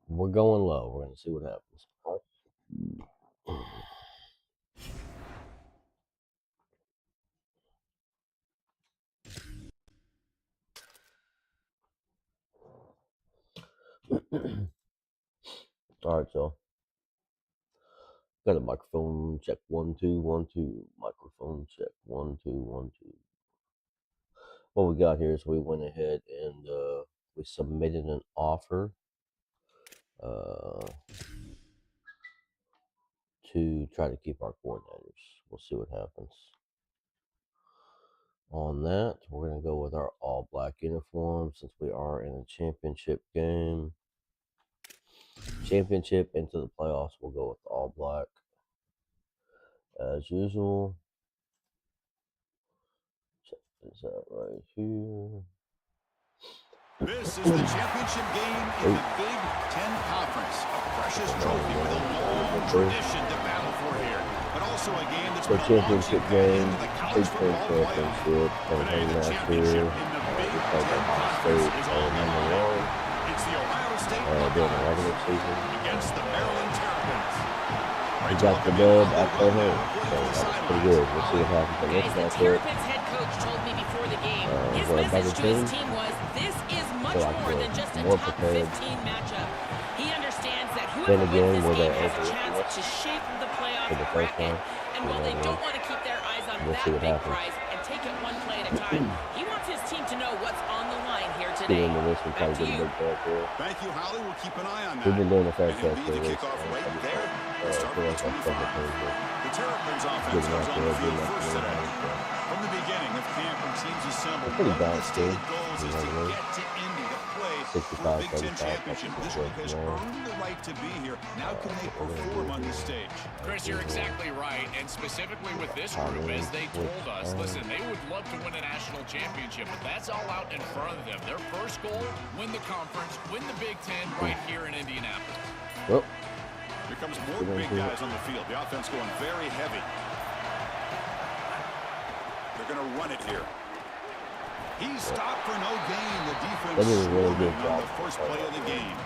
We're going low. We're going to see what happens. All right, y'all. Got a microphone check 1 2 1 2. Microphone check 1 2 1 2. What we got here is we went ahead and we submitted an offer to try to keep our coordinators. We'll see what happens. On that, we're going to go with our all black uniform since we are in a championship game. Championship into the playoffs, we'll go with all black as usual. Check this out right here. This is the championship game in the Big Ten Conference. A precious trophy with a long tradition to battle for here. But also a game that's been a championship game, Big Ten championship. Today, the championship in the Big Ten Conference is all on. It's the Ohio State Buckeyes against the Maryland Terrapins. We got the dub at their home, so that's pretty good. We'll see what happens. But guys, the Terrapins head coach told me before the game, his message to his team was, this is much more than just a top 15 matchup. He understands that whoever wins this game has a chance to shape the playoff bracket. And while they don't want to keep their eyes on that big prize and take it one play at a time, he wants his team to know what's on the line here today. Back to you. Thank you, Holly. We'll keep an eye on that. We've been doing a fair catch for this. The Terrapins offense goes on the field first today. From the beginning of camp, when teams assembled, pretty balanced, the stated goals is to get to Indy to play for the Big Ten Championship. This group has earned the right to be here. Now can they perform on this stage? Chris, you're exactly right, and specifically with this group, as they told us, listen, they would love to win a national championship, but that's all out in front of them. Their first goal, win the conference, win the Big Ten right here in Indianapolis. Well, here comes more big guys on the field. The offense going very heavy. They're going to run it here. He's stopped for no gain. The defense scoring on the first play of the game.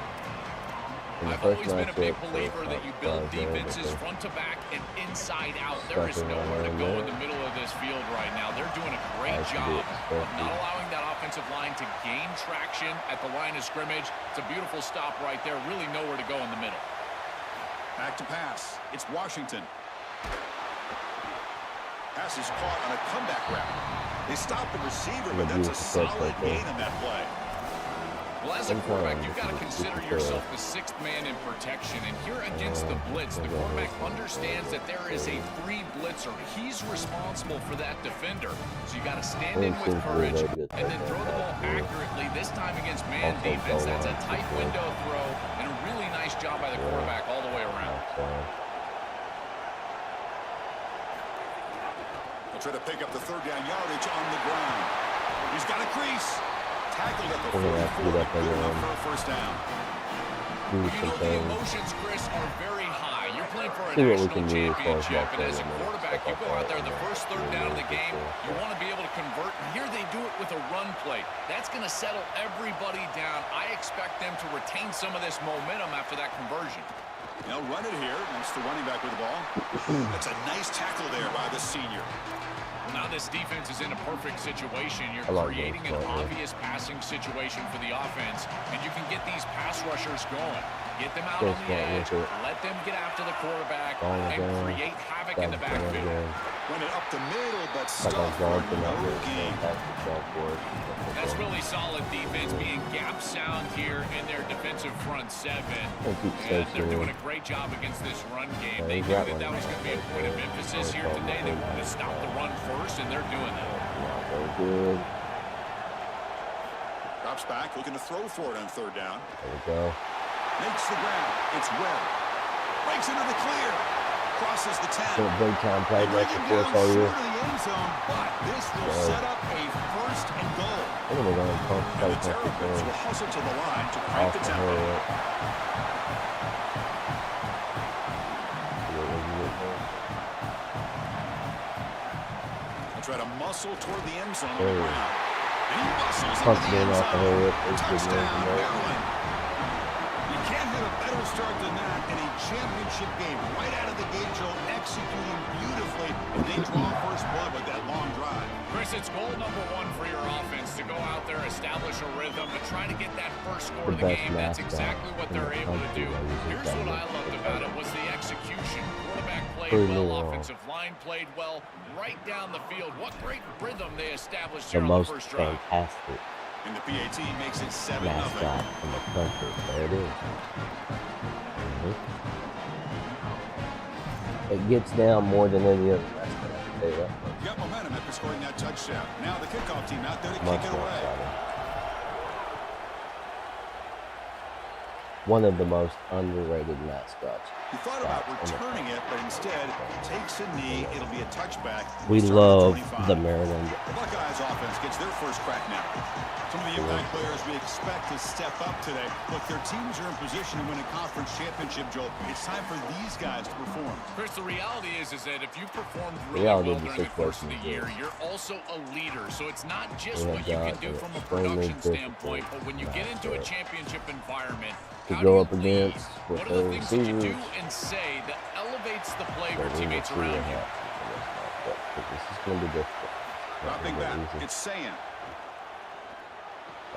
I've always been a big believer that you build defenses front to back and inside out. There is nowhere to go in the middle of this field right now. They're doing a great job of not allowing that offensive line to gain traction at the line of scrimmage. It's a beautiful stop right there. Really nowhere to go in the middle. Back to pass. It's Washington. Pass is caught on a comeback route. They stopped the receiver, but that's a solid gain in that play. Well, as a quarterback, you've got to consider yourself the sixth man in protection. And here against the blitz, the quarterback understands that there is a free blitzer. He's responsible for that defender. So you got to stand in with courage and then throw the ball accurately. This time against man defense, that's a tight window throw and a really nice job by the quarterback all the way around. They'll try to pick up the third down yardage on the ground. He's got a crease. Tackled at the 44, good enough for a first down. You know, the emotions, Chris, are very high. You're playing for a national championship, and as a quarterback, you go out there the first third down of the game, you want to be able to convert. And here they do it with a run play. That's going to settle everybody down. I expect them to retain some of this momentum after that conversion. They'll run it here. That's the running back with the ball. That's a nice tackle there by the senior. Now this defense is in a perfect situation. You're creating an obvious passing situation for the offense, and you can get these pass rushers going. Get them out on the edge, let them get after the quarterback, and create havoc in the backfield. Run it up the middle, but stuff for no gain. That's really solid defense, being gap sound here in their defensive front seven. And they're doing a great job against this run game. They knew that that was going to be a point of emphasis here today. They wanted to stop the run first, and they're doing that. Very good. Drops back, looking to throw for it on third down. There we go. Makes the ground. It's Webb. Breaks into the clear. Crosses the 10. It's a big time play back and forth all year. But this will set up a first and goal. I think we're going to pump the Terrapins will hustle to the line to crank the tempo. They'll try to muscle toward the end zone on the ground. And he muscles into the end zone. Touchdown, Maryland. You can't get a better start than that in a championship game. Right out of the gate, Joe, executing beautifully, and they draw first blood with that long drive. Chris, it's goal number one for your offense to go out there, establish a rhythm, and try to get that first score of the game. That's exactly what they're able to do. Here's what I loved about it was the execution. Quarterback played well, offensive line played well, right down the field. What great rhythm they established here on the first drive. Fantastic. And the PAT makes it 7-0. Mascot in the country. There it is. It gets down more than any other mascot. I can tell you that. You got momentum after scoring that touchdown. Now the kickoff team out there to kick it away. One of the most underrated mascots. He thought about returning it, but instead takes a knee. It'll be a touchback. We love the Maryland. The Buckeyes offense gets their first crack now. Some of the impact players we expect to step up today. Look, their teams are in position to win a conference championship, Joel. It's time for these guys to perform. Chris, the reality is that if you performed really well during the course of the year, you're also a leader. So it's not just what you can do from a production standpoint, but when you get into a championship environment, to go up against what are the things that you do and say that elevates the play for teammates around you? This is going to be difficult. Dropping back, it's saying.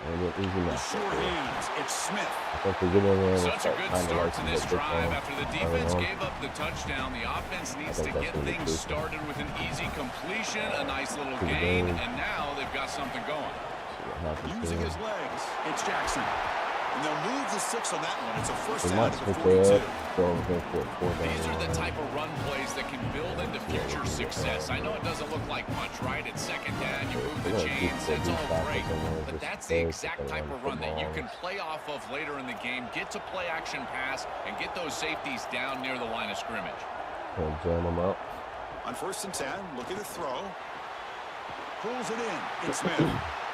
The short hands, it's Smith. I think we get in there and such a good start to this drive. After the defense gave up the touchdown, the offense needs to get things started with an easy completion, a nice little gain, and now they've got something going. Using his legs, it's Jackson. And they'll move the 6 on that one. It's a first down to to the 42. These are the type of run plays that can build into future success. I know it doesn't look like much, right? It's second down, you move the chains, it's all great. But that's the exact type of run that you can play off of later in the game, get to play action pass, and get those safeties down near the line of scrimmage. Jam them up. On 1st and 10, looking to throw. Pulls it in. It's Smith.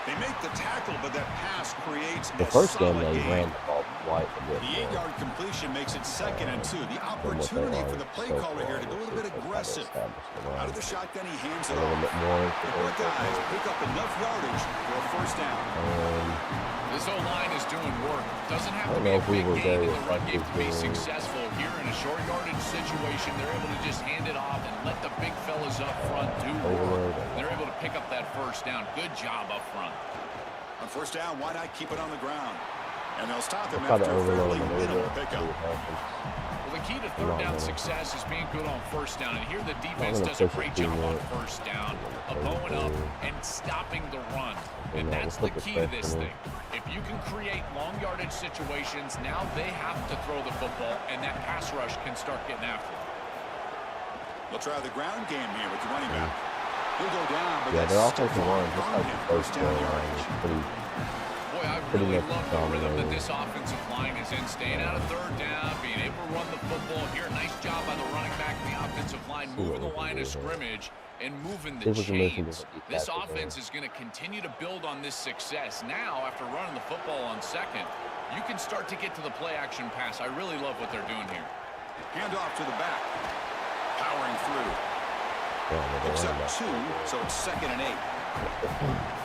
They make the tackle, but that pass creates the first game they ran the ball quite a bit. The 8-yard completion makes it 2nd and 2. The opportunity for the play caller here to go a little bit aggressive. Out of the shotgun, he hands it off. The Buckeyes pick up enough yardage for a first down. This O-line is doing work. Doesn't have to be a big gain in the run game to be successful. Here in a short yardage situation, they're able to just hand it off and let the big fellas up front do work. They're able to pick up that first down. Good job up front. On first down, why not keep it on the ground? And they'll stop him after a fairly minimal pickup. Well, the key to third down success is being good on first down. And here the defense does a great job on first down of bowing up and stopping the run. And that's the key to this thing. If you can create long yardage situations, now they have to throw the football, and that pass rush can start getting after it. They'll try the ground game here with the running back. He'll go down, but yeah, they're offensive line, just like the first down line, is pretty. Boy, I really love the rhythm that this offensive line is in, staying out of third down, being able to run the football here. Nice job by the running back and the offensive line, moving the line of scrimmage and moving the chains. This offense is going to continue to build on this success. Now, after running the football on second, you can start to get to the play-action pass. I really love what they're doing here. Hand off to the back. Powering through. Picks up 2, so it's 2nd and 8.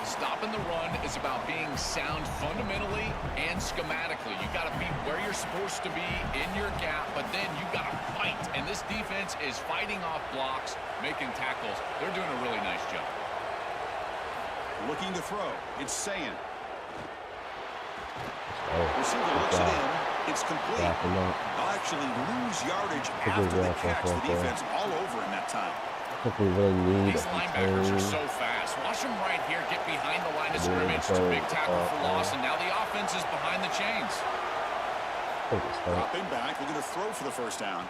Stopping the run is about being sound fundamentally and schematically. You got to be where you're supposed to be in your gap, but then you got to fight. And this defense is fighting off blocks, making tackles. They're doing a really nice job. Looking to throw. It's saying. Receiver looks it in. It's complete. They'll actually lose yardage after the catch. The defense all over in that time. We really need these linebackers are so fast. Watch them right here get behind the line of scrimmage. It's a big tackle for loss, and now the offense is behind the chains. Dropping back, looking to throw for the first down.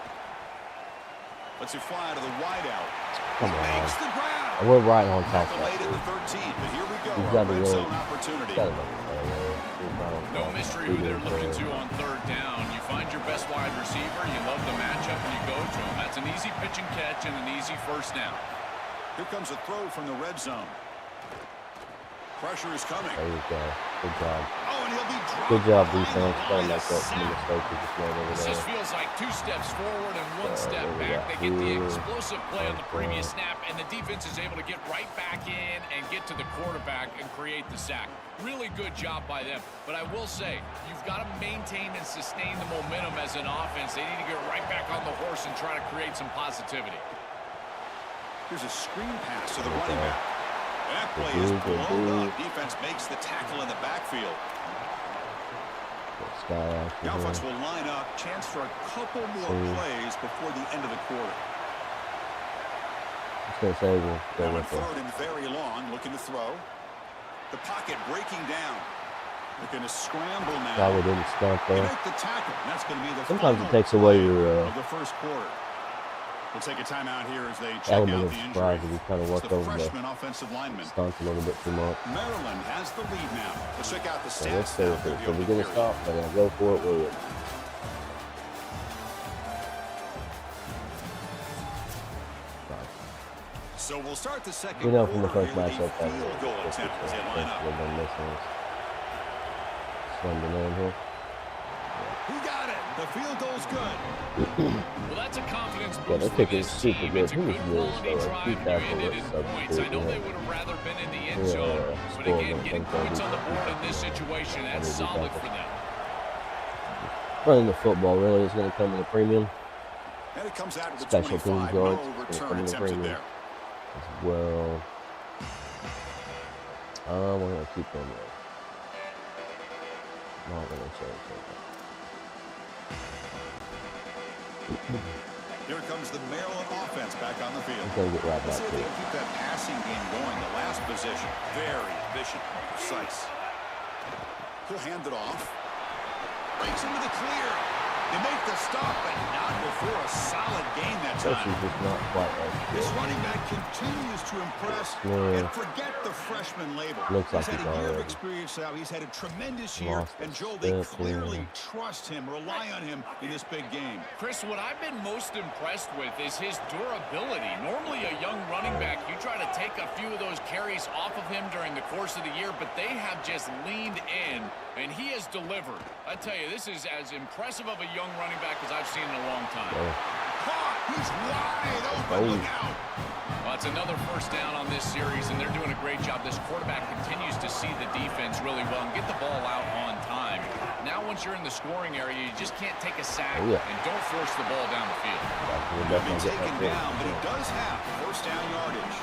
Lets it fly to the wideout. Come on. Makes the ground. We're right on top of late in the 13, but here we go. Got Red really, zone opportunity. No mystery who they're looking to on third down. You find your best wide receiver, you love the matchup, and you go to him. That's an easy pitch and catch and an easy first down. Here comes a throw from the red zone. Pressure is coming. There you go. Good job. Oh, and he'll be dropped. Good job, defense. Gotta make up some mistakes we just made over This there. just feels like 2 steps forward and 1 step back. They get the explosive play on the previous snap, and the defense is able to get right back in and get to the quarterback and create the sack. Really good job by them. But I will say, you've got to maintain and sustain the momentum as an offense. They need to get right back on the horse and try to create some positivity. Here's a screen pass to the running back. That play is blown up. Defense makes the tackle in the backfield. The offense will line up. Chance for a couple more plays before the end of the quarter. Now on third and very long, looking to throw. The pocket breaking down. Looking to scramble now. Probably didn't stop there. Make the tackle. That's going to be the Sometimes it takes away your of the first quarter. We'll take a timeout here as they check element out of the surprise injury. if you kind of work It's the over the freshman offensive lineman. stunts a little bit too much. Maryland has the lead now. Let's check out the So let's stats go now for through it. the So we opening get a stop, period. but go for it. We'll So we'll start the second we know from the quarter first here with matchup the that field goal attempt as they line up. we've been missing Slender in here. He got it. The field goal's good. Well, that's a confidence Yeah, boost their for kicker this is super team. good. It's a He was good really quality slow. drive. He You tackled ended it in so points. I know good. they would have rather been in the end Yeah, zone, but scored again, on getting something. points on the board in this situation, that's solid for them. Running the football really is going to come in a premium. And it comes out to the Special 25. teams No yards. It's return going to come in a attempted premium there. as well. We're going to keep them there. Not going to change that. Here comes the Maryland offense back on the field. We're going to get right Let's back see if to they it. can keep that passing game going. The last possession, very efficient, precise. He'll hand it off. Breaks into the clear. They make the stop, but not before a solid game that This time. is just not quite as This good. running back continues to impress. Yeah. And forget the freshman label. Looks like He's had he's a year of already experience now. He's had a tremendous year. lost And his Joel, they step, clearly yeah. trust him, rely on him in this big game. Chris, what I've been most impressed with is his durability. Normally a young running back, you try to take a few of those carries off of him during the course of the year, but they have just leaned in, and he has delivered. I tell you, this is as impressive of a young running back as I've seen in a long time. Caught! He's wide open. Look out! Well, it's another first down on this series, and they're doing a great job. This quarterback continues to see the defense really well and get the ball out on time. Now, once you're in the scoring area, you just can't take a sack and don't force the ball down the field. We're He'll be definitely getting taken that down, but he field. does have first down yardage.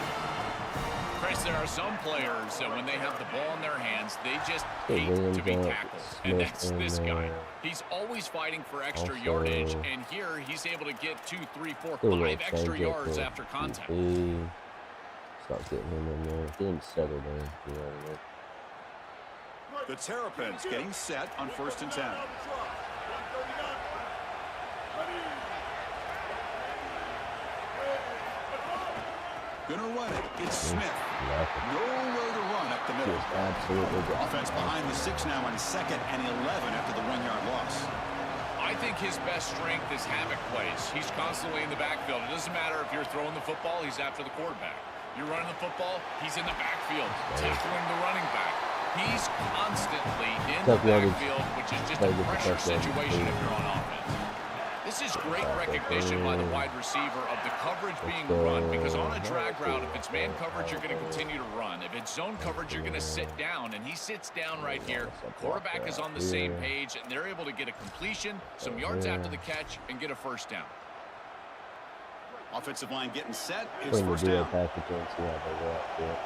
Chris, there are some players that when they have the ball in their hands, they just Okay, hate Williams to be got tackled. And Smith that's and, this guy. He's always fighting for extra also- yardage, and here he's able to get 2, 3, 4, Do a little 5 extra change up yards there. after contact. Start getting him in there. Get him settled in. You know, The Terrapins getting set on first and 10. Gonna run it. It's Smith. Nowhere to run up the middle. Just absolutely good. Offense behind the 6 now on 2nd and 11 after the 1-yard loss. I think his best strength is havoc plays. He's constantly in the backfield. It doesn't matter if you're throwing the football, he's after the quarterback. You're running the football, he's in the backfield, tackling the running back. He's constantly in the backfield, which is just a pressure situation if you're on offense. This is great recognition by the wide receiver of the coverage being run, because on a drag route, if it's man coverage, you're going to continue to run. If it's zone coverage, you're going to sit down, and he sits down right here. Quarterback is on the same page, and they're able to get a completion, some yards after the catch, and get a first down. Offensive line getting set. It's Putting the first deal down. package in, see how they work.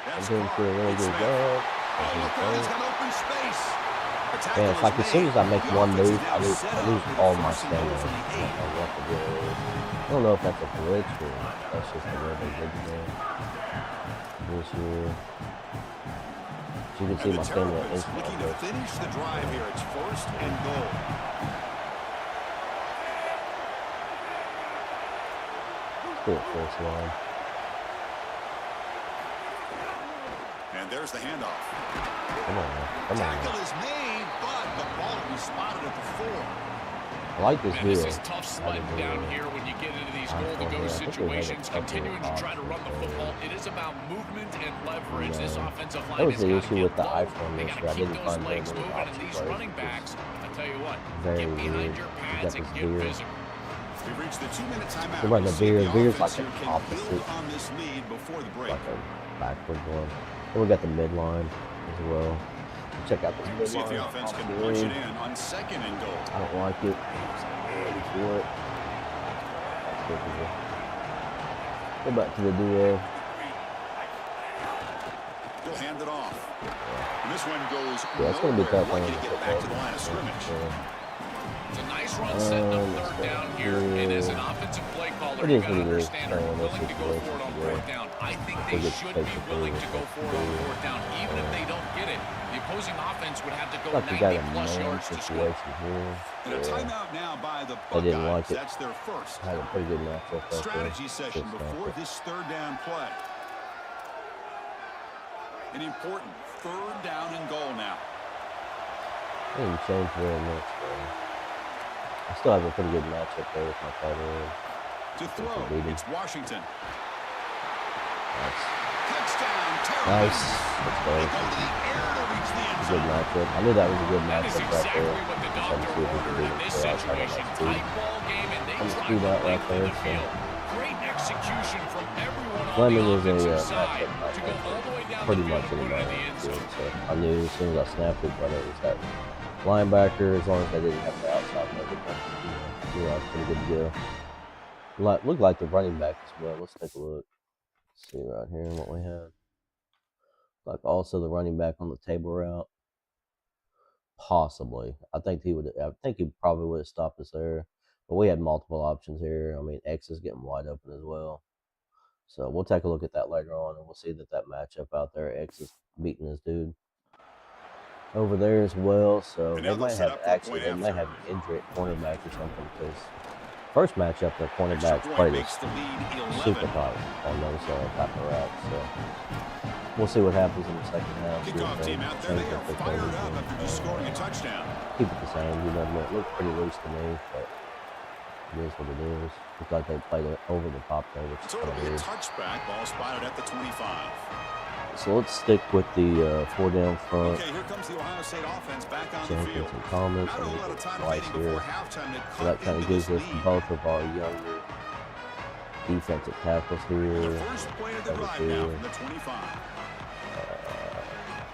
That's I'm doing Carr. a really It's good Smith. job. Oh, look out. He's got open space. The tackle Man, it's like is as soon as I made. make The one offense move, is I now lose set up all with my first and goal stamina. from the I 8. don't know what to do. I don't know if that's a glitch or that's just the way they did it. This year. As you can see, And my the stamina Terrapins is looking to finish the drive here. It's first and goal. good first line. And there's the handoff. Come on, man. Come on. Tackle is made, but the ball will be spotted at the 4. I like this Man, video. this is tough sledding down here when you get into these goal-to-go situations, continuing to try to run the football. It is about movement and leverage. This offensive line has got to get low. They got to keep those legs moving, and these running backs, I tell you what, get behind your pads and get physical. We've reached the 2-minute timeout. We're running the beard. Beard's like the can opposite. build on this lead before the break. Like a backward one. Then we got the midline as well. Check out this midline. See if the offense can punch it in on 2nd and goal. I don't like it. Ready for it. That's good. Go back to the duo. He'll hand it off. And this one goes Yeah, it's going to be tough. Lucky to get back to the line of scrimmage. It's a nice run setting up 3rd down here, and as an offensive play caller, It you is got to what it is. understand, are willing to go for it on 4th down. I think they should be willing to go for it on 4th down, even if they don't get it. The opposing offense would have to go 90-plus yards to score. And a timeout now by the I didn't Buckeyes. like it. That's their first. Had a pretty good matchup. Strategy session before this 3rd down play. An important 3rd down and goal now. I didn't change very much, though. I still have a pretty good matchup there with my tight end. To throw, it's Washington. Nice. Touchdown, Nice. Let's go. They go to the air to reach the end Good zone. matchup. I knew that was a good That is matchup right exactly there. what the Just had to doctor see if we could ordered do in it this for outside of situation. that speed. Tight ball game, and they I'm drive screwed out the right length of there. the field. Great execution from everyone on Fleming the is a offensive side matchup to go all the way down pretty the field much and in put it the in the end field. zone. So I knew as soon as I snapped it, whether it was that linebacker, as long as they didn't have the outside leverage, you know, it's pretty good to go. Looked like the running back as well. Let's take a look. Let's see right here what we have. Like also the running back on the table route. Possibly. I think he probably would have stopped us there. But we had multiple options here. I mean, X is getting wide open as well. So we'll take a look at that later on, and we'll see that matchup out there, X is beating this dude over there as well. So they might have an injury at cornerback or something, because first matchup, the cornerback played us super tight on those type of routes. So we'll see what happens in the second half. Kickoff team out there, they are fired up after just scoring a touchdown. Keep it the same. You know, it looked pretty loose to me, but it is what it is. Looks like they played it over the top there, which is So it'll be a touchback, ball spotted at the 25. So let's stick with the 4 down front. Okay, here comes the Ohio State offense back on the Jenkins field. and Thomas, Not a and whole lot of time Weiss remaining here. before halftime to So that cut kind of into gives this us lead. both of our younger defensive tackles The here. first play of the Cover drive now two. from the 25.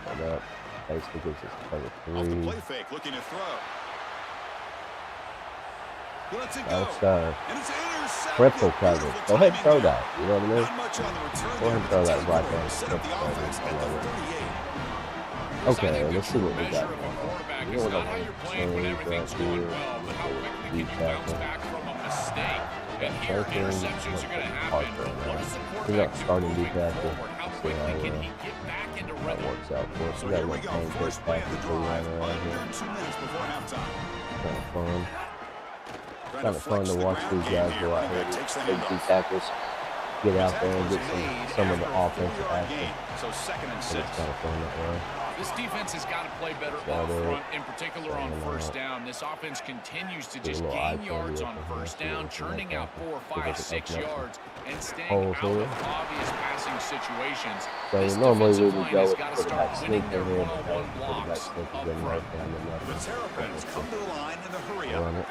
Hold up. Basically gives us cover Off the 3. play fake, looking to throw. He lets it go. Let's go. And it's intercepted. Triple coverage. Beautiful Go ahead and timing throw there. that. You know what I mean? Not much on the return Go ahead and there, throw but that the right takeover there. set up the Triple offense coverage. at the I love it. 38. Okay, let's see what we got. You You know know what not I how want? you're playing when everything's going well, but how quickly can you bounce back from a mistake? And here, interceptions are going to happen, but what is the quarterback starting doing moving tackle. forward? How quickly can he get back into That rhythm? works out for us. So We got here a we little go. pancake First play of the package going drive. on around here. Under 2 minutes before halftime. Kind of fun. Trying Kind of fun flex to the watch ground these game guys here. go out Running here, back takes the take handoff. these tackles, get out there and get some of the offensive Yard action. gain. So 2nd and 6. It's kind of fun that way. This defense has got to play better Got up it. front, in particular on first down. This offense continues to just little gain eye yards candy on up in first here, down, see churning what's out happening. 4, 5, See if it 6 can open up yards, and staying holes out here. of obvious passing situations. So This normally we defensive would line go has with got to quarterback start sneak winning in their here, but one-on-one quarterback blocks sneak is up in right front. down to The nothing. Terrapins come to the line in the hurry up. Run it.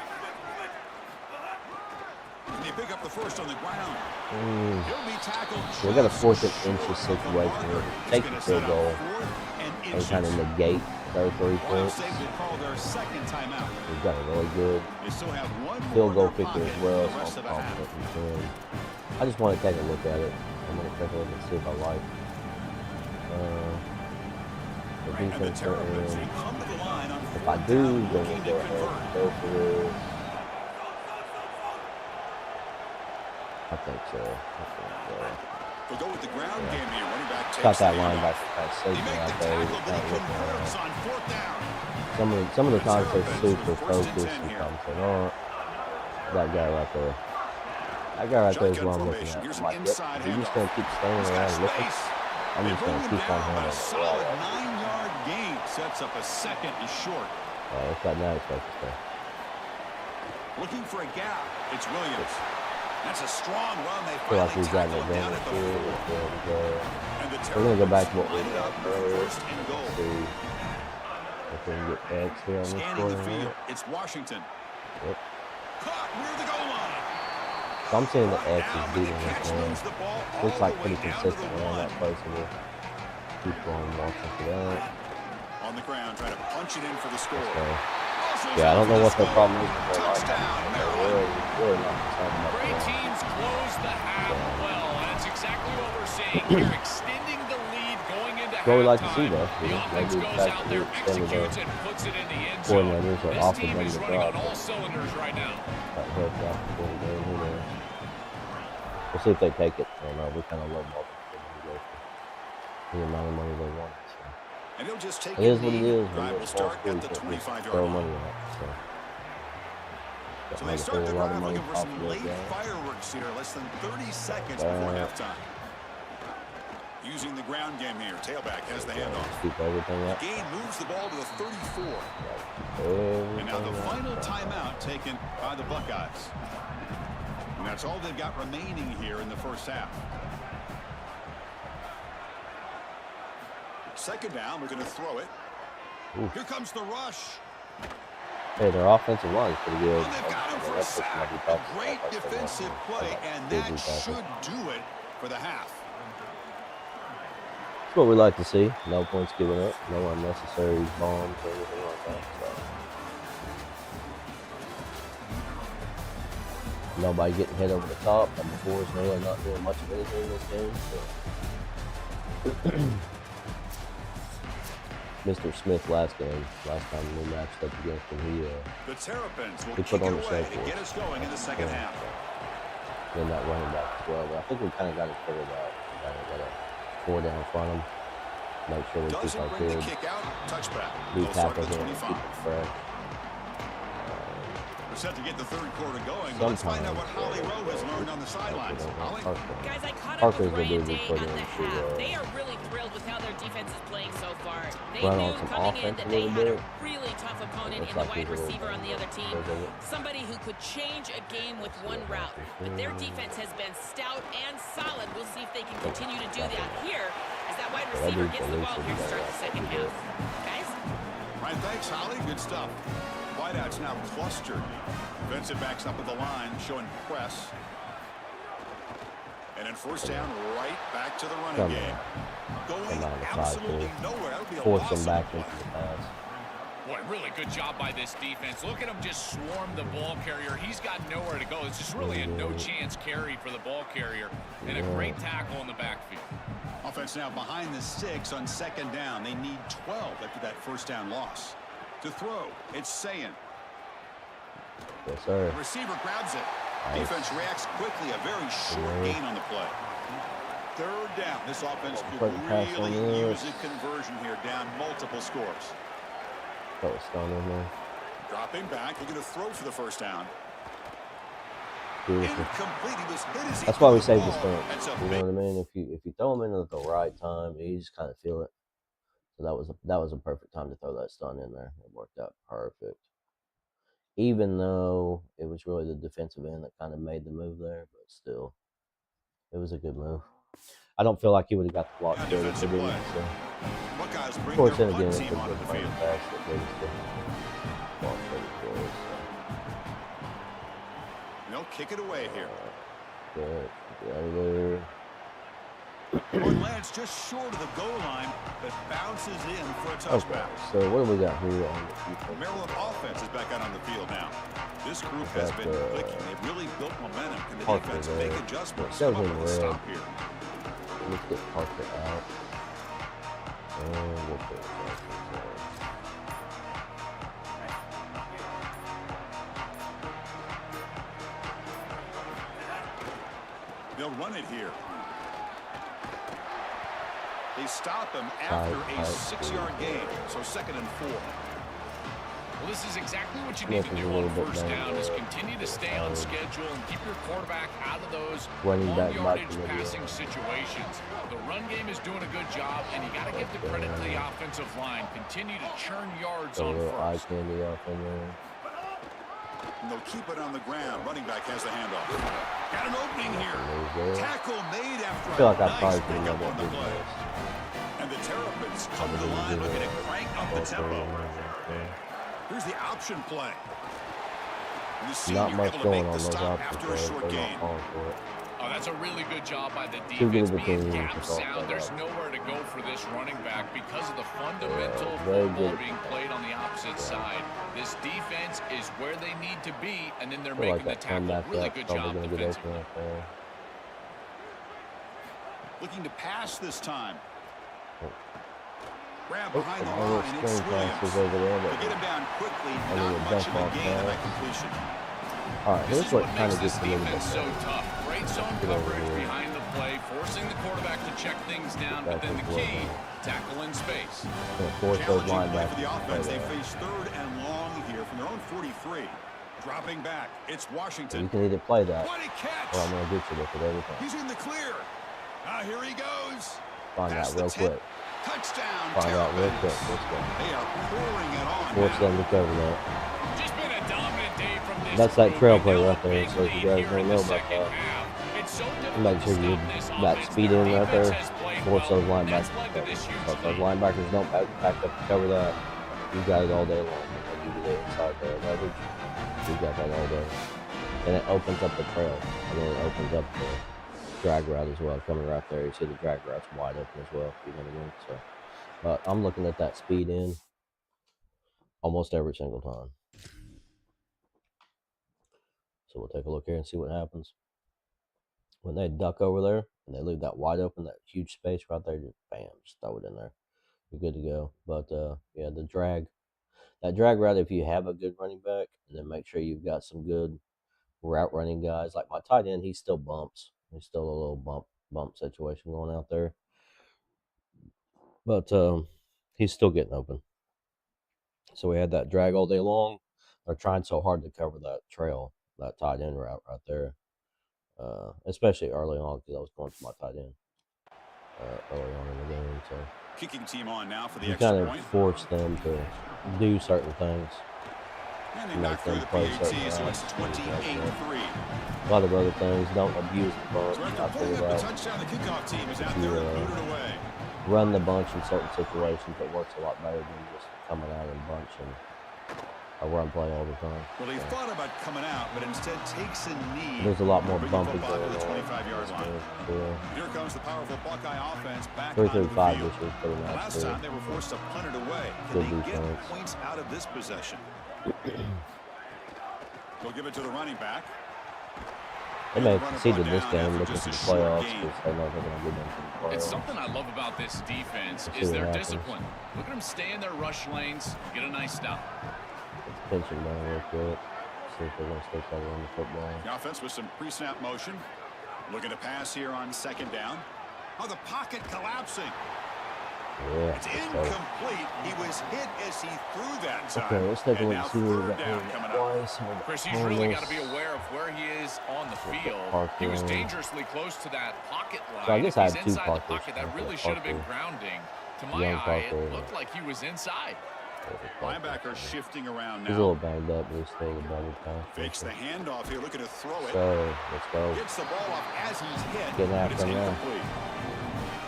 And they pick up the first on the ground. Mm. He'll be tackled. So we got a just 4th and short inches of situation here. Parker. Take He's the gonna field set goal up 4th and and inches. kind of negate their 3 Ohio points. State will call their second timeout. We've got a really good They still have one field more goal in their kicker as pocket well, for the so rest I'm of the half. confident in him. I just want to take a look at it. I'm going to take a look and see if I like the And the defense Terrapins there. will come to the line on If I 4th do, down, then we'll looking go to ahead convert. and go for this. I think so. They'll go with the ground game here. Running back takes Got that the handoff. linebacker kind of They sleeping make out the there. tackle, He's but kind he of looking converts around. on 4th down. Some of the times they're Terrapins super with 1st and focused. 10 here. Sometimes they're not. That guy right there. That guy right there is Shotgun what I'm looking formation. at. Here's I'm an like, inside yep, he's just going to keep handoff. standing He's got around looking. space. I'm They just bring going to him keep on down, but a handling it. solid 9-yard gain sets up a 2nd and short. It's got now it's focused there. Looking for a gap. It's Williams. That's a strong run. They feel like finally we've got tackle him down at the 40. And the we're going to go back to what we line it got up with earlier. first and goal. See if we can get X here on this Scanning score. the field. It's Washington. Yep. Caught near the goal line. So I'm seeing the X Now, is but the beating catch this man. moves the ball Looks all like the pretty way down to the consistent around that one. place, and we'll keep going watching for that. On the ground, trying to punch it in for the score. So, Also yeah, I don't know for what the their problem is score. with their line. Touchdown, They're Maryland. really not concerned about Great that. teams close the half well, and it's exactly what we're seeing here, extending the lead going into That's what we like to see, halftime. though. The offense Maybe goes back out to there, extending their executes, and puts it in the end zone. coordinators are This often team done is the running on job. all cylinders right now. That helps out before the game. Who knows? We'll see if they take it. I don't know. We kind of love Marvin the amount of money they want. So. And he'll just take It is what it is. Drive will start at the 25-yard money line. out. So they start the drive looking for some late fireworks here, less than 30 seconds before halftime. Using the ground game here, tailback has the handoff. Keep everything up. Gain moves the ball to the 34. And now the final timeout taken by the Buckeyes. And that's all they've got remaining here in the first half. Second down, we're going to throw it. Ooh. Here comes the rush. Hey, their offensive line is pretty good. And they've got him for a sack. A great defensive play, and that should do it for the half. That's what we like to see. No points given up. No unnecessary bombs or anything like that. So. Nobody getting hit over the top. Number 4 is really not doing much of anything in this game. So. Mr. Smith last time we matched up against him, the Terrapins will he kick put on it the away show to get us going in the second half. Then that running back as well. But I think we kind of got it figured out. We got a 4 down front of him. Make sure we keep Doesn't our bring the kids. kick out. Touchback. Be They'll start tackled at the in and 25. keep it fresh. We're set to get the third quarter going. Let's find out what Holly Rowe has learned on the sidelines. Holly? Guys, I caught up Parker's with the Ryan dude we Day put at the into, half. They are really thrilled with how their defense is playing so far. They run knew on some coming in offense that a they little had a bit. really tough opponent Looks in the like wide he's a little receiver on the other team. bit of it. Somebody who could change a game with one route. But their defense has been stout and solid. We'll see if they can continue to do that here as that wide receiver gets the ball here to start the second half. Guys? Right, thanks, Holly. Good stuff. Wideouts now clustered. Defensive backs up at the line, showing press. And then first down, right back to the running game. Going absolutely nowhere. That would be a Force loss them on back the into play. the pass. Boy, really good job by this defense. Look at him just swarm the ball carrier. He's got nowhere to go. It's just really a no-chance carry for the ball carrier. And a great tackle in the backfield. Offense now behind the 6 on second down. They need 12 after that first down loss. To throw, it's Sayin. Yes, sir. The receiver grabs it. Nice. Defense reacts quickly. A very short gain on the play. Third down. This offense could really use a conversion here, down multiple scores. That was stunning, man. Dropping back. They're going to throw for the first down. Beautiful. Incomplete. He was hit as he That's why we threw the save the ball. stunt. That's a You big know what I mean? If you throw them in at the right time, you just kind of feel it. So that was a perfect time to throw that stunt in there. It worked out perfect. Even though it was really the defensive end that kind of made the move there, but still, it was a good move. I don't feel like he would have got the block good if he didn't. So. Buckeyes Of bring course, their then again, punt it's team a onto good the play field. pass that they just didn't block ready for us. And they'll kick it away here. Good. Get out of there. Jordan Lance just short of the goal line, but bounces in for a touchback. Okay, so what do we got here on the defense? Maryland offense is back out on the field now. This group has been clicking. They've really built momentum. Can the Parker defense there. make adjustments? That Come was up in with a red. stop here. Let's get Parker out. And we'll put Parker there. They'll run it here. They stop him after a 6-yard gain, so 2nd and 4. Well, this is exactly what you need to do on first down is continue to stay on schedule and keep your quarterback out of those long-yardage passing situations. The run game is doing a good job, and you got to give the credit to the offensive line. Continue to churn yards on first. Eye candy off in there. And they'll keep it on the ground. Running back has the handoff. Got an opening here. Tackle made after I feel like I nice probably could pickup have on the done play. that. And the Terrapins come to the line looking to crank up the tempo. Here's the option play. And the senior Not much able to going make on the those stop options. after a short gain. Oh, that's a really good job by the Too good defense. of a Being team gap to talk sound, about. there's nowhere to go for this running back because of the fundamental very football good. being played on the opposite side. This defense is where they need to be, and then they're I feel making like the that come tackle. back Really up, good probably job gonna get defensively. open up there. Looking to pass this time. Grab Oh, behind the my little line, and it's screen passes Williams. over there, To but get him down quickly, I need not a much dump of a off gain on there. that completion. All right, This here's is what what kind makes of this gets me a little defense so bit tough. Great zone Get over coverage here. behind the play, forcing the quarterback to check things down, but then the key, tackle in space. gonna force those Challenging play linebackers for the to play offense. They that. face 3rd and long here from their own 43. Dropping back, it's So you Washington. can either play that, What a catch! or I'm gonna get you with it every time. He's in the clear. Here he goes. Find Past out the real 10. quick. Touchdown, Find out real quick. Terrapins. Let's go. They are pouring it on Force now. them to cover that. Just been a dominant day from this That's that group, trail and play now right a there, big so if you lead guys here don't in know the about second that, half. It's so difficult make to sure you stop this that offense. speed The in right defense there, has played force well. those That's linebackers led to to cover. this So huge if those lead. linebackers don't back up to cover that, you got it all day long. They'll give you the inside leverage. You got that all day. Then it opens up the trail, and then it opens up the drag route as well. Coming right there, you see the drag route's wide open as well. You know what I mean? So, but I'm looking at that speed in almost every single time. So we'll take a look here and see what happens. When they duck over there and they leave that wide open, that huge space right there, just bam, just throw it in there. You're good to go. But yeah, that drag route, if you have a good running back, and then make sure you've got some good route running guys. Like my tight end, he still bumps. He's still a little bump situation going out there. But he's still getting open. So we had that drag all day long. They're trying so hard to cover that trail, that tight end route right there. Especially early on, because I was going to my tight end early on in the game. So Kicking team on now for the you extra kind of point. force them to do certain things. And they make knock through them the play PAT, certain so routes, it's things like 28-3. A lot of other things. Don't abuse the bunch. So after I pulling figured up the out touchdown, the kickoff team is out You, there and booted away. run the bunch in certain situations. It works a lot better than just coming out in bunch and a run play all the time. Well, he thought about coming out, but instead takes a knee. There's a lot more Bring bumping the football going to the on. 25-yard line. Yeah. Here comes the powerful Buckeye offense back 3 onto through the 5 field. this year is pretty nice. Last time they were forced to punt it away. Good Can they get defense. points out of this possession? They'll give it to the running back. They may have conceded this game looking for the playoffs because they know they're going to get into the playoffs. It's something I love about this defense See is what their happens. discipline. Look at them stay in their rush lanes, get a nice stop. Let's pinch him down real quick. See if they're going to stick that on the football. The offense with some pre-snap motion. Looking to pass here on 2nd down. Oh, the pocket collapsing. Yeah. It's incomplete. He was hit as he threw that time. Okay, let's take a And look now and see what we 3rd got down here. coming up. Twice. Chris, he's really got to be aware of where he is on the field. He was dangerously close to that pocket line. So I guess if I he's have 2 inside the Parkers. pocket, that really should have been grounding. To my Young eye, Parker. it looked like he was inside. Linebacker shifting around He's a little now. banged up, but he's still a better pass. Fakes the handoff here, looking to throw it. So, let's go. Gets the ball off as he's hit. Getting but it's after him now. incomplete.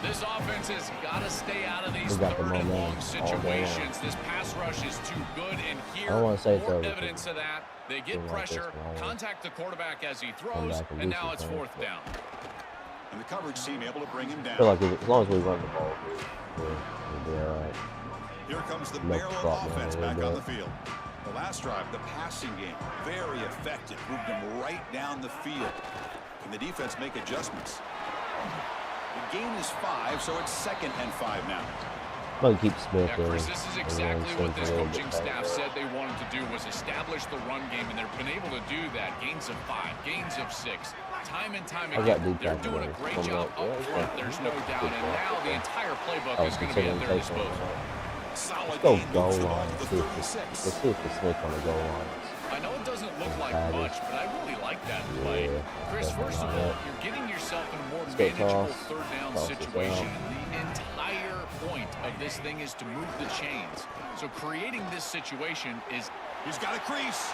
This offense has got to stay out of these We got the 3rd and momentum long all day situations. This pass rush is too good, and I here, don't wanna say it's more over, evidence of that. They get Something like this, pressure, but I wanna contact the quarterback as he come throws, back and and do now some it's things, 4th but- down. And the coverage team able to bring him I feel down. like as long as we run the ball, we'll be all right. Here comes the Make Maryland drop down offense a little back on the bit. field. The last drive, the passing game, very effective. Moved him right down the field. Can the defense make adjustments? The gain is 5, so it's 2nd and 5 now. But keep Smith Yeah, there. Chris, this is Everyone exactly what seems a this little bit coaching banged staff up. said they wanted to do was establish the run game, and they've been able to do that. Gains of 5, gains of 6, time and time I got again. deep They're down doing a there. great Coming job up. up Yeah, front, yeah. there's no doubt, Good and ball. now the entire playbook Oh, is going to be at considering their taking disposal. Solid Let's go gain, goal moves the ball line. to the Let's see 36. if the snake on the goal line. I know it doesn't look like Patty. much, but I really like that play. Yeah, Chris, definitely first of like all, that. you're getting yourself in a more Let's go manageable toss. 3rd down Toss it situation. down. The entire point of this thing is to move the chains. So creating this situation is He's got a crease.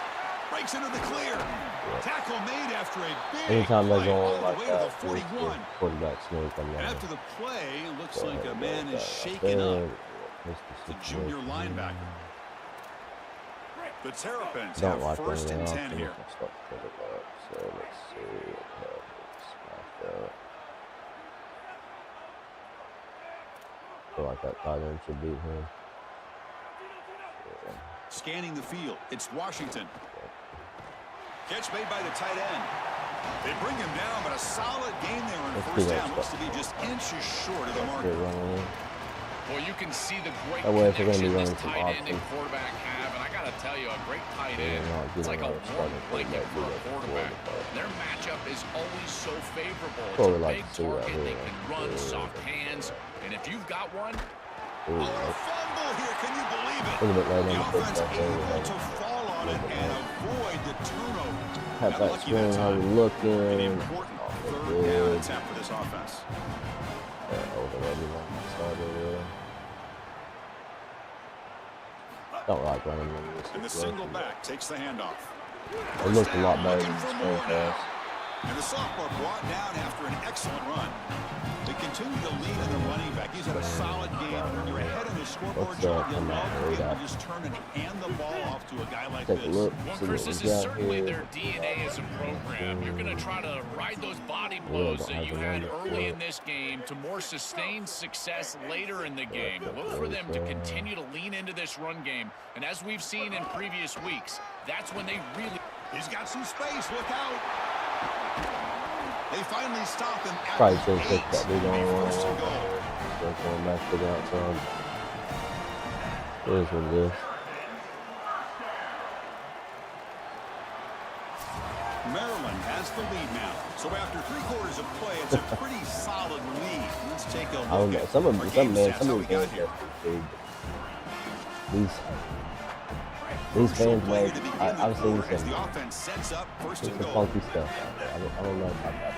Breaks into the clear. Yeah. Tackle made after a big Anytime they're play going all like the way that, to the 41. quarterback sneak. After the play, looks Go like ahead a and man go is right shaken there. up. What's The junior linebacker. The Terrapins Don't have like first and running 10 off, here. Start to pick it up. So let's see what happens. I feel like that tight end should beat him. Yeah. Scanning the field, it's Washington. Catch made by the tight end. They bring him down, but a solid game there on first down. Looks to be just inches short of the mark. Well, you can see the great connection this tight end and quarterback have, and I got to tell you, a great tight end, it's like a warm blanket for a quarterback. Their matchup is always so favorable. It's a big target, they can run, soft hands, and if you've got one... Oh, a fumble here, can you believe it? The offense able to fall on it and avoid the turnover. Have that screen, how we looking. An important third down attempt for this offense. Don't like running in this. And the single back takes the handoff. It looked a lot better than the screen pass. And the sophomore brought down after an excellent run. They continue to lean in the running back. He's had a solid game. You're ahead on the scoreboard, John. You'll love to be able to just turn and hand the ball off to a guy like this. Well, Chris, this is certainly their DNA as a program. You're going to try to ride those body blows that you had early in this game to more sustained success later in the game. Look for them to continue to lean into this run game. And as we've seen in previous weeks, that's when they really... He's got some space. Look out. They finally stop him at Probably the 8. that we don't First and goal. going back to the outside. It is what it is. Maryland has the lead now. So after 3 quarters of play, it's a pretty solid lead. Let's take a look I don't know. at Some of our them, game stats, some how of we them got here. These fans, Play like, to begin I've the seen quarter as some, the offense sets up first and some goal. funky stuff out there. I don't know about that.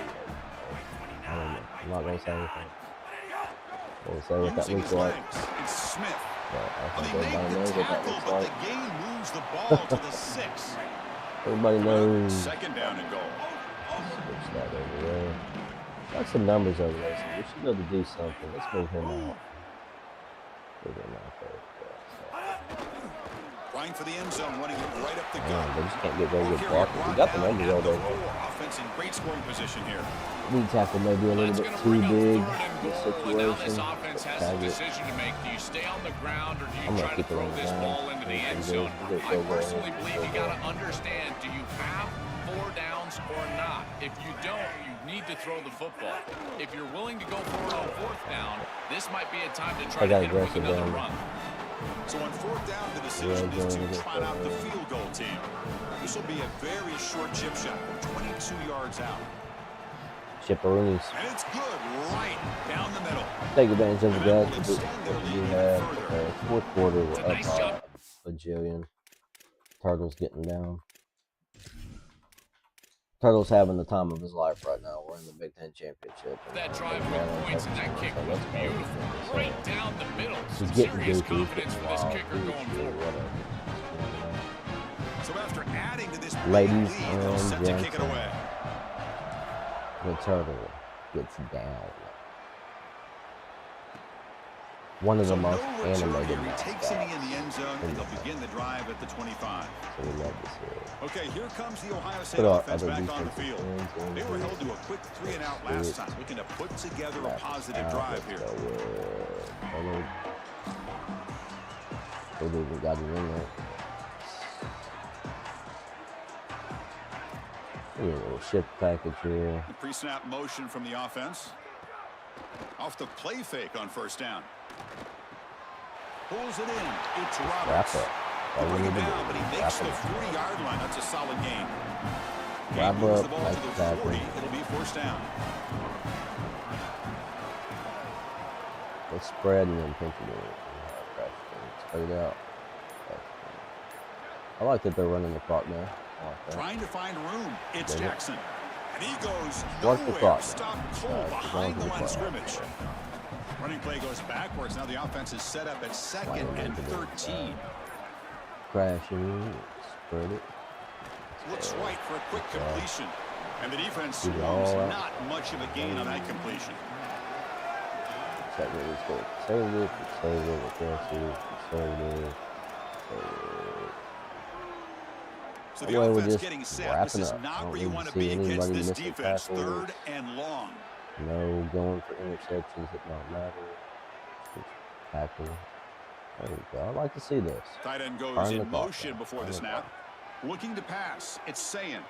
I don't know. I'm not going to say anything. I'm going to say what that Using looks his like. legs, it's Smith. But I Well, think they make everybody the knows what that tackle, looks but like. the game moves the ball to the 6. Everybody knows. Second down and goal. Switch that over there. Got some numbers over there, so we should be able to do something. Let's move him out. Move him out there. Trying for the end zone, running it right up the They gut. just can't get very good blocking. We got the numbers over there. Offense in great scoring position here. We tackle maybe a little bit too big in this Now this situation. offense has a decision to make. Do you stay on the ground or do you I'm try to gonna keep it throw on the this ground. ball into the end zone? I personally believe you got to understand, do you have 4 downs or not? If you don't, you need to throw the football. If you're willing to go for it on 4th down, this might be a time to try to hit it with another run. So on 4th down, the decision is to trot out the field goal team. This will be a very short chip shot, 22 yards out. Chipperoonies. And it's good right down the middle. Take advantage of the guys. We have 4th quarter. We're up Nice job. a bajillion. Turtles getting down. Turtles having the time of his life right now. We're in the Big Ten Championship. That drive with points and that kick was beautiful. Right down the middle. He's Some getting serious goofy. confidence for this kicker going forward. So after adding to this Ladies lead, they'll and set to kick it gentlemen, away. the turtle gets down. One of the most No return animated here. He takes it in the end zone, and in the they'll begin the drive at the 25. So we love this here. Okay, here comes the Ohio State Put our offense other back on the defensive field. ends in They were here. held to a quick 3-and-out last time, looking to put together a positive Out, drive let's here. go with Leonard. Still even got it in there. A little shift package here. The pre-snap motion from the offense. Off the play fake on 1st down. Pulls it in. It's Wrap Roberts. up. They All we bring need him to down, but he do. makes Wrap the up. 40-yard line. That's a solid gain. Wrap Gain moves up. the ball Nice to the tackle. 40. It'll be 1st down. Let's spread and then pinch it in. Spread it out. I like that they're running the clock now. I like that. Trying to find room. It's Jackson. And he goes Work the nowhere. clock. Stop cold Going behind to the the line of clock. scrimmage. Running play goes backwards. Now the offense is set up at 2nd and 13. Crashing. Spread it. looks right for a quick completion. And the defense swarms not much of a gain on that completion. So the offense getting set. This is not where you want to be against this defense. 3rd and long. No going for interceptions. It don't matter. Just tackle. There we go. I like to see this. Tight end goes in motion before the snap. Looking to pass. It's Sayin.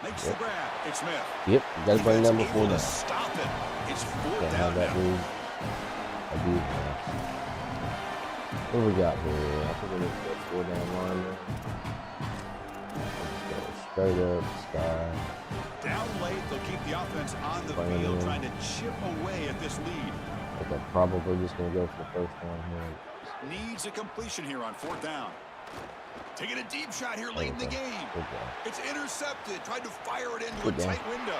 Makes the grab. It's Smith. Yep. Got to bring number 4 down. Stop it. It's 4th Can't down have that move. What do we got here? I think we need to go 4 down line there. Let's go straight up, sky. Down late, they'll keep the offense on the field, trying to chip away at this lead. I think I'm probably just going to go for the first one here. Needs a completion here on 4th down. Taking a deep shot here late in the game. It's intercepted. Tried to fire it into a tight window.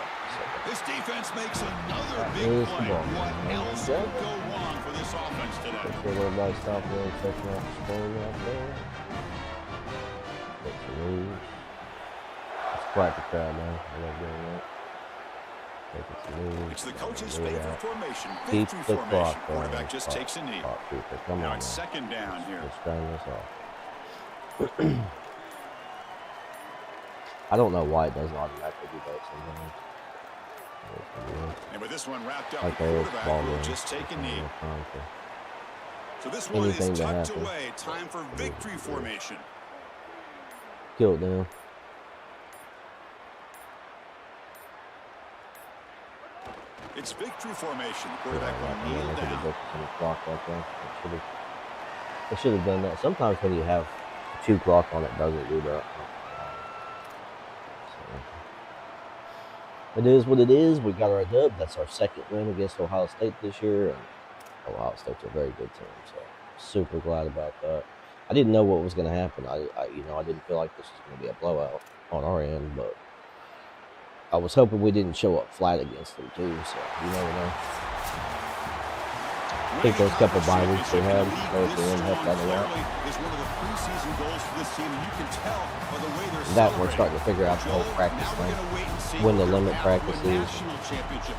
This defense makes another big play. What else could go wrong for this offense today? Everybody stop there, checking out the screen out there. Let's crack the crowd now. It's the coach's favorite formation. Keep Victory the formation. clock. Quarterback just takes a knee. Come now on. it's 2nd down here. Let's turn this off. I don't know why it doesn't automatically do that sometimes. And with this one wrapped up, okay, the quarterback will just take a knee. So this one is tucked away. Time for victory formation. Kill it down. It's victory formation. The quarterback will kneel down. I should have done that. Sometimes when you have 2 clock on it, doesn't do that. So, it is what it is. We got our dub. That's our 2nd win against Ohio State this year. And Ohio State's a very good team. So super glad about that. I didn't know what was going to happen. I didn't feel like this was going to be a blowout on our end, but I was hoping we didn't show up flat against them too. So you never know. I think those couple bye weeks they had, both of them helped out a lot. That we're starting to figure out the whole practice thing. Win the limit practices,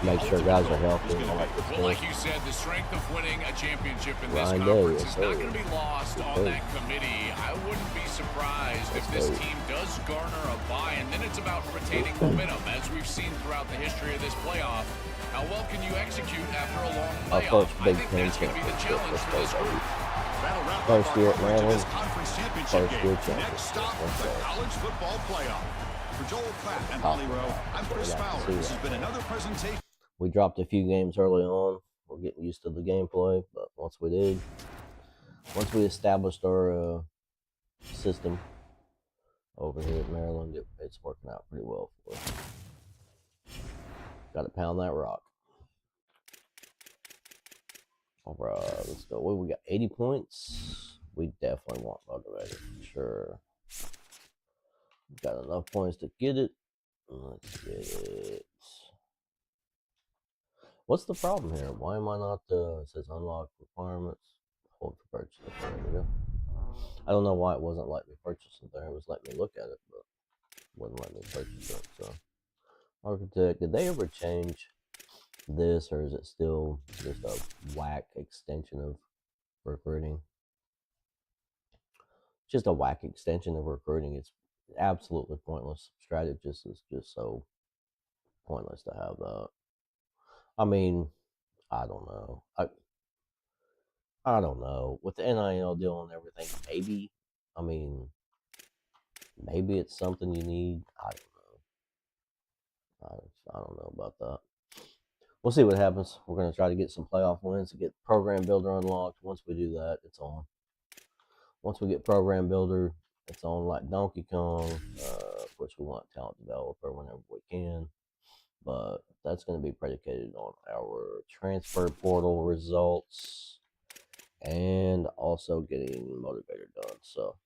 make sure guys are healthy and all that good stuff. Well, like you said, the strength of winning a championship in this Grind conference is not going to be lost on that committee. I wouldn't be surprised if this team does garner a bye, and then it's about retaining momentum, as we've seen throughout the history of this playoff. How well can you execute after a long layoff? I think that's going to be the challenge for this group. First year at Maryland, first year next stop, the college football playoff. For Joel Platt and Holly Rowe, I'm Chris Fowler. This has been another presentation. We dropped a few games early on. We're getting used to the gameplay, but once we established our system over here at Maryland, it's working out pretty well for us. Got to pound that rock. All right, let's go. What we got? 80 points. We definitely want motivated. Sure. Got enough points to get it. Let's get it. What's the problem here? Why am I not? It says unlock requirements. Hold for purchase. There we go. I don't know why it wasn't letting me purchase it there. It was letting me look at it, but it wasn't letting me purchase it. So, architect, did they ever change this, or is it still just a whack extension of recruiting? Just a whack extension of recruiting. It's absolutely pointless. Strategist is just so pointless to have that. I mean, I don't know. I don't know. With the NIL deal and everything, maybe. I mean, maybe it's something you need. I don't know. I don't know about that. We'll see what happens. We're going to try to get some playoff wins to get Program Builder unlocked. Once we do that, it's on. Once we get Program Builder, it's on like Donkey Kong. Of course, we want Talent Developer whenever we can. But that's going to be predicated on our transfer portal results and also getting Motivator done. So,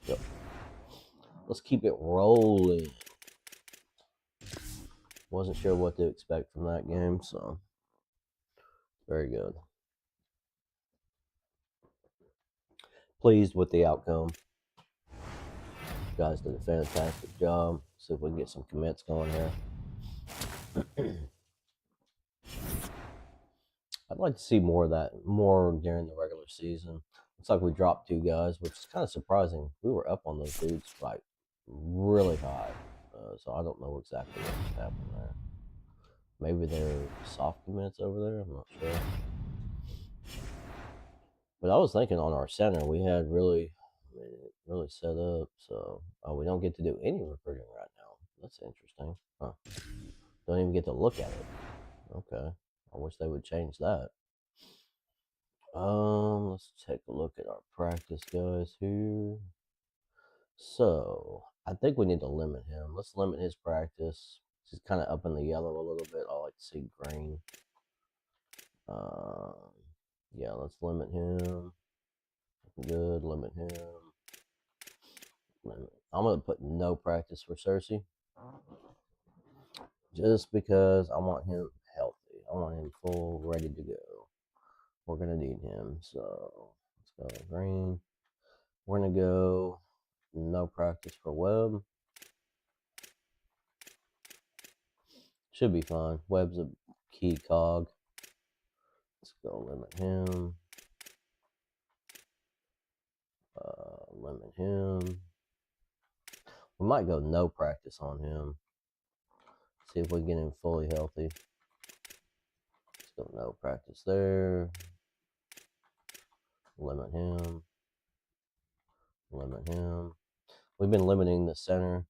yep. Let's keep it rolling. Wasn't sure what to expect from that game, so very good. Pleased with the outcome. Guys did a fantastic job. See if we can get some commits going here. I'd like to see more of that, more during the regular season. Looks like we dropped 2 guys, which is kind of surprising. We were up on those dudes like really high, so I don't know exactly what just happened there. Maybe they're soft commits over there. I'm not sure. But I was thinking on our center, we had really set up. So we don't get to do any recruiting right now. That's interesting. Huh? Don't even get to look at it. Okay. I wish they would change that. Let's take a look at our practice guys here. So I think we need to limit him. Let's limit his practice. He's kind of up in the yellow a little bit. I like to see green. Yeah, let's limit him. Good, limit him. I'm gonna put no practice for Cersei, just because I want him healthy. I want him full, ready to go. We're gonna need him, so let's go green. We're gonna go no practice for Webb. Should be fine. Webb's a key cog. Let's go limit him. Limit him. We might go no practice on him. See if we can get him fully healthy. Let's go no practice there. Limit him. Limit him. We've been limiting the center.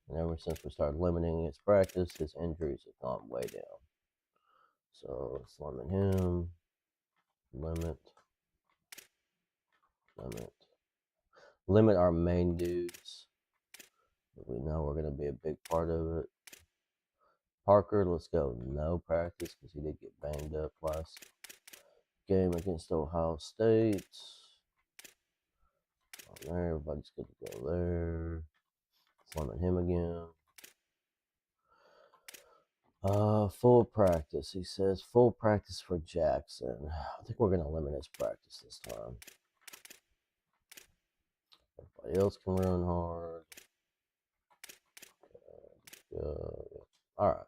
And ever since we started limiting his practice, his injuries have gone way down. So let's limit him. Limit. Limit. Limit our main dudes. We know we're going to be a big part of it. Parker, let's go no practice because he did get banged up last game against Ohio State. On there, everybody's good to go there. Let's limit him again. Full practice. He says full practice for Jackson. I think we're going to limit his practice this time. Everybody else can run hard. All right.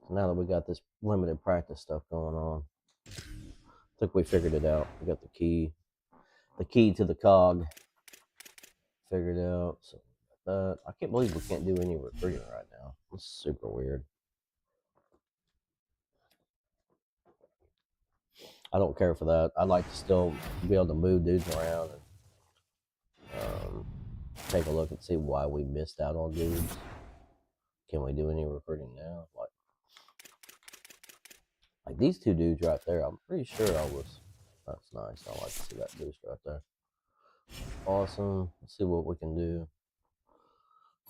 So now that we got this limited practice stuff going on, I think we figured it out. We got the key to the cog figured out. So I can't believe we can't do any recruiting right now. It's super weird. I don't care for that. I'd like to still be able to move dudes around and take a look and see why we missed out on dudes. Can we do any recruiting now? Like these 2 dudes right there, I'm pretty sure that's nice. I like to see that boost right there. Awesome. Let's see what we can do.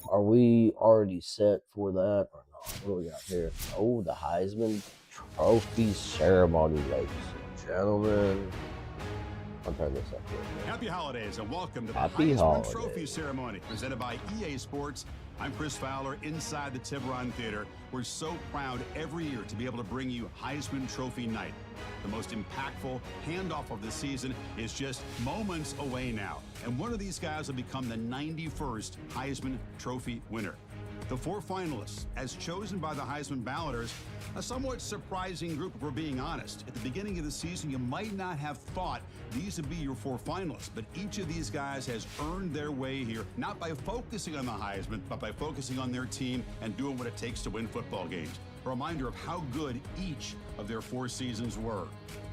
Are we already set for that or not? What do we got here? Oh, the Heisman Trophy ceremony, ladies and gentlemen. I'll turn this up here. Happy holidays and welcome to the Happy Heisman holidays. Trophy ceremony presented by EA Sports. I'm Chris Fowler inside the Tiburon Theater. We're so proud every year to be able to bring you Heisman Trophy night. The most impactful handoff of the season is just moments away now. And one of these guys will become the 91st Heisman Trophy winner. The 4 finalists, as chosen by the Heisman balloters, a somewhat surprising group if we're being honest. At the beginning of the season, you might not have thought these would be your 4 finalists, but each of these guys has earned their way here, not by focusing on the Heisman, but by focusing on their team and doing what it takes to win football games. A reminder of how good each of their 4 seasons were.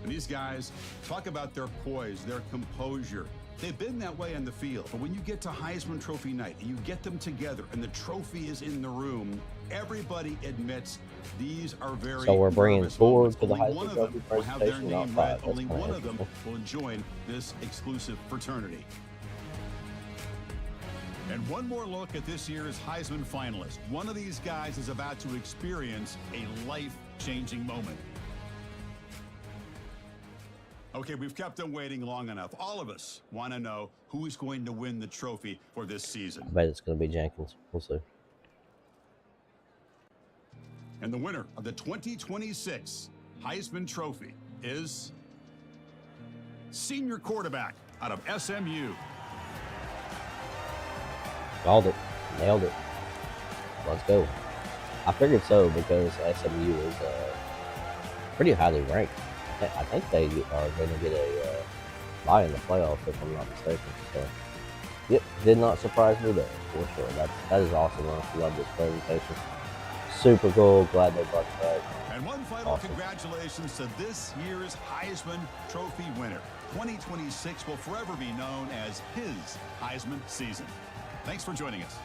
And these guys, talk about their poise, their composure. They've been that way on the field, but when you get to Heisman Trophy night and you get them together and the trophy is in the room, everybody admits these are very So we're bringing forward to the Only one Heisman of them Trophy will have their presentation. name read. That's Only kinda one of them interesting. will join this exclusive fraternity. And one more look at this year's Heisman finalists. One of these guys is about to experience a life-changing moment. Okay, we've kept them waiting long enough. All of us want to know who is going to win the trophy for this season. I bet it's going to be Jenkins. We'll see. And the winner of the 2026 Heisman Trophy is senior quarterback out of SMU. Called it. Nailed it. Let's go. I figured so because SMU is pretty highly ranked. I think they are going to get a bye in the playoffs if I'm not mistaken. So, yep, did not surprise me there for sure. That is awesome. I love this presentation. Super cool. Glad they brought it back. And one final congratulations to this year's Heisman Trophy winner. 2026 will forever be known as his Heisman season. Thanks for joining us.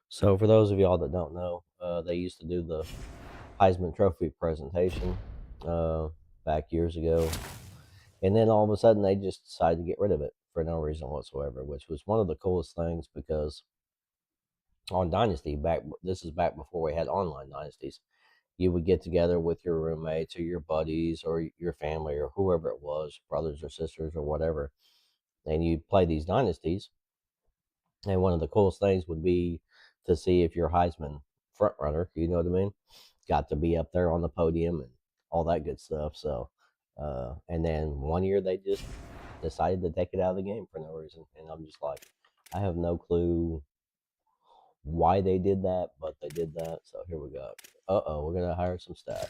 So, for those of y'all that don't know, they used to do the Heisman Trophy presentation back years ago. And then all of a sudden, they just decided to get rid of it for no reason whatsoever, which was one of the coolest things because on Dynasty, this is back before we had online dynasties, you would get together with your roommates or your buddies or your family or whoever it was, brothers or sisters or whatever, and you'd play these dynasties. And one of the coolest things would be to see if your Heisman front runner, you know what I mean, got to be up there on the podium and all that good stuff. So, and then one year they just decided to take it out of the game for no reason, and I'm just like, I have no clue why they did that, but they did that. So here we go. We're gonna hire some staff.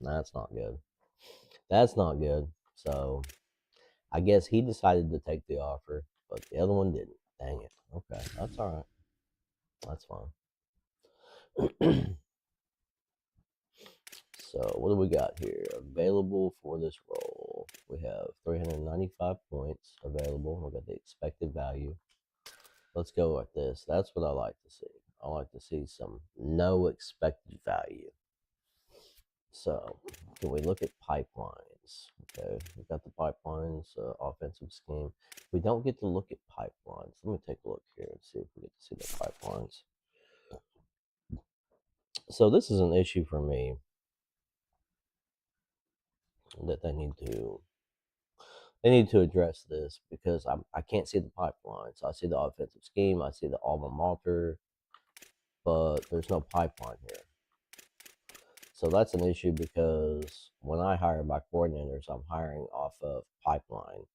That's not good. That's not good. So I guess he decided to take the offer, but the other one didn't. Dang it. Okay, that's all right. That's fine. So what do we got here? Available for this role, we have 395 points available. We got the expected value. Let's go with this. That's what I like to see. I like to see some no expected value. So can we look at pipelines? Okay, we got the pipelines offensive scheme. We don't get to look at pipelines. Let me take a look here and see if we get to see the pipelines. So this is an issue for me that they need to address this because I can't see the pipelines. I see the offensive scheme, I see the alma mater, but there's no pipeline here. So that's an issue because when I hire my coordinators, I'm hiring off of pipeline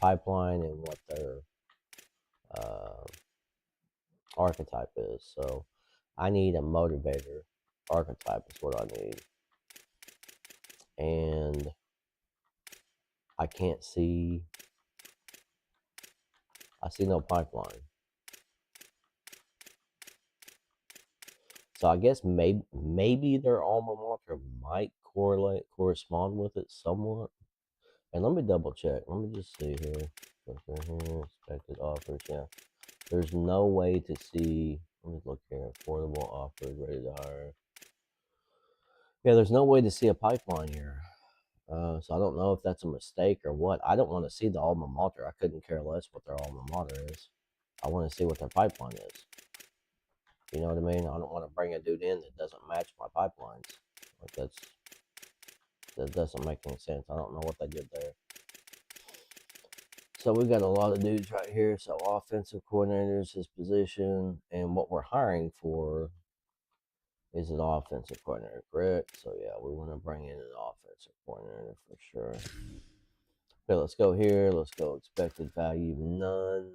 and what their uh, archetype is. So I need a motivator archetype is what I need, and I can't see. I see no pipeline. So I guess maybe their alma mater might correspond with it somewhat. And let me double check. Let me just see here. Expected offers. Yeah, there's no way to see. Let me look here. Affordable offers, ready to hire. Yeah, there's no way to see a pipeline here. So I don't know if that's a mistake or what. I don't want to see the alma mater. I couldn't care less what their alma mater is. I want to see what their pipeline is. You know what I mean? I don't want to bring a dude in that doesn't match my pipelines. Like that doesn't make any sense. I don't know what they did there. So we got a lot of dudes right here. So offensive coordinators, his position, and what we're hiring for is an offensive coordinator, correct? So yeah, we want to bring in an offensive coordinator for sure. Okay, let's go here. Let's go expected value, none.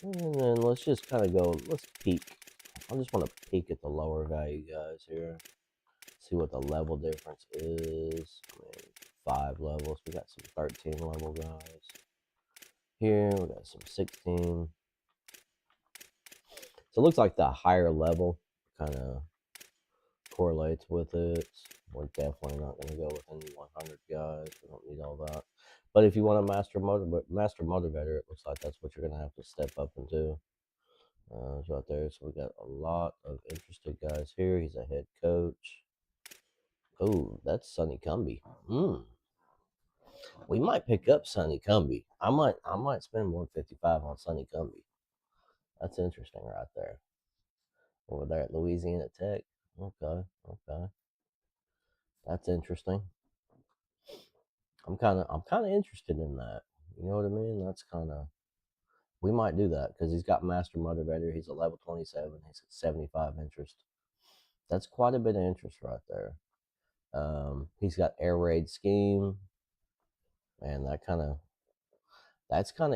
And then let's just kind of go, let's peek. I just want to peek at the lower value guys here. See what the level difference is. I mean, 5 levels. We got some 13 level guys. Here, we got some 16. So it looks like the higher level kind of correlates with it. We're definitely not going to go with any 100 guys. We don't need all that. But if you want a master motivator, it looks like that's what you're going to have to step up and do. It's right there. So we got a lot of interested guys here. He's a head coach. Oh, that's Sonny Cumby. We might pick up Sonny Cumby. I might spend 155 on Sonny Cumby. That's interesting right there. Over there at Louisiana Tech. Okay. That's interesting. I'm kind of interested in that. You know what I mean? That's kind of We might do that because he's got Master Motivator. He's a level 27. He's at 75 interest. That's quite a bit of interest right there. He's got Air Raid Scheme, and that's kind of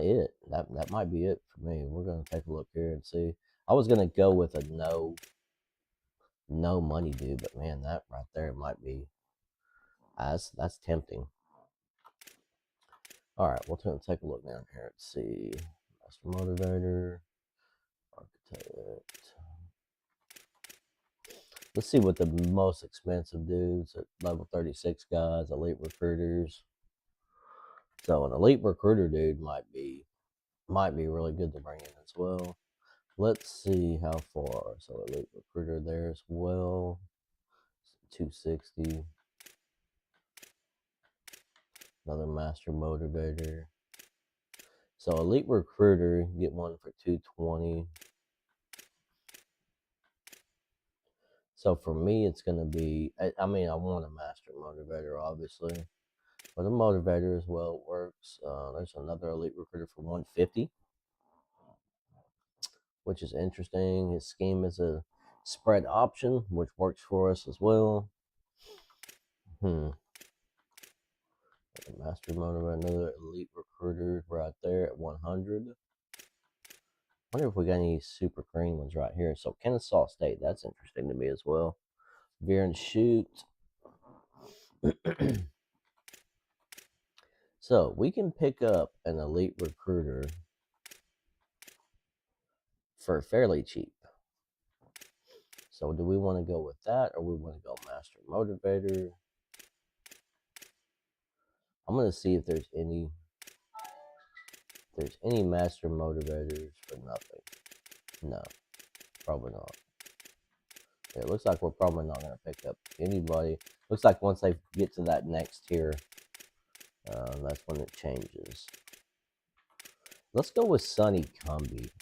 it. That might be it for me. We're gonna take a look here and see. I was gonna go with a no money dude, but man, that right there might be that's tempting. All right, we'll take a look down here. Let's see, Master Motivator, Architect. Let's see what the most expensive dudes at level 36 guys, elite recruiters. So an elite recruiter dude might be really good to bring in as well. Let's see how far. So elite recruiter there as well. 260. Another master motivator. So elite recruiter, get one for 220. So for me, it's going to be, I mean, I want a master motivator, obviously. But a motivator as well works. There's another elite recruiter for 150, which is interesting. His scheme is a spread option, which works for us as well. Master motivator, another elite recruiter right there at 100. Wonder if we got any super green ones right here. So Kennesaw State, that's interesting to me as well. Veer and shoot. So we can pick up an elite recruiter for fairly cheap. So do we want to go with that, or we want to go master motivator? I'm gonna see if there's any master motivators for nothing. No, probably not. Yeah, it looks like we're probably not gonna pick up anybody. Looks like once they get to that next tier, that's when it changes. Let's go with Sonny Cumby.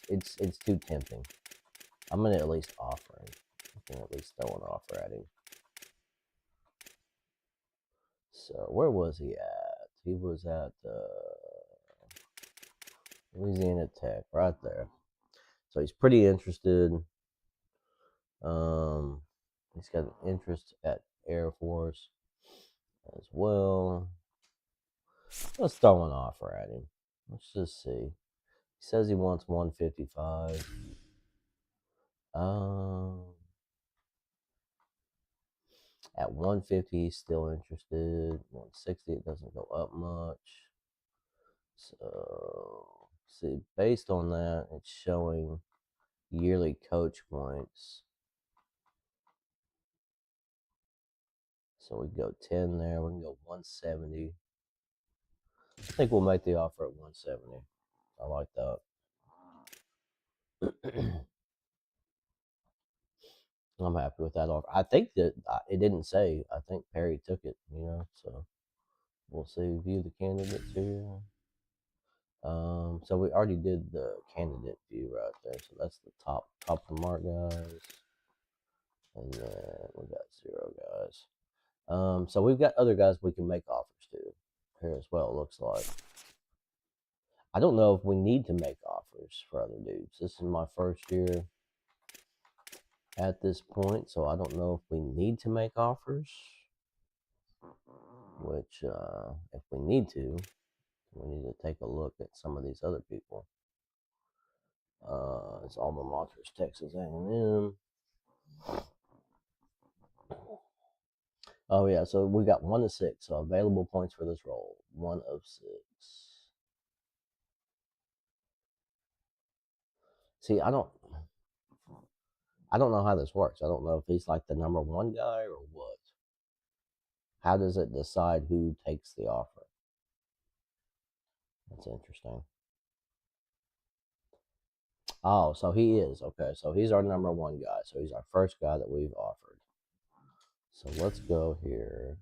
It's too tempting. I'm gonna at least offer him. I can at least throw an offer at him. So where was he at? He was at Louisiana Tech, right there. So he's pretty interested. He's got an interest at Air Force as well. Let's throw an offer at him. Let's just see. He says he wants 155. At 150, he's still interested. 160, it doesn't go up much. So, see, based on that, it's showing yearly coach points. So we go 10 there. We can go 170. I think we'll make the offer at 170. I like that. I'm happy with that offer. I think that it didn't say. I think Perry took it, so we'll see. View the candidates here. So we already did the candidate view right there. So that's the top of the mark guys. And then we got 0 guys. So we've got other guys we can make offers to here as well, it looks like. I don't know if we need to make offers for other dudes. This is my first year at this point, so I don't know if we need to make offers. Which, if we need to take a look at some of these other people. It's alma mater's Texas A&M. Oh yeah, so we got 1 of 6. So available points for this role, 1 of 6. See, I don't know how this works. I don't know if he's like the number 1 guy or what. How does it decide who takes the offer? That's interesting. Oh, so he is. Okay, so he's our number 1 guy. So he's our first guy that we've offered. So let's go here.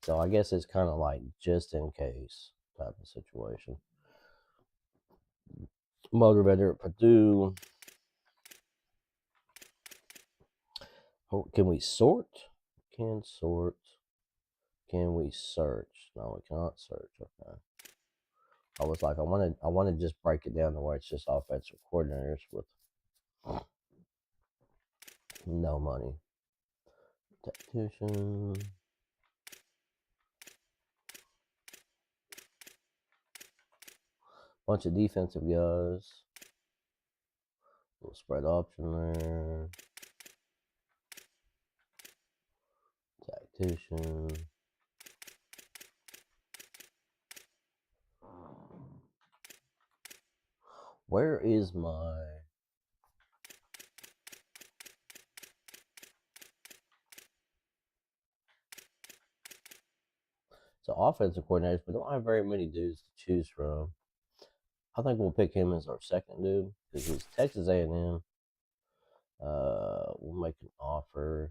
So I guess it's kind of like just in case type of situation. Motivator at Purdue. Oh, can we sort? Can sort. Can we search? No, we cannot search. Okay. I was like, I want to just break it down to where it's just offensive coordinators with no money. Tactician. Bunch of defensive guys. Little spread option there. Tactician. Where is my... So offensive coordinators, but don't have very many dudes to choose from. I think we'll pick him as our second dude because he's Texas A&M. We'll make an offer.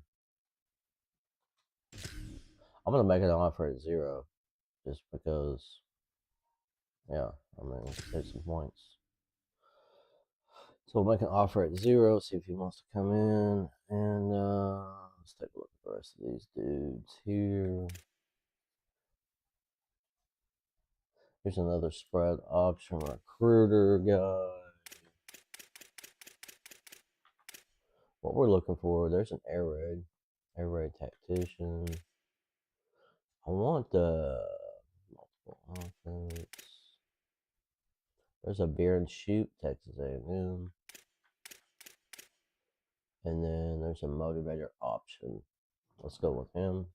I'm gonna make an offer at 0, just because. Yeah, I mean, there's some points. So we'll make an offer at 0. See if he wants to come in, and let's take a look at the rest of these dudes here. Here's another spread option recruiter guy. What we're looking for, there's an air raid tactician. I want the multiple offense. There's a beer and shoot, Texas A&M. And then there's a motivator option. Let's go with him.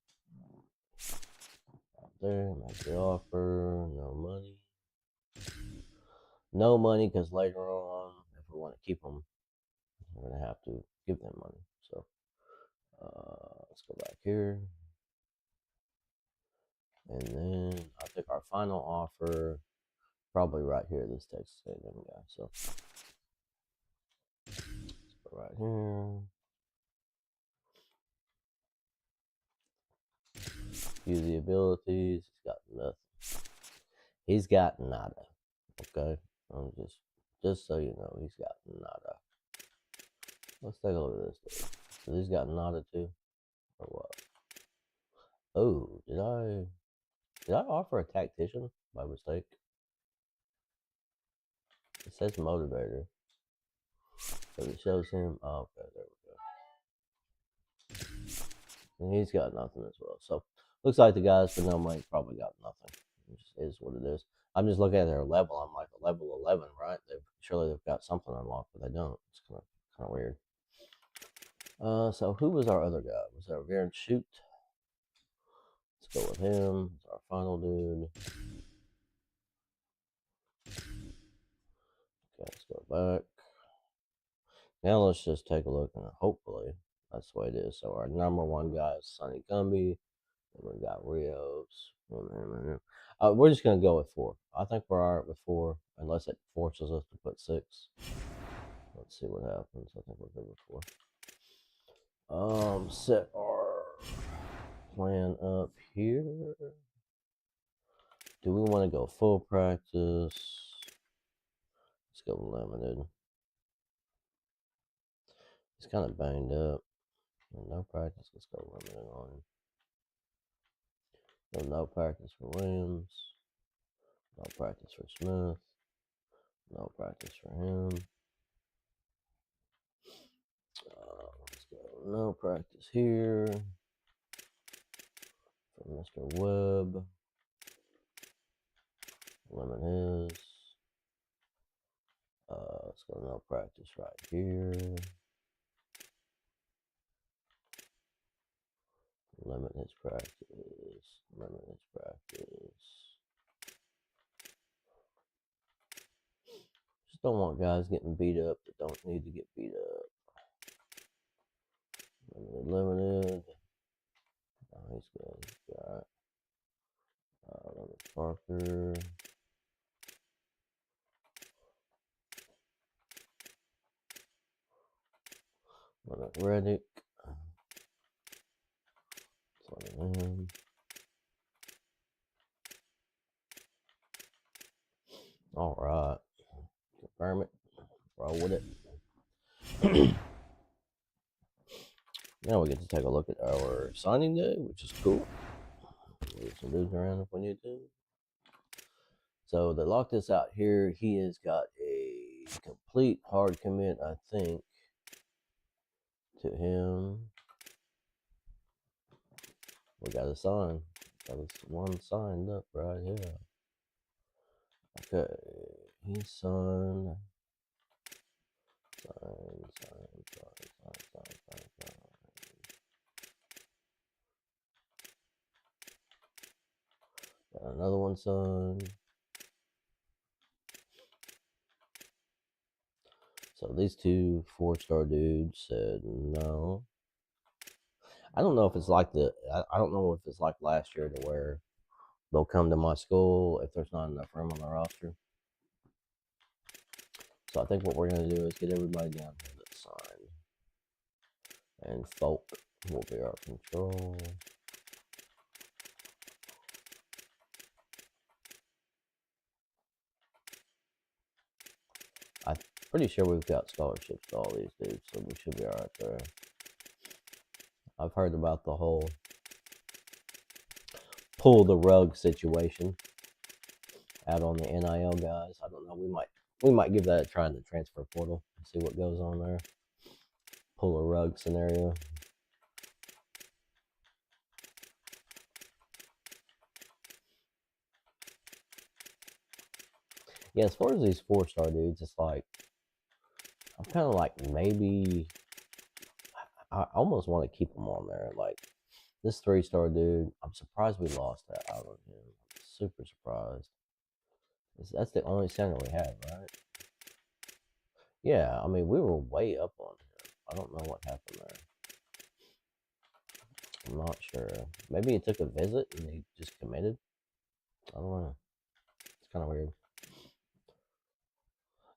Out there, make the offer. No money. No money, because later on, if we want to keep them, we're going to have to give them money. So, let's go back here. And then I think our final offer, probably right here, this Texas A&M guy. So, let's go right here. View the abilities. He's got nothing. He's got nada. Okay? I'm just so you know, he's got nada. Let's take a look at this dude. So he's got nada too? Or what? Oh, did I offer a tactician by mistake? It says motivator. So it shows him. Oh, okay, there we go. And he's got nothing as well. So looks like the guys for no money probably got nothing. It just is what it is. I'm just looking at their level. I'm like a level 11, right? Surely they've got something unlocked, but they don't. It's kind of weird. So who was our other guy? Was that Veer and Shoot? Let's go with him. It's our final dude. Okay, let's go back. Now let's just take a look, and hopefully that's the way it is. So our number 1 guy is Sonny Gumby. And we got Rios. We're just gonna go with 4. I think we're alright with 4, unless it forces us to put 6. Let's see what happens. I think we're good with 4. Set our plan up here. Do we want to go full practice? Let's go limited. He's kind of banged up. No practice. Let's go limited on him. No practice for Williams. No practice for Smith. No practice for him. Let's go. No practice here for Mr. Webb. Limit his. Let's go. No practice right here. Limit his practice. Limit his practice. Just don't want guys getting beat up that don't need to get beat up. Limited. Oh, he's good. He's got Limit Parker. Limit Reddick. Him. All right. Confirm it. Roll with it. Now we get to take a look at our signing day, which is cool. Move some dudes around if we need to. So they locked this out here. He has got a complete hard commit, I think, to him. We got a sign. Got one signed up right here. Okay, he's signed. Sign. Got another one signed. So these two 4-star dudes said no. I don't know if it's like I don't know if it's like last year to where they'll come to my school if there's not enough room on the roster. So I think what we're going to do is get everybody down here that's signed. And Folk will be our control. I'm pretty sure we've got scholarships to all these dudes, so we should be alright there. I've heard about the whole pull the rug situation out on the NIL guys. I don't know. We might give that a try in the transfer portal and see what goes on there. Pull a rug scenario. Yeah, as far as these 4-star dudes, it's like I'm kind of like maybe I almost want to keep them on there. Like this 3-star dude, I'm surprised we lost that out on him. I'm super surprised. That's the only center we had, right? Yeah, I mean we were way up on him. I don't know what happened there. I'm not sure. Maybe he took a visit and he just committed. I don't know. It's kind of weird.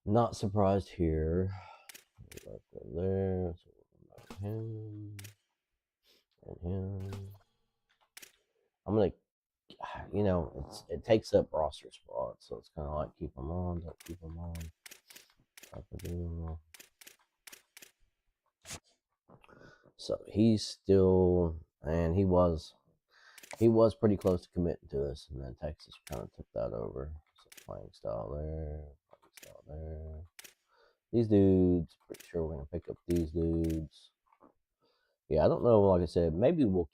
Not surprised here. There. So him and him. I'm gonna, you know, it takes up roster spots, so it's kind of like keep them on, don't keep them on. Type of deal. So he's still, and he was pretty close to committing to us, and then Texas kind of took that over. So playing style there. These dudes, pretty sure we're gonna pick up these dudes. Yeah, I don't know. Like I said, maybe we'll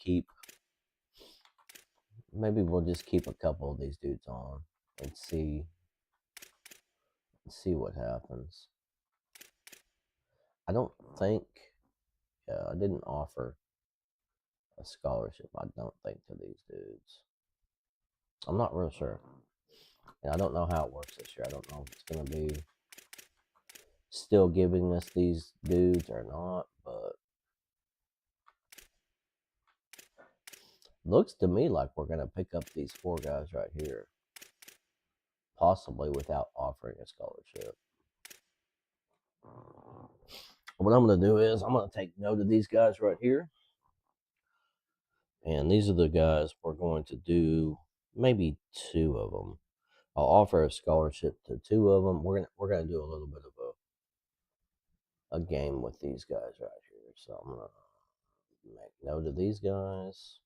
just keep a couple of these dudes on and see what happens. I don't think, yeah, I didn't offer a scholarship, I don't think, to these dudes. I'm not real sure. And I don't know how it works this year. I don't know if it's going to be still giving us these dudes or not, but looks to me like we're going to pick up these 4 guys right here, possibly without offering a scholarship. What I'm going to do is I'm going to take note of these guys right here. And these are the guys we're going to do, maybe 2 of them. I'll offer a scholarship to 2 of them. We're gonna do a little bit of a game with these guys right here. So I'm gonna make note of these guys.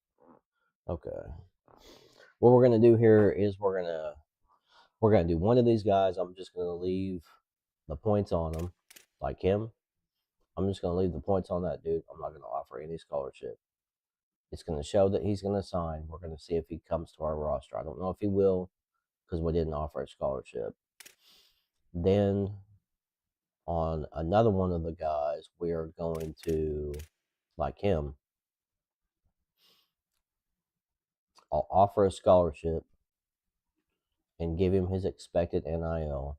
Okay. What we're gonna do here is we're gonna do one of these guys. I'm just gonna leave the points on them, like him. I'm just gonna leave the points on that dude. I'm not gonna offer any scholarship. It's gonna show that he's gonna sign. We're gonna see if he comes to our roster. I don't know if he will because we didn't offer a scholarship. Then on another one of the guys, we are going to, like him, I'll offer a scholarship and give him his expected NIL,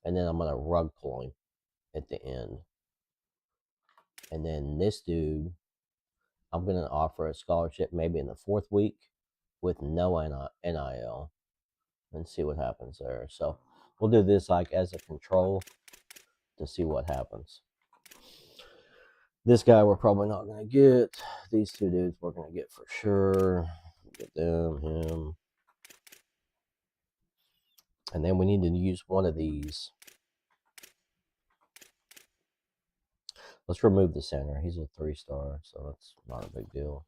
and then I'm going to rug pull him at the end. And then this dude, I'm going to offer a scholarship maybe in the 4th week with no NIL and see what happens there. So we'll do this like as a control to see what happens. This guy we're probably not going to get. These 2 dudes we're going to get for sure. Get them, him. And then we need to use one of these. Let's remove the center. He's a 3-star, so that's not a big deal.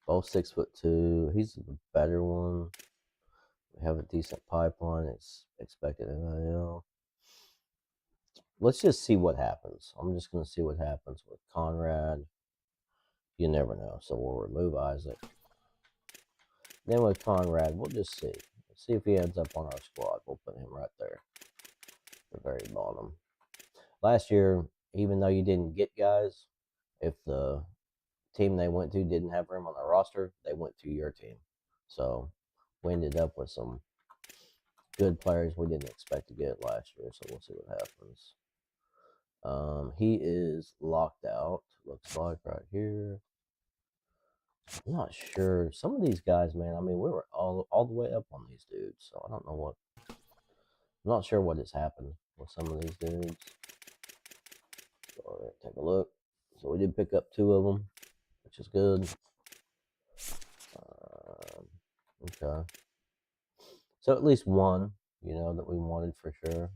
Both 6'2". He's the better one. We have a decent pipeline. It's expected NIL. Let's just see what happens. I'm just going to see what happens with Conrad. You never know. So we'll remove Isaac. Then with Conrad, we'll just see. Let's see if he ends up on our squad. We'll put him right there. The very bottom. Last year, even though you didn't get guys, if the team they went to didn't have room on their roster, they went to your team. So we ended up with some good players we didn't expect to get last year. So we'll see what happens. He is locked out. Looks like right here. I'm not sure. Some of these guys, man. I mean, we were all the way up on these dudes, so I don't know what. I'm not sure what has happened with some of these dudes. So, all right, take a look. So we did pick up 2 of them, which is good. Okay. So at least one, that we wanted for sure.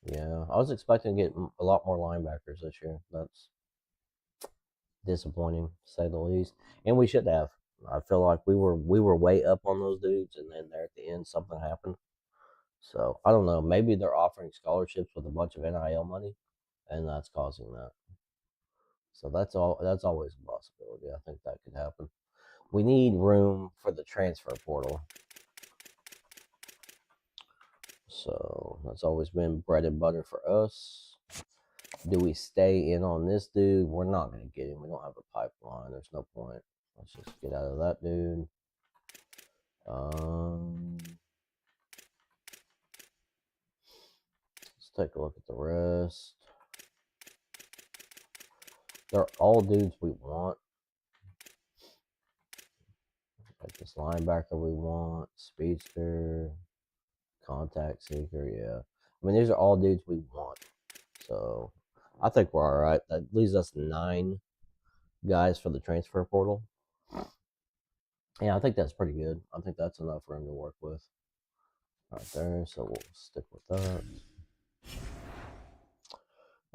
Yeah, I was expecting to get a lot more linebackers this year. That's disappointing, to say the least. And we should have. I feel like we were way up on those dudes, and then there at the end something happened. So I don't know. Maybe they're offering scholarships with a bunch of NIL money, and that's causing that. So that's all. That's always a possibility. I think that could happen. We need room for the transfer portal. So that's always been bread and butter for us. Do we stay in on this dude? We're not going to get him. We don't have a pipeline. There's no point. Let's just get out of that dude. Let's take a look at the rest. They're all dudes we want. Like this linebacker we want. Speedster. Contact seeker, yeah. I mean, these are all dudes we want. So I think we're all right. That leaves us 9 guys for the transfer portal. Yeah, I think that's pretty good. I think that's enough for him to work with. Right there, so we'll stick with that.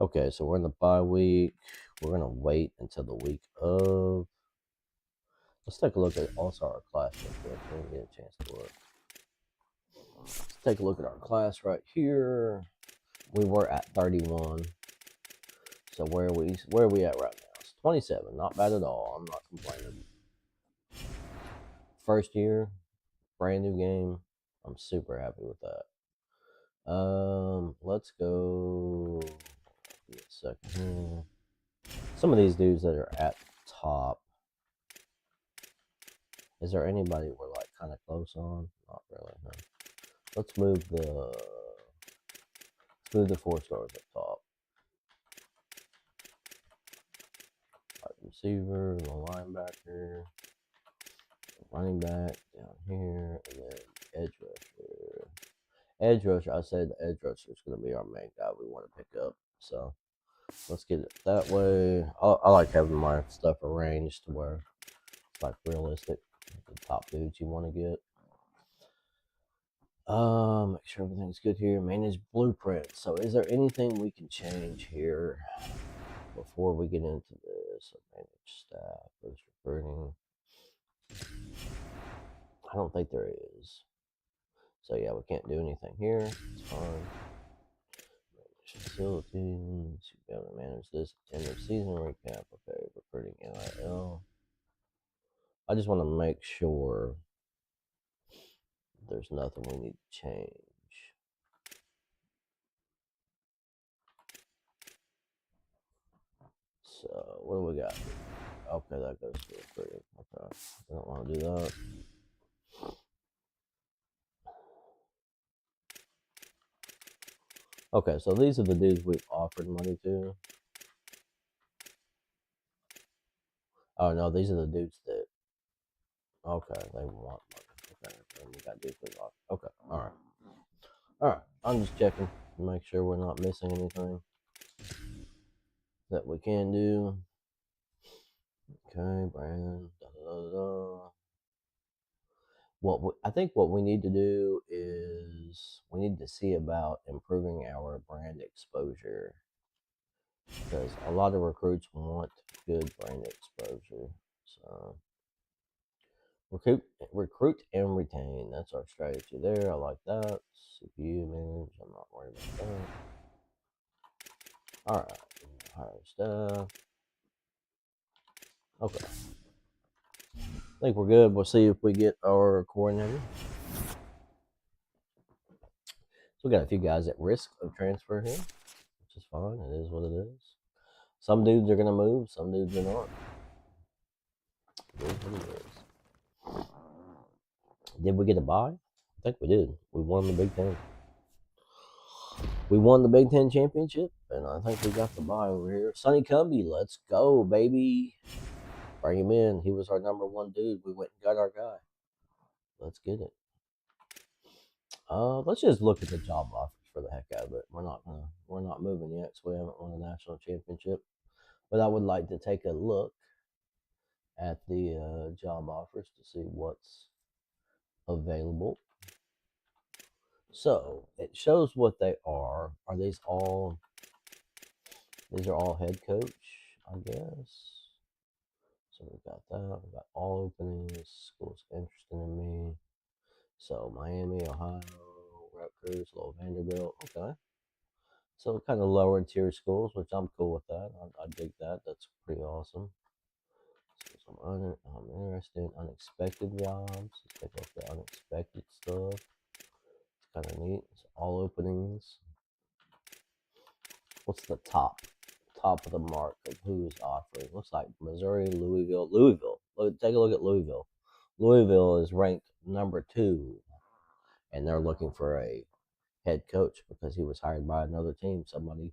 Okay, so we're in the bye week. We're going to wait until the week of. Let's take a look at also our class real quick. We didn't get a chance to look. Let's take a look at our class right here. We were at 31. So where are we at right now? It's 27. Not bad at all. I'm not complaining. First year, brand new game. I'm super happy with that. Let's go. Give me a second here. Some of these dudes that are at the top. Is there anybody we're like kind of close on? Not really. No. Let's move the 4 stars up top. Wide receiver, the linebacker, running back down here, and then edge rusher. Edge rusher, I said the edge rusher is going to be our main guy we want to pick up. So let's get it that way. I like having my stuff arranged to where it's like realistic. The top dudes you want to get. Make sure everything's good here. Manage blueprint. So is there anything we can change here before we get into this? Manage staff, boost recruiting. I don't think there is. So yeah, we can't do anything here. It's fine. Manage facilities. You gotta manage this. End of season recap. Okay, recruiting NIL. I just want to make sure there's nothing we need to change. So what do we got? Okay, that goes to recruiting. Okay, we don't want to do that. Okay, so these are the dudes we've offered money to. Oh no, these are the dudes that. Okay, they want money. Okay, and we got dudes we've offered. Okay, all right. I'm just checking to make sure we're not missing anything that we can do. Okay, brand. I think what we need to do is we need to see about improving our brand exposure, because a lot of recruits want good brand exposure. So Recruit and retain. That's our strategy there. I like that. CPU manage. I'm not worried about that. All right. Hire staff. Okay. I think we're good. We'll see if we get our coordinator. So we got a few guys at risk of transfer here, which is fine. It is what it is. Some dudes are gonna move. Some dudes are not. It is what it is. Did we get a bye? I think we did. We won the Big Ten. We won the Big Ten championship, and I think we got the bye over here. Sonny Cumby, let's go, baby. Bring him in. He was our number one dude. We went and got our guy. Let's get it. Let's just look at the job offers for the heck of it. We're not moving yet, so we haven't won a national championship. But I would like to take a look at the job offers to see what's available. So it shows what they are. Are these all? These are all head coach, I guess. So we got that. We got all openings. Schools interested in me. So Miami, Ohio, Rutgers, Little Vanderbilt. Okay. So kind of lower tier schools, which I'm cool with that. I dig that. That's pretty awesome. So I'm interested in unexpected jobs. Let's take a look at unexpected stuff. It's kind of neat. It's all openings. What's the top of the mark of who's offering? Looks like Missouri, Louisville. Take a look at Louisville. Louisville is ranked number 2, and they're looking for a head coach because he was hired by another team. Somebody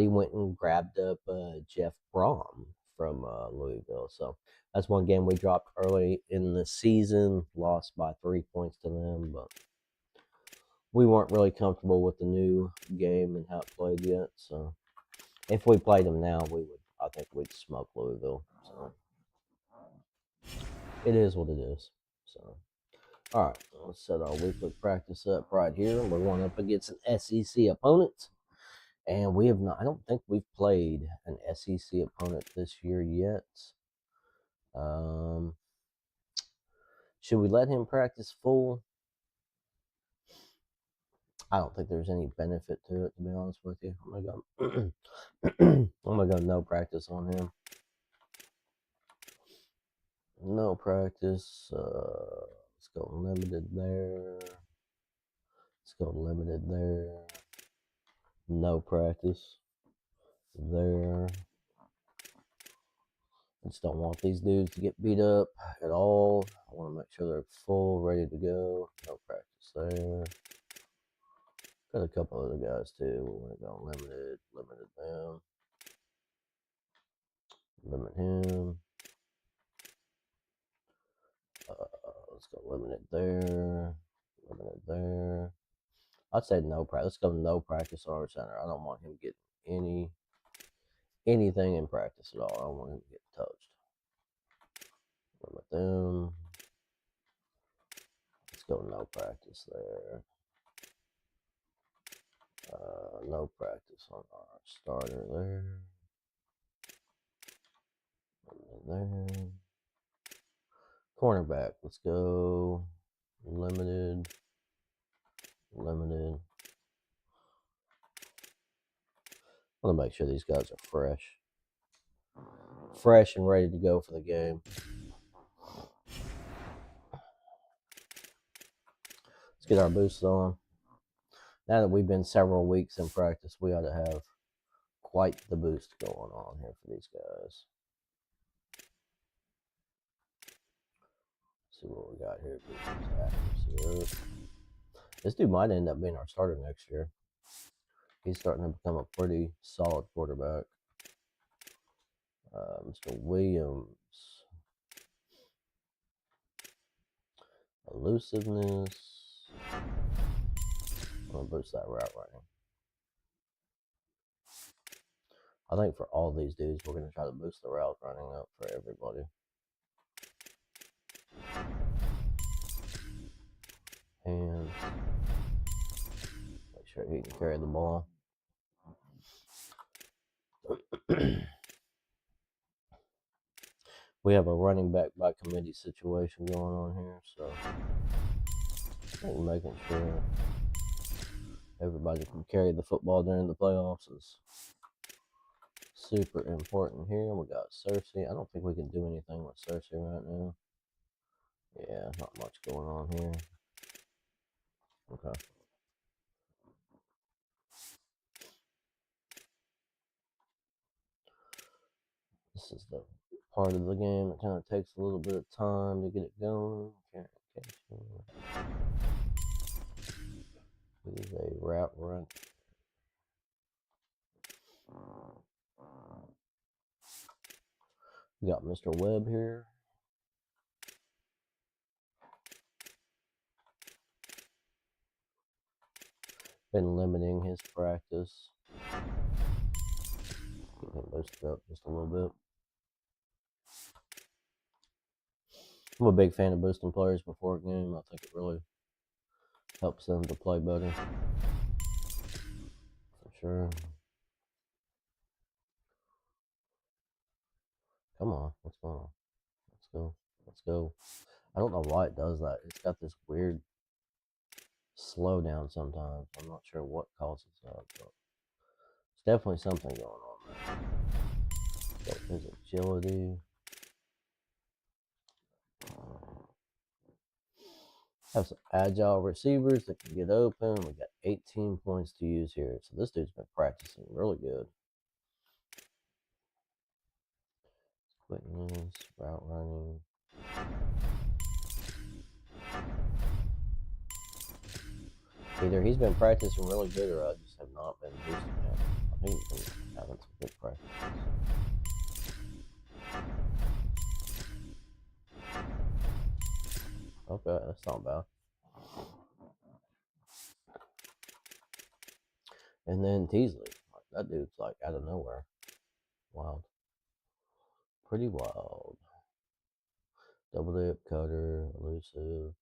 went and grabbed up Jeff Brom from Louisville. So that's one game we dropped early in the season, lost by 3 points to them, but we weren't really comfortable with the new game and how it played yet. So if we played them now, I think we'd smoke Louisville. So it is what it is. So all right, let's set our weekly practice up right here. We're going up against an SEC opponent. And we have not, I don't think we've played an SEC opponent this year yet. Should we let him practice full? I don't think there's any benefit to it, to be honest with you. I'm gonna go no practice on him. No practice. Let's go limited there. Let's go limited there. No practice there. I just don't want these dudes to get beat up at all. I want to make sure they're full, ready to go. No practice there. Got a couple other guys too. We want to go limited them. Limit him. Let's go limited there. Limited there. I'd say no practice. Let's go no practice on our center. I don't want him getting anything in practice at all. I don't want him to get touched. Limit them. Let's go no practice there. No practice on our starter there. There. Cornerback. Let's go limited. I want to make sure these guys are fresh and ready to go for the game. Let's get our boosts on. Now that we've been several weeks in practice, we ought to have quite the boost going on here for these guys. Let's see what we got here. This dude might end up being our starter next year. He's starting to become a pretty solid quarterback. Mr. Williams. Elusiveness. I'm going to boost that route running. I think for all these dudes, we're going to try to boost the route running up for everybody. And make sure he can carry the ball. we have a running back by committee situation going on here, so I think making sure everybody can carry the football during the playoffs is super important here. We got Cersei. I don't think we can do anything with Cersei right now. Yeah, not much going on here. Okay. This is the part of the game that kind of takes a little bit of time to get it going. It is a route run. We got Mr. Webb here. Been limiting his practice. Get him boosted up just a little bit. I'm a big fan of boosting players before a game. I think it really helps them to play better. For sure. Come on, what's going on? Let's go. Let's go. I don't know why it does that. It's got this weird slowdown sometimes. I'm not sure what causes that, but it's definitely something going on there. So his agility. Have some agile receivers that can get open. We got 18 points to use here. So this dude's been practicing really good. Quickness, route running. Either he's been practicing really good or I just have not been boosting him. I think he's been having some good practice. Okay, that's not bad. And then Teasley. That dude's like out of nowhere. Wild. Pretty wild. Double dip, cutter, elusive.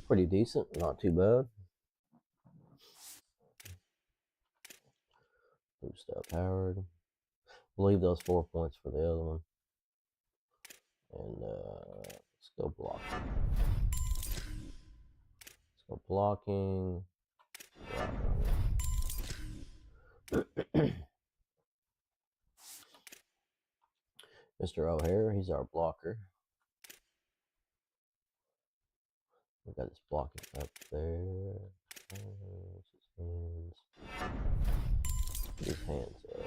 Pretty decent, not too bad. Boost up Howard. Leave those 4 points for the other one. And let's go blocking. Let's go blocking. Mr. O'Hare, he's our blocker. We got his blocking up there. His hands up.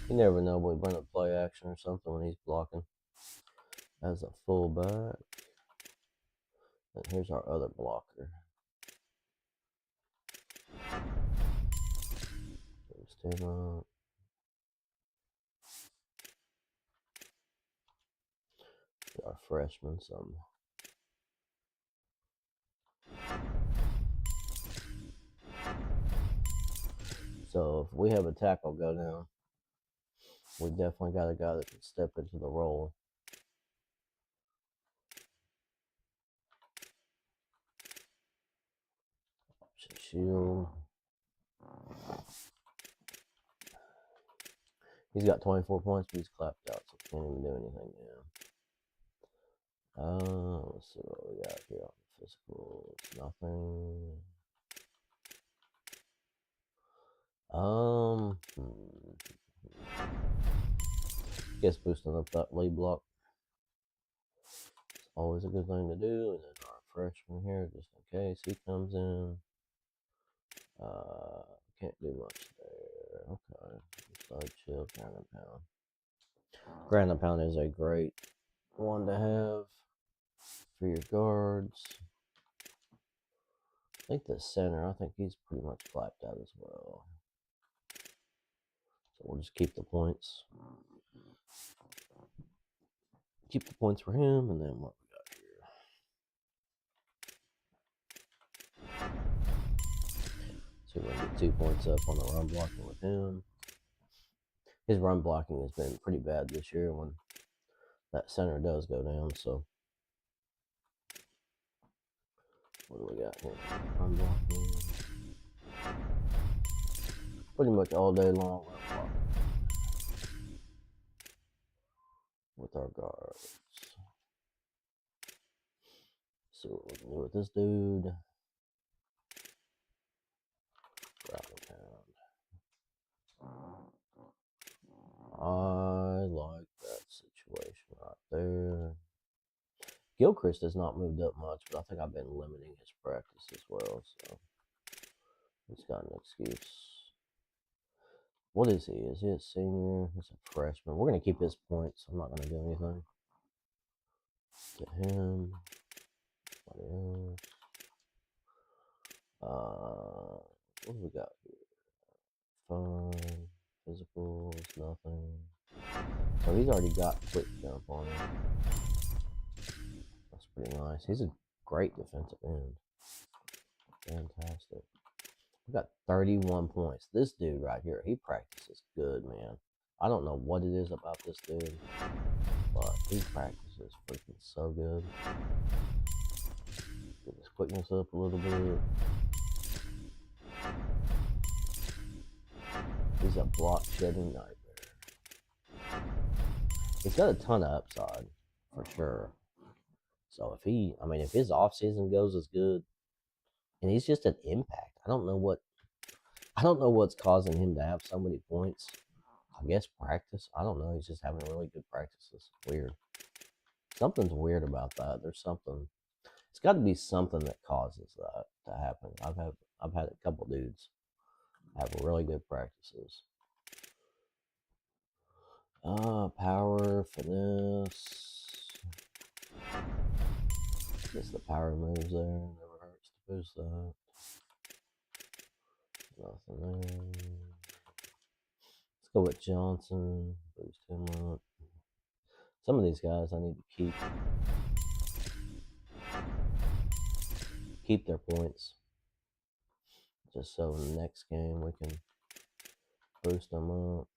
You never know when we run a play action or something when he's blocking. As a fullback. And here's our other blocker. Boost him up. Our freshman some. So if we have a tackle go down, we definitely got a guy that can step into the role. Option shield. He's got 24 points, but he's clapped out, so can't even do anything now. Let's see what we got here on the physical. It's nothing. Guess boosting up that lead block. It's always a good thing to do. And then our freshman here, just in case he comes in. Can't do much there. Okay. Side chill, ground and pound. Ground and pound is a great one to have for your guards. I think the center, I think he's pretty much clapped out as well. So we'll just keep the points. Keep the points for him, and then what we got here. So we're going to get 2 points up on the run blocking with him. His run blocking has been pretty bad this year when that center does go down. So what do we got here? Unblocking. Pretty much all day long with our guards. See what we can do with this dude. I like that situation right there. Gilchrist has not moved up much, but I think I've been limiting his practice as well, so he's got an excuse. What is he? Is he a senior? He's a freshman. We're going to keep his points. I'm not going to do anything. Get him. What else? What do we got here? Fun. Physicals. Nothing. So he's already got quick jump on him. That's pretty nice. He's a great defensive end. Fantastic. We got 31 points. This dude right here, he practices good, man. I don't know what it is about this dude, but he practices freaking so good. Get his quickness up a little bit. He's a block shedding nightmare. He's got a ton of upside, for sure. So if his offseason goes as good, and he's just an impact. I don't know what's causing him to have so many points. I guess practice. I don't know. He's just having really good practices. Weird. Something's weird about that. There's something. It's got to be something that causes that to happen. I've had a couple dudes have really good practices. Power, finesse. Guess the power moves there. Never hurts to boost that. Nothing there. Let's go with Johnson. Boost him up. Some of these guys I need to keep their points, just so in the next game we can boost them up.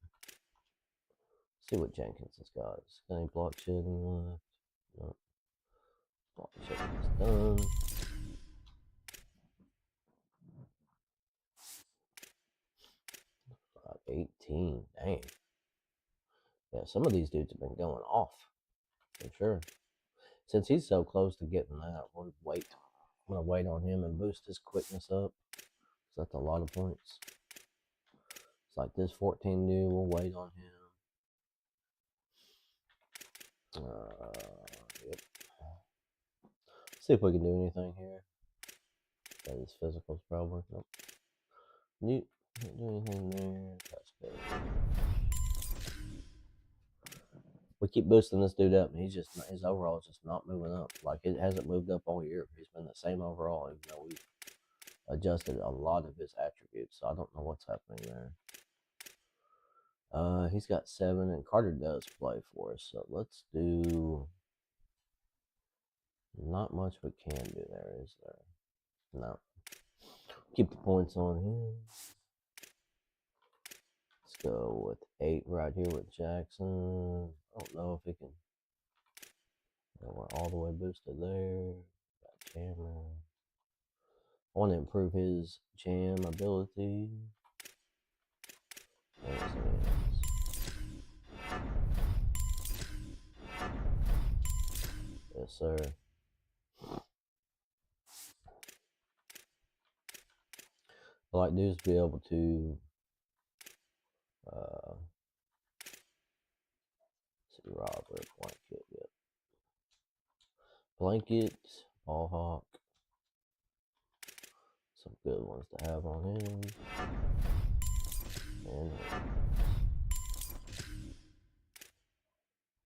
See what Jenkins has got. Is got any block shedding left? No. Block shedding is done. About 18. Dang. Yeah, some of these dudes have been going off. For sure. Since he's so close to getting that, we'll wait. I'm going to wait on him and boost his quickness up. Because that's a lot of points. It's like this 14 dude, we'll wait on him. Yep. See if we can do anything here. Yeah, this physical's probably. Nope. Nope. Can't do anything there. That's good. We keep boosting this dude up, and his overall is just not moving up. Like, it hasn't moved up all year. He's been the same overall, even though we've adjusted a lot of his attributes. So I don't know what's happening there. He's got 7, and Carter does play for us. So let's do. Not much we can do there, is there? No. Keep the points on him. Let's go with 8 right here with Jackson. I don't know if he can. Yeah, we're all the way boosted there. Got Jammer. I want to improve his jam ability. Yes, sir. I like dudes to be able to see Robert Blanket. Yep. Blanket, Ball Hawk. Some good ones to have on him. And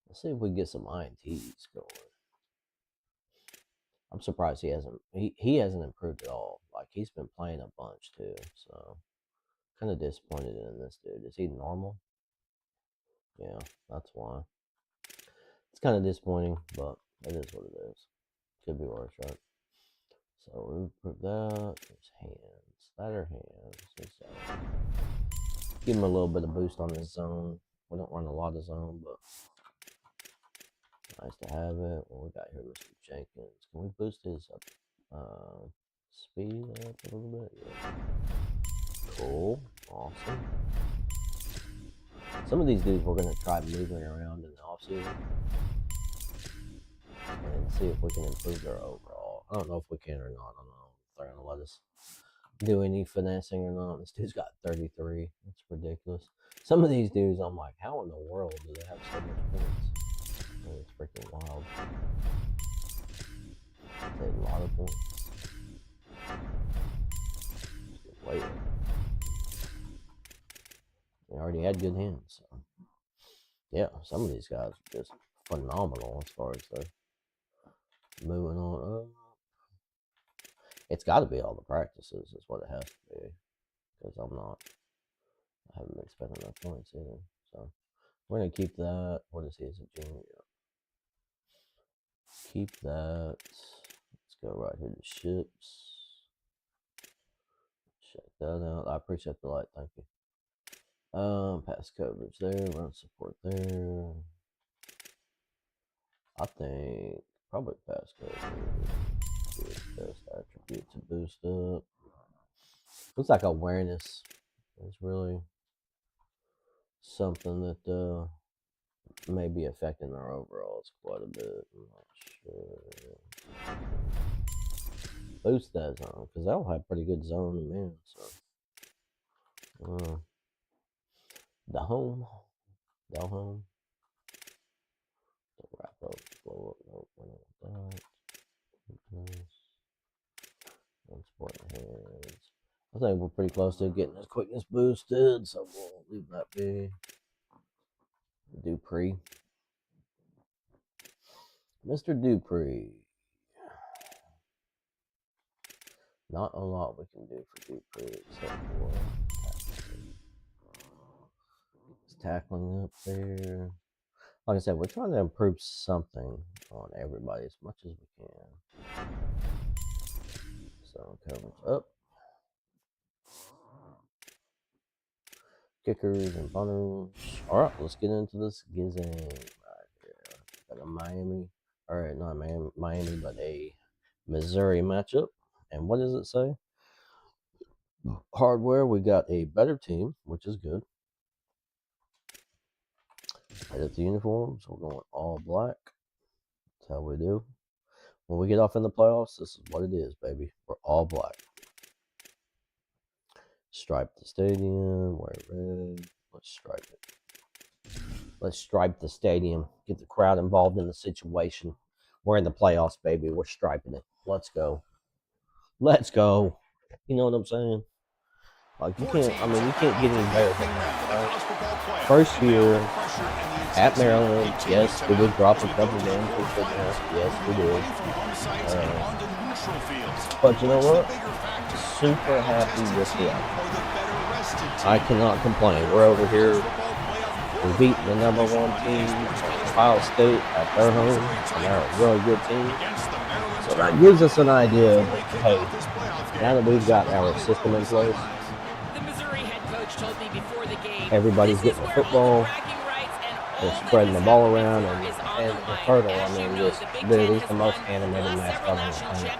let's see if we can get some INTs going. I'm surprised he hasn't improved at all. Like, he's been playing a bunch too, so kind of disappointed in this dude. Is he normal? Yeah, that's why. It's kind of disappointing, but it is what it is. Could be worse, right? So we improve that. There's hands. That are hands. So give him a little bit of boost on his zone. We don't run a lot of zone, but Nice to have it. What we got here, Mr. Jenkins? Can we boost his speed up a little bit? Yeah. Cool. Awesome. Some of these dudes we're going to try moving around in the offseason and see if we can improve their overall. I don't know if we can or not. I don't know if they're going to let us do any finessing or not. This dude's got 33. That's ridiculous. Some of these dudes, I'm like, how in the world do they have so much points? I mean, it's freaking wild. It's a lot of points. Wait. They already had good hands. So. Yeah, some of these guys are just phenomenal as far as they're moving on up. It's got to be all the practices is what it has to be. Because I haven't been spending enough points either. So we're going to keep that. What is he as a junior? Keep that. Let's go right here to ships. Check that out. I appreciate the light. Thank you. Pass coverage there. Run support there. I think probably pass coverage is the best attribute to boost up. Looks like awareness is really something that may be affecting our overalls quite a bit. I'm not sure. Boost that zone because they'll have pretty good zone and man. So the home. Don't wrap up, blow up. Nope, we're not with that. Unsporting hands. I think we're pretty close to getting this quickness boosted, so we'll leave that be. Dupree. Mr. Dupree. Not a lot we can do for Dupree except for tackling up there. Like I said, we're trying to improve something on everybody as much as we can. So coverage up. Kickers and punters. Alright, let's get into this gizem right here. Got a Miami, or not Miami, but a Missouri matchup. And what does it say? Hardware, we got a better team, which is good. Edit the uniforms, we're going all black. That's how we do. When we get off in the playoffs, this is what it is, baby. We're all black. Stripe the stadium, wear red. Let's stripe it. Let's stripe the stadium. Get the crowd involved in the situation. We're in the playoffs, baby. We're striping it. Let's go. Let's go. You know what I'm saying? Like, you can't get any better than that, right? First year at Maryland, yes, we would drop a couple games. Yes, we did. But you know what? Super happy with the outcome. I cannot complain. We're over here. We beat the number 1 team, Ohio State, at their home, and they're a really good team. So that gives us an idea that, hey, now that we've got our system in place, everybody's getting the football, they're spreading the ball around, and the turtle, I mean, just, dude, he's the most animated mascot on the planet.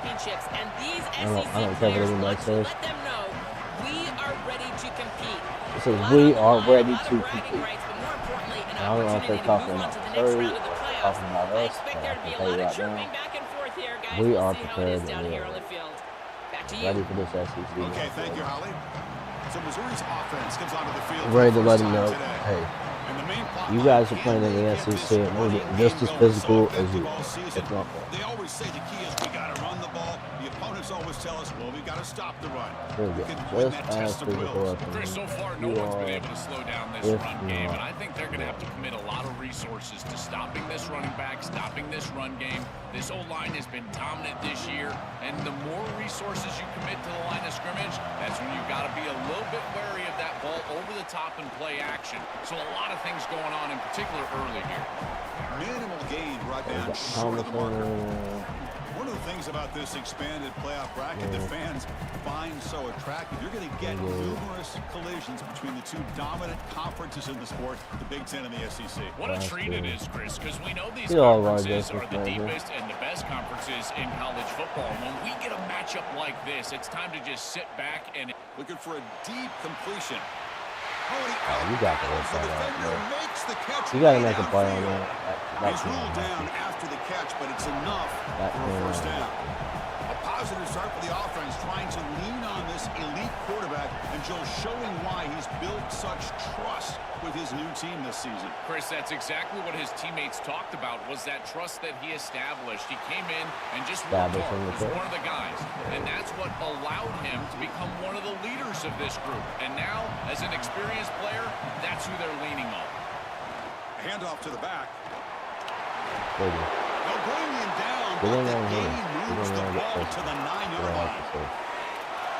I don't care what anybody says. It says, we are ready to compete. And I don't know if they're talking about Missouri or talking about us, but I can tell you right now, we are prepared and we are ready for this SEC. Okay, thank you, Holly. So Missouri's offense comes onto the field. Ready to let them know, hey, you guys are playing in the SEC and we're getting just as physical as you. It's not fair. They always say the key is we got to run the ball. The opponents always tell us, well, we got to stop the run. Just as physical. Chris, so far, no one's been able to slow down this run game, and I think they're going to have to commit a lot of resources to stopping this running back, stopping this run game. This O-line has been dominant this year, and the more resources you commit to the line of scrimmage, that's when you've got to be a little bit wary of that ball over the top and play action. So a lot of things going on, in particular early here. Minimal gain brought down short of the marker. One of the things about this expanded playoff bracket the fans find so attractive, you're going to get numerous collisions between the two dominant conferences in the sport, the Big Ten and the SEC. What a treat it is, Chris, because we know these conferences are the deepest and the best conferences in college football. When we get a matchup like this, it's time to just sit back and... Looking for a deep completion. You got to work that out, man. You got to make a play on that. He's ruled down after the catch, but it's enough for a first down. A positive start for the offense, trying to lean on this elite quarterback, and Joe showing why he's built such trust with his new team this season. Chris, that's exactly what his teammates talked about, was that trust that he established. He came in and just worked hard, was one of the guys, and that's what allowed him to become one of the leaders of this group. And now, as an experienced player, that's who they're leaning on. Handoff to the back. Maybe. They'll bring him down, but the game moves the ball to the 9-yard line.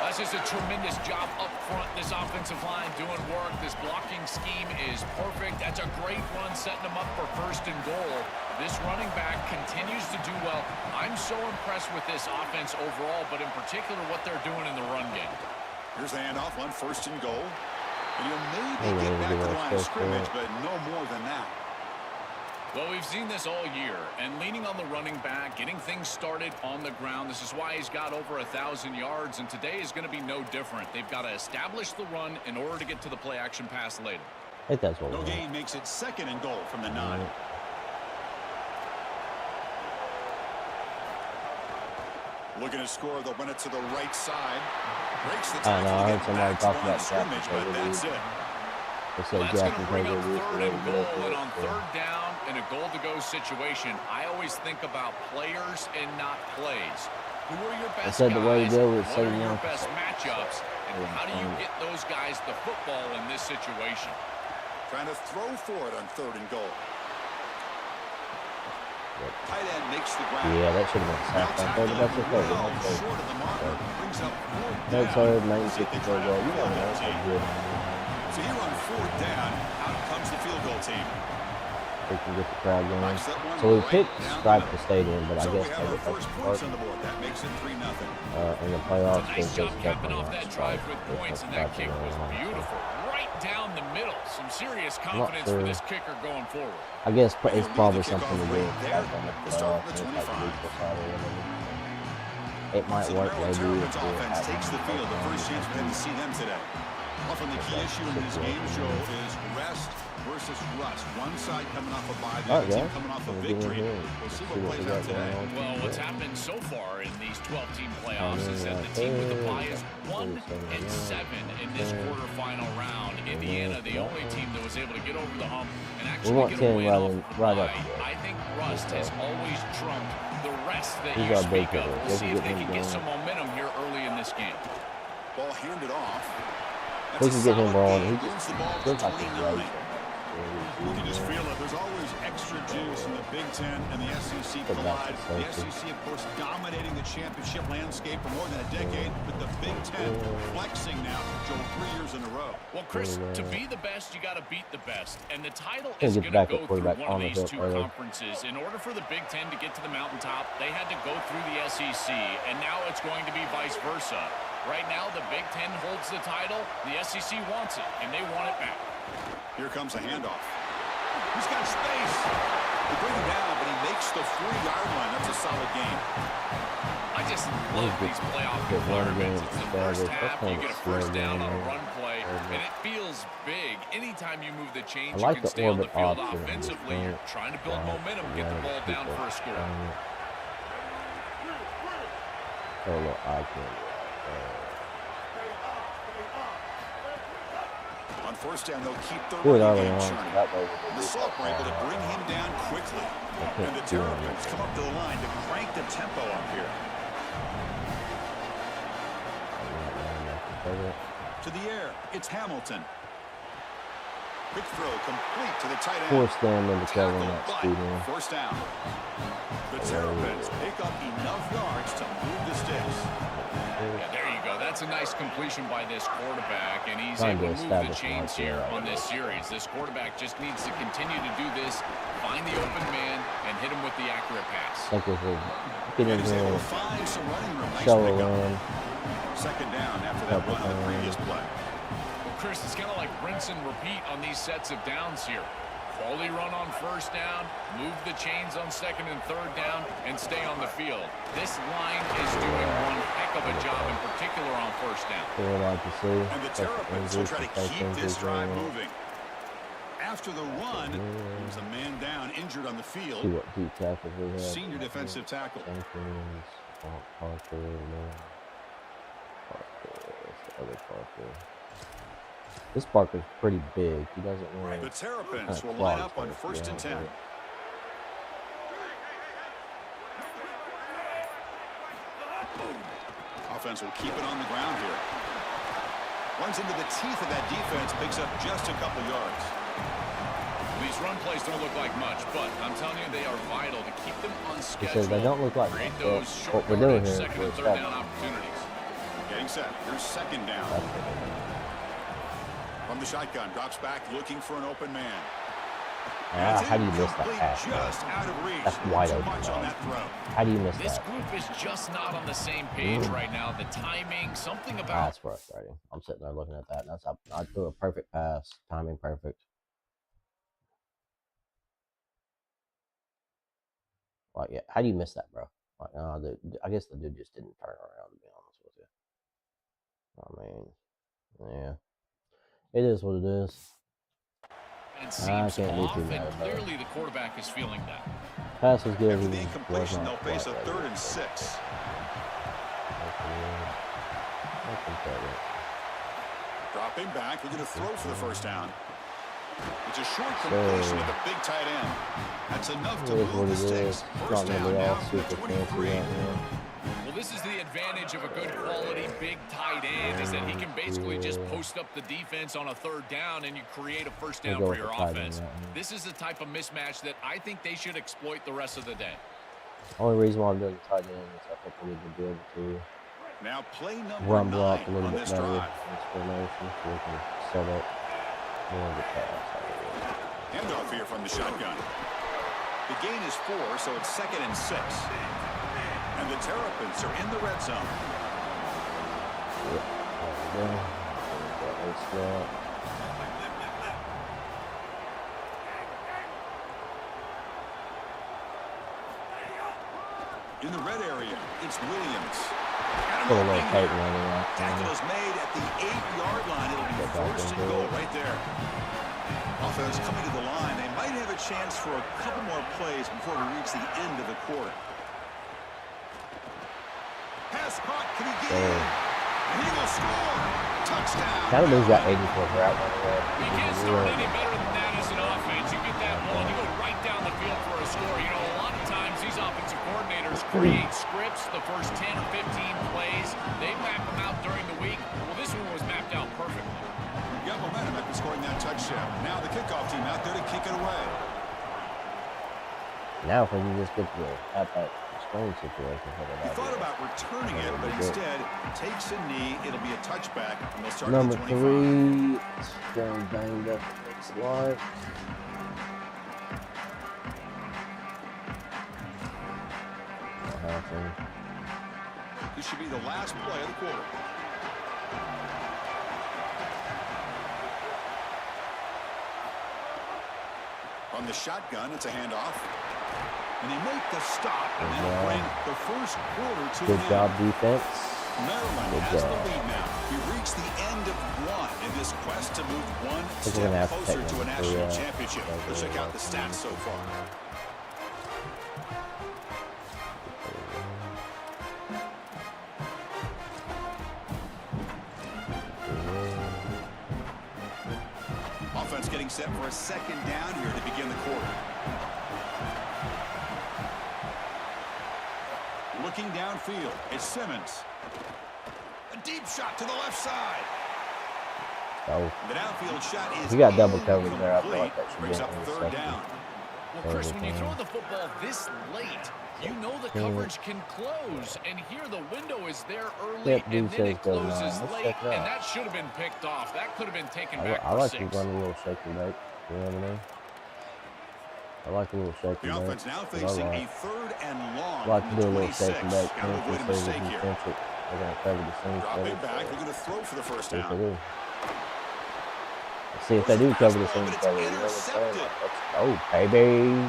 That's just a tremendous job up front. This offensive line doing work. This blocking scheme is perfect. That's a great run, setting them up for first and goal. This running back continues to do well. I'm so impressed with this offense overall, but in particular what they're doing in the run game. Here's the handoff on first and goal. And you'll maybe get back to the line of scrimmage, but no more than that. Well, we've seen this all year, and leaning on the running back, getting things started on the ground. This is why he's got over 1,000 yards, and today is going to be no different. They've got to establish the run in order to get to the play-action pass later. I think that's what no gain makes it second and goal from the 9. Looking to score, they'll run it to the right side. Breaks the tackle. I heard somebody talk about scrimmage, but that's it. Well, that's going to bring up third and goal, and on third down in a goal-to-go situation, I always think about players and not plays. Who are your best guys? What are your best matchups? And how do you get those guys the football in this situation? Trying to throw for it on third and goal. Tight end makes the ground. Yeah, that should have been sacked on third, but that's okay. Short of the marker. Brings up fourth down. That's third, 96 goal. You know that's good. So here on fourth down, out comes the field goal team. We can get the crowd going. So we picked Stripe to Stadium, but I guess they get first points on the board. That makes it 3-0. In the playoffs, nice job capping off that drive with points, and that kick was beautiful. Right down the middle. Some serious confidence for this kicker going forward. I guess it's probably something to do with the start of the 25. It might work maybe. Offense takes the field. The first chance for them to see them today. Often the key issue in this game, Joe, is rest versus rust. One side coming off a bye, the other team coming off a victory. We'll see what plays out today. Well, what's happened so far in these 12-team playoffs is that the team with the bye is 1-7 in this quarterfinal round. Indiana, the only team that was able to get over the hump and actually get a win off the bye. I think rust has always trumped the rest that you speak of. We'll see if they can get some momentum here early in this game. Ball handed off. We can get him rolling. He just feels like he's right. You can just feel it. There's always extra juice in the Big Ten and the SEC collide. The SEC, of course, dominating the championship landscape for more than a decade, but the Big Ten flexing now, Joe, 3 years in a row. Well, Chris, to be the best, you got to beat the best, and the title is going to go through one of these two conferences. In order for the Big Ten to get to the mountaintop, they had to go through the SEC, and now it's going to be vice versa. Right now, the Big Ten holds the title. The SEC wants it, and they want it back. Here comes a handoff. He's got space. They bring him down, but he makes the 4-yard line. That's a solid game. I just love these playoff environments. It's the first half. You get a first down on a run play, and it feels big. Anytime you move the chains, you can stay on the field offensively. You're trying to build momentum, get the ball down for a score. On first down, they'll keep the running game churning. The Salt were able to bring him down quickly. And the Terrapins come up to the line to crank the tempo up here. To the air, it's Hamilton. Quick throw complete to the tight end. Force down in the cover that speed. First down. The Terrapins pick up enough yards to move the sticks. Yeah, there you go. That's a nice completion by this quarterback, and he's able to move the chains here on this series. This quarterback just needs to continue to do this, find the open man, and hit him with the accurate pass. I think get in here and show a run. Second down after that run on the previous play. Well, Chris, it's kind of like rinse and repeat on these sets of downs here. Quality run on first down, move the chains on second and third down, and stay on the field. This line is doing one heck of a job, in particular on first down. And the Terrapins will try to keep this drive moving. After the run, there's a man down, injured on the field. See what deep tackles we have. Senior defensive tackle. This Parker's pretty big. He doesn't really. The Terrapins will line up on first and 10. Offense will keep it on the ground here. Runs into the teeth of that defense, picks up just a couple yards. These run plays don't look like much, but I'm telling you, they are vital to keep them on schedule. He says they don't look like Create much. those What we're doing here second and is third down opportunities. Getting set. Here's second down. From the shotgun, drops back, looking for an open man. How do you miss that pass? Just out of reach. That's wide open. On that throw. How do you miss This that? group is just not on the same page right now. The timing, something about. That's frustrating. I'm sitting there looking at that, and I threw a perfect pass, timing perfect. Like, yeah, how do you miss that, bro? Like, I guess the dude just didn't turn around, to be honest with you. I mean, yeah, it is what it is. And seems off, and clearly the quarterback is feeling that. Pass was good. After the incompletion, they'll face a 3rd and 6. Dropping back, looking to throw for the first down. It's a short completion to the big tight end. That's enough to move the stakes. First down now from the 23. Well, this is the advantage of a good quality big tight end, is that he can basically just post up the defense on a 3rd down and you create a first down for your offense. This is the type of mismatch that I think they should exploit the rest of the day. Only reason why I'm doing the tight end is I think we need to be able to now play number run 9 block a little on bit this better drive. in this formation so we can set up more of the pass. Handoff here from the shotgun. The gain is 4, so it's 2nd and 6. And the Terrapins are in the red zone. In the red area, it's Williams. Tackle is made at the 8-yard line. It'll be 1st and goal right there. Offense coming to the line. They might have a chance for a couple more plays before we reach the end of the quarter. Pass caught. Can he get in? And he will score. Touchdown. Kind of lose that 84 route running there. You can't start any better than that as an offense. You get that ball, you go right down the field for a score. You know, a lot of times these offensive coordinators create scripts the first 10 or 15 plays. They map them out during the week. Well, this one was mapped out perfectly. Got momentum after scoring that touchdown. Now the kickoff team out there to kick it away. Now if we can just get to at that screen situation. He thought about returning it, but instead takes a knee. It'll be a touchback, and they'll start number at the 25. 3. Still banged up against the line. This should be the last play of the quarter. On the shotgun, it's a handoff. And they make the stop, and that'll bring the first quarter to Good an job, end. defense. Maryland has the lead now. We reach the end of 1 in this quest to move one step closer to a national championship. Let's check out the stats so far. Offense getting set for a 2nd down here to begin the quarter. Looking downfield, it's Simmons. A deep shot to the left side. Oh. The downfield shot is He got double coverage there. I feel like that should be brings on up the 3rd down. Well, Chris, when you throw the football this late, you know the coverage can close. And here the window is there early, and then it closes late. And that should have been picked off. That could have been taken back I for like 6. to run a little shaky bait. You know what I mean? I like a little shaking The back. offense now facing a 3rd and long. I like to do a little 26. shaking back. Got to avoid a mistake here. They're going to cover the same. Dropping back, looking to throw for the first down. Let's see if they do cover the same cover. Let's go, baby.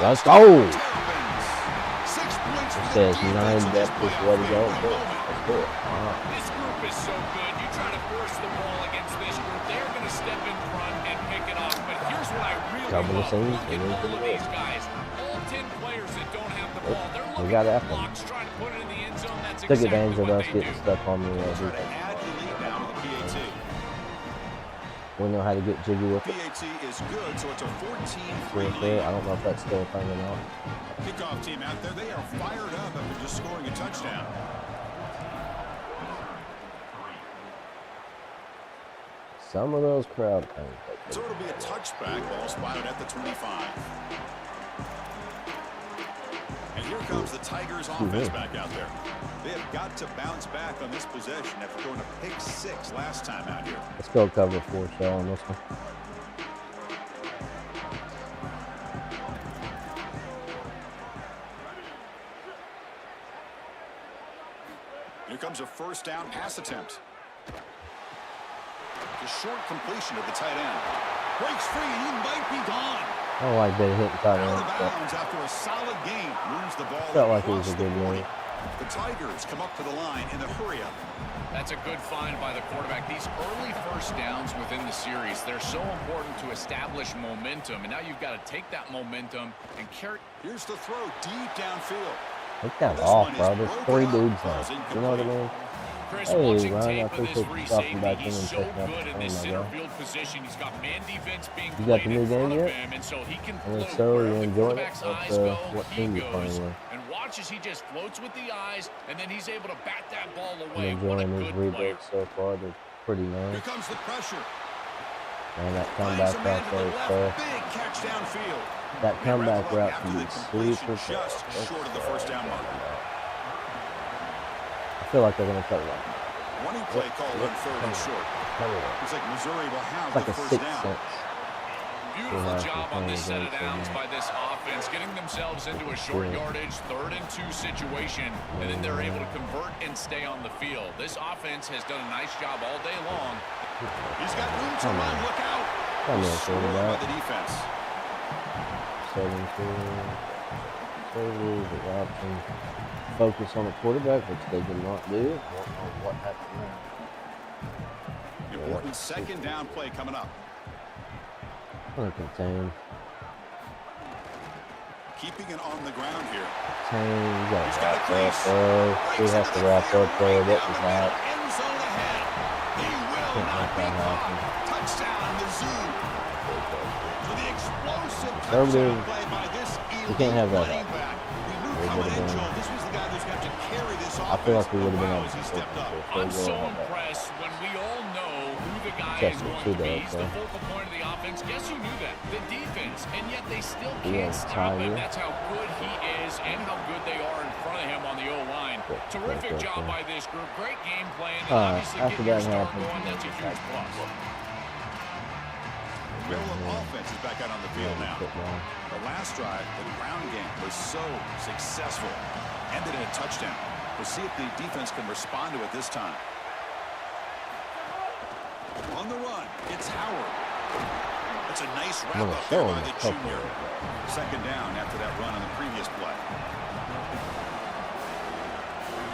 Let's go. It says 9 depth is the way to go. Let's do it. This group is so good. You try to force the ball against this group, they're going to step in front and pick it off. But here's what I really love. Look at all of these guys. All 10 players that don't have the ball. They're looking for blocks, trying to put it in the end zone. That's took exactly advantage of what us they getting do. stuck on the defense. Add the lead down to the PAT. We know how to get jiggy with it. PAT is good, so it's a 14-3 I lead. don't know if that's still a thing or not. Kickoff team out there, they are fired up after just scoring a touchdown. Some of those crowd things. So it'll be a touchback, ball spotted at the 25. And here comes the Tigers offense back out there. They have got to bounce back on this possession after throwing a pick 6 last time out here. Let's go cover 4 shell on this one. Here comes a first down pass attempt. The short completion of the tight end. Breaks free and he might be gone. I don't like being hit tight Out end. of bounds after a solid gain. Moves the ball. Felt like it was a across the good point. move. The Tigers come up to the line in the hurry up. That's a good find by the quarterback. These early first downs within the series, they're so important to establish momentum. And now you've got to take that momentum and carry. Here's the throw deep downfield. Take that off, bro. There's 3 dudes there. You know what I mean? Chris, Hey, watching Ryan, I tape of this appreciate free you stopping safety, back in he's and so checking out good the in this phone, center my guy. field position. He's got man defense being You got played the new in front game of yet? him, and so he can And float if so, wherever you the enjoying it? quarterback's eyes What go, he team you goes. playing with? And watch as he just floats with the eyes, and then he's able to bat that ball I'm away. What a enjoying these good player. rebuilds so far. They're pretty Here nice. comes the pressure. And that Finds comeback a man route to there the is left. tough. Big catch downfield. That They comeback wrap it up route after can the be completion super just tough. short of the first down mark. I feel like they're going to cut it off. Running play called on 3rd and short. Looks like Missouri will have It's like the a first 6 down. cents. Beautiful job on this set of downs by this offense, getting themselves into a short yardage 3rd and 2 situation, and then they're able to convert and stay on the field. This offense has done a nice job all day long. He's got room to run. Look out. Come on, Scored by quarterback. the defense. 17. The option. Focus on the quarterback, which they did not do. I don't know what happened there. Important second down play coming up. Gonna contain. Keeping it on the ground here. Contain. You gotta He's got a wrap crease. up there. We Breaks have into to the wrap clear, up there. way What down was the that? middle, end zone ahead. He will Can't not let be that caught. happen. Touchdown, Mizzou. So the explosive Conservative. touchdown play by this You can't have that running happen. back. We knew It coming would've in, been- Joel, this was the guy who's got to carry this offense. I feel like we would have been Wow, able as he to stepped up. I'm so impressed when we all know who the guy is going to be. He's the focal point of the offense. Guess who knew that? The defense. And yet they still can't stop him. That's how good he is and how good they are in front of him on the O-line. Terrific job by this group. Great game plan. And obviously after getting your that start happened, going, that's a huge plus. Middle of offense is back out on the field now. The last drive, the ground game was so successful. Ended in a touchdown. We'll see if the defense can respond to it this time. On the run, it's Howard. That's a nice wrap up there by the junior. Second down after that run on the previous play.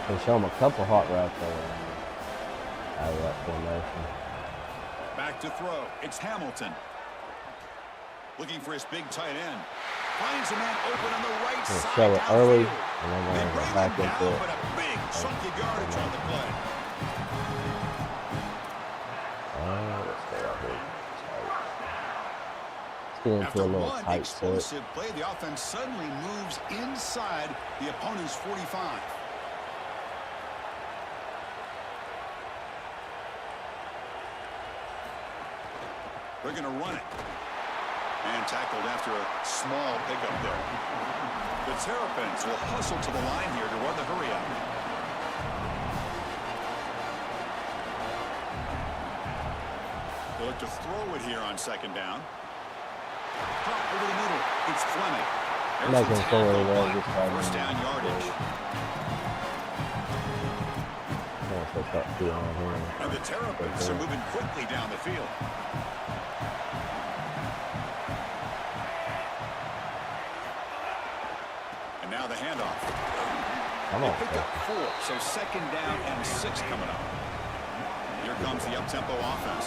They show them a couple hot routes there out of that formation. Back to throw. It's Hamilton. Looking for his big tight end. Finds a man open on the right We'll side. show it early, downfield. and then They we're bring going back him into down, it. but a big chunk of yardage on the play. Let's go out here. Let's get into After a little one tight set. explosive play, the offense suddenly moves inside the opponent's 45. They're going to run it. And tackled after a small pickup there. The Terrapins will hustle to the line here to run the hurry up. They look to throw it here on second down. Drop over the middle. It's Fleming. I'm There's not the going to score tackle, well. but Just try first down yardage. And the Terrapins are moving quickly down the field. And now the handoff. They pick up 4, so second down and 6 coming up. Here comes the up-tempo offense.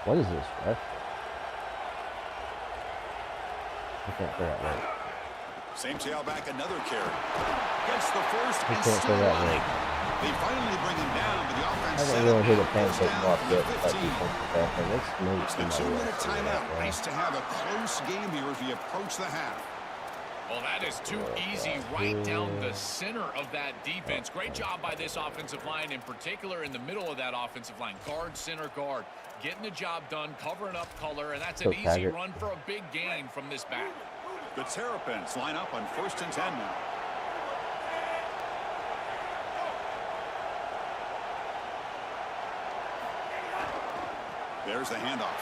What is this, ref? I can't figure out right. Same tailback, another carry. Gets the first I and can't still figure out running. right. They finally bring him down, but the I offense haven't set really up hit a first pancake down block from the yet, but 15. It's the 2-minute timeout. Nice to have a close game here as we approach the half. Well, that is too easy right down the center of that defense. Great job by this offensive line, in particular in the middle of that offensive line. Guard, center, guard. Getting the job done, covering up color, and that's an easy run for a big gain from this back. The Terrapins line up on 1st and 10 now. There's the handoff.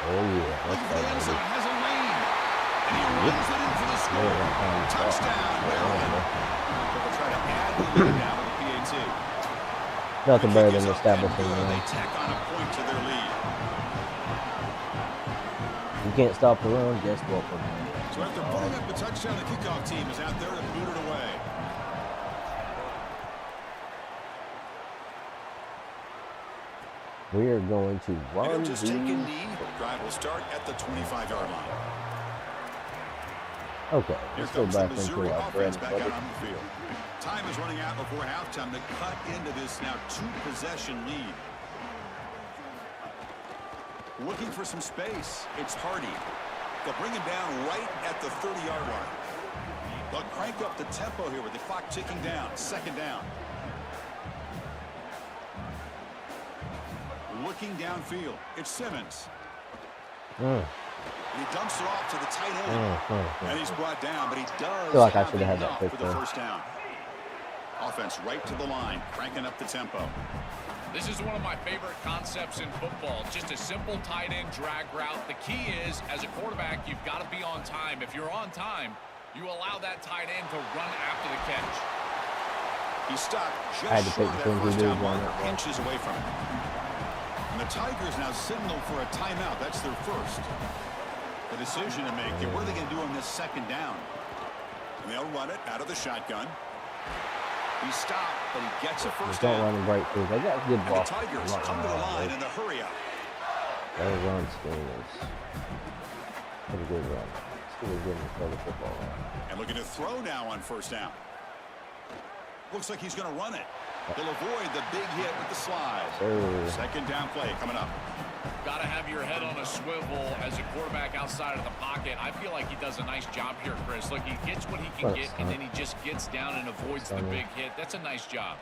Oh, yeah. Look at the end zone. Has a lane. And he runs it in for the score. Touchdown, Maryland. They'll try to add the lead now with the PAT. Nothing better than establishing They run. tack on a point to their lead. You can't stop the run, guess what? So after putting up the touchdown, the kickoff team is out there to boot it away. We are going to run just the... taking knee. Drive will start at the 25-yard line. Okay, Here let's go comes the back into Missouri our bread offense and back butter. out on the field. Time is running out before halftime to cut into this now 2-possession lead. Looking for some space. It's Hardy. They'll bring him down right at the 30-yard line. They'll crank up the tempo here with the clock ticking down. Second down. Looking downfield. It's Simmons. And he dumps it off to the tight end. And he's brought down, but he does feel like I have should have had enough that for pick the there. first down. Offense right to the line, cranking up the tempo. This is one of my favorite concepts in football. Just a simple tight end drag route. The key is, as a quarterback, you've got to be on time. If you're on time, you allow that tight end to run after the catch. He stopped I had just to short pick of that between first two down dudes on marker, that one. inches away from it. And the Tigers now signal for a timeout. That's their first. The decision to make, what are they going to do on this second down? And they'll run it out of the shotgun. He stopped, but he gets a first Don't down. run and break through. They got good And the blocks. Tigers come to the line in the hurry up. Their run scheme is pretty good run. It's really good in the throw the football around. And looking to throw now on first down. Looks like he's going to run it. He'll avoid the big hit with the slide. Second down play coming up. Got to have your head on a swivel as a quarterback outside of the pocket. I feel like he does a nice job here, Chris. Look, he gets what he can get, and then he just gets down and avoids the big hit. That's a nice job.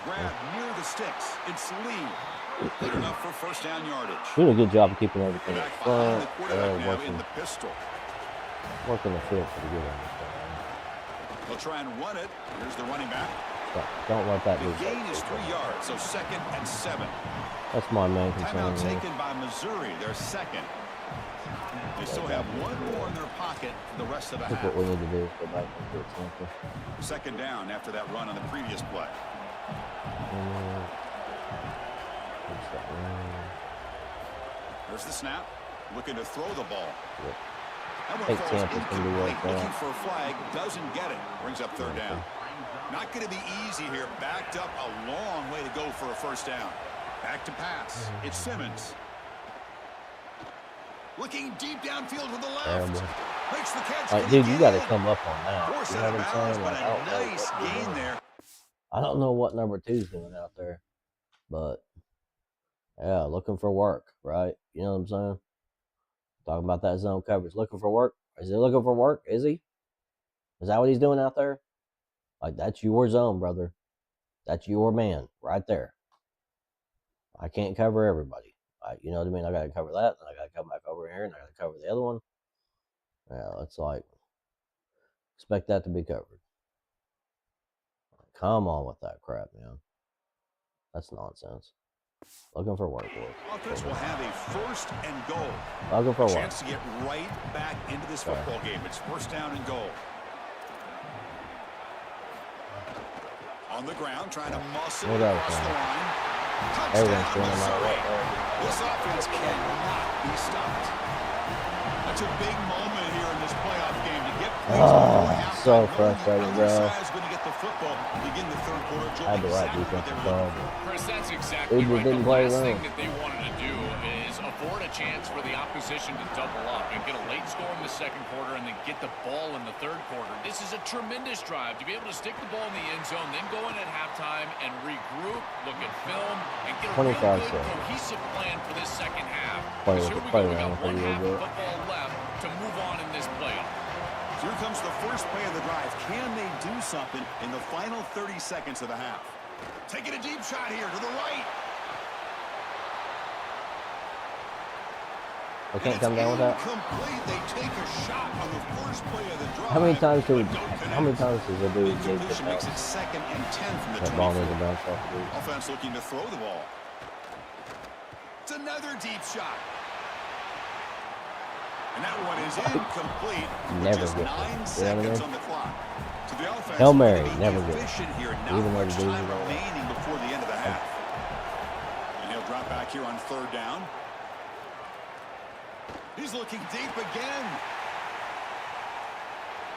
Grab near the sticks. It's Lee. Good enough for first down yardage. Doing a good job of keeping everything Back up behind front. the quarterback now in Working, the pistol. working the field pretty good on this one. They'll try and run it. Here's the running back. Don't let that The lose. gain is 3 yards, so second and 7. That's my main concern. Timeout taken by Missouri. They're second. They still have one more in their pocket for the rest of the That's half. what we need to do is go back and get something. Second down after that run on the previous play. There's the snap. Looking to throw the ball. Yep. That one Take falls Tampa's gonna be incomplete. well Looking done. for a flag. Doesn't get it. Brings up third down. Not going to be easy here. Backed up a long way to go for a first down. Back to pass. It's Simmons. Looking deep downfield to the left. Makes the catch. Like, dude, you got to come up on that. Force You know out what of I'm bounds, saying? but Like, a I don't know nice what they're gain doing. there. I don't know what number 2's doing out there, but yeah, looking for work, right? You know what I'm saying? Talking about that zone coverage. Looking for work. Is he looking for work? Is he? Is that what he's doing out there? Like, that's your zone, brother. That's your man right there. I can't cover everybody. You know what I mean? I got to cover that, and I got to come back over here, and I got to cover the other one. Yeah, it's like, expect that to be covered. Come on with that crap, man. That's nonsense. Looking for work. Offense will have a first and goal. Looking for a work. chance to get right back into this football game. It's first down and goal. On the ground, trying to muscle across the line. Touchdown, Missouri. This offense cannot be stopped. That's a big moment here in this playoff game to get so frustrating, bro. Going to get the football, begin the third quarter. I had the right defensive call. Chris, that's exactly right. Didn't the play last well. thing that they wanted to do is afford a chance for the opposition to double up and get a late score in the second quarter and then get the ball in the third quarter. This is a tremendous drive to be able to stick the ball in the end zone, then go in at halftime and regroup, look at film, and get a real good cohesive plan for this second half. Because here we go, we got one half of football left to move on in this playoff. Here comes the first play of the drive. Can they do something in the final 30 seconds of the half? Taking a deep shot here to the right. I can't come down with that. They take a shot on the first play of the drive. How many times does the dude get Completion makes it 2nd and 10 from the 24. ball needs to bounce off? Offense looking to throw the ball. It's another deep shot. And that one is incomplete. Never just get 9 it. seconds on the clock. To the offense, Hail Mary, never get it. here. Not Even though much the dude's time going. remaining before the end of the half. And he'll drop back here on third down. He's looking deep again.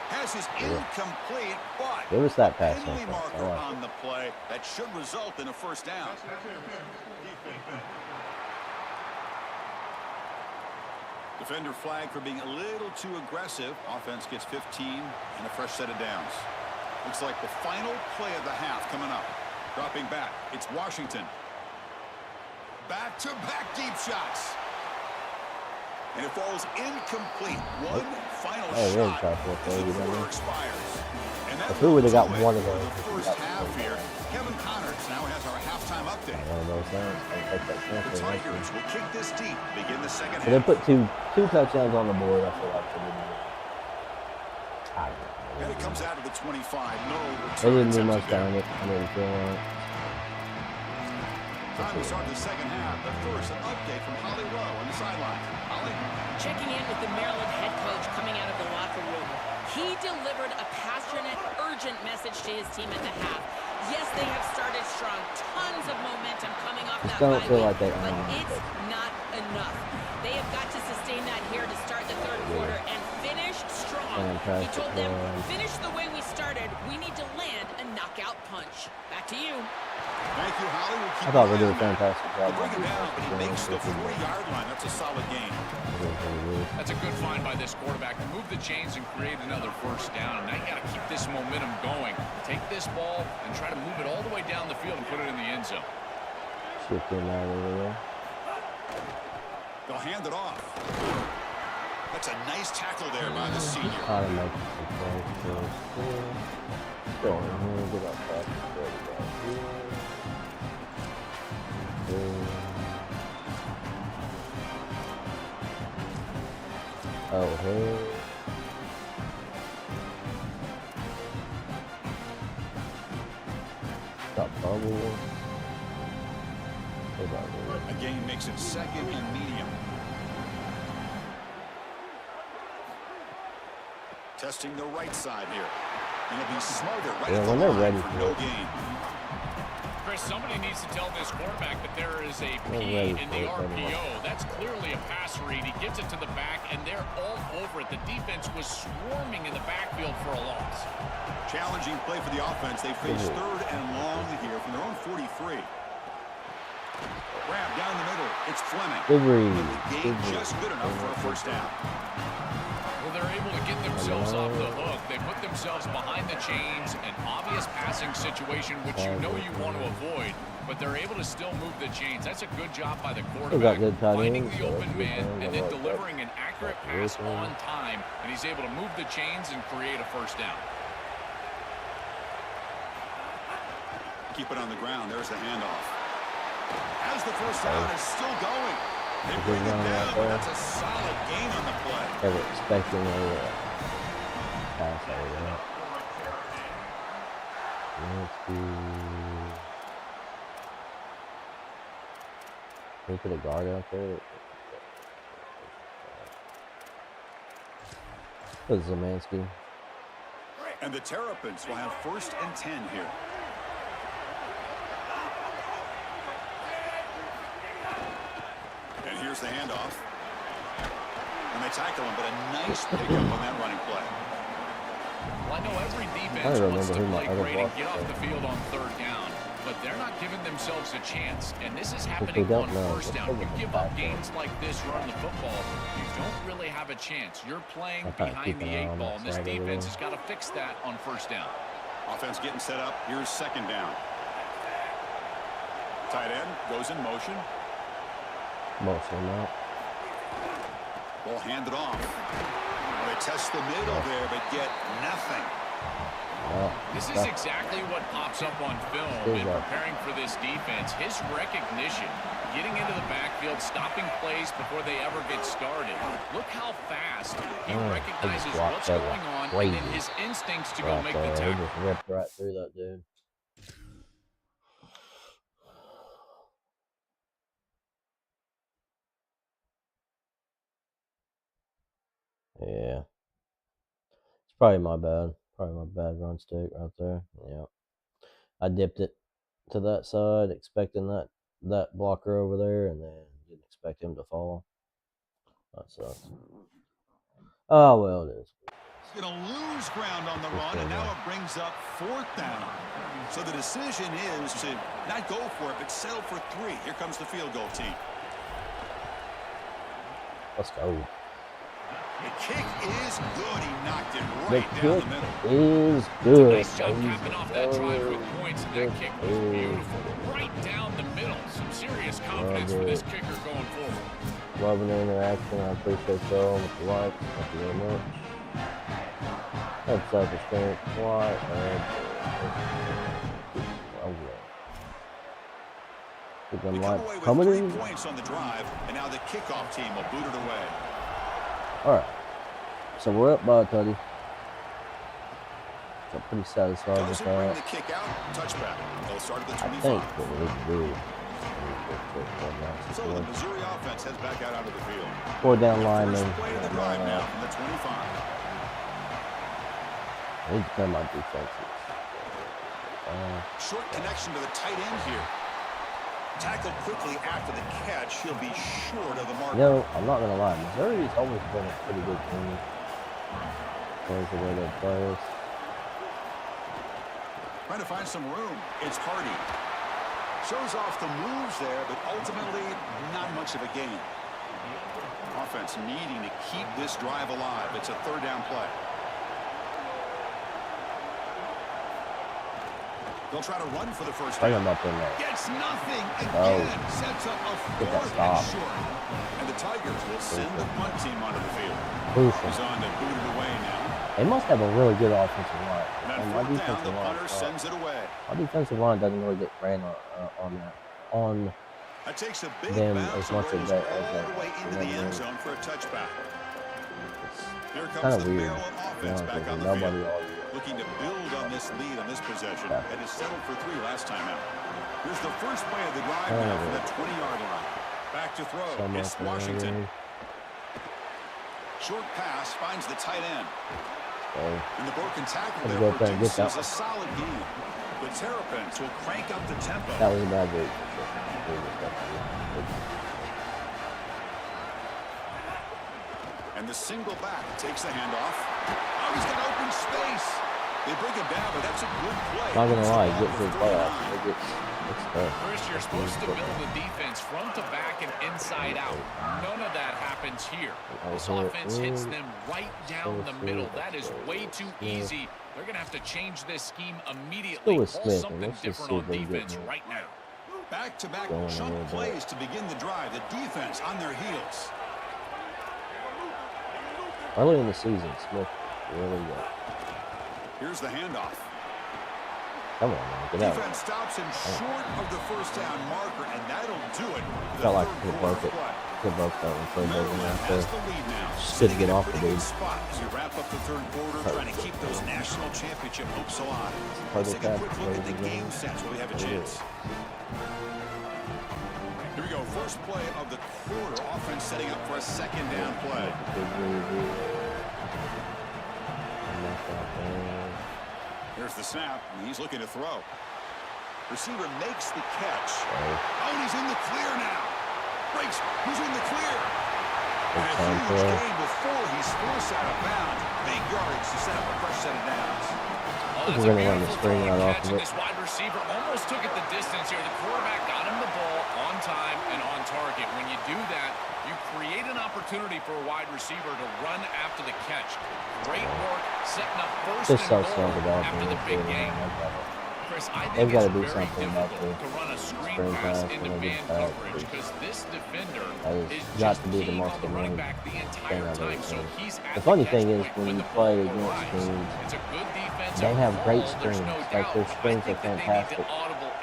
Passes incomplete, but Give us that pass. penalty marker on the play that should result in a first down. Defender flag for being a little too aggressive. Offense gets 15 and a fresh set of downs. Looks like the final play of the half coming up. Dropping back, it's Washington. Back-to-back deep shots. And it falls incomplete. One final shot as the quarter expires. And that who would have got will one of do it those? for the first half here. Kevin Connors now has our halftime update. The Tigers will kick this deep, begin the second half. They put two touchdowns on the board. I feel like And it comes out of the 25. No they didn't do return much attempted damage. there. Time to start the second half, but first, an update from Holly Rowe on the sideline. Holly? Checking in with the Maryland head coach coming out of the locker room. He delivered a passionate, urgent message to his team at the half. Yes, they have started strong. Tons of momentum coming off that bye week, but it's not enough. They have got to sustain that here to start the third quarter and finish strong. He told them, finish the way we started. We need to land a knockout punch. Back to you. Thank you, Holly. We'll keep I thought we did a fantastic job. bring him down, but he makes the 40-yard line. That's a solid gain. That's a good find by this quarterback to move the chains and create another first down. Now you got to keep this momentum going. Take this ball and try to move it all the way down the field and put it in the end zone. Shift in out over there. They'll hand it off. That's a nice tackle there by the senior. Try to make some plays. Go on here, get up back. There we go. Oh, hey. Got bubble. A gain makes it 2nd and medium. Testing the right side here. And it'll be smothered right at the when they're line ready for for no it. gain. Chris, somebody needs to tell this quarterback that there is a P in the RPO. That's clearly a pass read. He gives it to the back, and they're all over it. The defense was swarming in the backfield for a loss. Challenging play for the offense. They face 3rd and long here from their own 43. Grab down the middle. It's Fleming. Good read. But the gain just good enough for a first down. Well, they're able to get themselves off the hook. They put themselves behind the chains, an obvious passing situation, which you know you want to avoid, but they're able to still move the chains. That's a good job by the quarterback, finding the open man and then delivering an accurate pass on time, and he's able to move the chains and create a first down. Keep it on the ground. There's the handoff. As the first down is still going. They bring it down, but that's a solid gain on the play. They were expecting a pass over there. Let's do... Can we put a guard out there? This is Zemansky. And the Terrapins will have 1st and 10 here. And here's the handoff. And they tackle him, but a nice pickup on that running play. Well, I know every defense wants to play great and get off the field on 3rd down, but they're not giving themselves a chance, and this is happening on 1st down. You give up games like this running the football, you don't really have a chance. You're playing behind the 8 ball, and this defense has got to fix that on 1st down. Offense getting set up. Here's 2nd down. Tight end goes in motion. Mostly not. Ball handed off. They test the middle there, but get nothing. This is exactly what pops up on film in preparing for this defense. His recognition, getting into the backfield, stopping plays before they ever get started. Look how fast he recognizes what's going on, and then his instincts to go make the tackle. He just ripped right through that dude. Yeah. It's probably my bad. Probably my bad run stick right there. Yeah. I dipped it to that side, expecting that blocker over there, and then didn't expect him to fall. That sucks. Oh, well, it is. He's going to lose ground on the run, and now it brings up 4th down. So the decision is to not go for it, but settle for 3. Here comes the field goal team. Let's go. The kick is good. He knocked it right down the middle. Is good. Nice job capping off that drive with points, and that kick was beautiful. Right down the middle. Some serious confidence for this kicker going forward. Loving the interaction. I appreciate y'all with the like. Thank you very much. That's self-restraint. Why? Keep them lights coming in. 3 points on the drive, and now the kickoff team will boot it away. Alright, so we're up by a tutty. So I'm pretty satisfied with that. The kick out, touchback. They'll start at the 25. I think what we need to do so the Missouri offense heads back out onto the field. 4 down linemen. Play of the drive now from the 25. I need to play my defenses. Short connection to the tight end here. Tackled quickly after the catch. He'll be short of the mark. You know, I'm not going to lie. Missouri's always been a pretty good team. There's the way they play us. Trying to find some room. It's Hardy. Shows off the moves there, but ultimately not much of a gain. Offense needing to keep this drive alive. It's a 3rd down play. They'll try to run for the 1st down. Gets nothing again. Sets up a 4th and short. And the Tigers will send the punt team onto the field. He's on to boot it away now. They must have a really good offensive line. And my defensive line sends it away. My defensive line doesn't really get ran on that takes a big them as much as that. All the way into the end zone for a touchback. Here comes kind of the weird. Maryland offense back on the field. Looking to build on this lead on this possession. And is settled for 3 last time out. Here's the first play of the drive now from the 20-yard line. Back to throw. It's Washington. Short pass finds the tight end. And the broken tackle there for Deuce is a solid game. The Terrapins will crank up the tempo. That was a bad read. And the single back takes the handoff. Oh, he's got open space. They bring it down, but that's a good play. Not gonna lie, get to the playoffs. Chris, you're supposed to build the defense front to back and inside out. None of that happens here. This offense hits them right down the middle. That is way too easy. They're going to have to change this scheme immediately. Call something different on defense right now. Back-to-back chunk plays to begin the drive. The defense on their heels. Early in the season, Smith really good. Here's the handoff. Come on, man. Get out. Defense stops him short of the 1st down marker, and that'll do it. Felt like he broke it. He broke that one. So just couldn't get off the dude. As we wrap up the 3rd quarter, trying to keep those national championship hopes alive. Let's take a quick look at the game sets where we have a chance. Here we we go. First play of the quarter. Offense setting up for a second down play. Here's the snap. He's looking to throw. Receiver makes the catch. Oh, and he's in the clear now. Breaks. He's in the clear. And a huge gain before he's forced out of bounds. Big yardage to set up a fresh set of downs. We're going to run the screen right off of it. This wide receiver almost took it the distance here. The quarterback got him the ball on time and on target. When you do that, you create an opportunity for a wide receiver to run after the catch. Great work setting up first and goal after the big game. Chris, I think it's very difficult to run a screen pass into man coverage because this defender is just keying on the running back the entire time. So he's at the funny thing is when you play against teams, they have great screens. Like their screens are fantastic.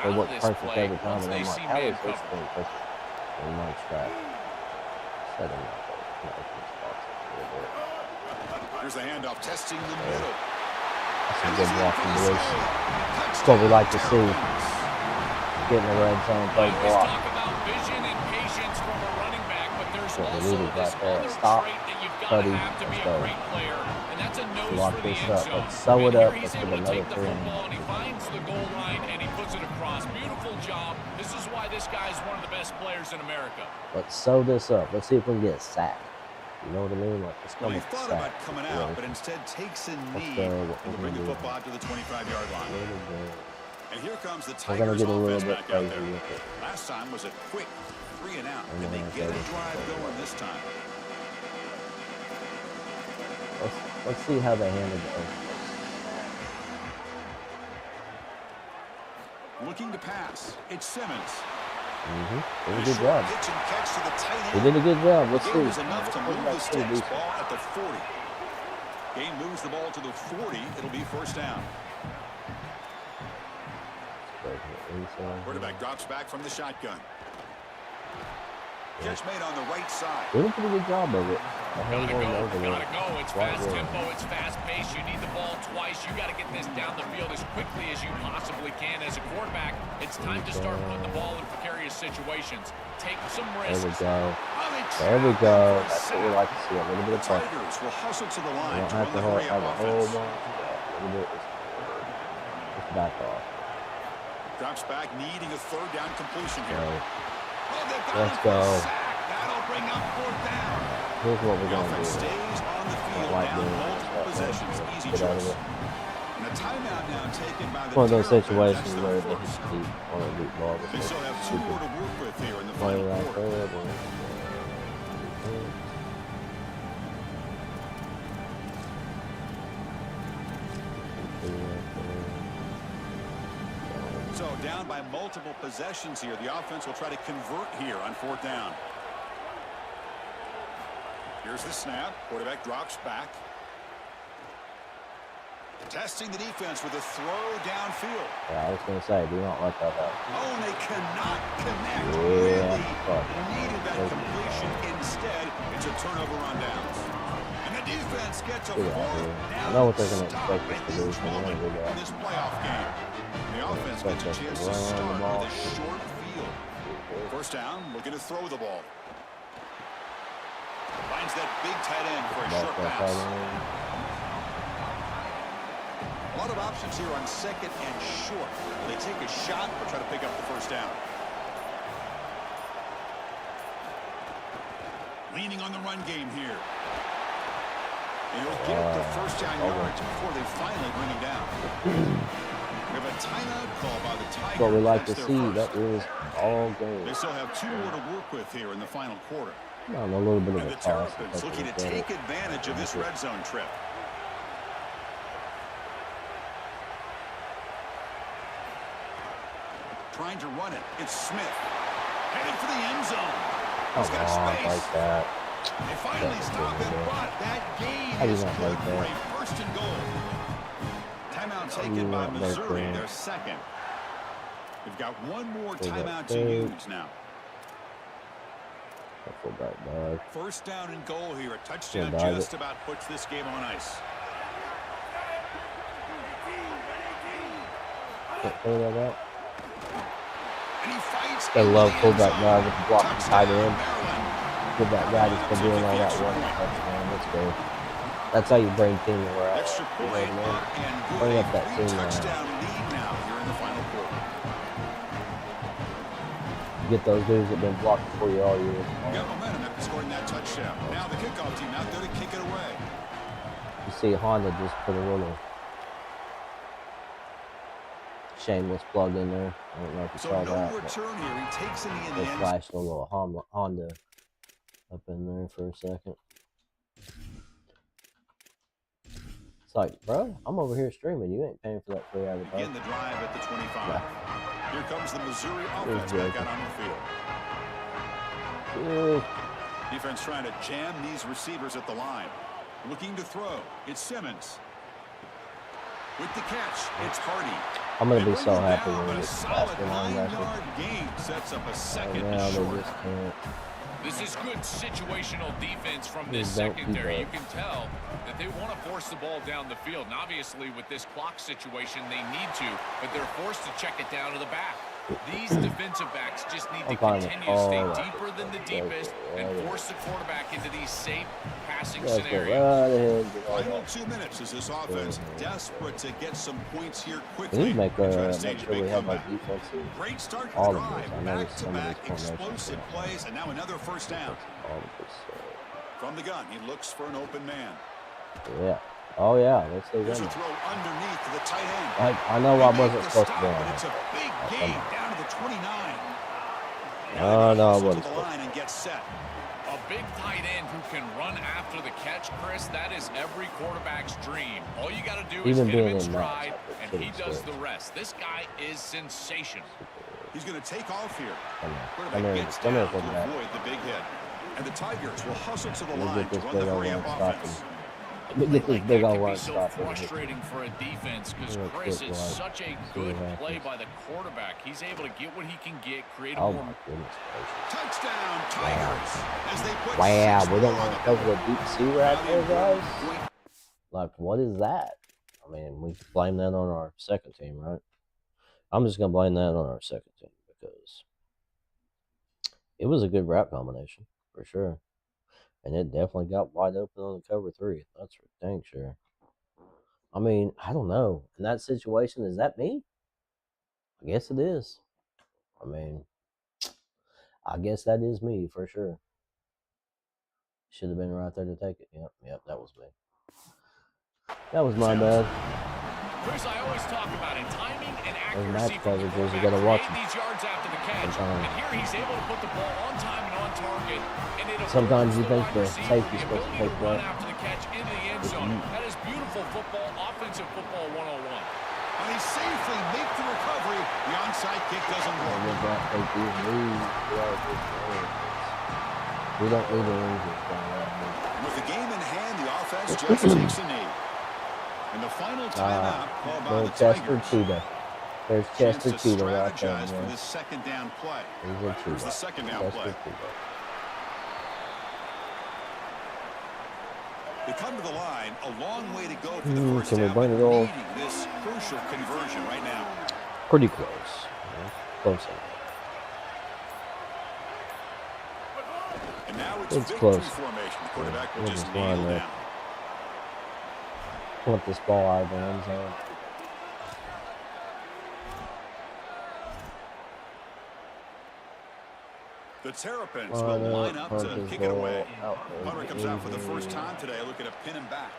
They work perfect every time. And I'm like, how is this screen perfect? And Mike's right. Set him up. Here's the handoff, testing the middle. That's a good block from Lewis. That's what we like to see. Getting the red zone, play block. That's what we needed right there. Stop, buddy, let's go. Lock this up. Let's sew it up. Let's put another 3 in. He finds the goal line and he puts it across. Beautiful job. This is why this guy is one of the best players in America. Let's sew this up. Let's see if we can get a sack. You know what I mean? Like, let's well, he thought about coming out, but instead takes a knee and bring the football to the 25-yard line. And here comes the Tigers offense back out there. Last time was a quick 3 and out. Can they get a drive going this time? Let's see how they handle it. Looking to pass. It's Simmons. Did a good job. He did a good job. Let's see. Was enough to move the sticks. Ball at the 40. Game moves the ball to the 40. It'll be first down. Quarterback drops back from the shotgun. Catch made on the right side. Did a pretty good job of it. Gotta go. It's fast tempo. It's fast pace. You need the ball twice. You got to get this down the field as quickly as you possibly can. As a quarterback, it's time to start putting the ball in precarious situations. Take some risks. There we go. There we go. That's what we like to see. A little bit of pressure. Tigers will hustle to the line. You don't have to have a whole bunch. A little bit. Just back off. Drops back, needing a third down completion here. Let's go. That'll bring up fourth down. Here's what we're going to do. Stays on the field down multiple possessions. Easy choice. And a timeout now taken by the one of those situations where they hit deep on a deep ball. They still have 2 more to work with here in the final quarter. So down by multiple possessions here. The offense will try to convert here on fourth down. Here's the snap. Quarterback drops back. Testing the defense with a throw downfield. Yeah, I was going to say, do not let that happen. Oh, and they cannot connect. Yeah, really needed that completion. Instead, it's a turnover on downs. And the defense gets a fourth down. I know what they're going to expect us to do. In this playoff game. The offense gets a chance to start with a short field. First down, looking to throw the ball. Finds that big tight end for a short pass. A lot of options here on second and short. They take a shot or try to pick up the first down. Leaning on the run game here. And he'll get the first down yards before they finally bring him down. We have a timeout call by the Tigers. What we like to see. That is all game. They still have 2 more to work with here in the final quarter. A little bit of and a the toss. Terrapins looking to take advantage of this red zone trip. Trying to run it. It's Smith. Headed for the end zone. He's got space. Like that. They finally stop him, but that gain is good for a first and goal. Timeout taken by Missouri, their second. They've got 1 more timeout to use now. First down and goal here. A touchdown just about puts this game on ice. And he fights. I love fullback guy with the block tight end. Give that guy just for doing all that running touchdown. Let's go. That's how you bring team morale. Extra point up and good. Bring up that team Touchdown lead now here in the final quarter. Get those dudes that have been blocking for you all year. Got momentum after scoring that touchdown. Now the kickoff team out there to kick it away. You see Honda just put a little shameless plug in there. I don't know if you saw that. Return here. He takes in the they flashed a little Honda up in there for a second. It's like, bro, I'm over here streaming. You ain't paying for that free advertising. Begin the drive at the 25. Yeah. Here comes the Missouri offense back out on the field. Defense trying to jam these receivers at the line. Looking to throw. It's Simmons. With the catch, it's Hardy. I'm going to be so happy when we get the basket line gain sets up a second now short. This is good situational defense from this secondary. You can tell that they want to force the ball down the field. And obviously, with this clock situation, they need to, but they're forced to check it down to the back. These defensive backs just need to continue to stay deeper than the deepest and force the quarterback into these safe passing scenarios. Final 2 minutes as this offense desperate to get some points here quickly. We need to make sure we have our defensive. Great start to all the of drive. this. I noticed some of Back-to-back these formations. explosive plays, and now another first down. All of this. From the gun, he looks for an open man. Yeah. Oh yeah, let's do There's a that. throw underneath to the tight end. I know I wasn't supposed to do But that. it's a big gain down to the 29. Oh no, I wasn't to the supposed line and get set. A big tight end who can run after the catch, Chris, that is every quarterback's dream. All you got to do is Even get him being in in stride, match, and he does the rest. This guy is sensational. He's going to take off here. Come Quarterback here, gets come down here, to quarterback. avoid the big hit. And the Tigers will hustle to the Let me line get to this run big the old hurry one up stop offense. him. Let me get this big old one So stop him. frustrating for a defense because Chris is such a good play by the quarterback. He's able to get what he can get, create a Oh more my goodness gracious. Touchdown, Tigers. As they put Wow, 6 we don't more want on to the cover the board. deep sea right Now the there, guys. important point. Like, what is that? I mean, we blame that on our second team, right? I'm just going to blame that on our second team because it was a good route combination, for sure. And it definitely got wide open on the cover 3. That's for dang sure. I mean, I don't know. In that situation, is that me? I guess it is. I mean, I guess that is me, for sure. Should have been right there to take it. Yep, that was me. That was my bad. Chris, I always talk about it. Timing and Those accuracy match from the coverages, you quarterback, gotta watch create them. these yards after the catch. Sometimes. And here he's able to put the ball on time and on target. And it Sometimes you think wide the receiver safety's the supposed to ability take run that. after the catch into the end zone. That is beautiful football, offensive football 101. And they safely make the recovery. The onside kick doesn't work. We don't need to lose this game. With the game in hand, the offense just takes a knee. And the final timeout called by the Chester Tigers. Cheetah. There's Chance Chester to Cheetah right there, strategize for man. this second down play. He's a Here's Cheetah. the second down Chester play. Cheetah. They come to the line, a long way to go for the first Can we down, bring but it all? needing this crucial conversion right now. Pretty close. Yeah, close enough. And now it's It's victory close. formation. The quarterback will We'll just just kneel line down. up. Want this ball out of the end zone. The Terrapins Line will up, line up punt to this kick it ball away. out there. Punter comes out for the first time today, looking to pin him back.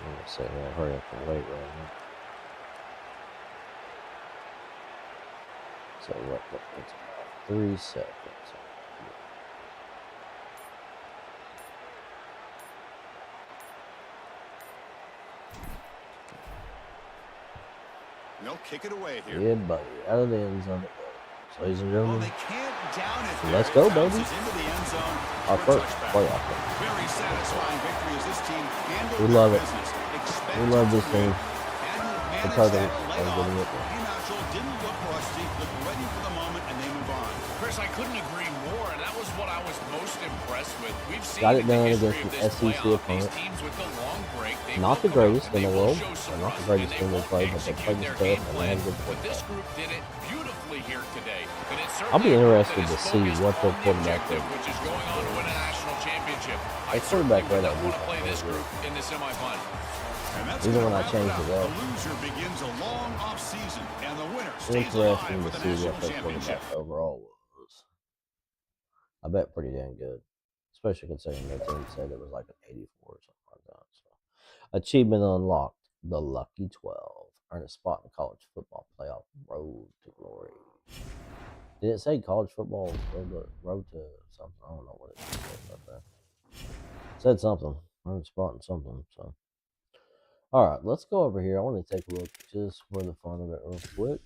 I'm gonna say, yeah, hurry up and wait right now. So what? It's about 3 seconds. They'll kick it away here. Yeah, buddy. Out of the end zone it goes. Ladies and Well, gentlemen, they can't down it there. let's go, It bounces baby. into the end zone Our for a first touchback. playoff game. Very satisfying victory as this team handled We their love it. business. We love this team. And The Cousins managed are that layoff. getting it. Came out, Joel, didn't look rusty, looked ready for the moment, and they move on. Chris, I couldn't agree more, and that was what I was most most impressed with, we've seen Got it in the done history against of the this SEC playoff, these opponent. teams with the long break, they Not the will come out greatest and in they the will world, show some or not the rust, and greatest they team they won't played, but they execute played their tough game and they plan. had a good But quarterback. this group did it beautifully here today. And it's I'll be certainly a group that interested is to see focused what their on the quarterback objective, is. which is going on to win a national championship. I Their certainly quarterback would read not that want to play defense this really group good. in the semifinal. And that's Even when I wrap changed it The up. loser begins a long off season, and the winner stays Interesting alive to with the see national what their championship. quarterback overall was. I bet pretty damn good, especially considering their team said it was like an 84 or something like that. So, achievement unlocked: the Lucky 12 earn a spot in college football playoff road to glory. Did it say college football road to something? I don't know what it said about that. It said something. Earn a spot in something. So, all right, let's go over here. I want to take a look just for the fun of it real quick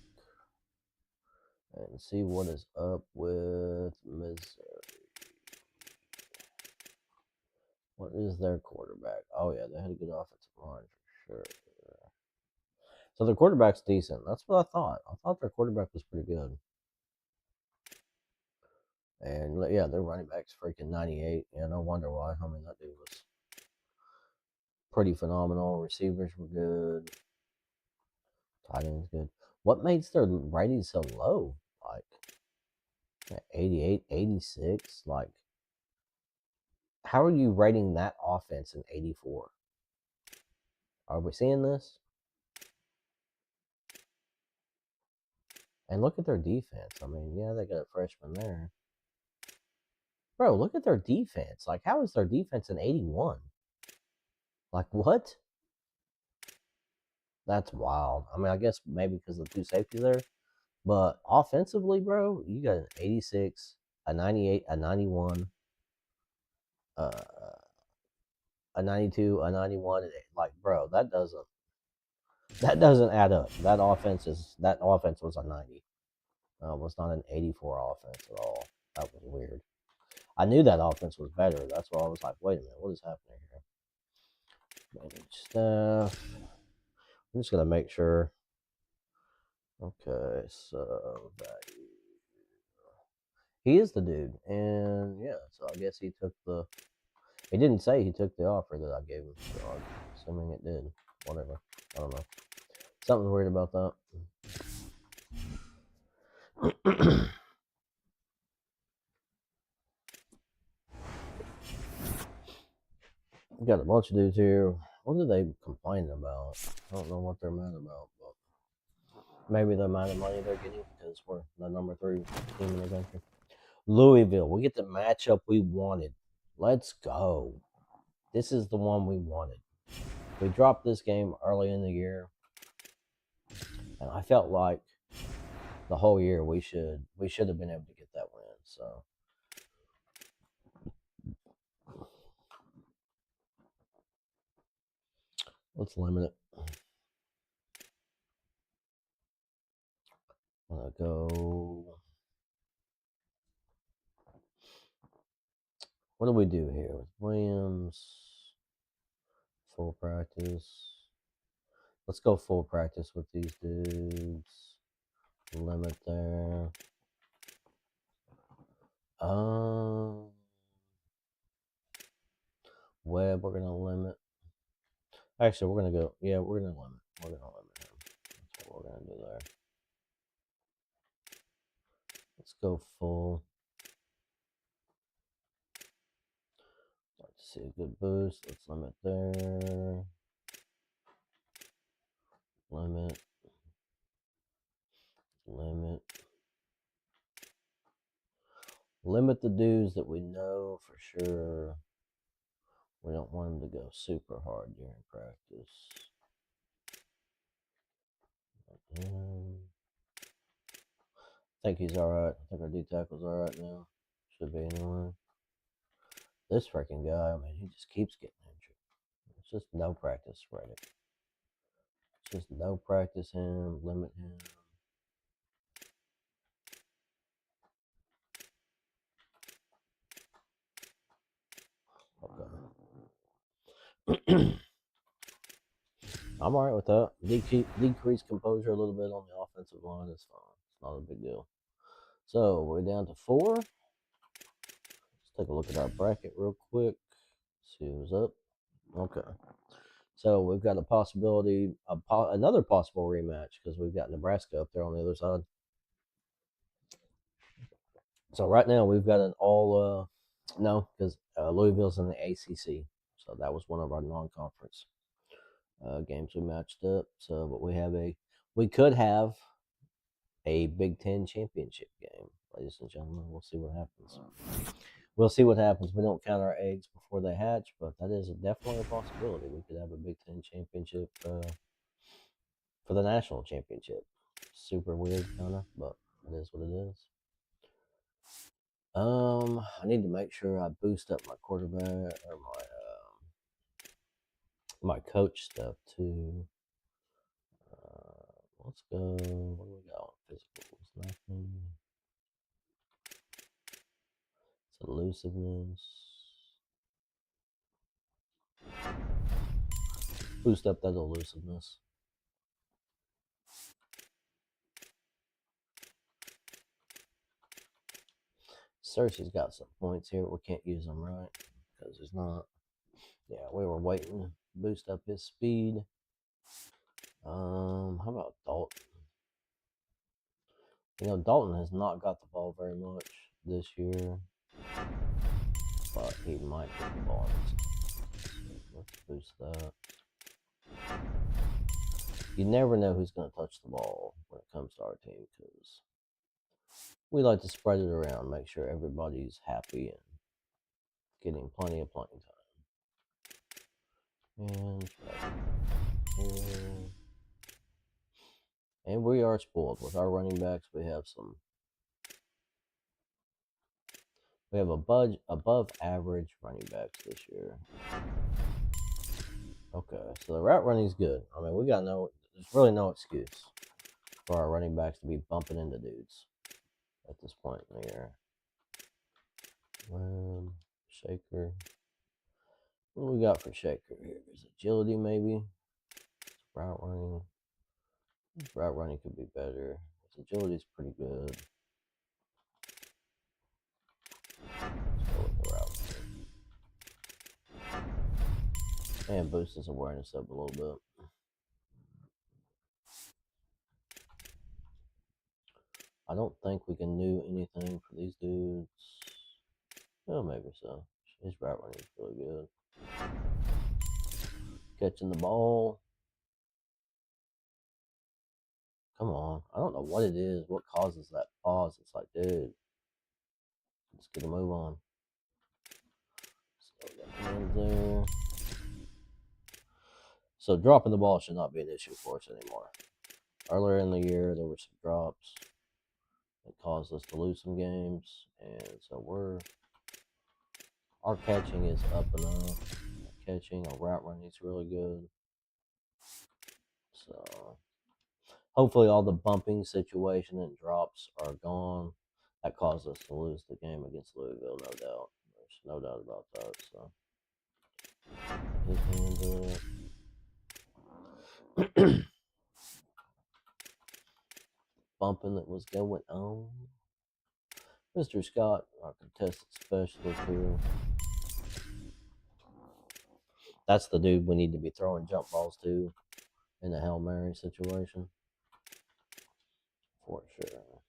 and see what is up with Missouri. What is their quarterback? Oh, yeah, they had a good offensive line for sure. So their quarterback's decent. That's what I thought. I thought their quarterback was pretty good. And, yeah, their running back's freaking 98. Yeah, no wonder why. I mean, that dude was pretty phenomenal. Receivers were good. Tight end's good. What makes their rating so low? Like, 88, 86? Like, how are you rating that offense in 84? Are we seeing this? And look at their defense. I mean, yeah, they got a freshman there. Bro, look at their defense. Like, how is their defense in 81? Like, what? That's wild. I mean, I guess maybe because of the two safeties there. But offensively, bro, you got an 86, a 98, a 91, a 92, a 91. Like, bro, that doesn't add up. That offense was a 90. It was not an 84 offense at all. That was weird. I knew that offense was better. That's why I was like, wait a minute, what is happening here? Manage stuff. I'm just gonna make sure. Okay, so value. He is the dude, and yeah, so I guess he took the. He didn't say he took the offer that I gave him, so I'm assuming it did. Whatever. I don't know. Something's weird about that. We got a bunch of dudes here. What are they complaining about? I don't know what they're mad about, but maybe the amount of money they're getting because we're the number 3 team in the country. Louisville, we get the matchup we wanted. Let's go. This is the one we wanted. We dropped this game early in the year, and I felt like the whole year we should have been able to get that win. So let's limit it. I'm gonna go. What do we do here with Williams? Full practice. Let's go full practice with these dudes. Limit there. Webb, we're gonna limit. Actually, we're gonna go. Yeah, we're gonna limit. We're gonna limit him. That's what we're gonna do there. Let's go full. Start to see a good boost. Let's limit there. Limit. Limit. Limit the dudes that we know for sure. We don't want them to go super hard during practice. I think he's alright. I think our D tackle's alright now. Should be anyway. This freaking guy, I mean, he just keeps getting injured. It's just no practice spread it. It's just no practice him, limit him. Okay. I'm alright with that. Decrease composure a little bit on the offensive line is fine. It's not a big deal. So we're down to 4. Let's take a look at our bracket real quick. See who's up. Okay. So we've got a possibility, another possible rematch because we've got Nebraska up there on the other side. So right now we've got an all, no, because Louisville's in the ACC. So that was one of our non-conference games we matched up. So, but we could have a Big Ten championship game, ladies and gentlemen. We'll see what happens. We'll see what happens. We don't count our eggs before they hatch, but that is definitely a possibility. We could have a Big Ten championship for the national championship. Super weird, kind of, but it is what it is. I need to make sure I boost up my quarterback or my coach stuff too. Let's go. What do we got on physicals? Nothing. It's elusiveness. Boost up that elusiveness. Cersei's got some points here. We can't use them, right? Because there's not. Yeah, we were waiting to boost up his speed. How about Dalton? You know, Dalton has not got the ball very much this year, but he might get the ball. Let's boost that. You never know who's going to touch the ball when it comes to our team because we like to spread it around, make sure everybody's happy and getting plenty of playing time. And we are spoiled with our running backs. We have above average running backs this year. Okay, so the route running is good. I mean, there's really no excuse for our running backs to be bumping into dudes at this point in the year. Shaker. What do we got for Shaker here? Is agility maybe? Route running. Route running could be better. His agility is pretty good. Let's go with the route running. And boost his awareness up a little bit. I don't think we can do anything for these dudes. Oh, maybe so. His route running is really good. Catching the ball. Come on. I don't know what it is. What causes that pause? It's like, dude, let's get a move on. There. So dropping the ball should not be an issue for us anymore. Earlier in the year, there were some drops that caused us to lose some games, and so our catching is up enough. Our route running is really good. So hopefully all the bumping situation and drops are gone. That caused us to lose the game against Louisville, no doubt. There's no doubt about that. So his hands up. Bumping that was going on. Mr. Scott, our contested specialist here. That's the dude we need to be throwing jump balls to in a Hail Mary situation. For sure.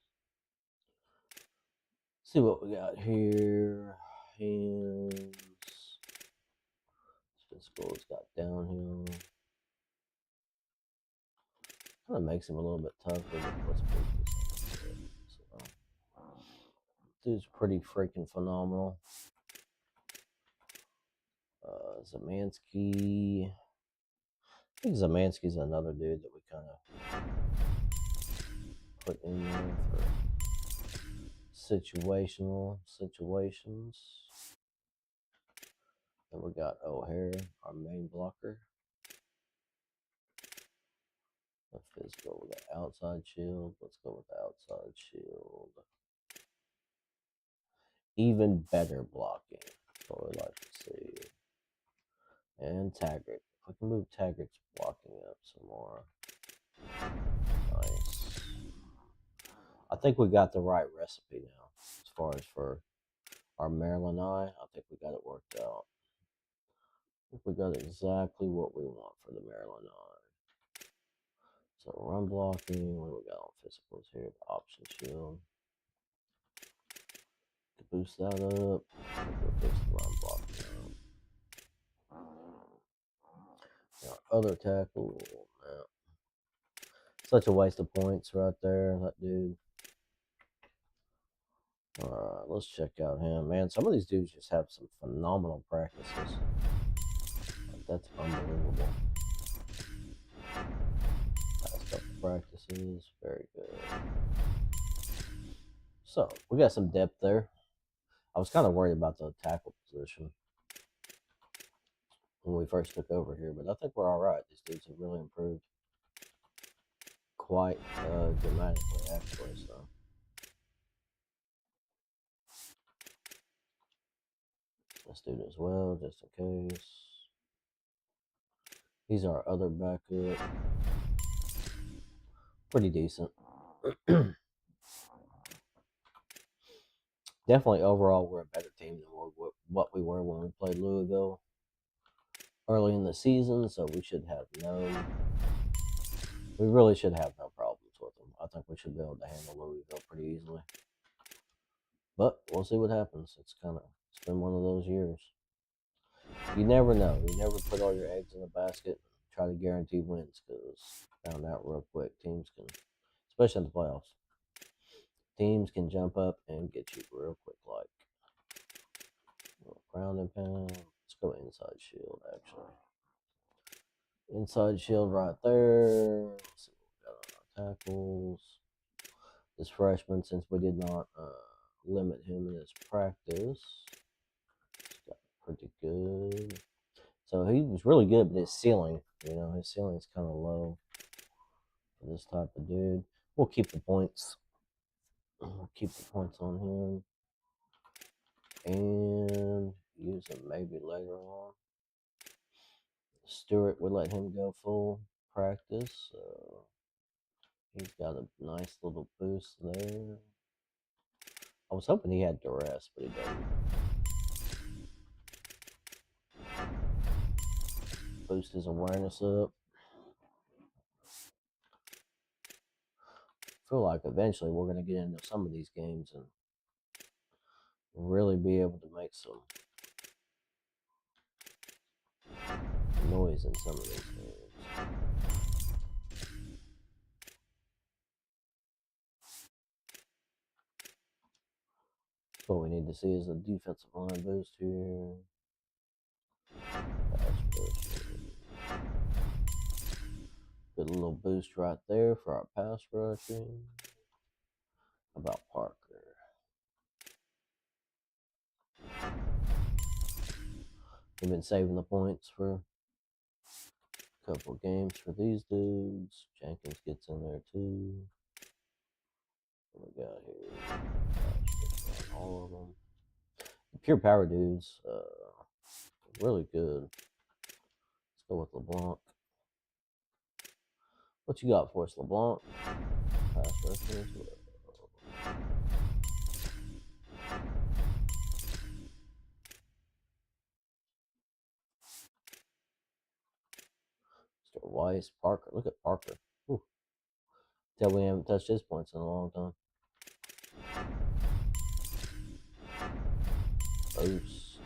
See what we got here. Hands. Physical has got downhill. Kind of makes him a little bit tougher, but let's put this. Dude's pretty freaking phenomenal. Zamansky. I think Zamansky's another dude that we kind of put in there for situational situations. Then we got O'Hare, our main blocker. Let's go with the outside shield. Let's go with the outside shield. Even better blocking. That's what we like to see. And Taggart. If we can move Taggart's blocking up some more. Nice. I think we got the right recipe now as far as for our Maryland eye. I think we got it worked out. I think we got exactly what we want for the Maryland eye. So run blocking, what do we got on physicals here? The option shield. To boost that up, we'll boost the run blocking up. Our other tackle, man. Such a waste of points right there, that dude. Alright, let's check out him. Man, some of these dudes just have some phenomenal practices. That's unbelievable. Past couple practices, very good. So, we got some depth there. I was kind of worried about the tackle position when we first took over here, but I think we're alright. These dudes have really improved quite dramatically, actually, so. Let's do it as well, just in case. He's our other backup. Pretty decent. Definitely overall, we're a better team than what we were when we played Louisville early in the season, so we really should have no problems with them. I think we should be able to handle Louisville pretty easily. But we'll see what happens. It's been one of those years. You never know. You never put all your eggs in a basket and try to guarantee wins, because found out real quick, teams can, especially in the playoffs, teams can jump up and get you real quick, like. Ground and pound. Let's go inside shield, actually. Inside shield right there. Let's see what we got on our tackles. This freshman, since we did not limit him in his practice, got pretty good. So he was really good, but his ceiling, his ceiling's kind of low for this type of dude. We'll keep the points. We'll keep the points on him. And use him maybe later on. Stewart would let him go full practice. So he's got a nice little boost there. I was hoping he had duress, but he doesn't. Boost his awareness up. I feel like eventually we're going to get into some of these games and really be able to make some noise in some of these games. What we need to see is a defensive line boost here. Pass rush. Good little boost right there for our pass rushing. How about Parker? We've been saving the points for a couple of games for these dudes. Jenkins gets in there too. What we got here? All of them. The pure power dudes, really good. Let's go with LeBlanc. What you got for us, LeBlanc? Pass rushing as well. Mr. Weiss, Parker. Look at Parker. Whew. Tell we haven't touched his points in a long time. Boost,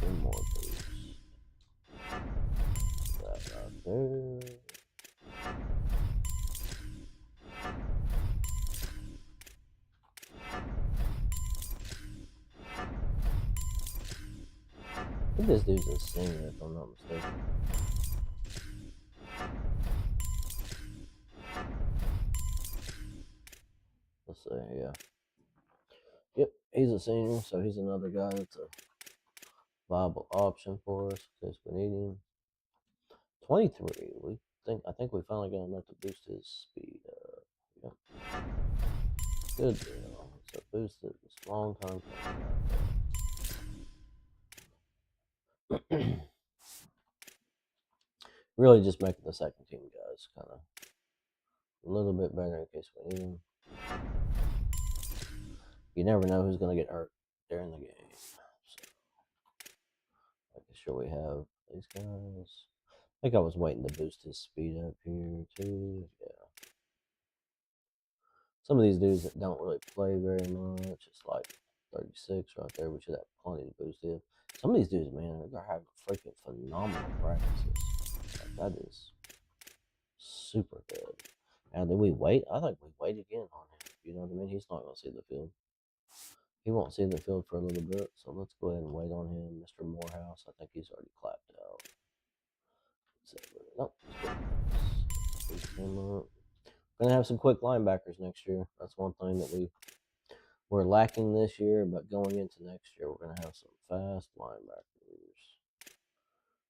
and more boost. That right there. I think this dude's a singer, if I'm not mistaken. Let's see, yeah. Yep, he's a senior, so he's another guy that's a viable option for us in case we need him. 23. I think we finally got enough to boost his speed up. Yep. Good deal. So boosted this long time. Really just making the second team guys kind of a little bit better in case we need them. You never know who's going to get hurt. during the game. So, making sure we have these guys. I think I was waiting to boost his speed up here too. Yeah. Some of these dudes that don't really play very much, it's like 36 right there. We should have plenty to boost him. Some of these dudes, man, they're having freaking phenomenal practices. Like, that is super good. Now, did we wait? I think we wait again on him. You know what I mean? He's not going to see the field. He won't see the field for a little bit, so let's go ahead and wait on him. Mr. Morehouse, I think he's already clapped out. Nope. We're gonna have some quick linebackers next year. That's one thing that we're lacking this year, but going into next year, we're gonna have some fast linebackers.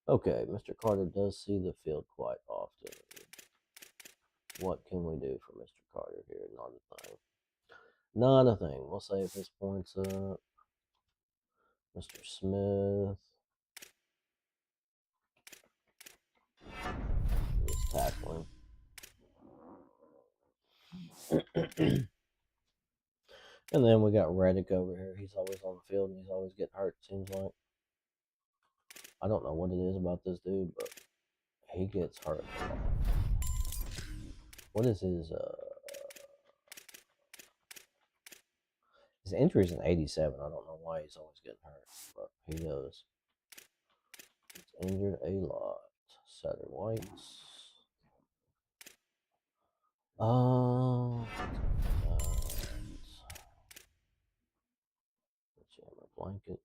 Okay, Mr. Carter does see the field quite often. What can we do for Mr. Carter here? Not a thing. Not a thing. We'll save his points up. Mr. Smith. Just tackling. And then we got Reddick over here. He's always on the field and he's always getting hurt, seems like. I don't know what it is about this dude, but he gets hurt a lot. What is his injury's in 87. I don't know why he's always getting hurt, but he does. He's injured a lot. Sutter Whites. Jammer blanket.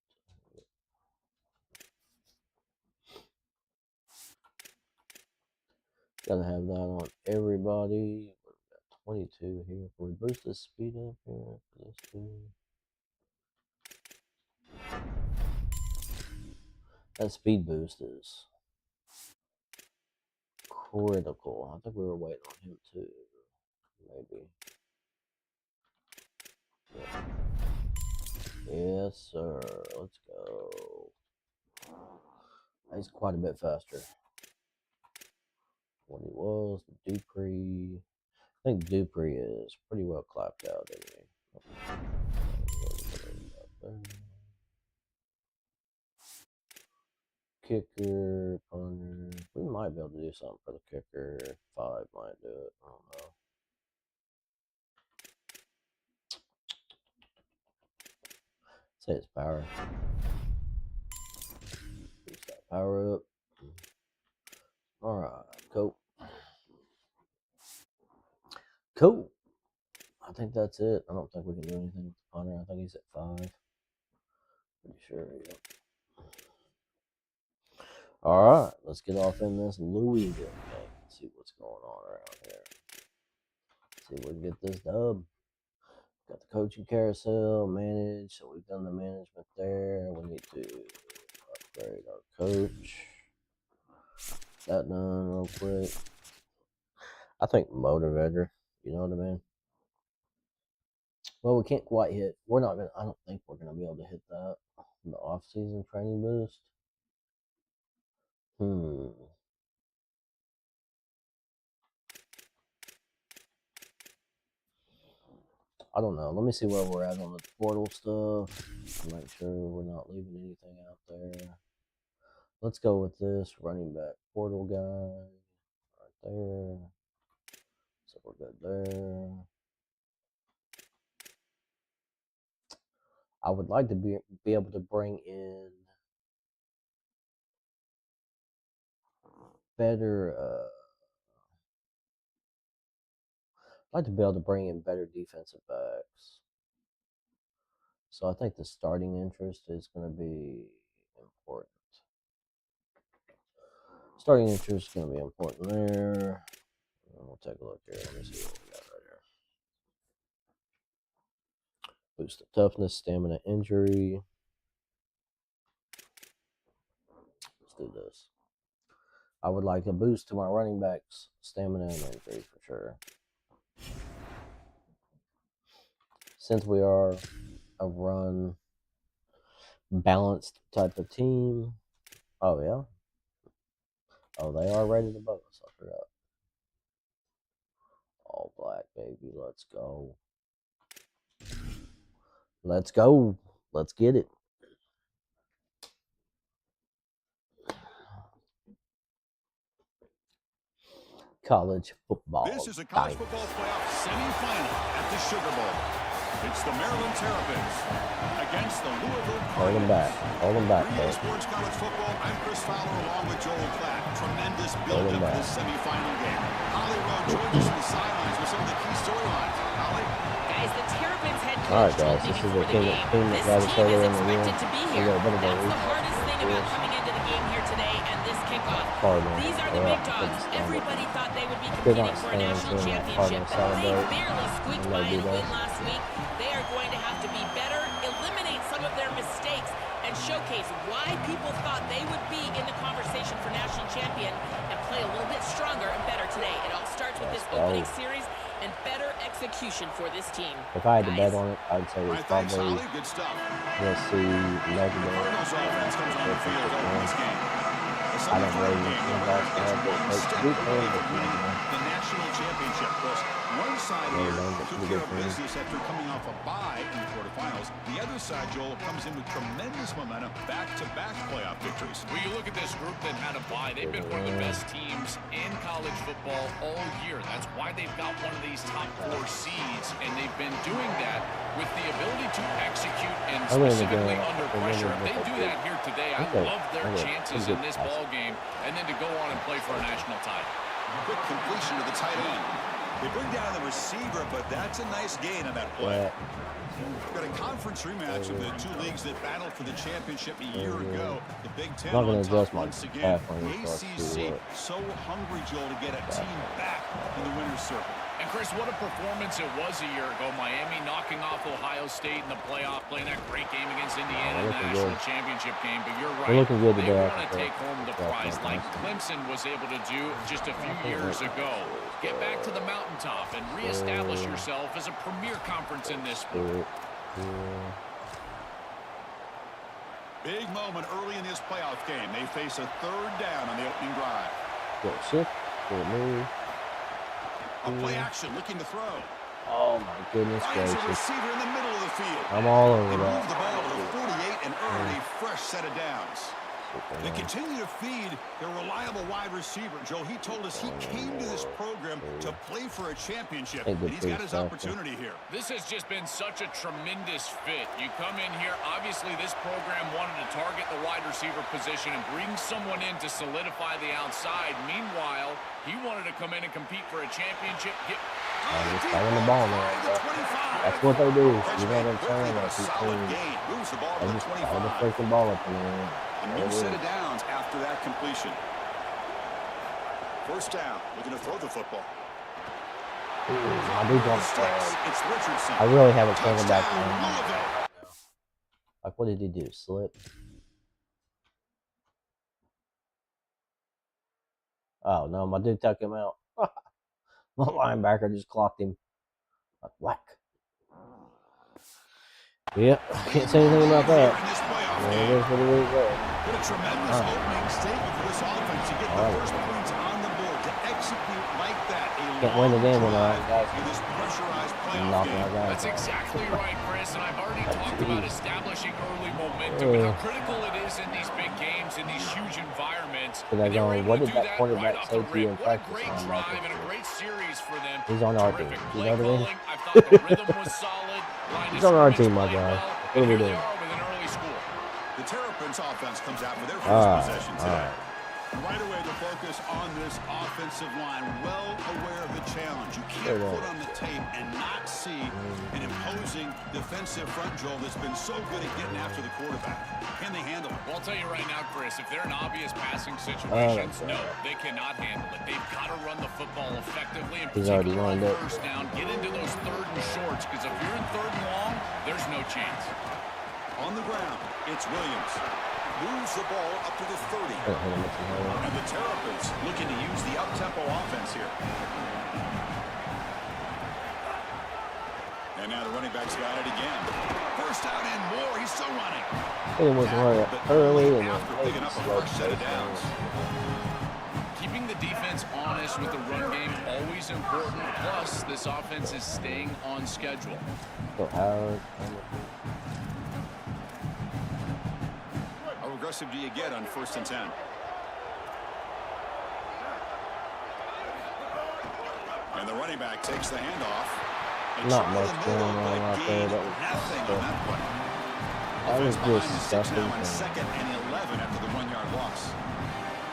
Gotta have that on everybody. We've got 22 here. Can we boost the speed up here for this dude? That speed boost is critical. I think we were waiting on him too. Maybe. Yeah. Yes, sir. Let's go. He's quite a bit faster. What he was, Dupree. I think Dupree is pretty well clapped out, isn't he? Kicker, punter. We might be able to do something for the kicker. 5 might do it. I don't know. Say it's power. Boost that power up. Alright, cool. Cool. I think that's it. I don't think we can do anything with the punter. I think he's at 5. Pretty sure, yeah. Alright, let's get off in this Louisville game. See what's going on around here. See if we can get this dub. Got the coaching carousel managed, so we've done the management there. We need to upgrade our coach. That done real quick. I think motivator, you know what I mean? Well, we can't quite hit. We're not gonna. I don't think we're gonna be able to hit that. The off-season training boost. I don't know. Let me see where we're at on the portal stuff. Make sure we're not leaving anything out there. Let's go with this running back portal guy right there. So we're good there. I would like to be able to bring in better. I'd like to be able to bring in better defensive backs. So I think the starting interest is going to be important. Starting interest is going to be important there. We'll take a look here. Let me see what we got right here. Boost the toughness, stamina, injury. Let's do this. I would like a boost to my running backs, stamina, and injury for sure. Since we are a run balanced type of team. Oh, yeah. Oh, they are rated above us. I forgot. All black, baby. Let's go. Let's go. Let's get it. College football. This is a college football playoff semifinal at the Sugar Bowl. It's the Maryland Terrapins against the Louisville Cardinals. Hold them back. Green Sports College Football. I'm Chris Fowler along with Joel Klatt. Tremendous build-up for this semifinal game. Holly Rowe joins us from the sidelines with some of the key storylines. Holly? Guys, the Terrapins head coach All right, told guys, me this is before the the team game, that this got us team is earlier in the year. expected to be here. That's the hardest thing about coming into the game here today and this kickoff. These are the big dogs. Everybody thought they would be competing for a national championship. They barely squeaked by and win last week. They are going to have to be better, eliminate some of their mistakes, and showcase why people thought they would be in the conversation for national champion and play a little bit stronger and better today. It all starts with this opening series and better execution for this team. If I had to bet on it, I'd say it's probably Good stuff. we'll see Notre Dame. Cardinals offense comes on the field over this game. I don't really The national championship. Of course, one side here took care of business after coming off a bye in the quarterfinals. The other side, Joel, comes in with tremendous momentum, back-to-back playoff victories. Well, you look at this group that had a bye. They've been one of the best teams in college football all year. That's why they've got one of these top 4 seeds, and they've been doing that with the ability to execute and specifically under pressure. If they do that here today, I love their chances in this ball game, and then to go on and play for a national title. Quick completion to the tight end. They bring down the receiver, but that's a nice gain on that play. We've got a conference rematch of the two leagues that battled for the championship a year ago. The Big Ten on top once again. ACC so hungry, Joel, to get a team back in the winner's circle. And Chris, what a performance it was a year ago. Miami knocking off Ohio State in the playoff, playing that great game against Indiana in the national championship game. But you're right, they want to take home the prize like Clemson was able to do just a few years ago. Get back to the mountaintop and reestablish yourself as a premier conference in this sport. Big moment early in this playoff game. They face a third down on the opening drive. A play action, looking to throw. Oh my goodness gracious! A receiver in the middle of the field. I'm all over that. They moved the ball to the 48 and earned a fresh set of downs. They continue to feed their reliable wide receiver. Joe, he told us he came to this program to play for a championship, and he's got his opportunity here. This has just been such a tremendous fit. You come in here, obviously this program wanted to target the wide receiver position and bring someone in to solidify the outside. Meanwhile, he wanted to come in and compete for a championship. Just throwing the ball now. That's what they do. You know what I'm saying? Moves the ball to they the just 25. throw the freaking ball up in there. A new set of downs after that completion. First down, looking to throw the football. I really haven't thrown him back in. Like, what did he do? Slip? Oh, no, my dude took him out. My linebacker just clocked him. Like, whack. Yep, can't say anything about that. Yeah, it is what it is there. What a tremendous opening statement for this offense to get the first points on the board, to execute like that. Can't win the game without guys. This pressurized playoff game. That's exactly right, Chris, and I've already talked about establishing early momentum and how critical it is in these big games, in these huge environments. So they're going, what did that quarterback say to you in practice? What a great drive and a great series for them. He's on our team. You know what I mean? I thought the rhythm was solid. He's on our team, my guy. What are we doing? The Terrapins offense comes out for their first possession today. Right away, the focus on this offensive line, well aware of the challenge. You can't put on the tape and not see an imposing defensive front, Joel, that's been so good at getting after the quarterback. Can they handle it? Well, I'll tell you right now, Chris, if they're in obvious passing situations, no, they cannot handle it. They've got to run the football effectively and particularly on first down. Get into those third and shorts, because if you're in third and long, there's no chance. On the ground, it's Williams. Moves the ball up to the 30. And the Terrapins looking to use the up-tempo offense here. And now the running back's got it again. First out and more. He's still running. It was early and after picking up a first set of downs. Keeping the defense honest with the run game, always important. Plus, this offense is staying on schedule. aggressive do you get on 1st and 10? And the running back takes the handoff. Not much going on out there. That was just disgusting. Now on 2nd and 11 after the 1-yard loss.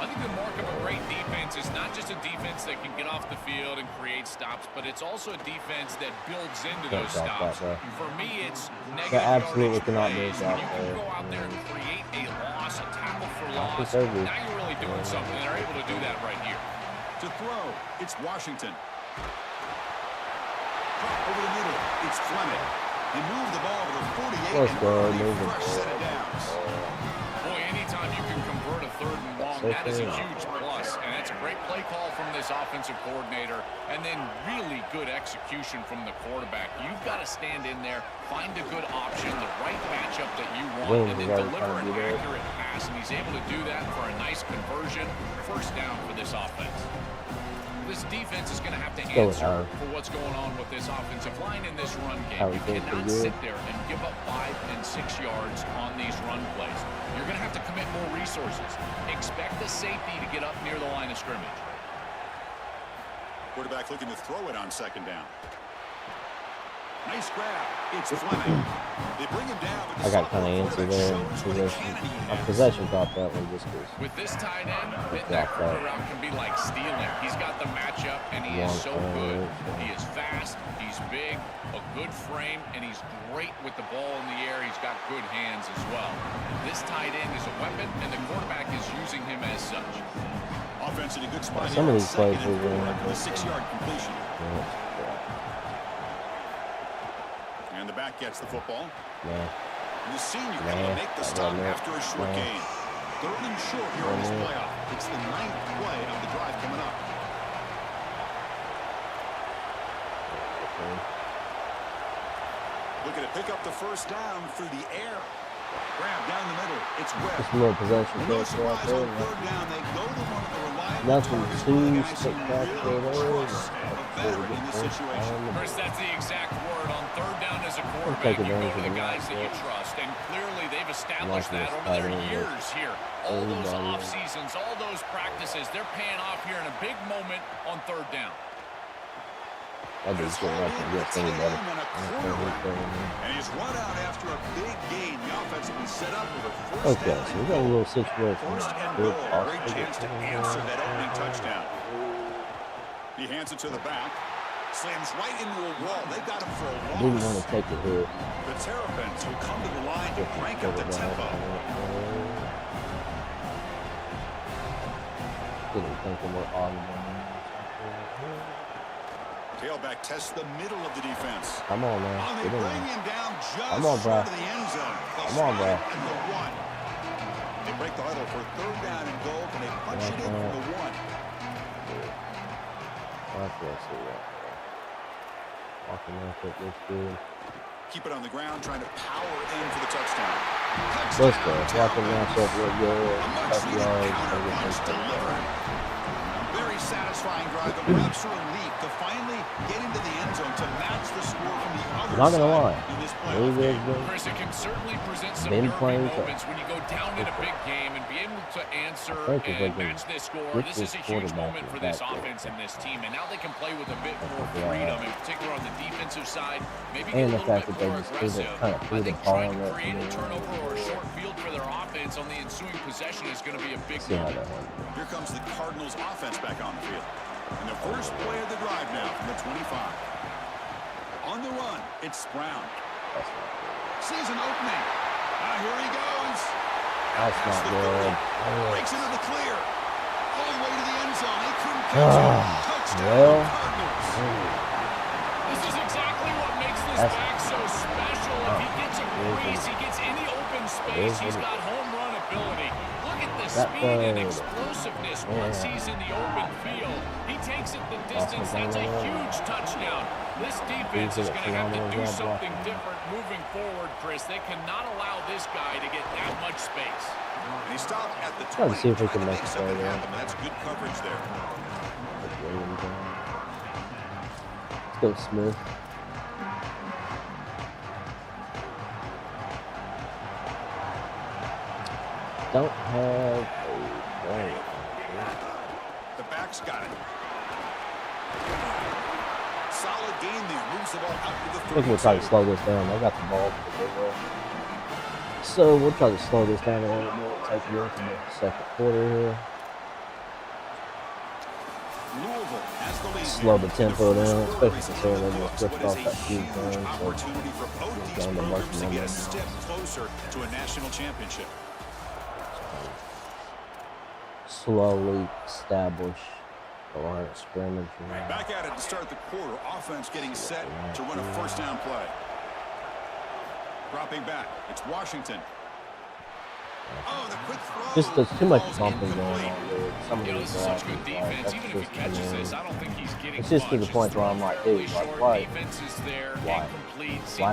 I think the mark of a great defense is not just a defense that can get off the field and create stops, but it's also a defense that builds into those stops. For me, it's negative absolutely yardage cannot plays. move out You there. can go out there and create a loss, a tackle for loss. Conservative. Now you're really doing something. They're able to do that right here. To throw, it's Washington. Drop over the middle, it's Fleming. He moved the ball to the 48 Let's and go, earned a move it. fresh set of downs. Boy, anytime you can convert a 3rd and long, that is a huge plus. And that's a great play call from this offensive coordinator. And then really good execution from the quarterback. You've got to stand in there, find a good option, the right matchup that you want, and then deliver an accurate pass. And he's able to do that for a nice conversion. 1st down for this offense. This defense is going to have to answer for what's going on with this offensive line in this run game. You cannot sit there and give up 5 and 6 yards on these run plays. You're going to have to commit more resources. Expect the safety to get up near the line of scrimmage. Quarterback looking to throw it on 2nd down. Nice grab. It's Fleming. They bring him down. I got kind of antsy there. Possession thought that one just was. With this tight end, that quarter route can be like stealing. He's got the matchup, and he is so good. He is fast. He's big, a good frame, and he's great with the ball in the air. He's got good hands as well. This tight end is a weapon, and the quarterback is using him as such. Offense in a good spot. Some of these plays were the 6-yard completion. And the back gets the football. Yeah. And the senior able to make the stop after a short gain. 3rd and short here in this playoff. It's the 9th play of the drive coming up. Looking to pick up the 1st down through the air. Grab down the middle. It's Webb. Just a little possession No play out surprise there. on 3rd down. They go to one of the reliable Nothing targets, too the guy spectacular really there. trusts a veteran in this situation. Chris, that's the exact word. On 3rd down as a quarterback, you go to the guys that you trust. And clearly they've established that over their years here. All those off seasons, all those practices, they're paying off here in a big moment on 3rd down. I just feel like I get anybody. And he's run out after a big gain. The offense will be set up with a 1st Okay, down. so we got a little situation. 1st and goal. Great chance to answer that opening touchdown. He hands it to the back. Slams right into a wall. They got him for a loss. Didn't want to take it here. The Terrapins will come to the line to crank up the tempo. Didn't think of what audible. Tailback tests the middle of the defense. Come on, man. They bring him down just Come on, bro. short of the end zone. Come on, bro. And the 1. They break the huddle for 3rd down and goal. Can they punch it in from the 1? I can't see that. Walking off it looks good. Keep it on the ground, trying to power in for the touchdown. Let's go. Walking matchup real good. Much needed counter punch delivered. Very satisfying drive. The refs are elite to finally get into the end zone to match the score from the other Not gonna side lie. in this playoff. Chris, it can certainly present some Been nervy playing moments when you go down in a big game and be able to answer Thank you, and thank you. match this score. Get This is this a huge quarterback moment in for this back there. offense and this team, and now they can play with a bit more Yeah. freedom, in particular on the defensive side. Maybe And get the a little fact bit that they more just threw aggressive. kind of threw I the think ball trying in to that create a field. turnover or a short field for their offense on the ensuing possession is going to be a big See how moment. that went. Here comes the Cardinals offense back on the field. And the first play of the drive now from the 25. On the run, it's Brown. That's not good. Sees an opening. Here he goes. That's not the good. 30. Breaks into the clear. All the way to the end zone. They couldn't catch him. Touchdown well. Cardinals. This is exactly what makes this That's- back so special. If he gets a breeze, he gets any open space, he's got home run ability. Look at the speed and explosiveness once he's in the open field. He takes it the distance. That's a huge touchdown. This defense is going to have to do something different moving forward, Chris. They cannot allow this guy to get that much space. And he stopped at the Try to 20. see if we trying can to make make a something play there. happen. That's good coverage there. Let's go Smith. don't have a ball. The back's got it. Solid game there. Moves the ball out to the 32. I think we'll try to slow this down. I got the ball. So we'll try to slow this down a little bit. Take it into the second quarter here. Louisville has the lead. Slow the tempo down, especially considering they just switched off that huge run. Opportunity for both these programs to get a step closer to a national championship. Slowly establish the line of scrimmage. Back at it to start the quarter. Offense getting set to run a first down play. Dropping back. It's Washington. Oh, the quick throw. Just there's too much bumping going on there. Some of This is such good defense. Even if he catches this, I don't think he's getting it's just to the point where I'm like, dude, like, why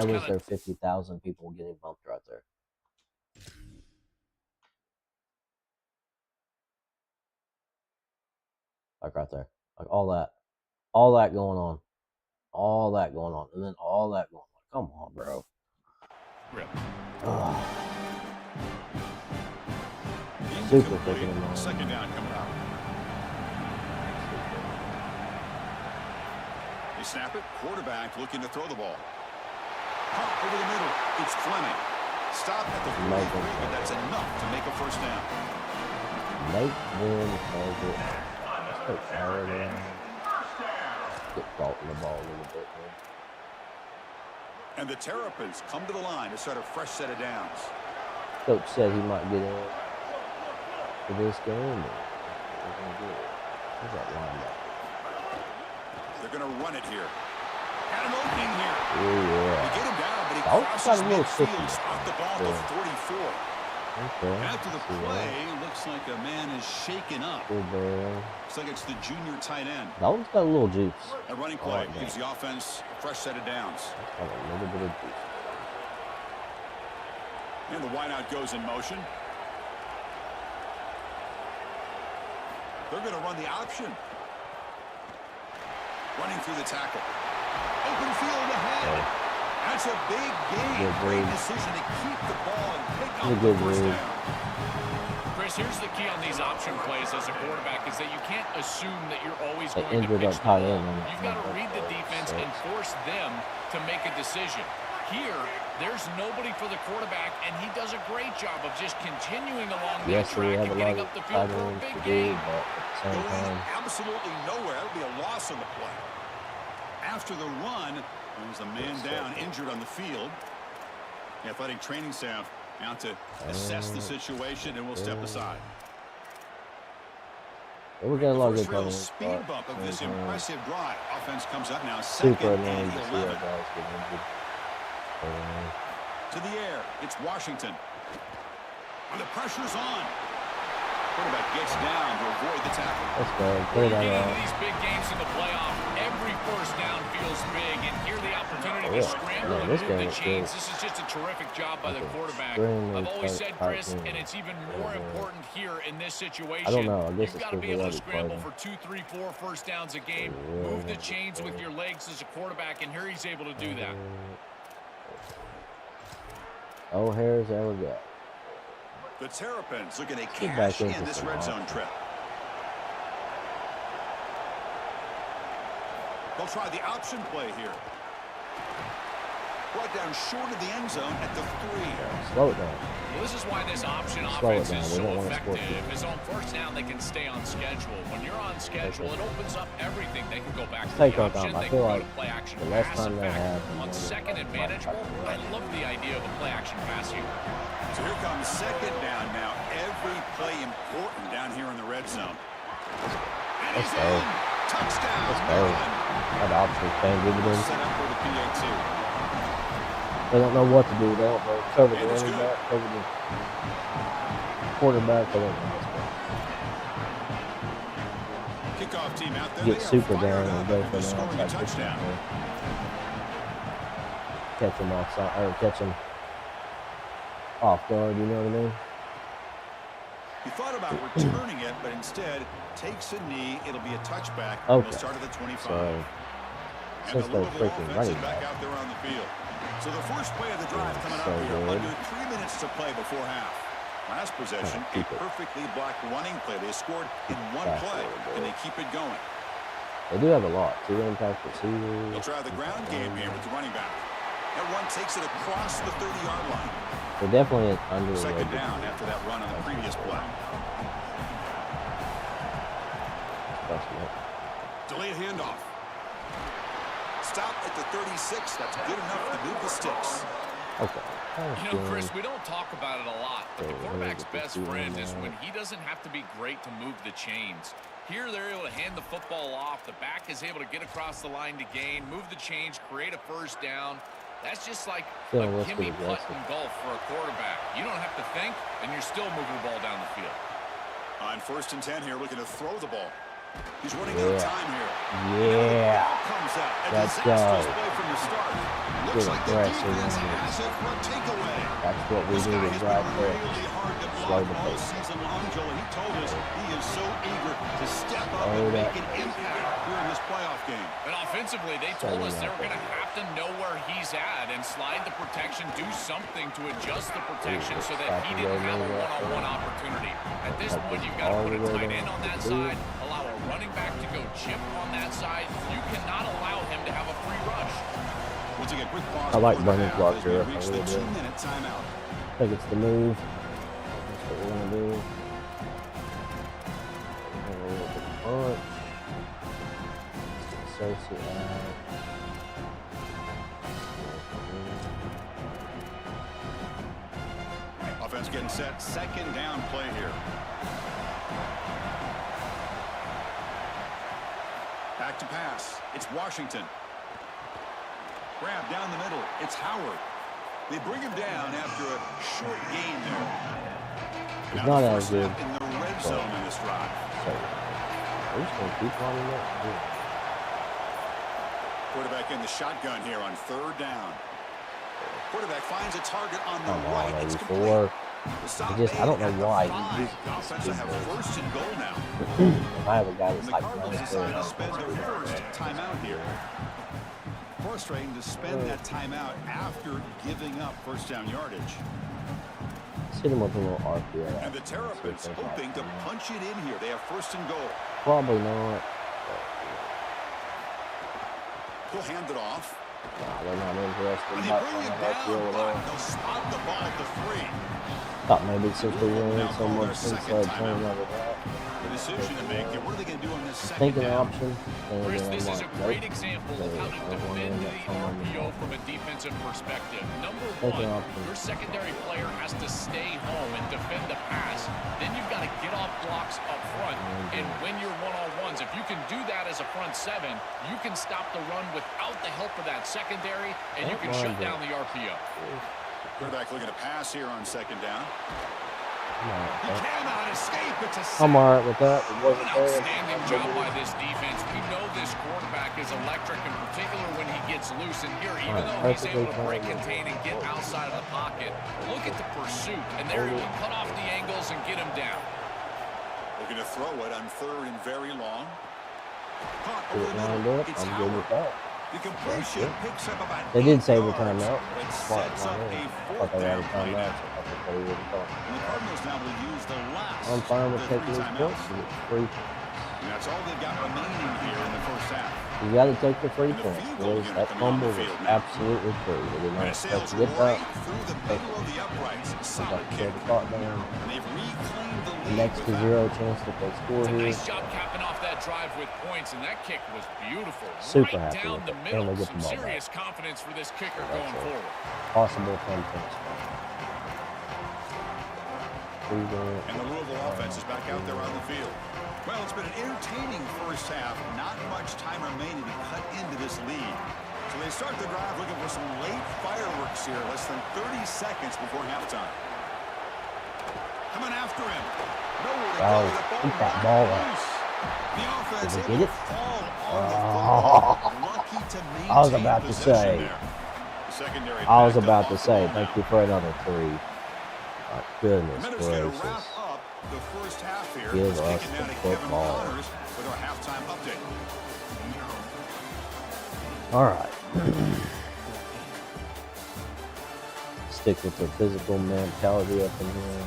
was there 50,000 people getting bumped right there? Like right there. Like all that going on. And then all that going on. Come on, bro. Really? Super freaking annoying. Second down coming up. They snap it. Quarterback looking to throw the ball. Pump over the middle. It's Fleming. Stop at the 43, but that's enough to make a first down. Get caught in the ball a little bit, man. And the Terrapins come to the line to start a fresh set of downs. Coach said he might get in for this game. Where's that linebacker? They're going to run it here. Got an opening here. Yeah. They get him down, but he a crosses little midfield. sticky. Off the ball to 44. Okay. After the play, looks like a man is shaken up. Looks like it's the junior tight end. That one's got a little juice. A running play gives the offense a fresh set of downs. Got a little bit of juice. And the wideout goes in motion. They're going to run the option. Running through the tackle. Open field ahead. That's a big gain. Great decision to keep the ball and pick up the first down. Chris, here's the key on these option plays as a quarterback is that you can't assume that you're always going to pitch the ball. You've got to read the defense and force them to make a decision. Here, there's nobody for the quarterback, and he does a great job of just continuing along that track and getting up the field for a big gain. Going absolutely nowhere. That'll be a loss on the play. After the run, there's a man down, injured on the field. The athletic training staff now to assess the situation, and we'll step aside. We're getting a lot of good real speed bump of this impressive drive. Offense comes up now, second and 11. To the air, it's Washington. And the pressure's on. Quarterback gets down to avoid the tackle. Let's go. When you get into these big games in the playoff, every first down feels big, and here the opportunity to scramble and move the chains. This is just a terrific job by the quarterback. I've always said, Chris, and it's even more important here in this situation. I don't know. I guess you've got to be able to scramble for 2, 3, 4 first downs a game. Move the chains with your legs as a quarterback, and here he's able to do that. Oh, Harris, there we go. The Terrapins looking to cash in this red zone trip. They'll try the option play here. Brought down short of the end zone at the 3. Slow it down. Well, this is why this option offense is so effective. Is on first down, they can stay on schedule. When you're on schedule, it opens up everything. They can go back to the option. They can go to play action pass. In fact, on second and manageable, I love the idea of a play action pass here. So here comes second down now. Every play important down here in the red zone. And he's in. Touchdown. Let's go. That option fan did it in. Set up for the PA2. They don't know what to do. They don't know. Cover the running back, cover the quarterback. They don't know what's going Kickoff team out there. Get super down and go for the touchdown. Catch him offside, or catch him off guard. You know what I mean? He thought about returning it, but instead takes a knee. It'll be a touchback. Okay. It'll start at the 25. So, and since the they're Louisville freaking offense running is back back. out there on the field. So the first play of the drive coming up here. Under 3 minutes to play before half. Last possession, a perfectly blocked running play. They scored in one play, and they keep it going. They do have a lot. 2 impact receivers. They'll try the ground game here with the running back. That one takes it across the 30-yard line. They're definitely under the second down after that run on the previous play. Delayed handoff. Stop at the 36. That's good enough to move the sticks. Okay. You know, Chris, we don't talk about it a lot, but the quarterback's best friend is when he doesn't have to be great to move the chains. Here, they're able to hand the football off. The back is able to get across the line to gain, move the change, create a first down. That's just like a gimme putt in golf for a quarterback. You don't have to think, and you're still moving the ball down the field. On 1st and 10 here, looking to throw the ball. He's running out of time here. Yeah. Comes out. Let's go. Away from the start. Looks like the defense has it for a takeaway. That's what we needed right there. Slow the all pace. season long, Joel. He told us he is so eager to step up and make an impact here in this playoff game. And offensively, they told us they were going to have to know where he's at and slide the protection, do something to adjust the protection so that he didn't have a one-on-one opportunity. At this point, you've got to put a tight end on that side, allow a running back to go chip on that side. You cannot allow him to have a free rush. We'll take a quick pause. I like running block here. I reach the 2-minute timeout. I think it's the move. That's what we're going to do. We're going to look at the punch. Associate out. Offense getting set. 2nd down play here. Back to pass. It's Washington. Grab down the middle. It's Howard. They bring him down after a short gain there. It's not as good. In the red zone in this drive. So, we're just going to keep running that. Quarterback in the shotgun here on 3rd down. Quarterback finds a target on the Come on, right. It's 84. I don't know why. The offense will have 1st and goal now. If I have a guy that's The like Cardinals decide to spend their first timeout here. Frustrating to spend that timeout after giving up 1st down yardage. Let's hit him with a little RPO. And the Terrapins hoping to punch it in here. They have 1st and goal. Probably not. He'll hand it off. Nah, they're not interested. And they bring it down, but they'll spot the ball at the 3. Thought maybe since we won so much inside turn over that. The decision to make. What are they going to do on this second Thinking down? option. Chris, this is a great example of how to defend the RPO from a defensive perspective. Number one, your secondary player has to stay home and defend the pass. Then you've got to get off blocks up front and win your one-on-ones. If you can do that as a front 7, you can stop the run without the help of that secondary, and you can shut down the RPO. Quarterback looking to pass here on 2nd down. He cannot escape. It's a sack. I'm alright with that. It wasn't An there. outstanding job by this defense. We know this quarterback is electric, in particular when he gets loose. And here, even though he's able to break, contain, and get outside of the pocket, look at the pursuit. And they're able to cut off the angles and get him down. Looking to throw it on 3rd and very long. Caught Get over it the lined middle. up. It's I'm good with Howard. that. The completion picks up about They did 8 save the yards. timeout. It Smart, sets up a thought they 4th had down a play timeout. now. So I think they would have thought. And the Cardinals now will use the last I'm fine with of the taking 3 these timeouts. points. You get 3 points. And that's all they've got remaining here in the first half. You got to take the 3 And the points, field goal boys. unit That coming on fumble the was field now. absolutely free. They did And not it expect sails to get that. right through the middle of the uprights. They Solid got to kick. the clock down. And they've reclaimed the lead. Next to with that. 0 chance that they score It's a here. nice job capping off that drive with points, and that kick was beautiful. Super right happy down with the it. middle. And we get the Some ball serious confidence for this kicker That's going it. forward. Possible 10 points. And the Louisville offense is back out there on the field. Well, it's been an entertaining first half. Not much time remaining to cut into this lead. So they start the drive looking for some late fireworks here. Less than 30 seconds before halftime. Coming after him. Nowhere to go. The keep that ball up. loose. The offense Did they able get to it? fall on the football. Lucky to maintain I was about to possession say. there. The secondary I was backed up about to off the say, ball thank now. you for another 3. My goodness Minutes going to gracious. wrap up the first half here. Give Let's us kick it the now to Kevin football. Connors with our halftime update. All right. Stick with the physical mentality up in here.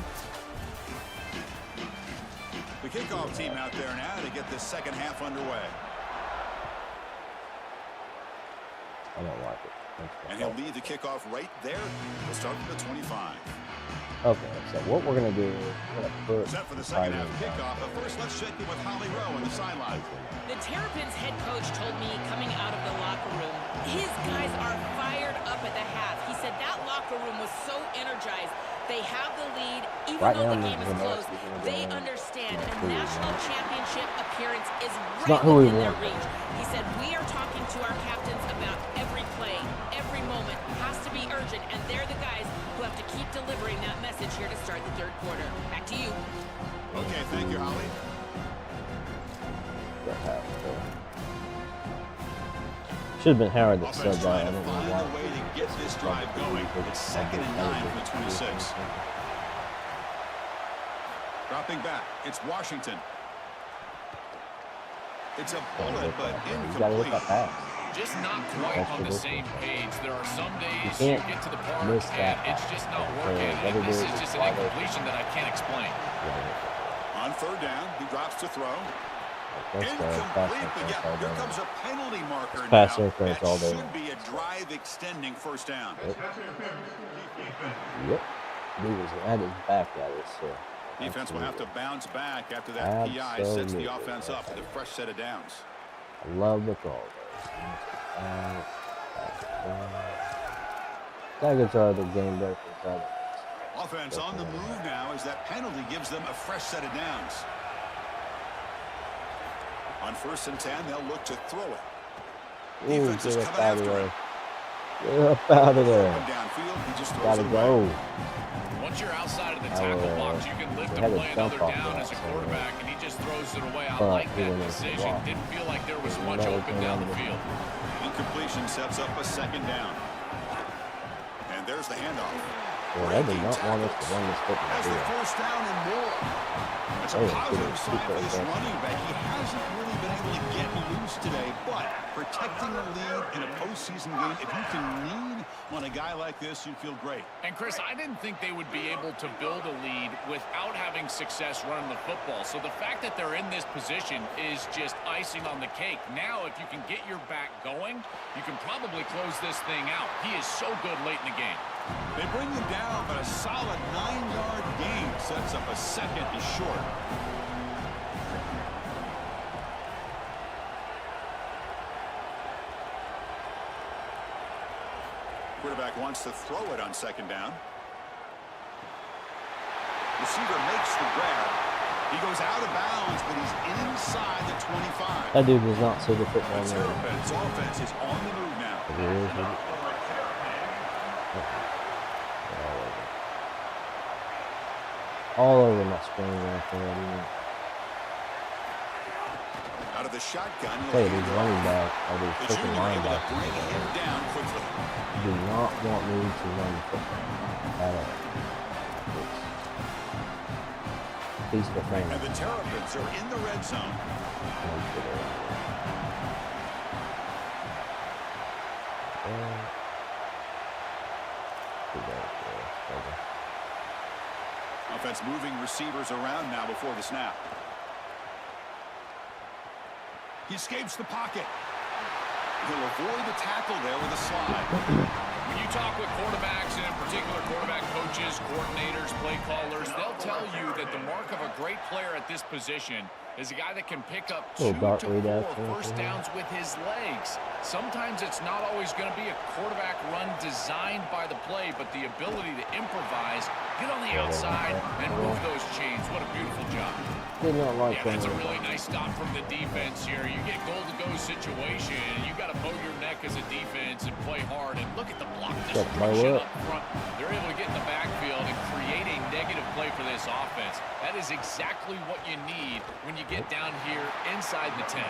kickoff team out there now to get this second half underway. I don't like it. And he'll lead the kickoff right there. We'll start with the 25. Okay, so what we're going to do is we're going to put set for the second half kickoff. But first, let's check in with Holly Rowe on the sideline. The Terrapins head coach told me coming out of the locker room, his guys are fired up at the half. He said that locker room was so energized. They have the lead, even though the game is close. They understand a national championship appearance is right within their reach. He said, we are talking to our captains about every play, every moment has to be urgent, and they're the guys who have to keep delivering that message here to start the third quarter. Back to you. Okay, thank you, Holly. Should have been Howard that said that. I don't know why. Find a way to get this drive going. It's 2nd and 9 from the 26. Dropping back, it's Washington. It's a bullet, but incomplete. Just not quite on the same page. There are some days you get to the park and it's just not working. And this is just an incompletion that I can't explain. On 3rd down, he drops to throw. Incomplete, but yeah, here comes a penalty marker now. That should be a drive-extending 1st down. Yep. He was at his back at us, so. Defense will have to bounce back after that PI sets the offense up with a fresh set of downs. I love the call. Taggers are the game breakers. Offense on the move now as that penalty gives them a fresh set of downs. On 1st and 10, they'll look to throw it. Defense is coming after it. Get up out of there. Downfield, he just throws Gotta it go. away. Once you're outside of the tackle box, you can lift and play another down as a quarterback, and he just throws it away. I like that decision. Didn't feel like there was much open down the field. Incompletion sets up a 2nd down. And there's the handoff. Well, they did not want us to run this football. That's the 1st down and more. That's a positive sign for this running back. He hasn't really been able to get loose today, but protecting the lead in a postseason game, if you can lean on a guy like this, you feel great. And Chris, I didn't think they would be able to build a lead without having success running the football. So the fact that they're in this position is just icing on the cake. Now, if you can get your back going, you can probably close this thing out. He is so good late in the game. They bring him down, but a solid 9-yard gain sets up a 2nd and short. Quarterback wants to throw it on 2nd down. Receiver makes the grab. He goes out of bounds, but he's inside the 25. That dude does not see the football. The Terrapins offense is on the move now. All over my screen right there. Out of the shotgun, hey, these running back or these freaking linebackers do not want me to run the football at all. It's peaceful thing. And the Terrapins are in the red zone. Offense moving receivers around now before the snap. He escapes the pocket. He'll avoid the tackle there with a slide. When you talk with quarterbacks, and in particular quarterback coaches, coordinators, play callers, they'll tell you that the mark of a great player at this position is a guy that can pick up 2 to 4 first downs with his legs. Sometimes it's not always going to be a quarterback run designed by the play, but the ability to improvise, get on the outside, and move those chains. What a beautiful job. Yeah, that's a really nice stop from the defense here. You get goal-to-go situation, and you got to bow your neck as a defense and play hard. And look at the block destruction up front. They're able to get in the backfield and create a negative play for this offense. That is exactly what you need when you get down here inside the 10.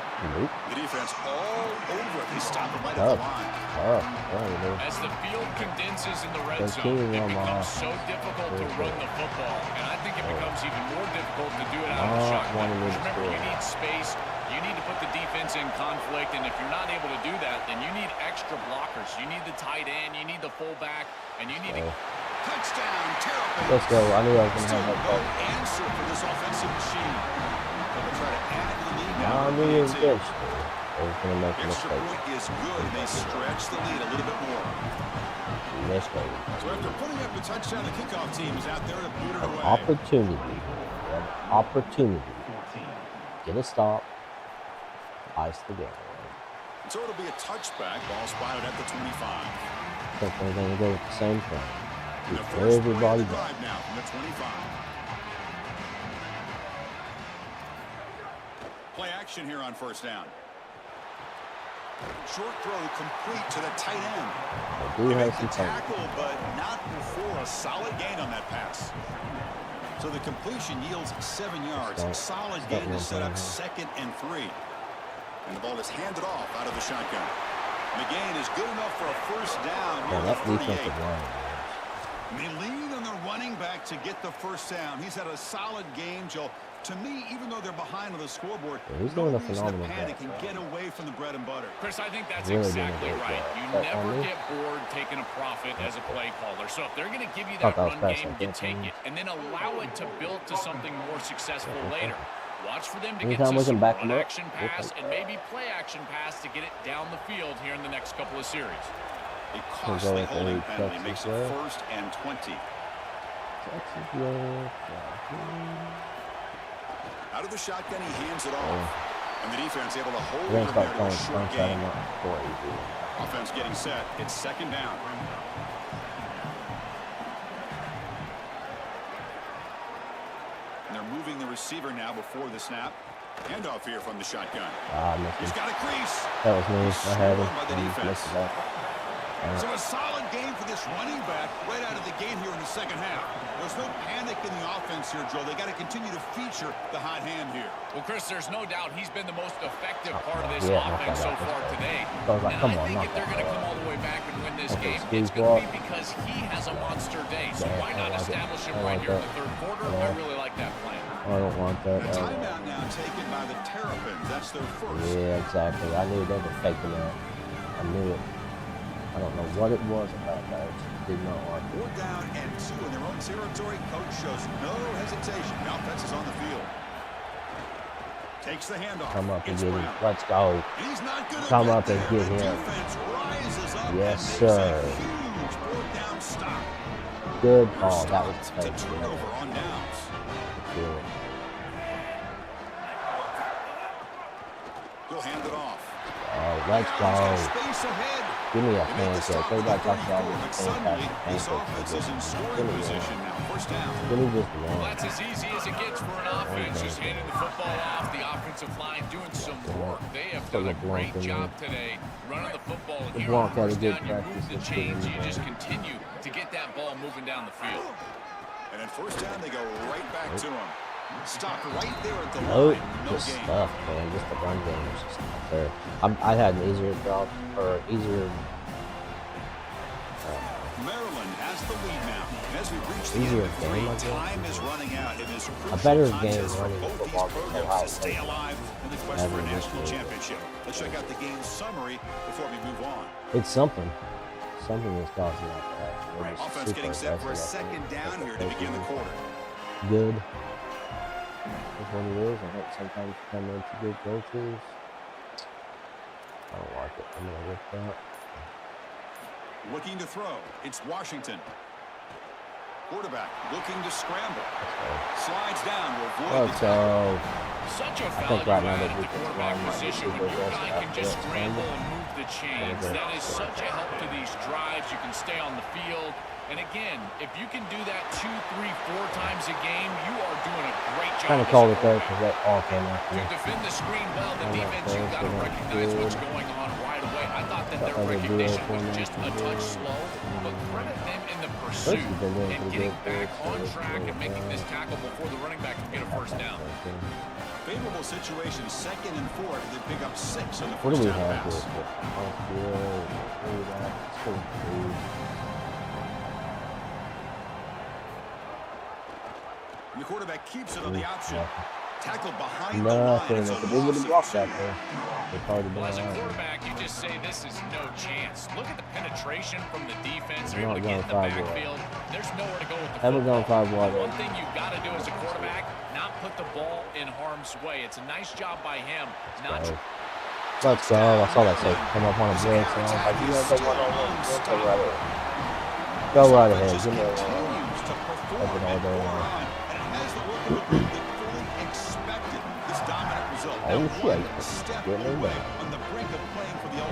The defense all over it. They stop it right at the line. As the field condenses in the red zone, it becomes so difficult to run the football. And I think it becomes even more difficult to do it out of the shotgun. Remember, you need space. You need to put the defense in conflict. And if you're not able to do that, then you need extra blockers. You need the tight end. You need the fullback. And you need to... Touchdown, Terrapins. Let's go. I knew I was going to have that ball. Answer for this offensive machine. They'll try to add to the lead now. I knew it was good. They was going to make a Extra mistake. point is good. They stretch the lead a little bit more. Mistake. So after putting up a touchdown, the kickoff team is out there to boot it An away. opportunity. An opportunity. Get a stop. Ice the game. So it'll be a touchback. Ball spotted at the 25. I think they're going to go with the same thing. The Get first everybody play of the back. drive now from the 25. Play action here on first down. Short throw complete to the tight end. They do He have makes the some time. tackle, but not before a solid gain on that pass. So the completion yields 7 yards. Solid gain to set up 2nd and 3. And the ball is handed off out of the shotgun. The gain is good enough for a first down near Yeah, the that 38. defensive line. And they lean on the running back to get the first down. He's had a solid game, Joe. To me, even though they're behind on the scoreboard, Yeah, he's no doing a reason to phenomenal panic job. and get away from the bread and butter. Chris, I think that's Really exactly doing a great right. job. You That never on me? get bored taking a profit as a play caller. So if they're going to give you Thought that that was run pass game, you take interference. it and then allow it to build to something more successful later. Watch for them to get Anytime to we can some back run them up, action we'll pass take and maybe play action pass to get it down the field here in the next couple of series. A costly with holding a penalty Texas makes it roll. 1st and 20. Texas roll. Out of the shotgun, he hands it off. And the defense able to hold We're him going to there start to a playing short punch out gain. of my boy. Offense getting set. It's 2nd down. And they're moving the receiver now before the snap. Handoff here from the shotgun. Ah, I missed He's him. got a crease. That was me. I had him. By the I defense. missed that. So a solid game for this running back right out of the game here in the second half. There's no panic in the offense here, Joe. They got to continue to feature the hot hand here. Well, Chris, there's no doubt he's been the most effective part of this Yeah, offense so knock that far out. today. I was like, And come I on, think knock if they're that going to out. come all the way back and win this Okay, game, Steve it's going to be Walk. because he has a monster day. So Yeah, why I not like it. establish him I right like here in that. the third quarter? Yeah. I really like that plan. I don't want that. A timeout now taken by the Terrapins. That's their first. Yeah, exactly. I knew they were faking that. I knew it. I don't know what it was about that. I just did not like it. 4th down and 2 in their own territory. Coach shows no hesitation. The offense is on the field. Takes the handoff. Come up and It's get him. Brown. Let's go. And he's not gonna Come get up and there. get The him. defense rises up Yes, and makes sir. a huge 4th down stop. Good They're ball. That was stopped to fake. turnover on downs. Good. He'll hand it off. Oh, let's Now he's got go. space ahead. Give me a They make the pancake. stop at the Everybody talks about 34, this but suddenly this pancake. offense is in scoring position now. First down. Give me just Well, one. that's as easy as it gets for an offense, just handing the football off. The offensive line doing some work. They have done a great job today running the football. And here on Blanc had a first good down, you move practice the this chains. season, You just man. continue to get that ball moving down the field. And then first down, they go right back to him. Stop right there at the Nope. line. No Just gain. stuff, man. Just the run game is just not there. I had an easier job, or easier. Maryland has the lead now. And as we reach the Easier end of game, I three, guess. time is running out. It is a A crucial better contest game for running both these football than programs Ohio to stay State. alive in the quest for a national championship. Let's check out the game summary before we move on. It's something. Something is causing that. They're just Offense super getting set for a aggressive, I second think. down That's here what to begin the they do. quarter. Good. That's what it is. I think sometimes you come into good coaches. I don't like it. I'm gonna rip that. Looking to throw. It's Washington. Quarterback looking to scramble. Slides down to avoid Let's the tackle. go. Such a I value think right now add they at the do this quarterback wrong. position Might when be your good guy can just after scramble that. and move the chains. Okay. That is such a help to these drives. You can stay on the field. And again, if you can do that 2, 3, 4 times a game, you are doing a great job. Kind of as a called it there quarterback. because that all came after To me. defend the screen well, the I'm not defense, you've close, got to they're not recognize what's good. going on right away. I thought that their Thought they would do recognition it was for me. just a touch slow, but credit them in the pursuit First, you've been doing and pretty getting good for back us, so on it's track really and making fun. this tackle before the running back can get a first down. Favorable situation, 2nd and 4. They pick up 6 on the What do first we down have pass. here? The quarterback keeps it on the option. Tackled behind the line. Nothing. It's a If we would loss have of blocked 2. that there, they probably Well, as a been all right. quarterback, you just say this is no chance. Look at the penetration from the defense. They're Not able to get in the going 5 wide. backfield. There's nowhere to go with the Haven't football. gone 5 wide. The one thing you've got to do as a quarterback, not put the ball in harm's way. It's a nice job by him. Not Let's go. I saw that say come up on a blitz, and I was like, you know, go one-on-one. Go right ahead. Go right ahead. Give me a one. All day long. Oh, shit. Getting in there.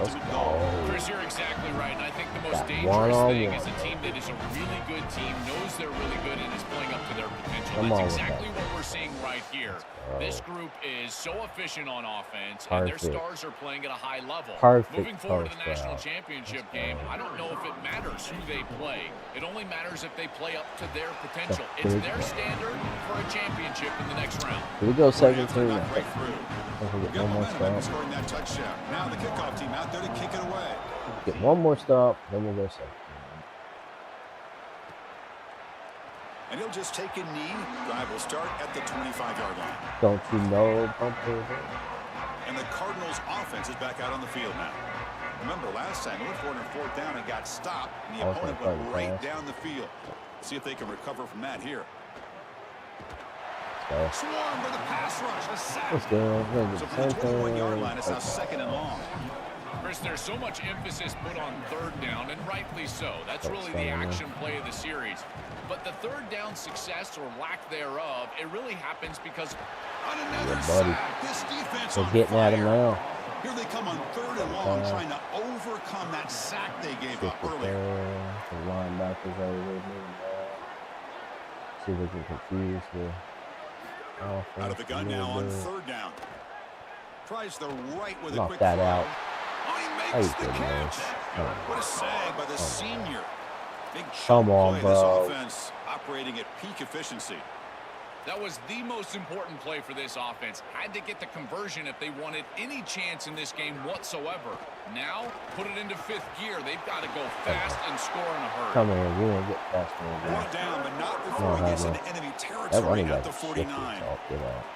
Let's go. Chris, you're exactly right, and I think the most dangerous thing is a team that is a really good team, knows they're really good, and is playing up to their potential. That's exactly what we're seeing right here. This group is so efficient on offense, and their stars are playing at a high level. Moving forward to the national championship game, I don't know if it matters who they play. It only matters if they play up to their potential. It's their standard for a championship in the next round. Here we go, second team. Get one more stop. Now the kickoff team out there to kick it away. Get one more stop, then we'll go second. And he'll just take a knee. Drive will start at the 25-yard line. Don't you know, bumper? And the Cardinals' offense is back out on the field now. Remember, last time, they were on fourth down and got stopped, and the opponent went right down the field. See if they can recover from that here. Swarm with a pass rush, a sack. Let's go. So from the 21-yard line, it's now second and long. Chris, there's so much emphasis put on third down, and rightly so. That's really the action play of the series. But the third down success or lack thereof, it really happens because on another sack, this defense we're getting at him now. Here they come on third and long, trying to overcome that sack they gave up earlier. The linebackers are with me. See if we can confuse the offense. Out of the gun now on third down. Tries the right with a quick that throw. out. Oh, he makes the catch. What a sag by the senior. Big come on, play. bro. This offense operating at peak efficiency. That was the most important play for this offense. Had to get the conversion if they wanted any chance in this game whatsoever. Now, put it into fifth gear. They've got to go fast and score in a hurry. Come here, we won't get past me. Brought down, but not before he gets into enemy territory at the 49.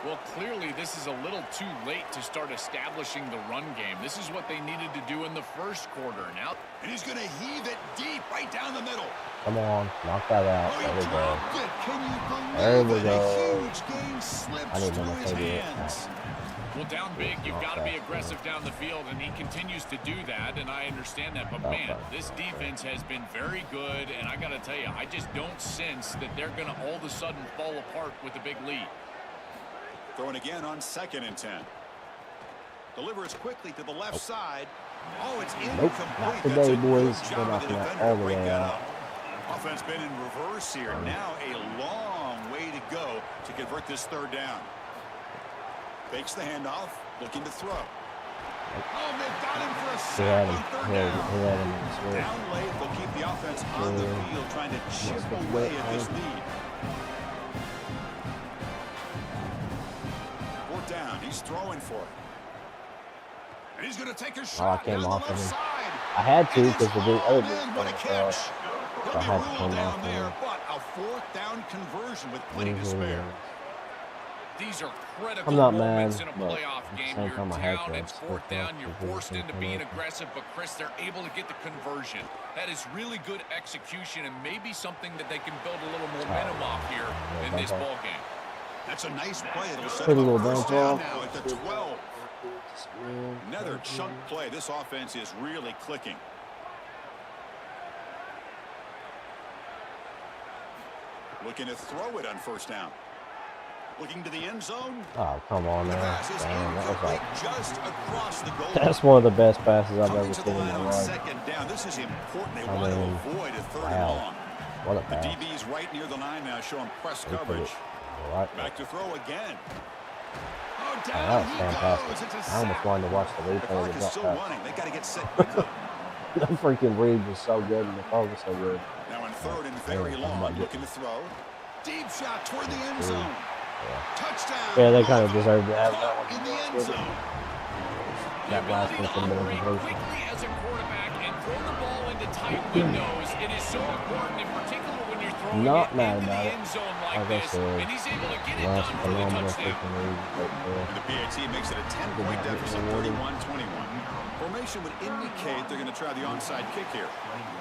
Well, clearly, this is a little too late to start establishing the run game. This is what they needed to do in the first quarter. Now, and he's going to heave it deep right down the middle. Come on, knock that out. Oh, there we go. Can you believe there we go. A huge game slips through his hands. Well, down big, you've got to be aggressive down the field, and he continues to do that, and I understand that. But, man, this defense has been very good, and I got to tell you, I just don't sense that they're going to all of a sudden fall apart with a big lead. Throwing again on 2nd and 10. Delivers quickly to the left side. Oh, it's incomplete. Not today, boys. We're not going to all the way out. Offense been in reverse here. Now a long way to go to convert this third down. Fakes the handoff, looking to throw. Oh, they've got him for a sack on third down. Down late, they'll keep the offense on the field, trying to chip away at this lead. Fourth down, he's throwing for it. And he's going to take a shot. I came off of him. I had to because the other dude What a catch. I had to come down off there, of him. but a fourth down conversion with plenty to spare. These are critical I'm not moments mad, in a but playoff game. same You're time I had down, to. it's fourth down, you're forced into being aggressive, but Chris, they're able to get the conversion. That is really good execution and maybe something that they can build a little momentum off here in this ball game. That's a nice play. It'll set Pretty up a little first down down now at the 12. Another chunk play. This offense is really clicking. Looking to throw it on first down. Looking to the end zone. Oh, come on, man. Damn, that was like, just across the goal. that's one of the best passes I've ever seen in my life. Second down. This is important. They want to avoid a third and long. What a The pass. DB's right near the line now, showing press coverage. Right. Back to throw again. Oh, Oh, down that was he fantastic. goes. It's a I almost sack. wanted to watch the The replay clock of is that still pass. running. They got to get set quickly. The freaking read was so good and the throw was so good. Now in third and very long, looking to throw. Deep shot toward the end zone. Touchdown. Yeah, they kind of deserved to have that one. In the end zone. That last one should have been a conversion. Quickly as a quarterback and throw the ball into tight windows. It is so important, in particular when you're throwing not it mad into the about it. end zone like Like I this, said, and he's able to get it last done for the phenomenal touchdown. freaking league right there. And the PAT makes it a 10-point deficit, 31-21. Formation would indicate they're going to try the onside kick here.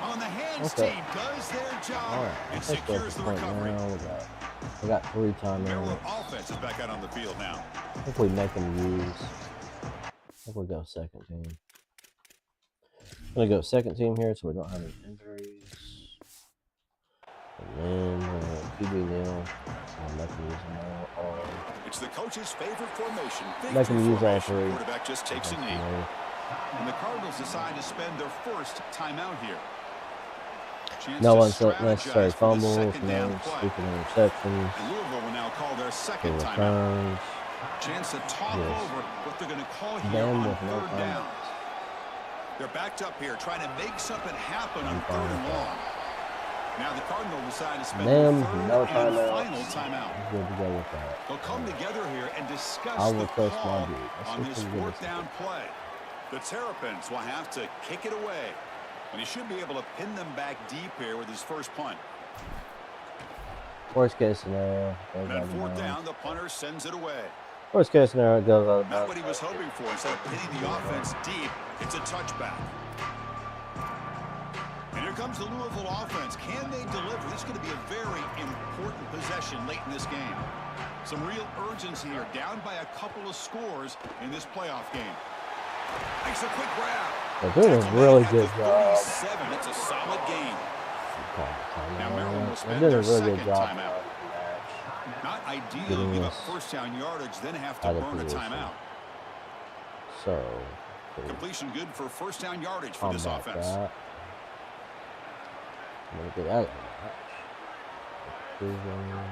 On the hands team does their job and secures the recovery. We got 3 timeouts. Offense is back out on the field now. I think we make them use. I think we go second team. I'm going to go second team here so we don't have any injuries. And then QB nil. Make them use them all. It's the coach's favorite formation. Make them use all 3. Quarterback just takes a knee. And the Cardinals decide to spend their first timeout here. No unnecessary fumbles, no stupid interceptions. And Louisville will now call their second timeout. Chance to talk over what they're going to call here on third down. They're backed up here trying to make something happen on third and long. Now the Cardinals decide to spend their third and final timeout. Good to go with that. They'll come together here and discuss the call on this fourth down play. The Terrapins will have to kick it away. And he should be able to pin them back deep here with his first punt. Worst case scenario. And fourth down, the punter sends it away. Worst case scenario, it goes out. Not what he was hoping for. Instead of pinning the offense deep, it's a touchback. And here comes the Louisville offense. Can they deliver? This is going to be a very important possession late in this game. Some real urgency here, down by a couple of scores in this playoff game. Makes a quick grab. They're doing a really good job. It's a solid game. Now Maryland will spend their second timeout. Not ideal to give up first down yardage, then have to burn a timeout. So completion good for first down yardage for this offense.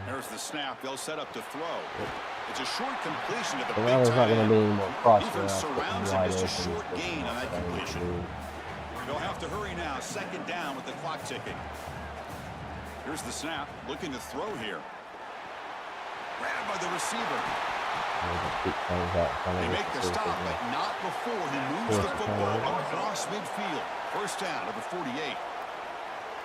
There's the snap. They'll set up to throw. It's a short completion to the big there's not going to be any more cross. Defense surrounds him. Just a short gain on that completion. They'll have to hurry now. Second down with the clock ticking. Here's the snap. Looking to throw here. Grabbed by the receiver. They make the stop, but not before he moves the football across midfield. First down to the 48.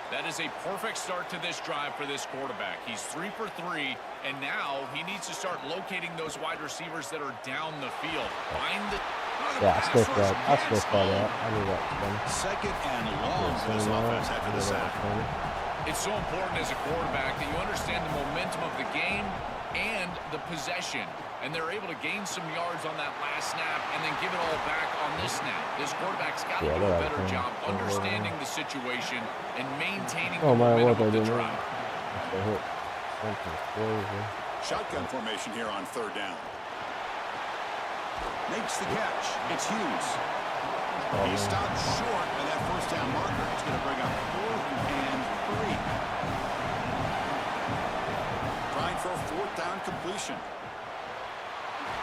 That is a perfect start to this drive for this quarterback. He's 3 for 3, and now he needs to start locating those wide receivers that are down the field. Find the I still that. I knew that was coming. Second and long for this offense after the sack. It's so important as a quarterback that you understand the momentum of the game and the possession. And they're able to gain some yards on that last snap and then give it all back on this snap. This quarterback's got to do a better job understanding the situation and maintaining the momentum of the drive. Shotgun formation here on third down. Makes the catch. It's Hughes. He stopped short of that first down marker. It's going to bring up 4th and 3. Trying for a fourth down completion.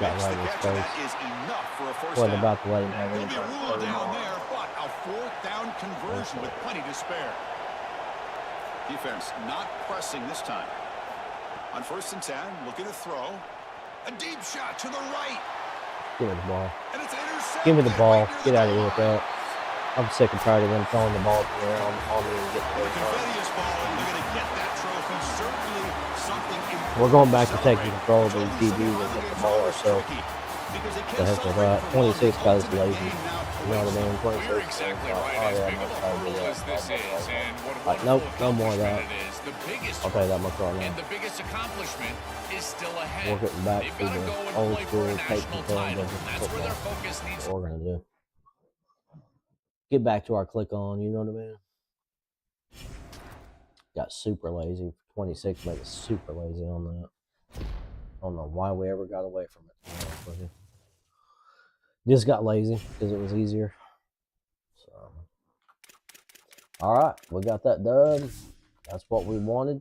Makes the catch, and that is enough for a first down. About to let him have There'll be a rule down there, but a fourth down conversion with plenty to spare. Defense not pressing this time. On 1st and 10, looking to throw. A deep shot to the right. Give me the ball. And it's intercepted. Give me the ball. Get out of here with that. I'm sick and tired of them throwing the ball to there on me and getting the confetti is falling. They're going to get that trophy. Certainly something important. We're going back to taking control of these DBs and get the ball ourselves. The heck with that. 26 guys lazy. You know what I mean? 26. You're exactly right. As big of a hurdle as this is, and what nope, no more of that. The biggest I'll tell you that much right now. And the biggest accomplishment is still ahead. We're getting back They've to got to the go and old play for school a take national control title. of That's where football. their focus needs That's what we're going to do. Get back to our click on, you know what I mean? Got super lazy. 26 made us super lazy on that. I don't know why we ever got away from it. To be honest with you. Just got lazy because it was easier. So, all right, we got that done. That's what we wanted.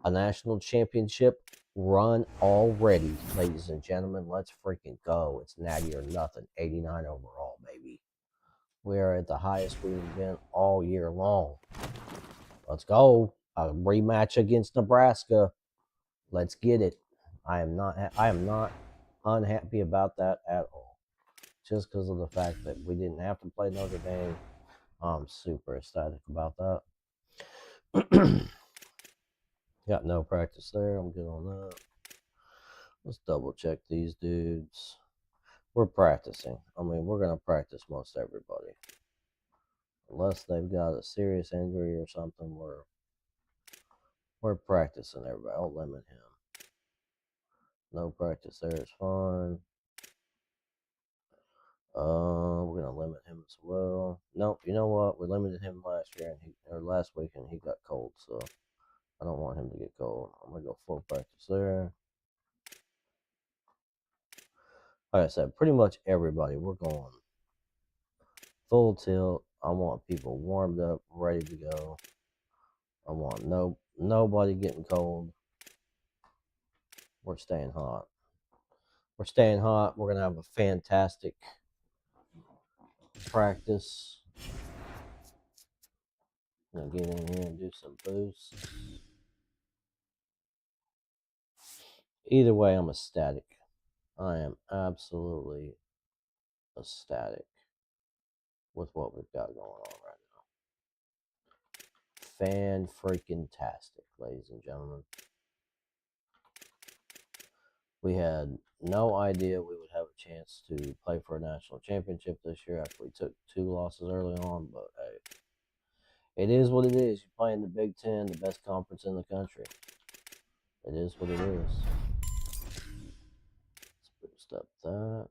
A national championship run already, ladies and gentlemen. Let's freaking go. It's Natty or nothing. 89 overall, baby. We are at the highest we've been all year long. Let's go. A rematch against Nebraska. Let's get it. I am not unhappy about that at all. Just because of the fact that we didn't have to play Notre Dame. I'm super ecstatic about that. Got no practice there. I'm good on that. Let's double check these dudes. We're practicing. I mean, we're going to practice most everybody. Unless they've got a serious injury or something, we're practicing everybody. I'll limit him. No practice there is fine. We're gonna limit him as well. Nope, you know what? We limited him last year or last week, and he got cold. So I don't want him to get cold. I'm gonna go full practice there. Like I said, pretty much everybody. We're going full tilt. I want people warmed up, ready to go. I want nobody getting cold. We're staying hot. We're staying hot. We're gonna have a fantastic practice. I'm gonna get in here and do some boosts. Either way, I'm ecstatic. I am absolutely ecstatic with what we've got going on right now. Fan-freaking-tastic, ladies and gentlemen. We had no idea we would have a chance to play for a national championship this year after we took 2 losses early on, but hey, it is what it is. You play in the Big Ten, the best conference in the country. It is what it is. Let's boost up that.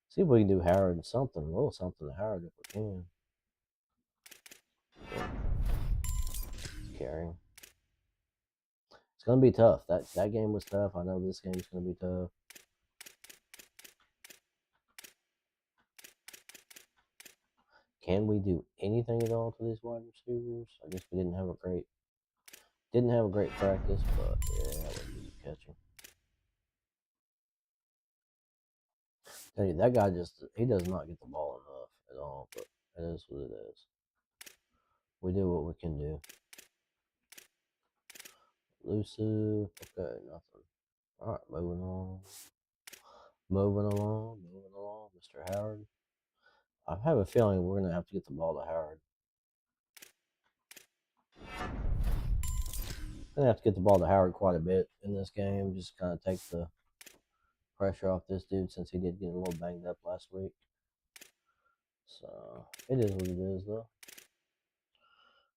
See if we can do Howard something, a little something to Howard if we can. Carrying. It's gonna be tough. That game was tough. I know this game's gonna be tough. Can we do anything at all to these wide receivers? I guess we didn't have a great practice, but yeah, we're just catching. Tell you, that guy he does not get the ball enough at all, but it is what it is. We do what we can do. Elusive. Okay, nothing. Alright, moving on. Moving along, Mr. Howard. I have a feeling we're gonna have to get the ball to Howard. Gonna have to get the ball to Howard quite a bit in this game. Just kind of take the pressure off this dude since he did get a little banged up last week. So it is what it is, though.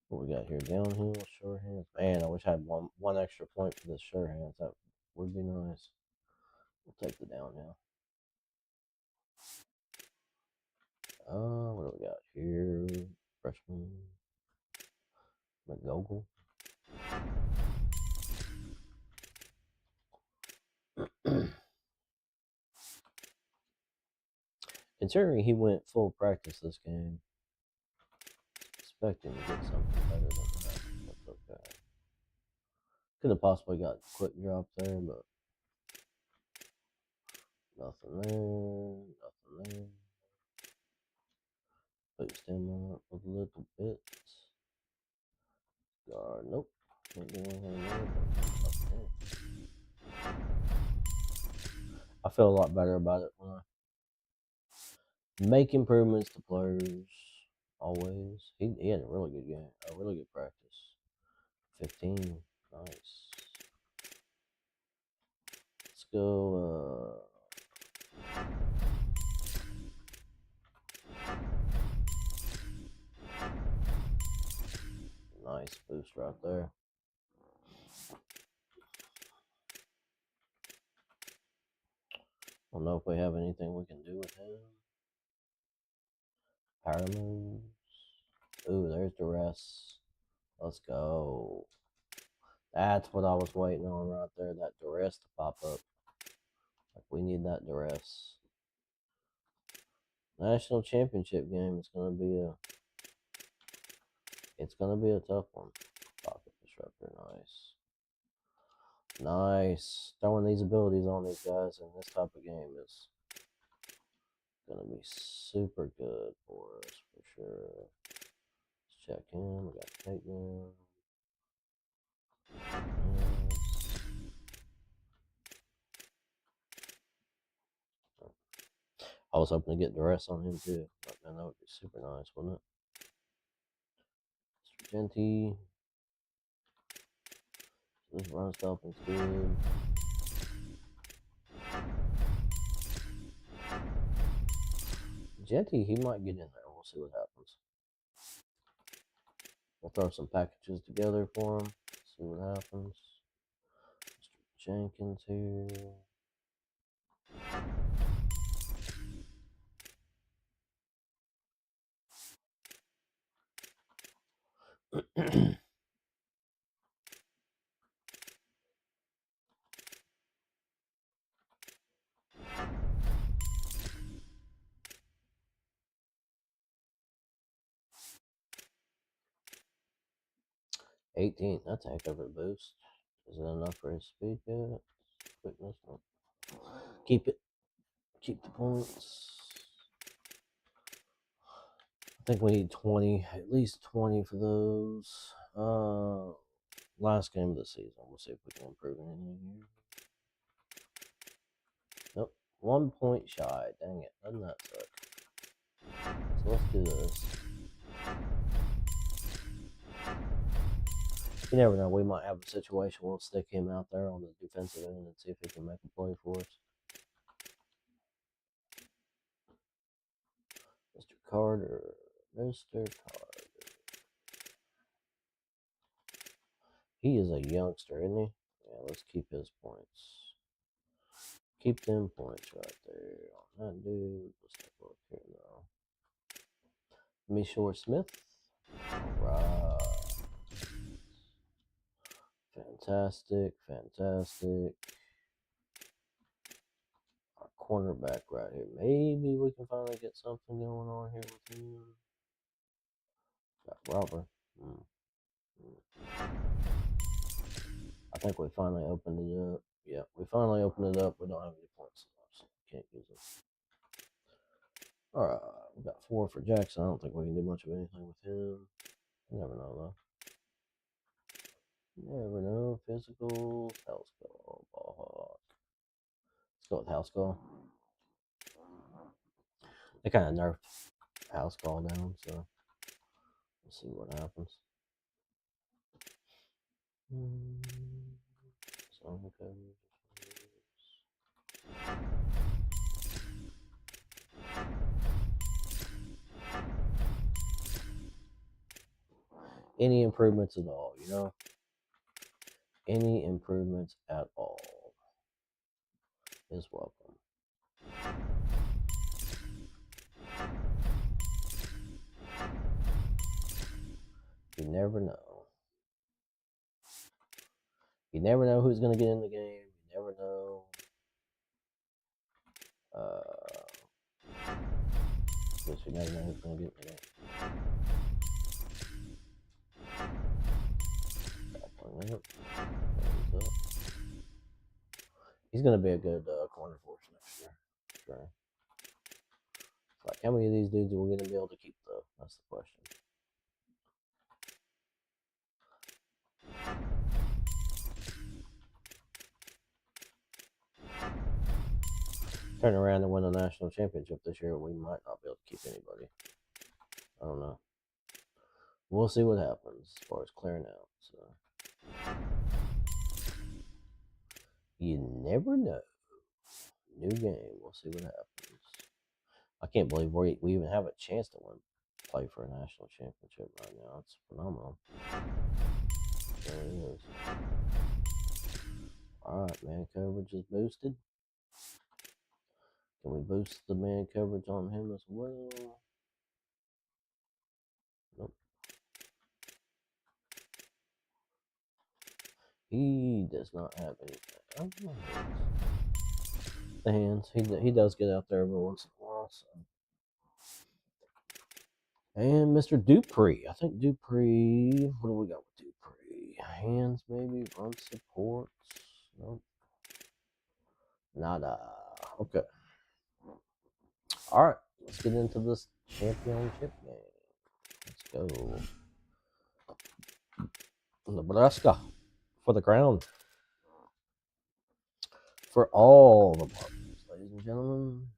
What we got here? Downhill, sure hands. Man, I wish I had one extra point for this sure hands. That would be nice. We'll take the downhill. What do we got here? Freshman McGogle. Considering he went full practice this game, expecting to get something better than that. That's okay. Could have possibly got a quick drop there, but nothing there. Boost him up a little bit. Guard, nope. Can't do anything there. I feel a lot better about it when I make improvements to players. Always. He had a really good game. A really good practice. 15. Nice. Let's go. Nice boost right there. Don't know if we have anything we can do with him. Power moves. Ooh, there's duress. Let's go. That's what I was waiting on right there. That duress to pop up. Like, we need that duress. National championship game is gonna be a tough one. Pocket disruptor, nice. Nice. Throwing these abilities on these guys in this type of game is gonna be super good for us for sure. Let's check in. We got takedown. I was hoping to get the rest on him too. But man, that would be super nice, wouldn't it? Mr. Genty. This run stopping's good. Jetty, he might get in there. We'll see what happens. We'll throw some packages together for him. See what happens. Mr. Jenkins here. $18. That's a heck of a boost. Is it enough for his speed yet? Quickness? No. Keep it. Keep the points. I think we need 20, at least 20 for those. Last game of the season. We'll see if we can improve anything here. Nope. 1 point shy. Dang it. Doesn't that suck? So let's do this. You never know. We might have a situation where we'll stick him out there on the defensive end and see if he can make a play for us. Mr. Carter. Mr. Carter. He is a youngster, isn't he? Yeah, let's keep his points. Keep them points right there on that dude. Let's take a look here now. Mishore Smith. Alright. Fantastic, fantastic. Our cornerback right here. Maybe we can finally get something going on here with him. Got Robert. I think we finally opened it up. Yeah, we finally opened it up. We don't have any points left, so we can't use it. Alright, we got 4 for Jackson. I don't think we can do much of anything with him. You never know, though. You never know. Physical. House call. Ball hawk. Let's go with house call. They kind of nerfed house call down, so we'll see what happens. Okay. Any improvements at all, you know? Any improvements at all is welcome. You never know. You never know who's going to get in the game. You never know. Guess you never know who's going to get in the game. He's going to be a good corner for us next year. Sure. Like, how many of these dudes are we going to be able to keep, though? That's the question. Turn around and win a national championship this year, we might not be able to keep anybody. I don't know. We'll see what happens as far as clearing out. So you never know. New game. We'll see what happens. I can't believe we even have a chance to play for a national championship right now. It's phenomenal. There it is. Alright, man coverage is boosted. Can we boost the man coverage on him as well? Nope. He does not have anything. The hands. He does get out there every once in a while. So. And Mr. Dupree. I think Dupree. What do we got with Dupree? Hands, maybe. Run supports. Nope. Nada. Okay. All right. Let's get into this championship game. Let's go. Nebraska for the crown. For all the marbles, ladies and gentlemen.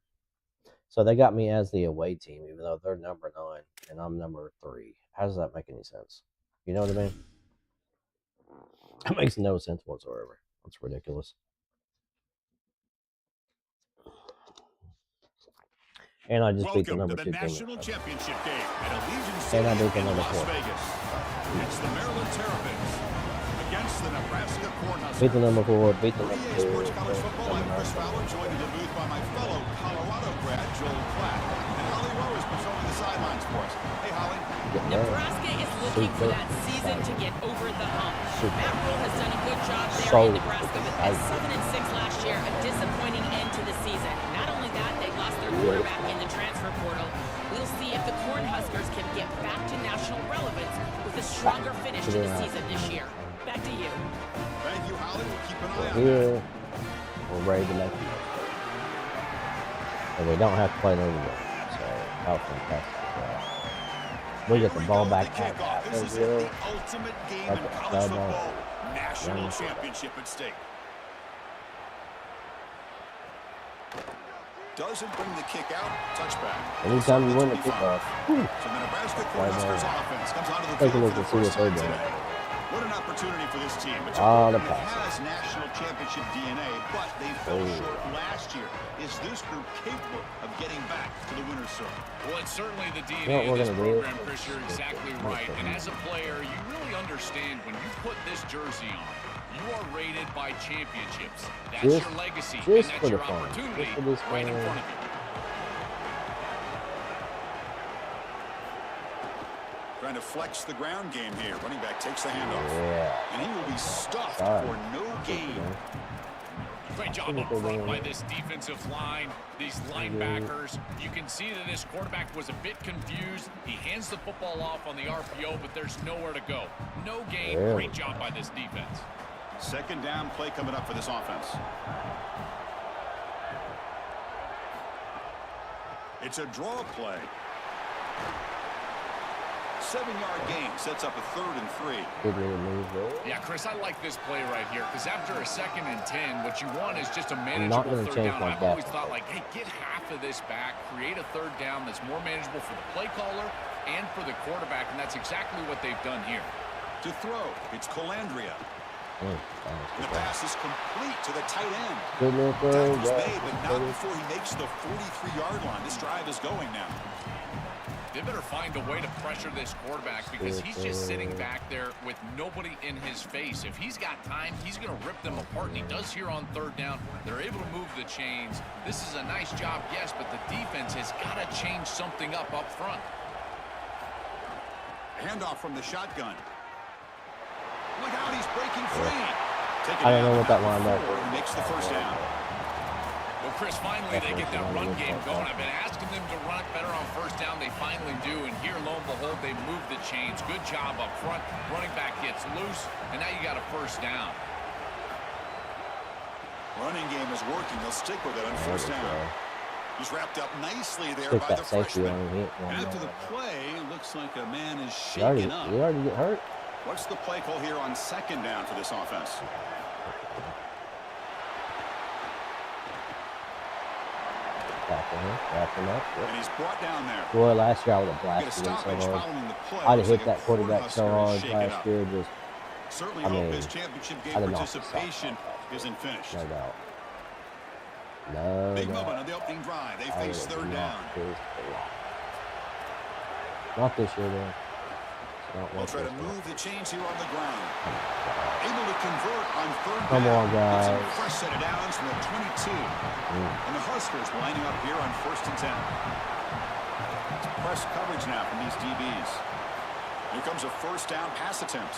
So they got me as the away team, even though they're number 9 and I'm number 3. How does that make any sense? You know what I mean? That makes no sense whatsoever. That's ridiculous. And I just beat the number 2 team. National Championship game at Allegiant And Stadium I beat the in number Las 4. Vegas. It's the Maryland Terrapins against the Nebraska Cornhuskers. Beat the number 4. Beat the number 2. Sports College Football. I'm Chris Fowler, joined in the booth by my fellow Colorado grad Joel Platt, and Holly Rowe is patrolling the sidelines for us. Hey, Holly. Nebraska is looking for that season to get over the hump. Matt Rule has done a good job there in Nebraska, but at 7-6 last year, a disappointing end to the season. Not only that, they lost their quarterback in the transfer portal. We'll see if the Cornhuskers can get back to national relevance with a stronger finish to the season this year. Back to you. Thank you, Holly. We'll keep an eye on Here, we're ready to make it. And we don't have to play another game. So, how fantastic. We get the ball back out. This is the ultimate game in college football. National championship at stake. Doesn't bring the kick out. Touchback. Anytime you win the kickoff. So the Nebraska Cornhuskers offense comes onto the Take a field look for and the see what first they're time doing. today. What an opportunity for this team. It's a The program that pass. has national championship DNA, but they fell short last year. Is this group capable of getting back to the winner's circle? Well, it's certainly the You DNA know what of we're this gonna do? program, Chris. You're exactly right. And as a player, you really understand when you put this jersey on, you are rated by championships. That's your legacy, and just that's for your the fun. opportunity Just for this right in fun. front of you. Trying to flex the ground game here. Running back takes the handoff. Yeah. And he will be stuffed for no gain. Great job up front by this defensive line, these linebackers. You can see that this quarterback was a bit confused. He hands the football off on the RPO, but there's nowhere to go. No gain. Great job by this defense. Second down play coming up for this offense. It's a draw play. 7-yard gain sets up a 3rd and 3. Yeah, Chris, I like this play right here because after a 2nd and 10, what you want is just a manageable 3rd down. I've always thought, like, hey, get half of this back, create a 3rd down that's more manageable for the play caller and for the quarterback, and that's exactly what they've done here. To throw, it's Colandrea. The pass is complete to the tight end. That was made, but not before he makes the 43-yard line. This drive is going now. They better find a way to pressure this quarterback because he's just sitting back there with nobody in his face. If he's got time, he's going to rip them apart, and he does here on 3rd down. They're able to move the chains. This is a nice job, yes, but the defense has got to change something up front. Handoff from the shotgun. Look out, he's breaking free. I don't know what that line was. He makes the first down. Well, Chris, finally they get that run game going. I've been asking them to run it better on 1st down. They finally do, and here, lo and behold, they move the chains. Good job up front. Running back gets loose, and now you got a 1st down. Running game is working. They'll stick with it on 1st down. He's wrapped up nicely there Stick by that the safety freshman. on him. After the play, looks like a man is You already shaken up. get hurt. What's the play call here on 2nd down for this offense? Wrap him up. And he's brought down there. Boy, last year I would have Get a blasted him so stoppage hard. following the play. I'd have Looks hit like that a quarterback so Cornhusker hard is shaken last up. year. Just, Certainly I hope mean, his championship game I'd have knocked participation isn't finished. no doubt. No Big doubt. moment on the opening drive. They I face would 3rd have down. knocked his block. Not this year, though. We'll try to move the chains here on the ground. Able to convert on 3rd down. Come on, guys. It's a fresh set of downs from the 22. And the Huskers lining up here on 1st and 10. It's press coverage now from these DBs. Here comes a 1st down pass attempt.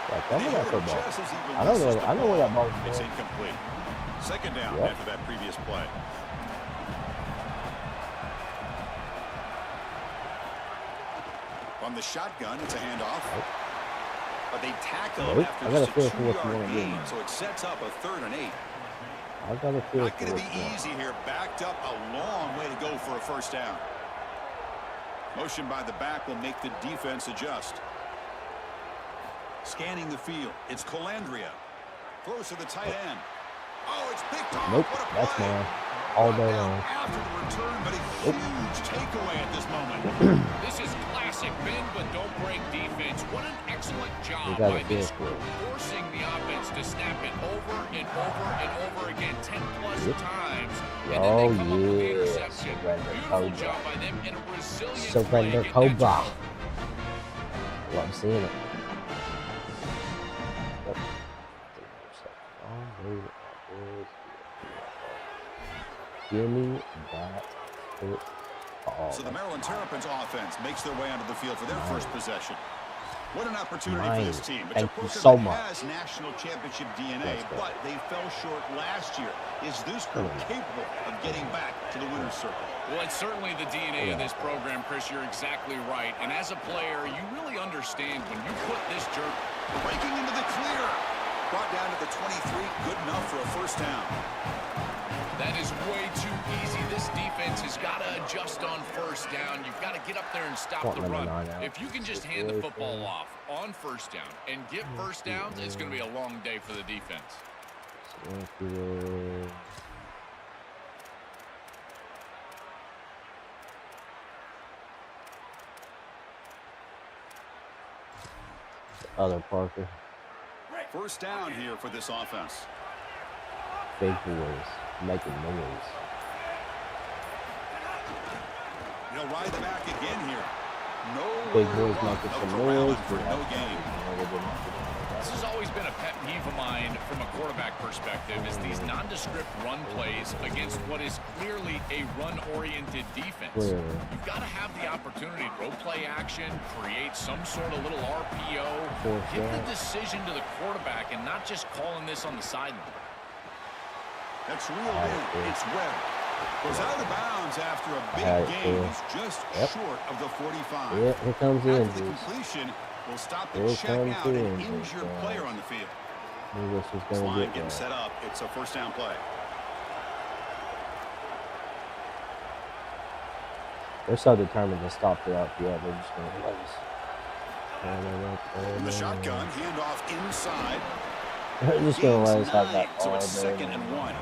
Like, that was that football. Just as he I know releases where the that ball is It's going. incomplete. 2nd down Yep. after that previous play. On the shotgun, it's a handoff. But they tackle him after I got a just feel a for what you 2-yard want to do gain, now. so it sets up a 3rd and 8. I got a feel Not for going to what be you want. easy here. Backed up a long way to go for a 1st down. Motion by the back will make the defense adjust. Scanning the field. It's Colandrea. Throws to the tight end. Oh, it's picked off. Nope, What a that's play. mine. all day long. After the return, but a huge takeaway at this moment. This is classic bend but don't break defense. What an excellent job got by it this there. group, forcing the offense to snap it over and over and over again 10 plus times. And then they come up with the interception. Beautiful job by them and a resilient play. Surrender Cobra. Love seeing it. Yep. Give me that football. So the Maryland Terrapins offense makes their way onto the field for their first possession. What an opportunity for this team. It's Thank a you program so that much. has national championship DNA, but they fell short last year. Is this group capable of getting back to the winner's circle? Well, it's certainly the DNA of this program, Chris. You're exactly right. And as a player, you really understand when you put this jerk Breaking into the clear. Brought down to the 23. Good enough for a first down. That is way too easy. This defense has got to adjust on first down. You've got to get up there and stop the run. If you can just hand the football off on first down and get first downs, it's going to be a long day for the defense. Other Parker. First down here for this offense. Big boys making noise. He'll ride the back again here. No Big boys making some noise. for no gain. This has always been a pet peeve of mine from a quarterback perspective is these nondescript run plays against what is clearly a run-oriented defense. You've got to have the opportunity to go play action, create some sort of little RPO, give the decision to the quarterback and not just calling this on the sideline. That's reeled in. It's Webb. Goes out of bounds after a big gain. He's just short of the 45. Yep, here comes the After the injuries. completion, will stop the Here check comes out the an injuries, injured player on the field. This is This going line to getting get set up. It's a first down play. They're so determined to stop the RPO. They're just going to let us. In the shotgun, handoff inside. They're just going to let us have that So all it's day. 2nd and 1.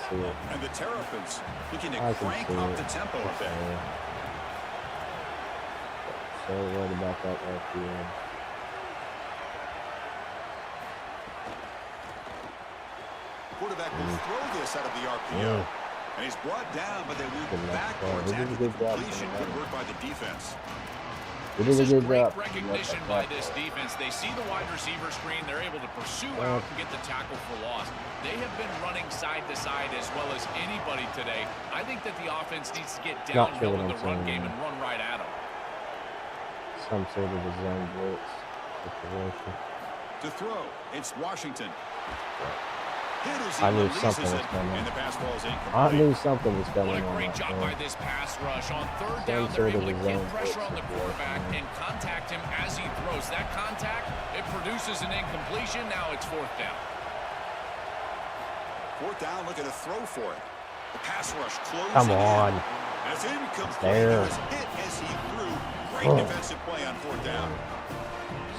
See it. And the Terrapins looking to I can crank see up it. the tempo a bit. So worried about that RPO. Quarterback will throw this out of the RPO. And he's brought down, but they move backwards They did a after the good job. completion. Good work by the defense. They This did is a good great job. recognition by this defense. They see the wide receiver screen. They're able to pursue out and get the tackle for loss. They have been running side to side as well as anybody today. I think that the offense needs to get downhill in the run game and run right at them. Some sort of a zone blitz situation. To throw, it's Washington. I knew something was coming. And the pass ball is incomplete. I knew something was coming. What a on great that job play. by this pass rush. On third Some down, they're sort of able to a get zone pressure on the blitz quarterback situation. and contact him as he throws. That contact, it produces an incompletion. Now it's fourth down. Fourth down, looking to throw for it. The pass rush closing Come on. in. As incomplete, There. it was hit as he threw. Great defensive play on fourth down.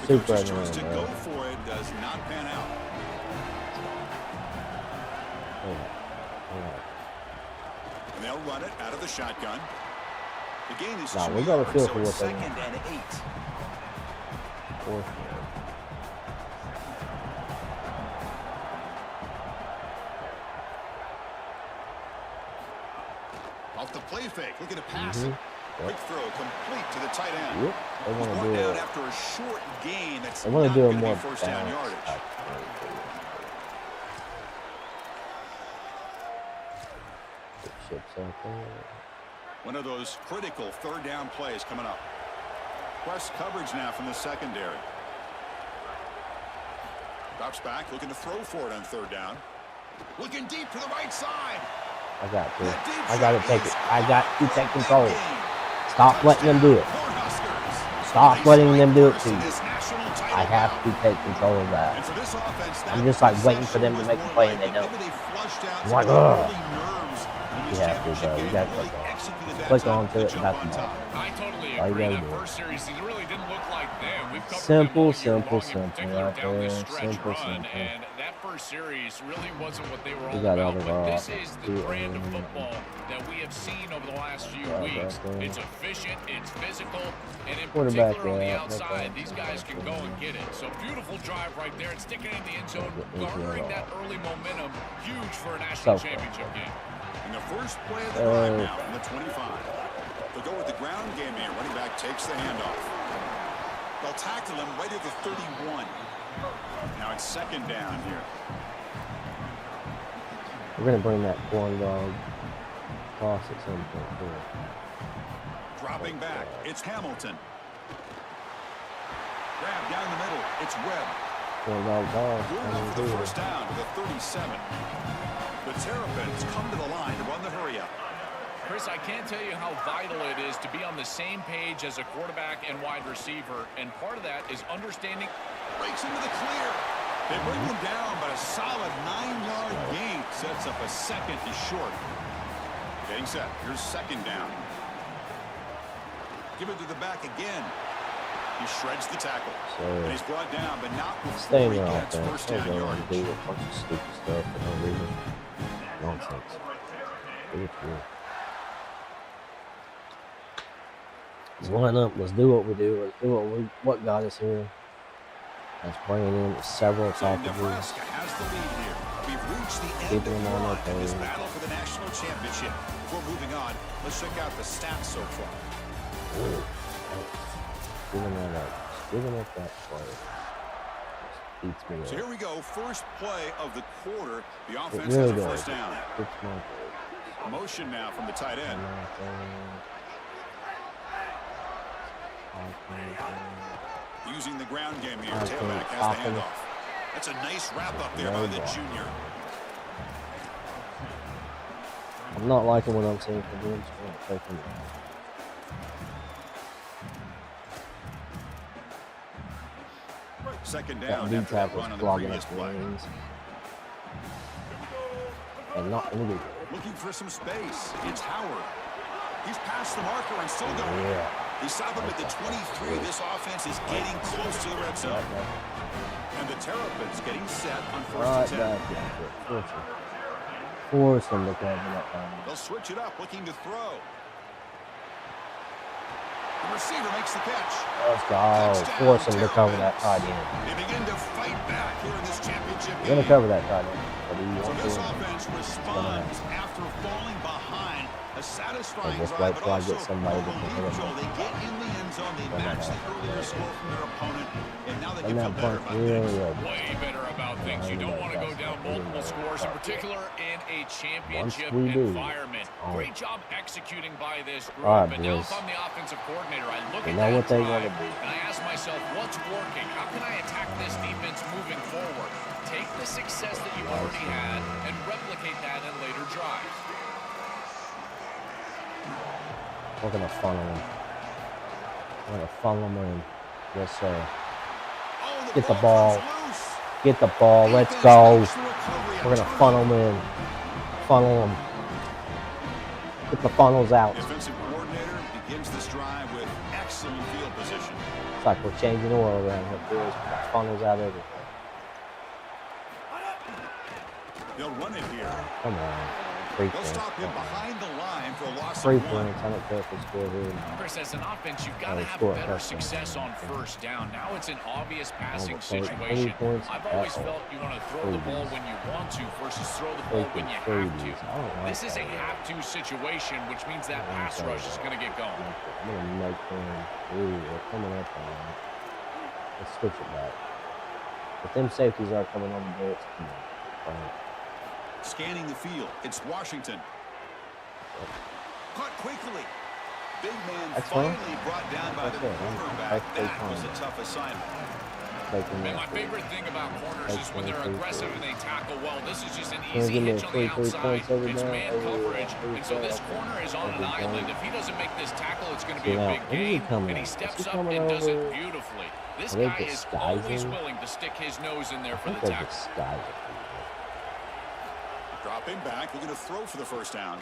The Super coach's choice to annoying, go for it does not pan out. And they'll run it out of the shotgun. The gain is 2 we got a yards, feel so for it's what they 2nd and 8. Fourth. Off the play fake, looking to pass it. Quick throw, complete to the tight end. Yep. They want to Brought do down it. after a short gain. That's They want not to do a going to more be first down balanced yardage. type thing. Good ships out there. One of those critical third down plays coming up. Press coverage now from the secondary. Drops back, looking to throw for it on third down. Looking deep to the right side. I got to. That deep I got to shot take is it. I got to take control. gain. Stop letting them do it. Cornhuskers. Stop letting them do it to you. This national title I have to bout. take control of And that. for this offense, I'm that just like waiting for them to possession make a was play more and they like don't. maybe they flushed out I'm some like, of the ugh. early nerves in this You have to, championship bro. You game got and to really click on. executed that Click time on to it, jump that's on the ball. top. I totally All you agree. gotta That do. first series season really didn't look like them. We've covered Simple, them all year simple, long, in simple particular right down this there. stretch Simple, run. simple. And that first first series really wasn't what they were all got about, but this is the brand of football that we have seen over the last few weeks. It's efficient, it's physical, and in particular on the outside, these guys can go and get it. So beautiful drive right there and sticking it in the end zone, garnering that early momentum, huge for a national championship game. In the first play of the drive now from the 25. They'll go with the ground game here. Running back takes the handoff. They'll tackle him right at the 31. Now it's second down here. We're going to bring that corn dog across at some point here. Dropping back, it's Hamilton. Grab down the middle, it's Webb. Corn dog ball. Good for the first down to the 37. The Terrapins come to the line to run the hurry up. Chris, I can't tell you how vital it is to be on the same page as a quarterback and wide receiver, and part of that is understanding. Breaks into the clear. They bring him down, but a solid 9-yard gain sets up a second and short. Getting set. Here's second down. Give it to the back again. He shreds the tackle. And he's brought down, but not before he gets first down yardage. Do a bunch of stupid stuff for no reason. Nonsense. Let's line up. Let's do what we do. Let's do what got us here. Let's bring in several packages. Nebraska has the lead here. We've reached the end of the run in this battle for the national championship. Before moving on, let's check out the stats so far. Giving up that play. Beats me up. So here we go. First play of the quarter. The offense has a first down. Motion now from the tight end. Using the ground game here. Tailback has the handoff. That's a nice wrap up there by the junior. I'm not liking what I'm seeing from him. Second down that after that run on the previous play. And not illegal. Looking for some space. It's Howard. He's past the marker and still going. Yeah. He stopped him at the 23. This offense is getting close to the red zone. And the Terrapins getting set on first and 10. Force them to cover that time. They'll switch it up, looking to throw. The receiver makes the catch. Let's go. Force them to cover that tight end. They begin to fight back here in this championship game. You're going to cover that tight end. So this offense responds after falling behind. A satisfying drive, but also unusual. They get in the end zone. They match the earlier score from their opponent, and now they can feel better about things. Way better about things. You don't want to go down multiple scores, in particular in a championship environment. Great job executing by this group. And now if I'm the offensive coordinator, I look at that drive, and I ask myself, what's working? How can I attack this defense moving forward? Take the success that you already had and replicate that in later drives. We're going to funnel him. We're going to funnel him in. Yes, sir. Get the ball. Get the ball. Let's go. We're going to funnel him in. Funnel him. Get the funnels out. Defensive coordinator begins this drive with excellent field position. It's like we're changing oil around here, boys. We got funnels out everywhere. They'll run it here. Come on. They'll stop him behind the line for a loss of 3 1. points. I don't care if we score here. Chris, as an offense, you've got to have better success on first down. Now it's an obvious passing situation. I've always felt you want to throw the ball when you want to versus throw the ball when you have to. This is a have-to situation, which means that pass rush is going to get going. I'm going to make them. Ooh, they're coming up on it. Let's switch it back. But them safeties are coming on the blitz. Come on. Scanning the field, it's Washington. Caught quickly. Big man finally brought down by the cornerback. That was a tough assignment. Man, my favorite thing about corners is when they're aggressive and they tackle well. This is just an easy hitch on the outside. It's man coverage. And so this corner is on an island. If he doesn't make this tackle, it's going to be a big game. And he steps up and does it beautifully. This guy is always willing to stick his nose in there for the tackle. Dropping back, looking to throw for the first down.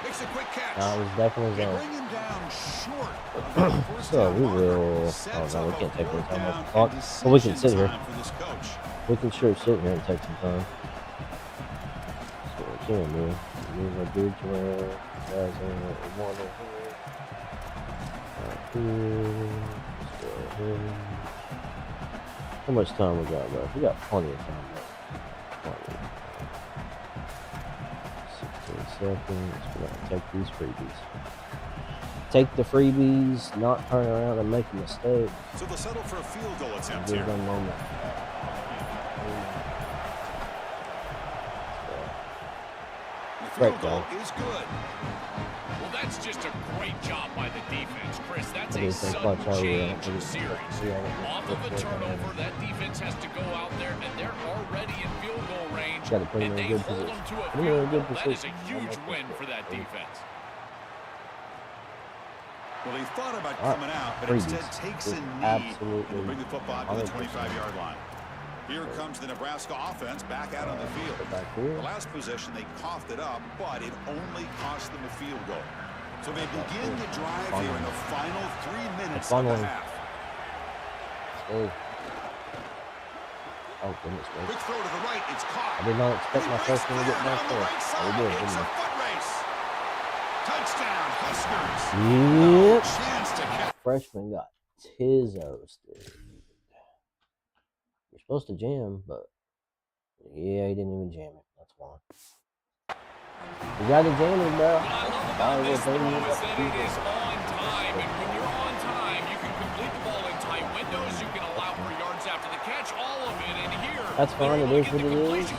Makes a quick catch. No, it was definitely They zone. bring him down short. So we will. Oh no, we can't take any time off the clock. Well, we can sit here. We can sure sit here and take some time. So we can do. Move our dude to where guys on what we want over here. Right here. Let's go ahead. How much time we got left? We got plenty of time left. Plenty. 16 seconds. We're gonna take these freebies. Take the freebies, not turn around and make a mistake. So they'll settle for a field goal attempt Give here. them a moment. The Great field goal goal. is good. Well, that's just a great job by the defense, Chris. That's What do a you think, sudden Clutch? How are we change at? in series. Off of a turnover, that defense has to go out there, and they're already in field goal range, Gotta put him and in a they good hold position. them to a Put him in a field good goal. That is a position. huge win for that defense. Well, he thought about All right. coming out, but Freebies. instead takes a Just knee. absolutely He'll bring the football to the 100%. 25-yard line. Here comes the Nebraska offense back out on the field. Back here. The last possession, they coughed it up, but it only cost them a field goal. So they begin the drive here in the final 3 minutes of the half. Oh, goodness gracious. Quick throw to the right, it's caught. I did not expect my first one to get down back the there. right I side. did, It's didn't a foot race. Touchdown, Huskers. I? Yep. Chance to catch. Freshman got Tizos, dude. You're supposed to jam, but yeah, he didn't even jam it. That's why. You got to jam it, bro. What I love about this throw is that it is on time, and when you're on time, you can complete the ball in tight windows. You can allow for yards after the catch, all of it. And here, That's fine. It is what it is.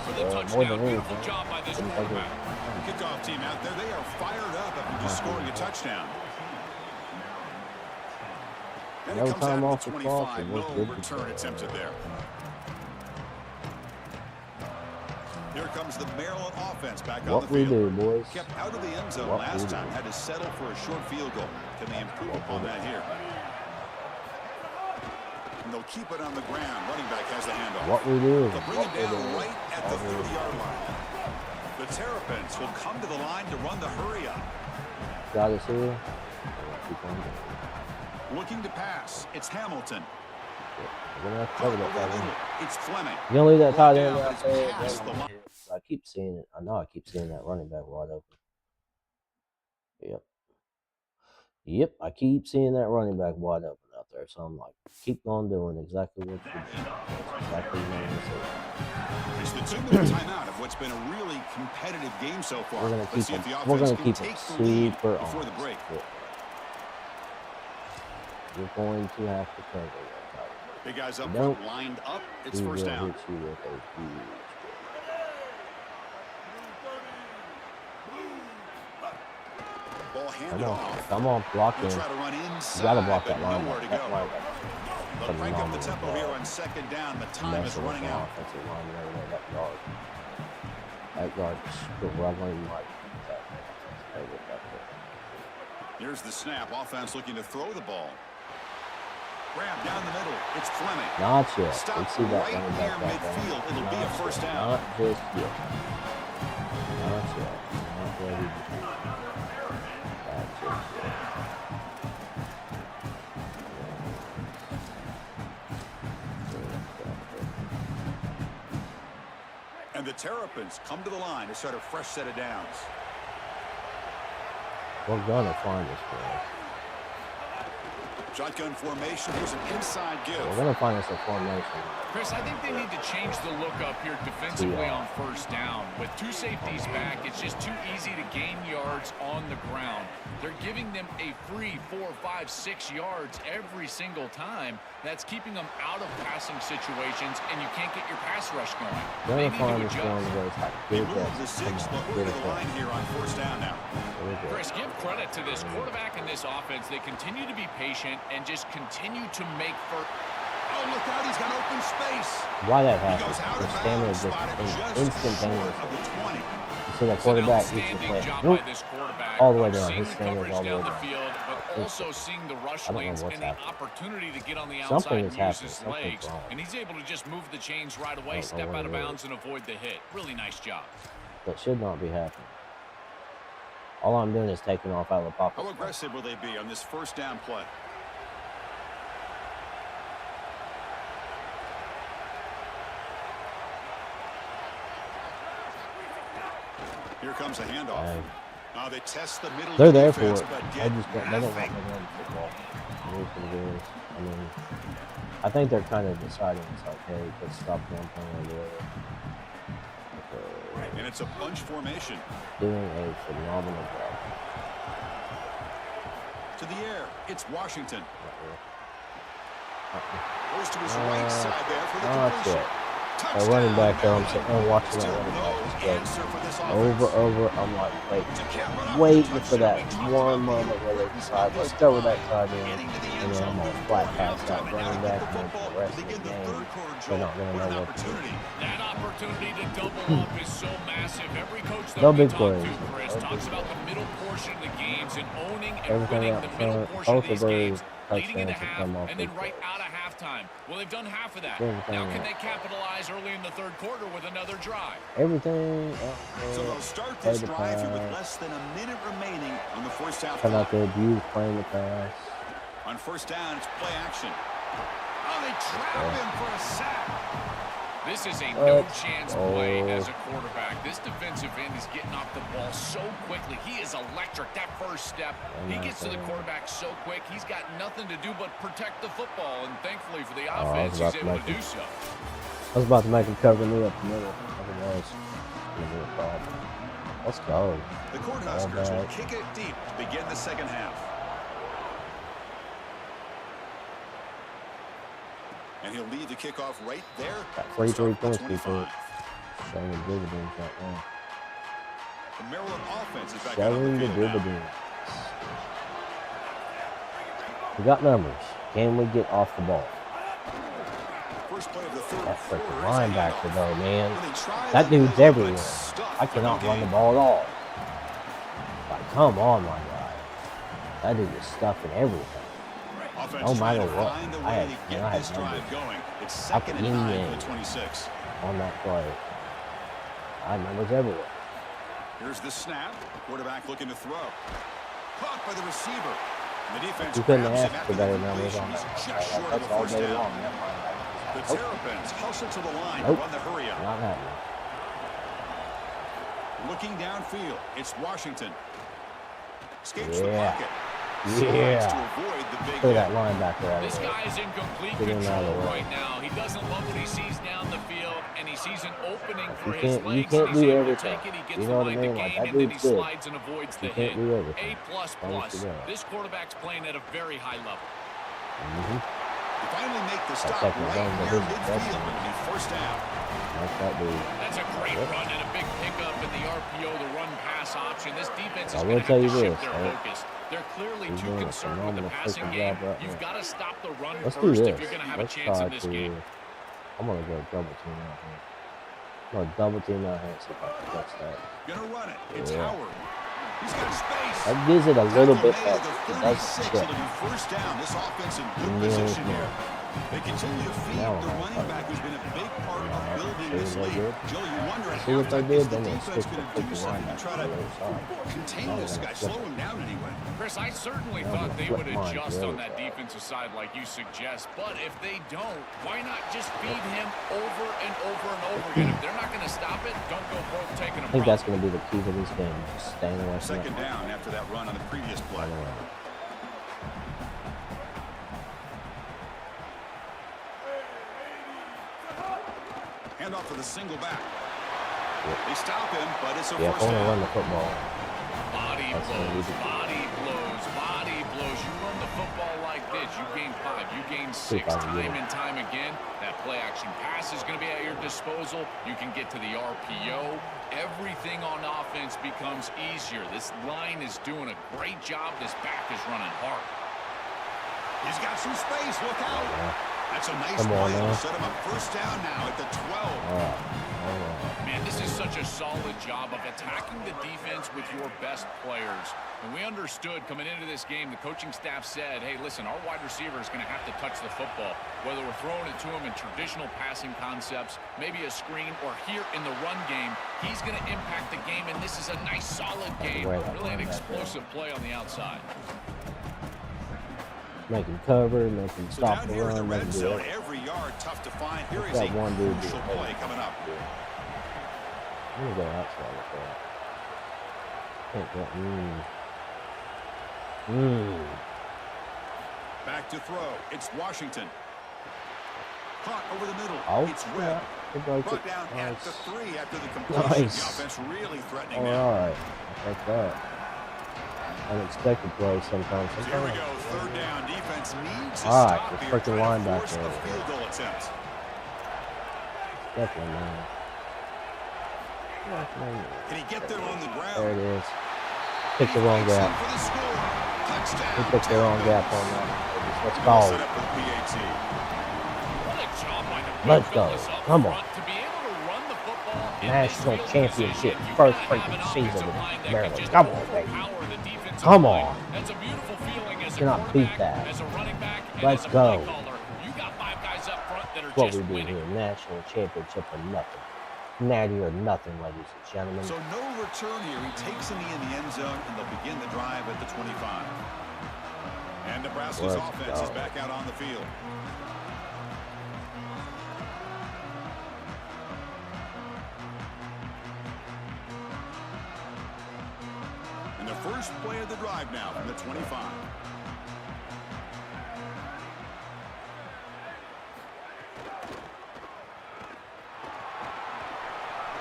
More More than Beautiful anything. job by this Didn't take it. quarterback. Kickoff team out there, they are fired up after just scoring a touchdown. And No it comes time out off to the clock, 25, it no was good to return go. attempted there. Here comes the Maryland offense back on What the we field. do, boys. Kept out of the end zone What last we do. time, had to settle for a short field goal. Can they improve upon that here? And they'll keep it on the ground. Running back has the handoff. What we do is They'll bring what it we down do. right at the 30-yard line. The Terrapins will come to the line to run the hurry up. Got us here. Keep on going. Looking to pass. It's Hamilton. We're gonna have to cover that Over the tight end. middle. It's Fleming. You gonna leave that tight end Down, out but there? it's past the line. I keep seeing it. I know I keep seeing that running back wide open. Yep. Yep, I keep seeing that running back wide open out there. So I'm like, keep on doing exactly what you do. That's exactly what I'm gonna say. It's the 2-minute timeout of what's been a really competitive game so far. We're gonna Let's keep see if the it. We're offense gonna can keep take it the lead super before the honest. break. You're going to have to cover that tight end. Big guys up Nope. front lined up. It's He first will down. hit you with a huge Ball Come handed on, off. come on, block in. He'll try to run You inside, gotta block but that line. nowhere to That go. line. They'll crank up the phenomenal tempo ball. here on second down. The time is Messing with running the out. offensive line over there, that guard. That guard struggling like that. Here's the snap. Offense looking to throw the ball. Grab down the middle. It's Fleming. Not yet. Stop We see that right running near back back midfield. there. It'll be a Not first yet. down. Not just yet. Not yet. Not ready to do. Not just yet. And the Terrapins come to the line to start a fresh set of downs. We're gonna find this guy. Shotgun formation. Here's an inside give. We're gonna find us a formation. Chris, I think they need to change the look up here defensively on first down. With two safeties back, it's just too easy to gain yards on the ground. They're giving them a free 4, 5, 6 yards every single time. That's keeping them out of passing situations, and you can't get your pass rush going. We're They gonna need to find this one adjust. where it's like, They get move that. the 6, Come but on, we're get to it the line back. here on first down now. There we go. Chris, give credit to this quarterback and this offense. They continue to be patient and just continue to make first. Oh, look out. He's got open space. Why that He goes happens? out The of stamina bounds, just spotted just instantaneous. short of the 20. You see that It's an quarterback, he can outstanding play job nope, by this quarterback. all the way down. Seeing His the stamina coverage is all the way down the down. field, but also seeing the rush I don't know lanes what's and the happening. opportunity to get on the Something outside is and use happening. his Something's legs. wrong. And he's able to just move the chains right away, know step what out of it is. bounds, and avoid the hit. Really nice job. That should not be happening. All I'm doing is taking off out of the pocket. How aggressive will they be on this first down play? Here comes a handoff. They test the middle. They're there for defense, it. but They just don't want to run football. I mean, I think they're kind of deciding it's like, hey, let's stop one thing or the other. And it's a bunch formation. Doing a phenomenal job. To the air, it's Washington. Goes to his right side there for the completion. A running back there, I'm watching that running back. Over, I'm like, waiting for that one moment where they decide, let's go with that side in, and then I'm going to flat pass that running back, and then for the rest of the game, they're not going to know what to do. That opportunity to double up is so massive. Every coach that No we big talk plays. to, Chris, talks about the middle portion of the games and owning and Everything winning out the middle front, portion of both these of games, those leading into touchdowns half, have come off and then big right plays. out of halftime. Well, they've done half of that. Everything Now, can else. they capitalize early in the third quarter with another drive? Everything. So they'll start this drive here with less than a minute remaining on the first half. Try not to abuse playing the pass. On first down, it's play action. Oh, they trap him for a sack. This is a no-chance play as a quarterback. This defensive end is getting off the ball so quickly. He is electric. That first step, he gets to the quarterback so quick. He's got nothing to do but protect the football, and thankfully for the offense, he's able to do so. I was about to make him cover me up the middle. Otherwise, it's going to be a problem. Let's go. The Cornhuskers will kick it deep to begin the second half. And he'll lead the kickoff right there. Got 43 points, people. Showing the dividends right now. The Maryland offense is back Showing the dividends. We got numbers. Can we get off the ball? First play of the third That freaking quarter. linebacker, though, man. That dude's everywhere. I cannot run the ball at all. Like, come on, my guy. That dude is stuffing everything. No matter what, I had numbers. I could yin yang on that play. I had numbers everywhere. Here's the snap. Quarterback looking to throw. Caught by the receiver. And the defense You couldn't grabs him ask after for the better numbers completion. on He's that. just short of That's the all first day down. long. The Terrapins hustle to the line to run the hurry up. Not happening. Looking downfield, it's Washington. Escapes the Yeah. pocket. Yeah. To avoid the big Look at that hit. linebacker out This of there. guy's in complete Get him out of control the way. right now. He doesn't love what he sees down the field, and he sees an opening for You his can't legs. do He's able to everything. take it. He gets You the know what I line to mean? Like, gain, that and then he dude's good. slides and avoids the You can't hit. do everything. A++. This quarterback's playing at a very high level. They finally make the stop second right down, near but this is midfield definitely- on the first down. Like that dude. That's a great run and a big pickup in the RPO, the run-pass option. This defense is I going will to tell have you to shift this, their right? focus. They're clearly He's too doing a concerned with the phenomenal passing freaking game. job right You've now. got to stop the run Let's do first this. if you're going to have Let's a chance try in this to. game. I'm gonna go double team out here. I'm gonna double team out here and see if I can catch that. Gonna run it. It's Yeah. Howard. He's got space. That gives it a little bit Tackle up. made It at the does 36. check. It'll be first down. This offense in good Yeah, position yeah. here. They continue to feed Now the I'm running not back who's been a big part of Yeah, building see this what they league. did? Joe, you wonder at See what they halftime, did? is the Then they defense switched going the to do freaking something to linebacker try to the to other side. contain Now this they're guy, gonna slow flip him down anyway? Chris, I certainly Now thought they're they gonna would flip mine to adjust the on other that side. defensive side like you suggest, but if they don't, why not just feed him over and over and over again? If they're not going to stop it, don't go broke taking I a think run. that's going to be the key to this game. Just staying away from Second that. down after that run on the previous play. Hand off to the single back. They stop him, but it's a Yeah, first I want to down. run the football. Body That's what we blows, do. body blows, body blows. You run the football like this, you gain 5, you gain 6, if I can get time it. and time again. That play action pass is going to be at your disposal. You can get to the RPO. Everything on offense becomes easier. This line is doing a great job. This back is running hard. He's got some space. Look out. Yeah. That's a nice Come on play. now. Set him up first down now at the 12. All right. Man, this is such a solid job of attacking the defense with your best players. And we understood coming into this game, the coaching staff said, hey, listen, our wide receiver is going to have to touch the football, whether we're throwing it to him in traditional passing concepts, maybe a screen, or here in the run game. He's going to impact the game, and this is a nice, solid game. Really an explosive play on the outside. Make him cover, make him stop the run, make him do it. Every yard tough to find. Here is that a one dude crucial play coming up. I'm gonna go outside with that. Can't go. Back to throw. It's Washington. Caught over the middle. Oh, it's Webb. Brought down at the 3 after the completion. Nice. The offense really threatening now. All right, take that. Unexpected play sometimes. So here we go. Third down. Defense needs a all right, stop the here. freaking Trying to linebacker. force a field goal attempt. Definitely not. Can he get there on the ground? There it is. Picked the wrong gap. He picked the wrong gap on that. Let's go. Let's go. Come on. National championship. First freaking season with Maryland. Come on, baby. Come on. Cannot beat that. Let's go. What we do here. National championship or nothing. Natty or nothing, ladies and gentlemen. So no return here. He takes a knee in the end zone, and they'll begin the drive at the 25. And Nebraska's offense is back out on the field. And the first play of the drive now from the 25.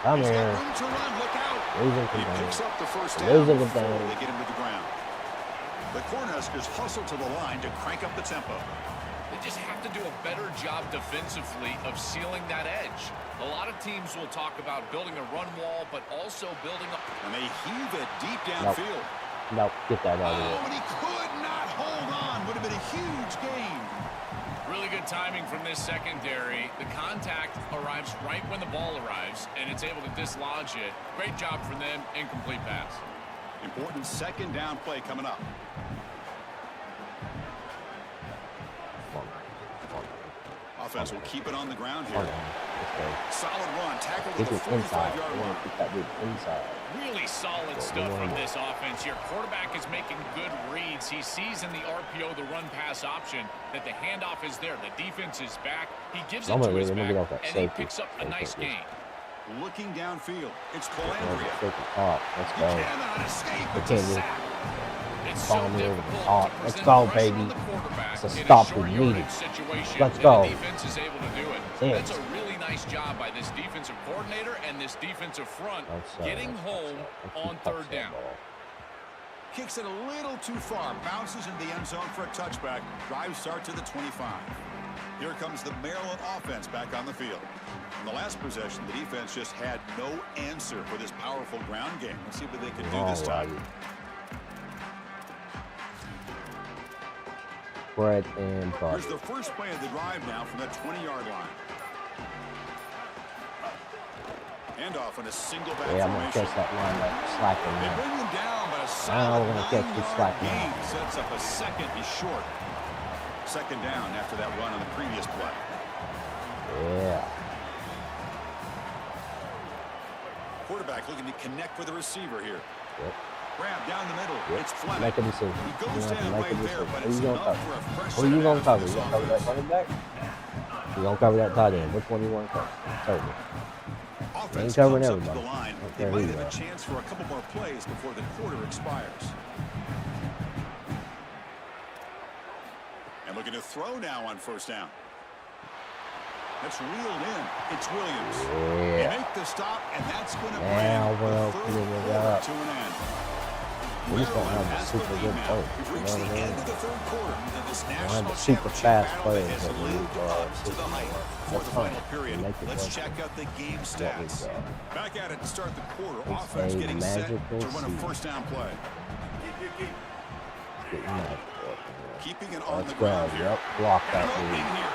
Come here. Losing container. Losing container. They get him to the ground. The Cornhuskers hustle to the line to crank up the tempo. They just have to do a better job defensively of sealing that edge. A lot of teams will talk about building a run wall, but also building up. And they heave it deep downfield. Nope, get that out of here. Oh, and he could not hold on. Would have been a huge gain. Really good timing from this secondary. The contact arrives right when the ball arrives, and it's able to dislodge it. Great job from them. Incomplete pass. Important second down play coming up. Offense will keep it on the ground here. Solid run. Tackle to the 45-yard line. Keep that dude inside. Really solid stuff from this offense here. Quarterback is making good reads. He sees in the RPO the run-pass option that the handoff is there. The defense is back. He gives it to his back, and he picks up a nice gain. Looking downfield. It's Calandria. Let's go. Cannot escape. It's a sack. It's so difficult. Let's go, baby. It's a stop we needed. Let's go. The defense is able to do it. That's a really nice job by this defensive coordinator and this defensive front getting home on third down. Kicks it a little too far. Bounces into the end zone for a touchback. Drive starts at the 25. Here comes the Maryland offense back on the field. In the last possession, the defense just had no answer for this powerful ground game. Let's see what they can do this time. Bread and butter. Here's the first play of the drive now from the 20-yard line. Handoff in a single back formation. I'm going to catch that line slacking. They bring him down, but a Now we're going to catch this slacking. gain sets up a second. He's short. Second down after that run on the previous play. Yeah. Quarterback looking to connect with the receiver here. Yep. Grab down the middle. Yep. It's Fleming. Make a decision. He goes down right there, but Who it's you gonna enough cover? for a fresh Who you gonna cover? You set gonna cover that running back? You gonna cover that tight end? Which one you want to cover? Tell me. Offense covering comes up to everybody. the line. Okay, They might here have you a chance for a couple more plays before the quarter expires. And looking to throw now on first down. That's reeled in. It's Williams. Yeah. They make the stop, and that's going to Now bring we're the third opening it quarter up. to an end. We just don't have the Has super lead good now. players. We've You know reached what I the mean? end of the third quarter, and this We don't have national the super championship fast battle players has that we moved need up to the height for That's the fine. final period. Make it Let's work. check out the game What we stats. got. Back at it to start the quarter. It's Offense a getting set magical to run a season. first down play. Getting that. Keeping it on Let's the go. ground here. Yep. Block that And opening lead. here.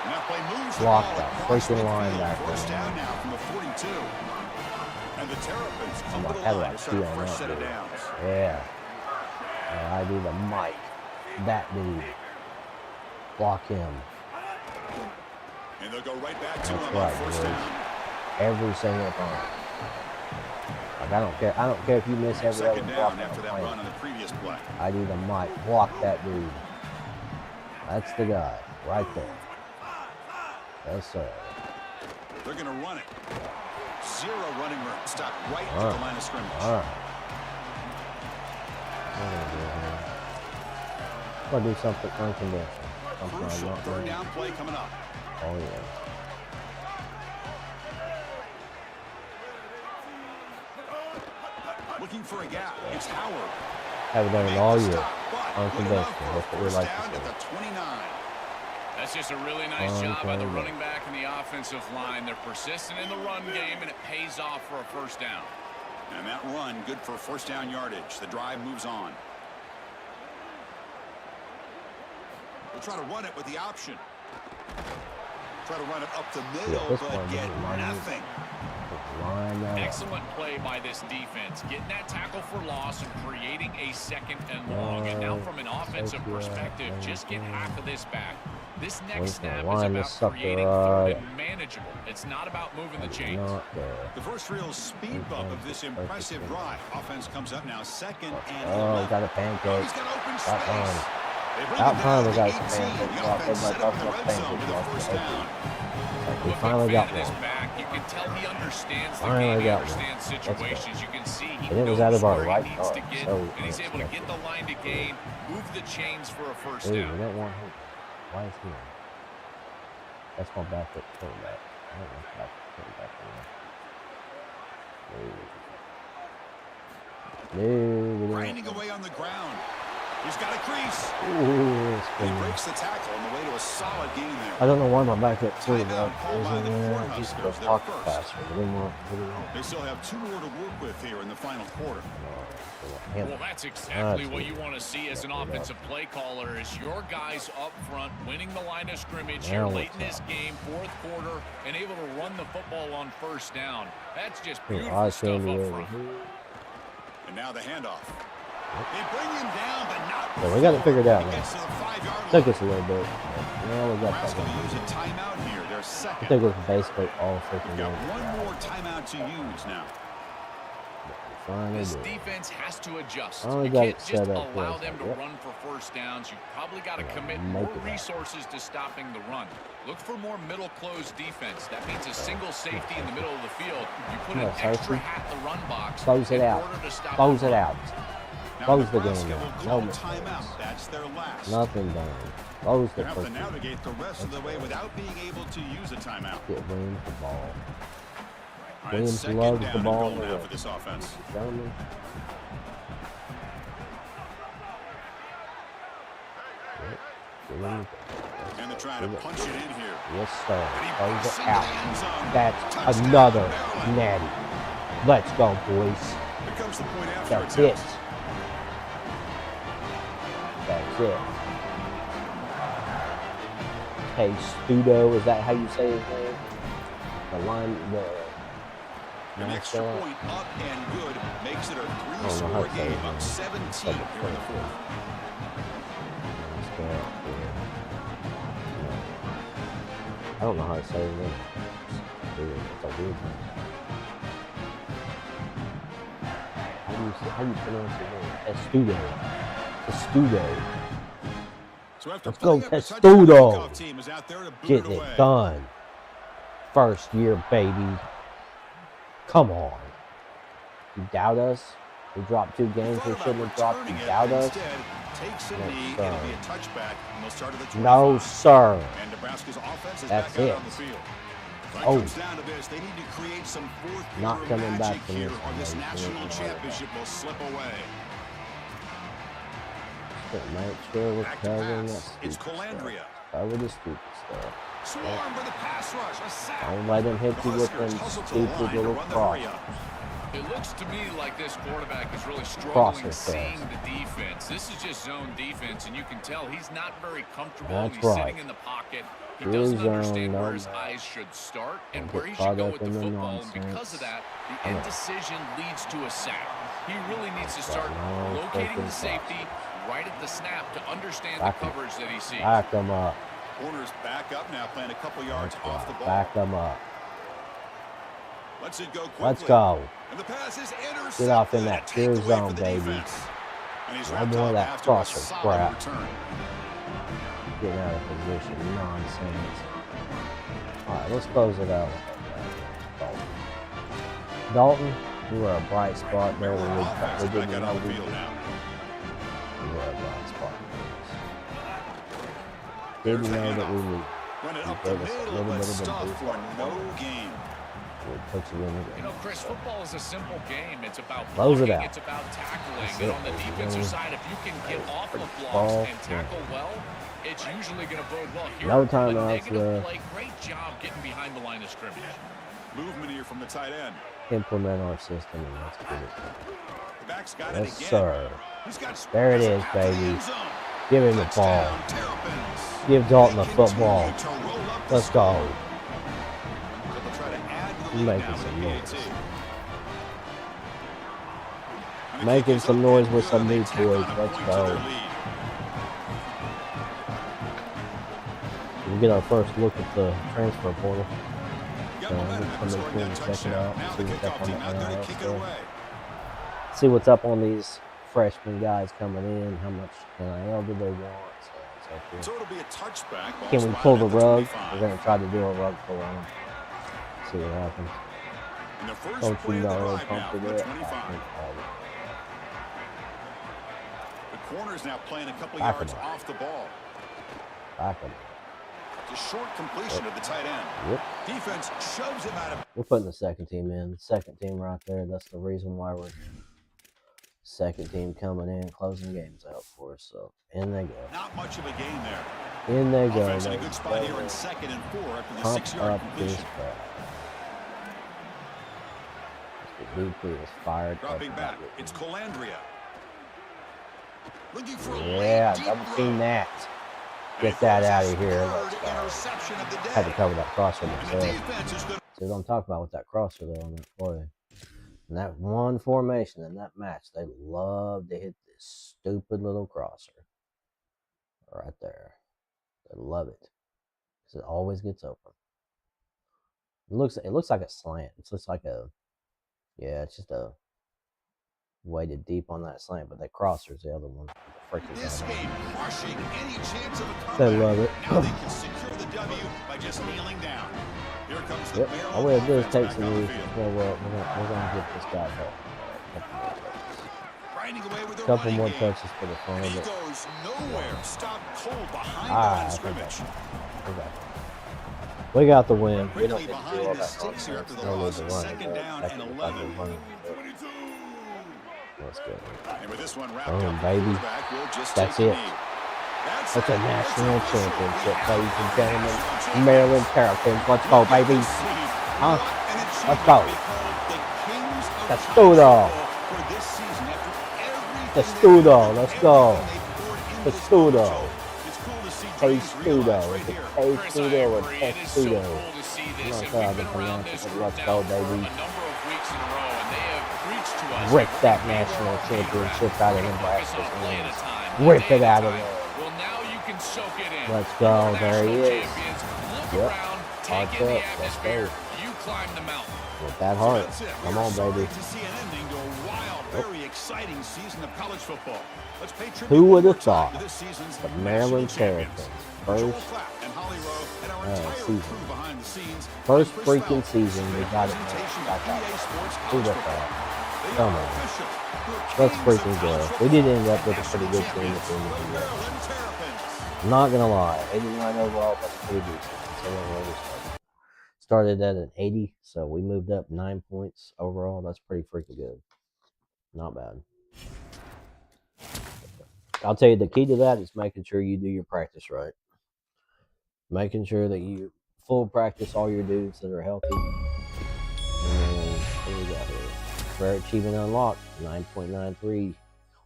And that play moves the Block ball that across freaking midfield. linebacker. First down now from the 42. And And the Terrapins come to the Had line like to start a 2 on fresh that set of dude. downs. Yeah. I do the Mike. That dude. Block him. And they'll go right back to That's him right, on first boys. down. Every single time. Like, I don't care. I don't care if you miss every other Second block. down after that run on the previous play. I do the Mike. Block that dude. That's the guy. Right there. Yes, sir. They're going to run it. 0 running room. Stop right at the line of scrimmage. All right. We'll do something unconventional. Crucial third down play coming up. Oh, yeah. Looking for a gap. It's Howard. Haven't done it all year. Unconventional. That's what we like Down to at see. the 29. That's just a really nice job by the running back and the offensive line. They're persistent in the run game, and it pays off for a first down. And that run, good for first down yardage. The drive moves on. We'll try to run it with the option. Try to run it up the middle, but get nothing. Excellent play by this defense, getting that tackle for loss and creating a second and long. And now from an offensive perspective, just get half of this back. This next snap is about creating third and manageable. It's not about moving the chains. The first real speed bump of this impressive drive. Offense comes up now second and Oh, got a pancake. he's got open Got space. one. They bring About him time down we to got 18. some pancakes The off. offense set Everybody up in talking the about red zone with a pancakes first off. down. We Look, finally big got fan of this one. back. You can tell he understands the Finally game. He got one. understands situations. You can see he And it was knows out of our where right he needs to guard, get, so and he's able to get the line to gain, move the chains for a first Ooh, down. we don't want him. Why is he? That's my backup quarterback. I don't want backup quarterback in there. No, Grinding away on the ground. He's got a crease. Ooh, He breaks the tackle on the way to a solid gain there. I don't know why my backup quarterback Timeout called by isn't the there. Cornhuskers. He's a They're pocket first. passer. We didn't want. They still have 2 more to work with here in the final quarter. Well, that's exactly what you want to see as an offensive play caller is your guys up front winning the line of scrimmage here late in this game, fourth quarter, and able to run the football on first down. That's just beautiful stuff up front. And now the handoff. They bring him down, but not So we got it figured out He now. gets to the 5-yard Took line. us a little bit. Yeah, we got Nebraska that will one. use a timeout here. They're I second. think it was basically all freaking We've got game. one more timeout to use now. Finally This did. defense has to adjust. Finally You got can't it just set up allow for us. them to Yep. run for first downs. You've probably got to commit make more it happen. resources to stopping the run. Look for more middle close defense. That means a single safety in the middle of the field. You put an extra hat in the run box Close it in out. order to stop Close the it run. out. Now Close the Nebraska game will out. call No a mistakes. timeout. That's their last. Nothing done. Close They the have to first one. navigate the rest of the way without being able to use a timeout. Get Williams the ball. All right, Williams second loves down the and ball. goal now for this offense. Gentlemen. And they're trying to punch it in here. Yes, sir. And he Close busts it into the out. end zone. That's Touchdown, another Maryland. natty. Let's go, boys. Here comes the point after That's attempt. it. That's it. Hey, Studo, is that how you say his name? The line, An extra mascot? point up and good makes it a know how three-score to say game, his up name. 17 here in the fourth. Mascot, yeah. I don't know how to say his name. It's weird. It's a weird name. How do you pronounce his name? Testudo. So after Let's go, putting up a touchdown, the Testudo. kickoff team is out there to boot Getting it it away. done. First year, baby. Come on. You doubt us? We dropped 2 games we Thought shouldn't about have dropped. You returning it, doubt but us? instead takes a No, knee, sir. it'll be a touchback, and they'll start at the 25. No, sir. And Nebraska's offense is That's back out it. on the field. When it Oh. comes down to this, they need to create some fourth Not quarter coming back magic from here, this or one, this ladies. national We're championship will slip away. But make sure we're Back to covering that pass. It's stupid Colandrea. stuff. Cover the stupid stuff. Swarm for the pass rush. A sack. Don't let him hit The you with Huskers them hustle to the stupid line to little run the hurry crossers. up. It looks to me like this quarterback is really struggling seeing the defense. This is just zone defense, and you can tell he's not very comfortable. He's sitting in the pocket. He doesn't understand where his eyes should start and where he should go with the football. And because of that, the indecision leads to a sack. He really needs to start locating the safety right at the snap to understand the coverage that he sees. Back them up. Corners back up now, playing a couple yards off the ball. Back them up. Let's it go quickly. Let's go. And the pass is intercepted. Get off in that pure zone, baby. No more of that crosser crap. Getting out of position. Nonsense. Alright, let's close it out. Dalton, you were a bright spot there when we didn't know we were. You were a bright spot. Didn't know that we would. You gave us a little bit of a boost. No game. Put you in the game. You know, Chris, football is a simple game. It's about close blocking, it out. it's about tackling. And on the defensive side, if you can get off of blocks and tackle well, it's usually going to bode well. Here, no timeouts left. Play. Great job getting behind the line of scrimmage. Movement here from the tight end. Implement our system and let's get it. The back's got Yes, it again. sir. There it is, baby. Give him the ball. Give Dalton the football. Let's go. He's making some noise. Making some noise with some new toys. Let's go. We get our first look at the transfer portal. We'll come in here and check it out. See what's up on the NIL stuff. See what's up on these freshman guys coming in. How much NIL do they want? So it'll be a touchback. Can we pull the rug? We're going to try to do a rug pull on them. See what happens. Don't you know really pumped with it? The corner's now playing a couple yards off the ball. Back him. It's a short completion of the tight end. Yep. Defense shoves him out of. We're putting the second team in. Second team right there. That's the reason why we're second team coming in, closing games out for us. So in they go. Not much of a gain there. In they go. Offense in a good spot here in 2nd and 4 after the 6-yard completion. The DP is fired. Dropping back. It's Colandria. Looking for double team that. Get that out of here. Had to cover that crosser myself. See what I'm talking about with that crosser though on that play. And that one formation in that match, they love to hit this stupid little crosser. Right there. They love it. Because it always gets open. It looks like a slant. It looks like a, yeah, it's just a weighted deep on that slant, but that crosser's the other one. This game crushing any chance of a comeback. They love it. Now they can secure the W by just kneeling down. Here comes the Maryland all we have to do is take offense some back on the lead. field. Well, we're gonna get this guy help. Grinding away with the Couple running more game. touches for the fun And he of it. goes nowhere. Stop cold behind the I line of think scrimmage. we got the win. We don't Quickly need to do behind all the that sticks here after the no need loss. to run. 2nd down and 11. Let's go. And with this one wrapped Boom, up, baby. the quarterback will just That's take a it. knee. That's a national championship, ladies and gentlemen. Maryland Terrapins. Let's go, baby. Huh? Let's go. Testudo. Testudo. Let's go. Testudo. Testudo. It's a Testudo or Testudo. I'm not sure how to pronounce it, but let's go, baby. Rip that national championship out of Nebraska's hands. Rip it out of there. Well, now you can soak it in. Let's go. There he is. Look Yep. around, Hard take in the touch. Let's go. atmosphere. You climb the mountain. With that heart. Come on, baby. To see an ending to a wild, very exciting season of college football. Let's pay tribute Who would one have more time thought to this season's the national Maryland champions. Terrapins Joel first Clapp and Holly Rowe and our entire season. crew behind the scenes. First Chris freaking Phelps, season we got it presentation back of out. EA Sports Who College would have Football. thought? They Come are on. official. We're Let's kings of freaking college go. football. We did end up with a National pretty good team champions, at the end of the the year. Maryland Terrapins. I'm not gonna lie, 89 overall, that's pretty decent. Started at an 80, so we moved up 9 points overall. That's pretty freaking good. Not bad. I'll tell you, the key to that is making sure you do your practice right. Making sure that you full practice all your dudes that are healthy. And then what do we got here? Rare achievement unlocked, 9.93.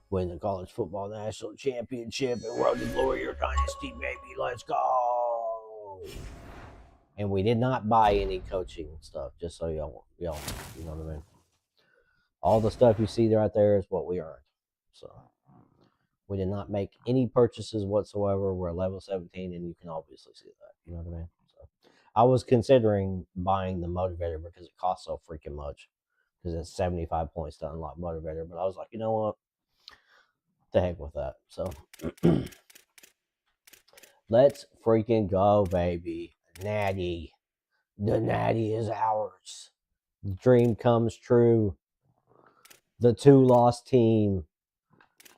Win the college football national championship and road to glory your dynasty, baby. Let's go. And we did not buy any coaching stuff, just so y'all, you know what I mean? All the stuff you see right there is what we earned. So we did not make any purchases whatsoever. We're level 17, and you can obviously see that. You know what I mean? So I was considering buying the motivator because it costs so freaking much. Because it's 75 points to unlock motivator. But I was like, you know what? The heck with that. So let's freaking go, baby. Natty. The Natty is ours. The dream comes true. The 2-loss team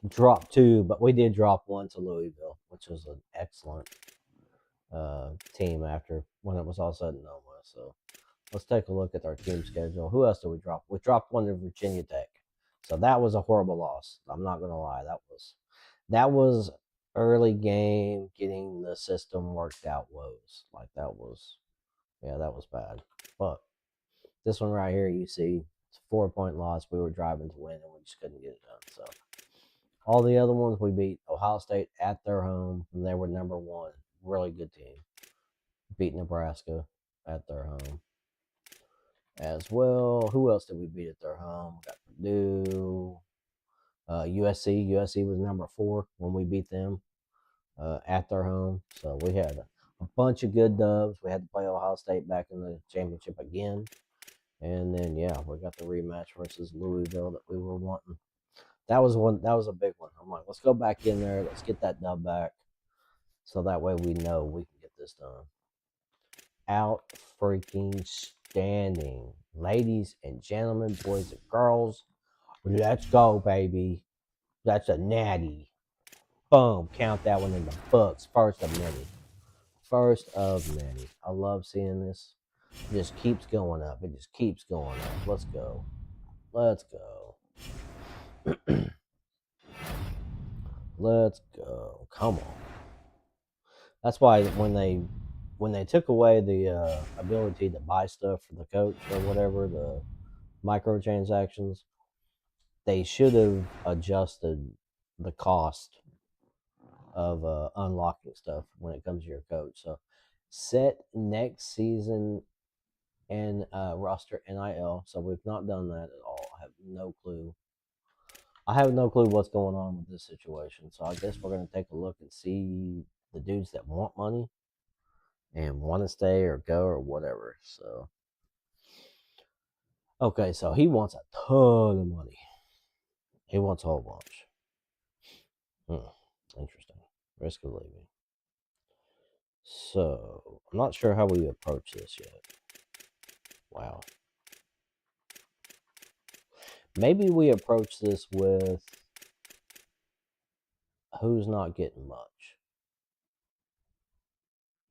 dropped 2, but we did drop 1 to Louisville, which was an excellent team after when it was all said and over. So let's take a look at our team schedule. Who else did we drop? We dropped 1 to Virginia Tech. So that was a horrible loss. I'm not gonna lie. That was early game getting the system worked out woes. Like that was bad. But this one right here, you see, it's a 4-point loss. We were driving to win and we just couldn't get it done. So all the other ones we beat. Ohio State at their home, and they were number 1. Really good team. Beat Nebraska at their home as well. Who else did we beat at their home? We got Purdue. USC. USC was number 4 when we beat them at their home. So we had a bunch of good dubs. We had to play Ohio State back in the championship again. And then, yeah, we got the rematch versus Louisville that we were wanting. That was a big one. I'm like, let's go back in there. Let's get that dub back. So that way we know we can get this done. Out freaking standing. Ladies and gentlemen, boys and girls, let's go, baby. That's a natty. Boom. Count that one in the books. First of many. First of many. I love seeing this. It just keeps going up. It just keeps going up. Let's go. Let's go. Let's go. Come on. That's why when they took away the ability to buy stuff for the coach or whatever, the microtransactions, they should have adjusted the cost of unlocking stuff when it comes to your coach. So set next season and roster NIL. So we've not done that at all. I have no clue. I have no clue what's going on with this situation. So I guess we're going to take a look and see the dudes that want money and want to stay or go or whatever. So, okay, so he wants a ton of money. He wants a whole bunch. Interesting. Risk of leaving. So, I'm not sure how we approach this yet. Wow. Maybe we approach this with who's not getting much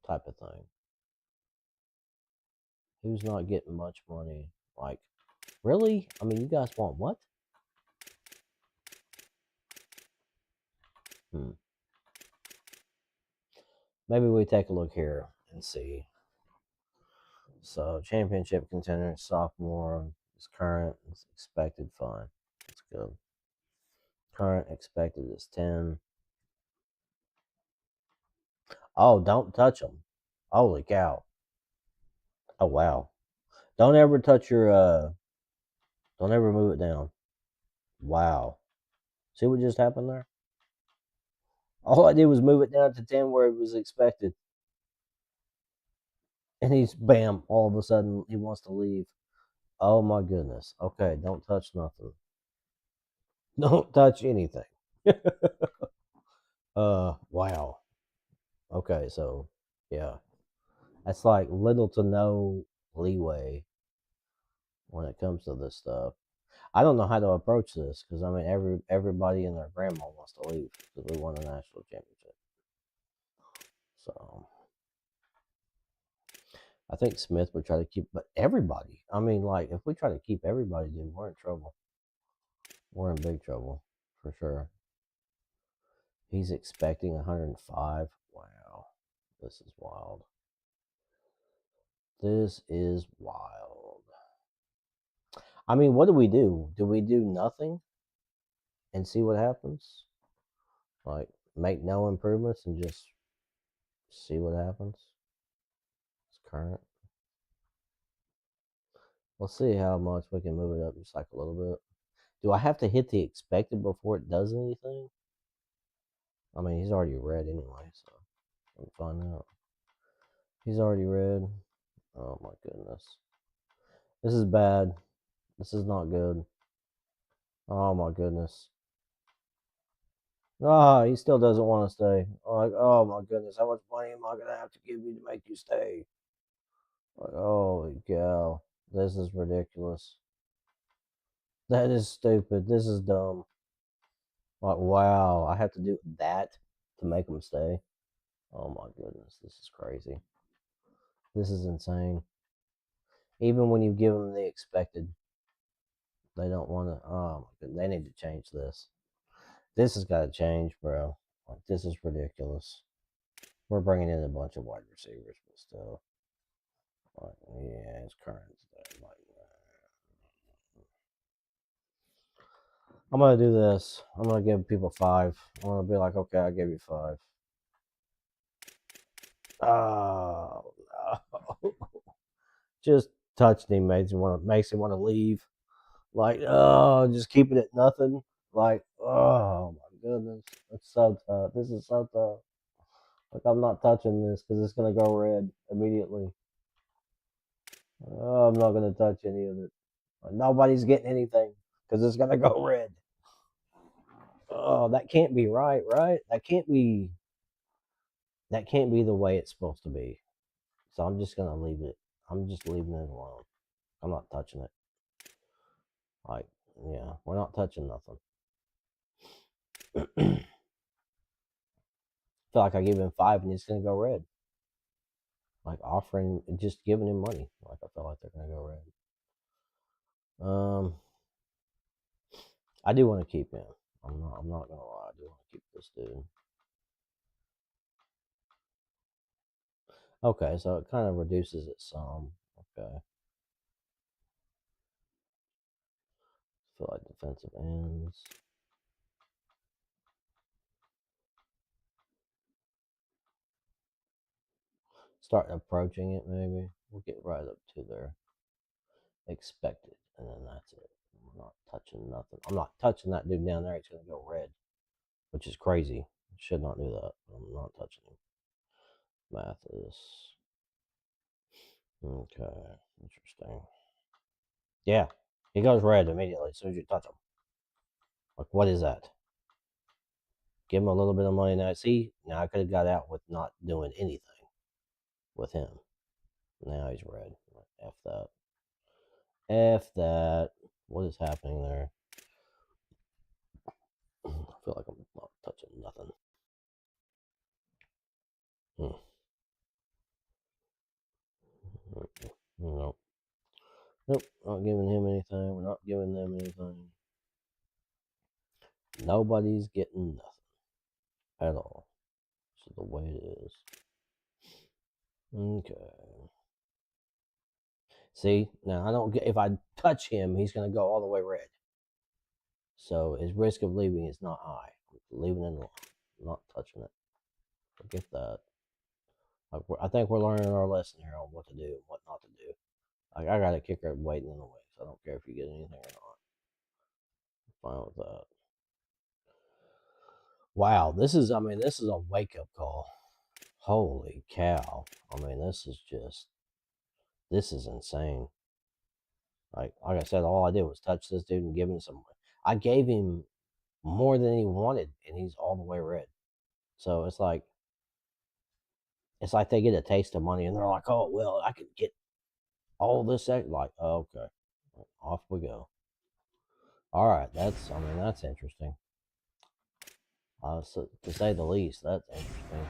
type of thing. Who's not getting much money? Like, really? I mean, you guys want what? Maybe we take a look here and see. So, championship contender, sophomore, is current, is expected, fine. That's good. Current expected is 10. Oh, don't touch them. Holy cow. Oh, wow. Don't ever touch your, don't ever move it down. Wow. See what just happened there? All I did was move it down to 10 where it was expected. And he's, bam, all of a sudden he wants to leave. Oh my goodness. Okay, don't touch nothing. Don't touch anything. Wow. Okay, so yeah. That's like little to no leeway when it comes to this stuff. I don't know how to approach this because I mean everybody and their grandma wants to leave because we won a national championship. So I think Smith would try to keep, but everybody. I mean, like if we try to keep everybody, then we're in trouble. We're in big trouble for sure. He's expecting 105. Wow, this is wild. This is wild. I mean, what do we do? Do we do nothing and see what happens? Like, make no improvements and just see what happens? It's current. We'll see how much we can move it up just like a little bit. Do I have to hit the expected before it does anything? I mean, he's already red anyway, so we'll find out. He's already red. Oh my goodness. This is bad. This is not good. Oh my goodness. Ah, he still doesn't want to stay. Like, oh my goodness, how much money am I gonna have to give you to make you stay? Like, holy cow, this is ridiculous. That is stupid. This is dumb. Like, wow, I have to do that to make him stay. Oh my goodness, this is crazy. This is insane. Even when you give them the expected, they don't want to. Oh my goodness, they need to change this. This has got to change, bro. Like, this is ridiculous. We're bringing in a bunch of wide receivers, but still, like, yeah, it's current. Like, I'm gonna do this. I'm gonna give people 5. I'm gonna be like, okay, I'll give you 5. Oh no! Just touched him makes him want to leave. Like, oh, just keep it at nothing. Like, oh my goodness, it's so tough. This is so tough. Like, I'm not touching this because it's gonna go red immediately. Oh, I'm not gonna touch any of it. Nobody's getting anything because it's gonna go red. Oh, that can't be right, right? That can't be. That can't be the way it's supposed to be. So I'm just gonna leave it. I'm just leaving it alone. I'm not touching it. Like, yeah, we're not touching nothing. I feel like I gave him 5 and he's gonna go red. Like, offering, just giving him money. Like, I feel like they're gonna go red. I do want to keep him. I'm not gonna lie. I do want to keep this dude. Okay, so it kind of reduces it some. Okay. Feel like defensive ends. Start approaching it, maybe. We'll get right up to their expected, and then that's it. I'm not touching nothing. I'm not touching that dude down there. He's gonna go red, which is crazy. Should not do that. I'm not touching him. Mathis. Okay, interesting. Yeah, he goes red immediately as soon as you touch him. Like, what is that? Give him a little bit of money now. See, now I could have got out with not doing anything with him. Now he's red. F that. F that. What is happening there? I feel like I'm not touching nothing. Nope. Nope. Not giving him anything. We're not giving them anything. Nobody's getting nothing at all. This is the way it is. Okay. See, now I don't get, if I touch him, he's going to go all the way red. So his risk of leaving is not high. I'm leaving it alone. I'm not touching it. Forget that. Like, I think we're learning our lesson here on what to do and what not to do. Like, I got a kicker waiting in the wings. I don't care if you get anything or not. I'm fine with that. Wow, this is a wake up call. Holy cow. I mean, this is insane. Like I said, all I did was touch this dude and give him some. I gave him more than he wanted, and he's all the way red. So it's like they get a taste of money, and they're like, "Oh well, I could get all this." Like, oh, okay, off we go. All right, that's interesting. So, to say the least, that's interesting.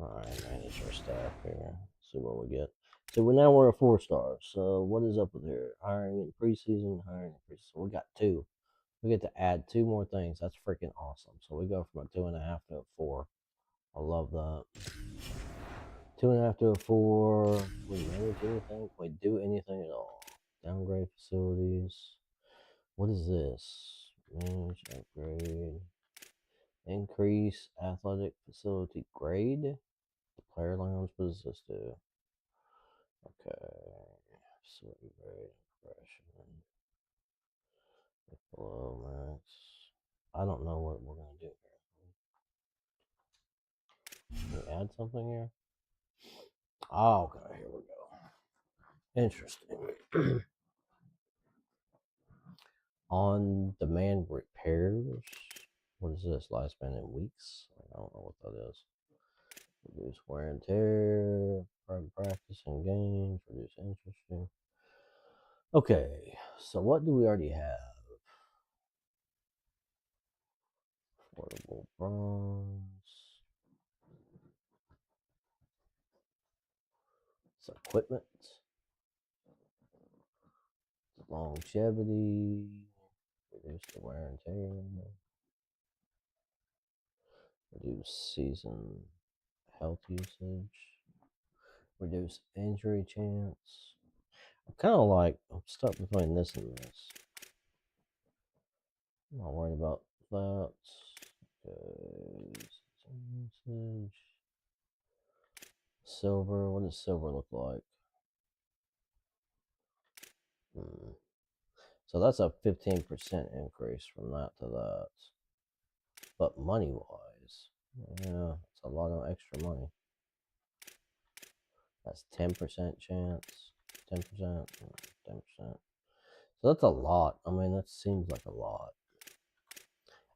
All right, manage our staff here. See what we get. So now we're a 4-star. So what is up with here? Hiring in preseason, hiring in preseason. We got 2. We get to add 2 more things. That's freaking awesome. So we go from a 2.5 to a 4. I love that. 2.5 to a 4. We manage anything? We do anything at all? Downgrade facilities. What is this? Manage, upgrade. Increase athletic facility grade. The player lounge. What does this do? Okay. Facility grade. Impression. Below max. I don't know what we're going to do here. Can we add something here? Oh, okay. Here we go. Interesting. On-demand repairs. What is this? Last minute weeks? I don't know what that is. Reduce wear and tear. Practice in games. Reduce interesting. Okay, so what do we already have? Affordable bronze. It's equipment. Longevity. Reduce the wear and tear. Reduce season health usage. Reduce injury chance. I'm kind of like, I'm stuck between this and this. I'm not worried about that. Okay. Usage. Silver. What does silver look like? So that's a 15% increase from that to that. But money-wise, yeah, it's a lot of extra money. That's 10% chance, 10%, 10%. So that's a lot. I mean, that seems like a lot.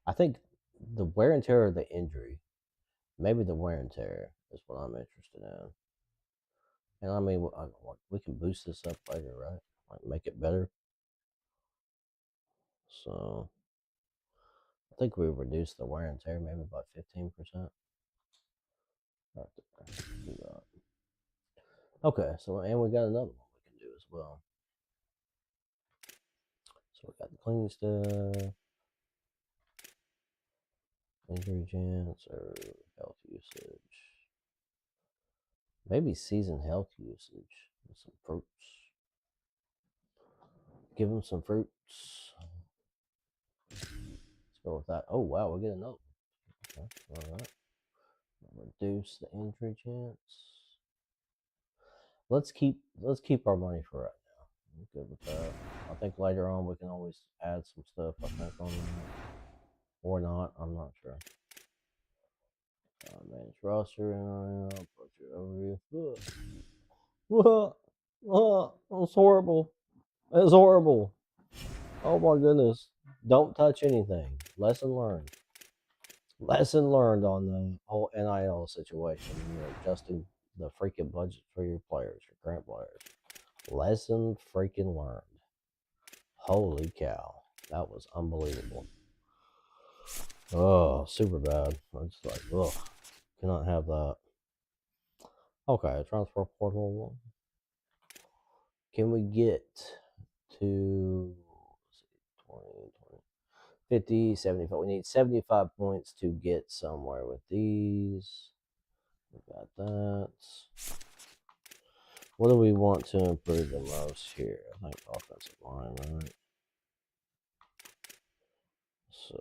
I think the wear and tear of the injury, maybe the wear and tear is what I'm interested in. And I mean, we can boost this up later, right? Like make it better. So I think we reduced the wear and tear maybe by 15%. Right there. Do that. Okay, so and we got another one we can do as well. So we got the cleaning stuff, injury chance, or health usage. Maybe season health usage with some fruits. Give them some fruits. Let's go with that. Oh wow, we get another one. Okay, all right. Reduce the injury chance. Let's keep our money for right now. I'm good with that. I think later on we can always add some stuff. I think on that, or not. I'm not sure. Manage roster and approach your overview. That's horrible. That's horrible. Oh my goodness. Don't touch anything. Lesson learned. Lesson learned on the whole NIL situation. You're adjusting the freaking budget for your players, your current players. Lesson freaking learned. Holy cow. That was unbelievable. Oh, super bad. I'm just like, ugh. Cannot have that. Okay, transfer portal. Can we get to 20, 50, 75? We need 75 points to get somewhere with these. We got that. What do we want to improve the most here? I think offensive line, right? So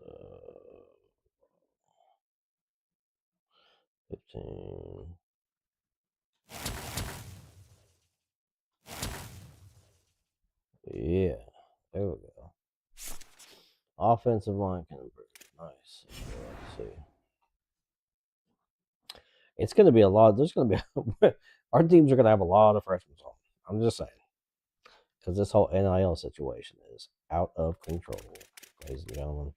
15. Yeah, there we go. Offensive line can improve. Nice. Let's see. It's going to be a lot. There's going to be our teams are going to have a lot of freshmen on. I'm just saying, because this whole NIL situation is out of control, ladies and gentlemen.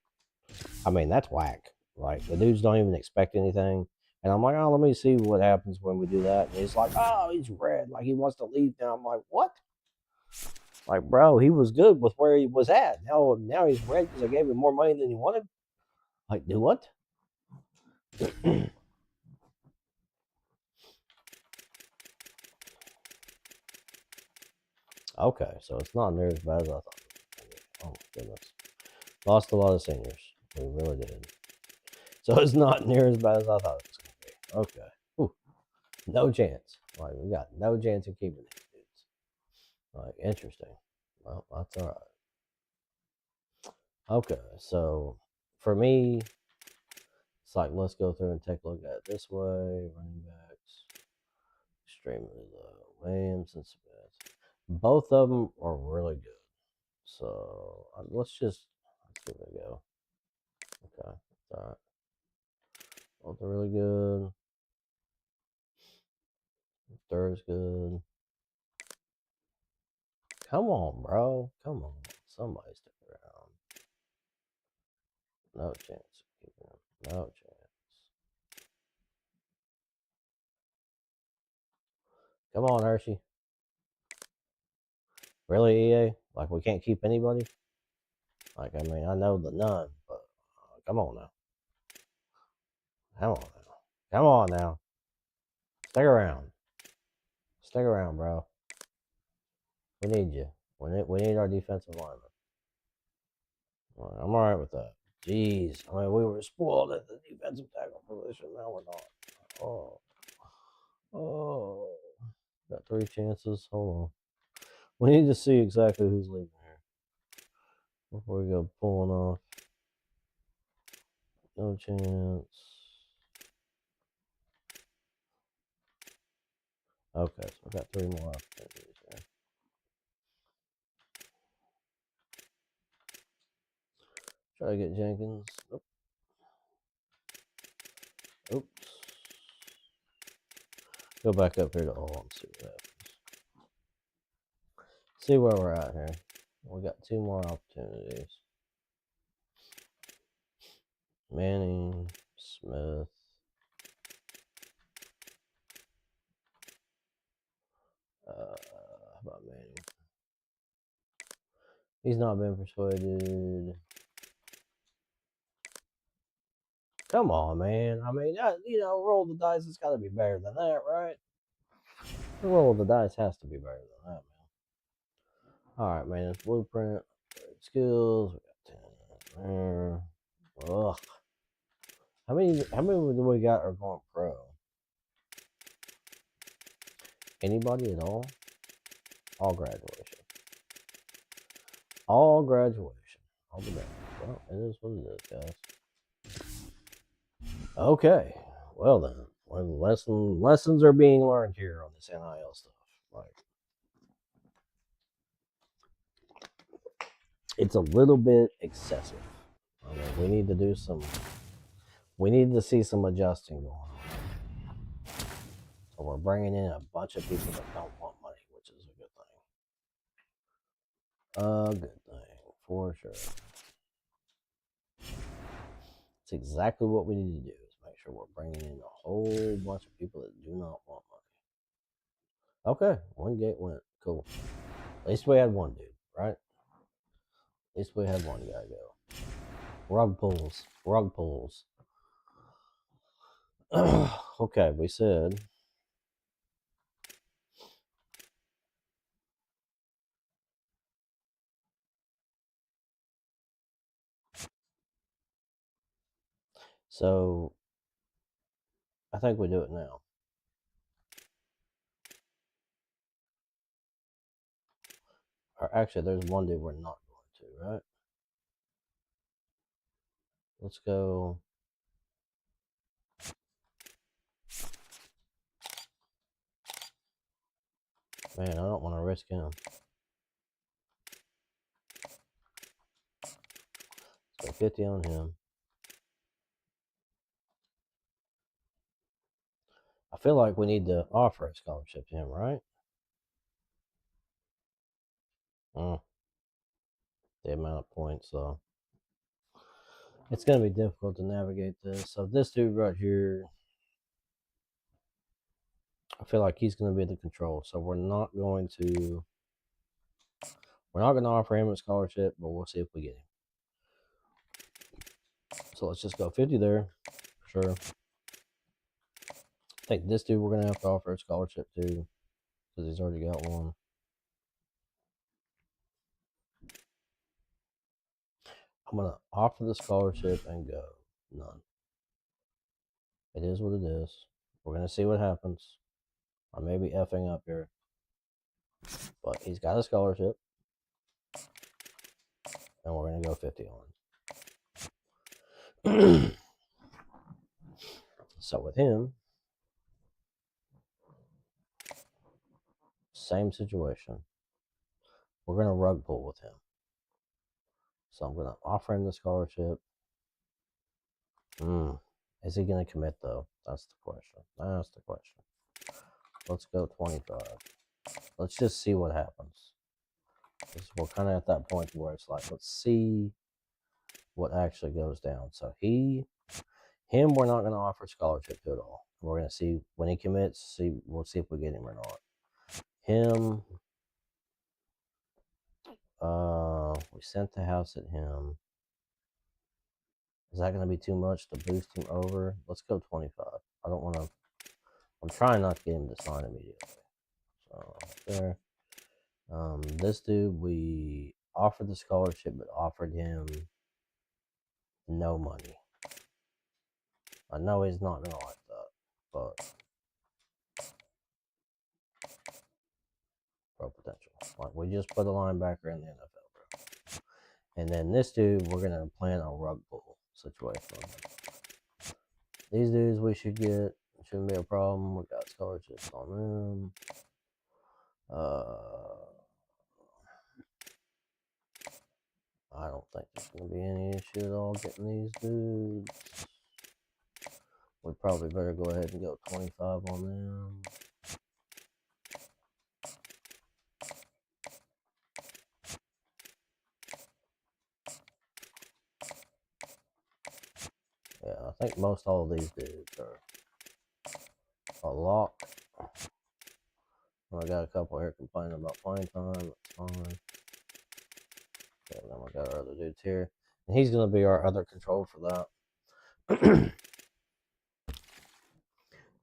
I mean, that's whack. Like the dudes don't even expect anything, and I'm like, oh, let me see what happens when we do that. And he's like, oh, he's red, like he wants to leave now. I'm like, what? Like, bro, he was good with where he was at. Now he's red because I gave him more money than he wanted. Like, do what? Okay, so it's not near as bad as I thought. Oh, goodness. Lost a lot of seniors. We really did. So it's not near as bad as I thought it was going to be. Okay. Ooh, no chance. Like, we got no chance of keeping these dudes. Like, interesting. Well, that's all right. Okay, so for me, it's like let's go through and take a look at it this way. Running backs, extremely low. Williams and Smith. Both of them are really good. So let's see where they go. Okay, all right. Both are really good. Third's good. Come on, bro. Come on. Somebody stick around. No chance of keeping him. No chance. Come on, Hershey. Really, EA? Like, we can't keep anybody? Like, I mean, I know the none, but come on now. Come on now. Come on now. Stick around. Stick around, bro. We need you. We need our defensive lineman. I'm alright with that. Jeez. I mean, we were spoiled at the defensive tackle position. Now we're not. Oh. Oh. Got 3 chances. Hold on. We need to see exactly who's leaving here before we go pulling off. No chance. Okay, so I got 3 more opportunities here. Try to get Jenkins. Nope. Oops. Go back up here to all and see what happens. See where we're at here. We got 2 more opportunities. Manning, Smith. How about Manning? He's not been persuaded. Come on, man. I mean, roll the dice. It's got to be better than that, right? The roll of the dice has to be better than that, man. All right, man. It's blueprint. Skills. We got 10 there. Ugh. How many do we got are going pro? Anybody at all? All graduation. All graduation. I'll be damned. Well, it is what it is, guys. Okay. Well then. Well, lessons are being learned here on this NIL stuff. Like, it's a little bit excessive. I mean, we need to see some adjusting going on. So we're bringing in a bunch of people that don't want money, which is a good thing. A good thing, for sure. It's exactly what we need to do, is make sure we're bringing in a whole bunch of people that do not want money. Okay, 1 gate went. Cool. At least we had one dude, right? At least we had one guy go. Rug pulls. Rug pulls. Okay, we said... So, I think we do it now. Or actually, there's one dude we're not going to, right? Let's go. Man, I don't want to risk him. Let's go 50 on him. I feel like we need to offer a scholarship to him, right? The amount of points, so it's going to be difficult to navigate this. So this dude right here, I feel like he's going to be the control. So we're not going to offer him a scholarship, but we'll see if we get him. So let's just go 50 there, for sure. I think this dude we're going to have to offer a scholarship to, because he's already got one. I'm going to offer the scholarship and go. None. It is what it is. We're going to see what happens. I may be effing up here. But he's got a scholarship. And we're going to go 50 on. So with him, same situation. We're going to rug pull with him. So I'm going to offer him the scholarship. Is he going to commit, though? That's the question. That's the question. Let's go 25. Let's just see what happens. We're kind of at that point where it's like, let's see what actually goes down. So him, we're not going to offer scholarship to at all. We're going to see when he commits. We'll see if we get him or not. Him, we sent the house at him. Is that going to be too much to boost him over? Let's go 25. I don't want to. I'm trying not to get him to sign immediately. So there. This dude, we offered the scholarship, but offered him no money. I know he's not gonna like that, but pro potential. Like, we just put a linebacker in the NFL, bro. And then this dude, we're gonna plan a rug pull situation on him. These dudes we should get. Shouldn't be a problem. We got scholarships on them. I don't think there's gonna be any issue at all getting these dudes. We probably better go ahead and go 25 on them. Yeah, I think most all of these dudes are a lock. I got a couple here complaining about playing time. That's fine. Okay, then we got our other dudes here. And he's going to be our other control for that.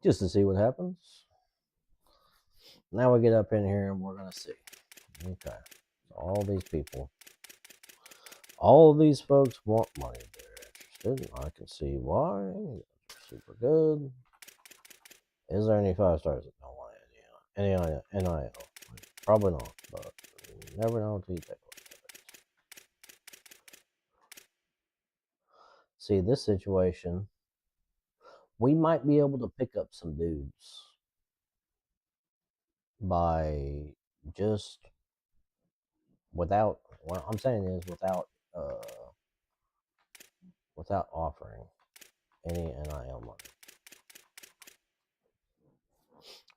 Just to see what happens. Now we get up in here and we're going to see. Okay. So all these people. All of these folks want money. They're interested. I can see why. Super good. Is there any 5 stars that don't want any NIL? Probably not, but you never know until you take a look at it. See, this situation, we might be able to pick up some dudes by just without. What I'm saying is without offering any NIL money.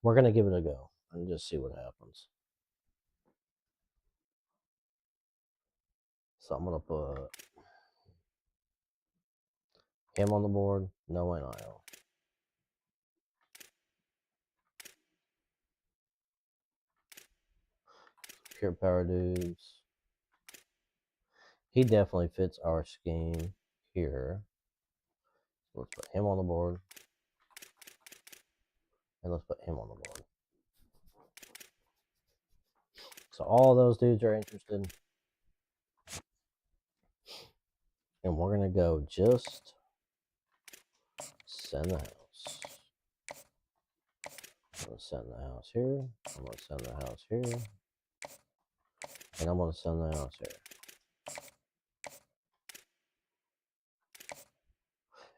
We're gonna give it a go and just see what happens. So I'm gonna put him on the board, no NIL. Pure power dudes. He definitely fits our scheme here. Let's put him on the board. And let's put him on the board. So all those dudes are interested. And we're going to go just send the house. I'm going to send the house here. I'm going to send the house here. And I'm going to send the house here.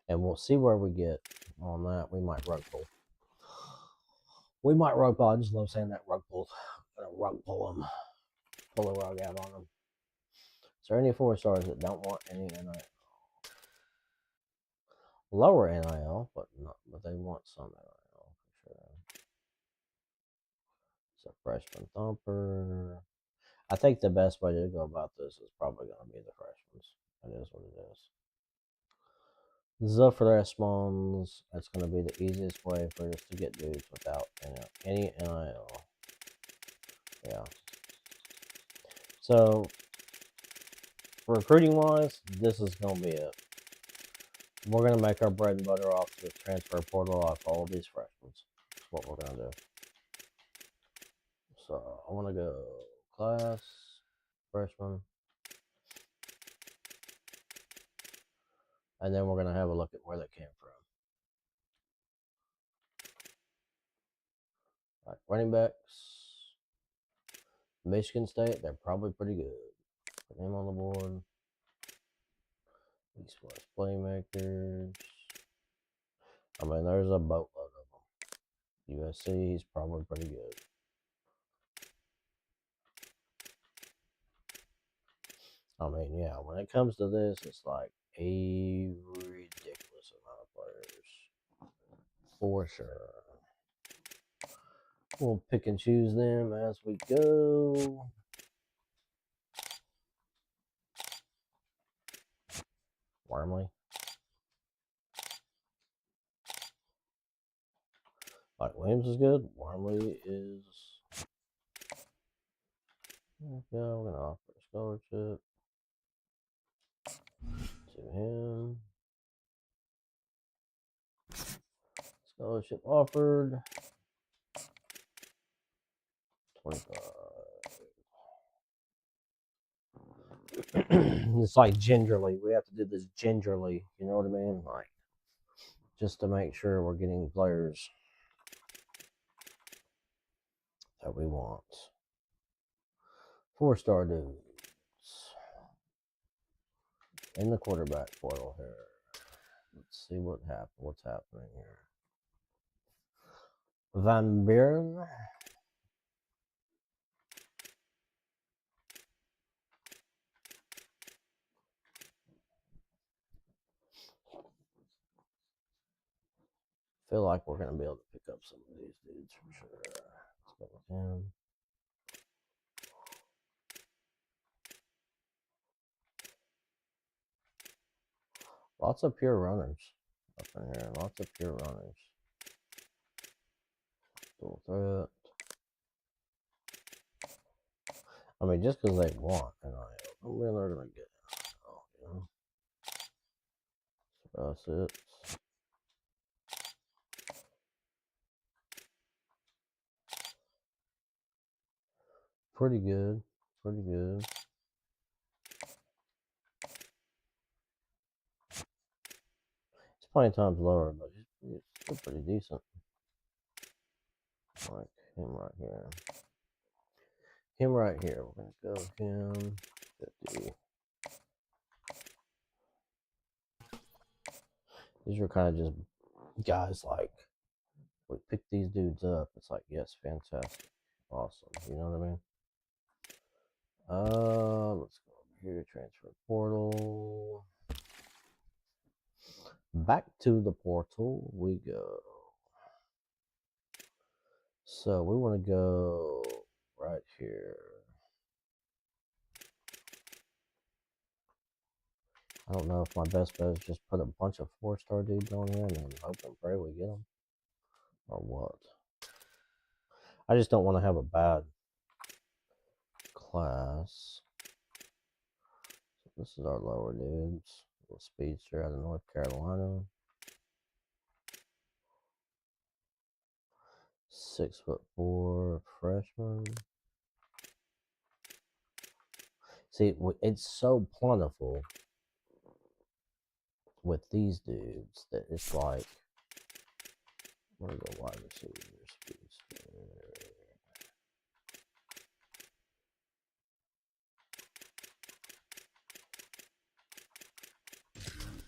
And we'll see where we get on that. We might rug pull. We might rug pull. I just love saying that rug pull. I'm going to rug pull them. Pull a rug out on them. Is there any 4 stars that don't want any NIL? Lower NIL, but they want some NIL for sure. It's a freshman thumper. I think the best way to go about this is probably going to be the freshmen. That is what it is. The freshmen, that's going to be the easiest way for us to get dudes without any NIL. Yeah. So, recruiting wise, this is going to be it. We're going to make our bread and butter off the transfer portal off all of these freshmen. That's what we're going to do. So, I want to go class, freshman. And then we're going to have a look at where they came from. Like running backs, Michigan State, they're probably pretty good. Put him on the board. East West playmakers. I mean, there's a boatload of them. USC, he's probably pretty good. I mean, yeah, when it comes to this, it's like a ridiculous amount of players. For sure. We'll pick and choose them as we go. Wormley. Like Williams is good. Wormley is. Yeah, we're gonna offer a scholarship to him. Scholarship offered. 25. It's like gingerly. We have to do this gingerly. You know what I mean? Like, just to make sure we're getting players that we want. 4-star dudes in the quarterback portal here. Let's see what's happening here. Van Buren. Feel like we're gonna be able to pick up some of these dudes for sure. Let's go with him. Lots of pure runners up in here. Lots of pure runners. Dual threat. I mean, just because they want an IO, I mean, they're gonna get an IO, you know. So that's it. Pretty good. Pretty good. It's plenty times lower, but it's still pretty decent. Like him right here. Him right here. We're gonna go him 50. These are kind of just guys like we pick these dudes up. It's like, yes, fantastic. Awesome. You know what I mean? Let's go over here, transfer portal. Back to the portal we go. So we want to go right here. I don't know if my best bet is just put a bunch of 4-star dudes on here and hope and pray we get them, or what. I just don't want to have a bad class. So this is our lower dudes. Little speedster out of North Carolina. 6'4" freshman. See, it's so plentiful with these dudes that it's like, where are the wide receivers? Speedster.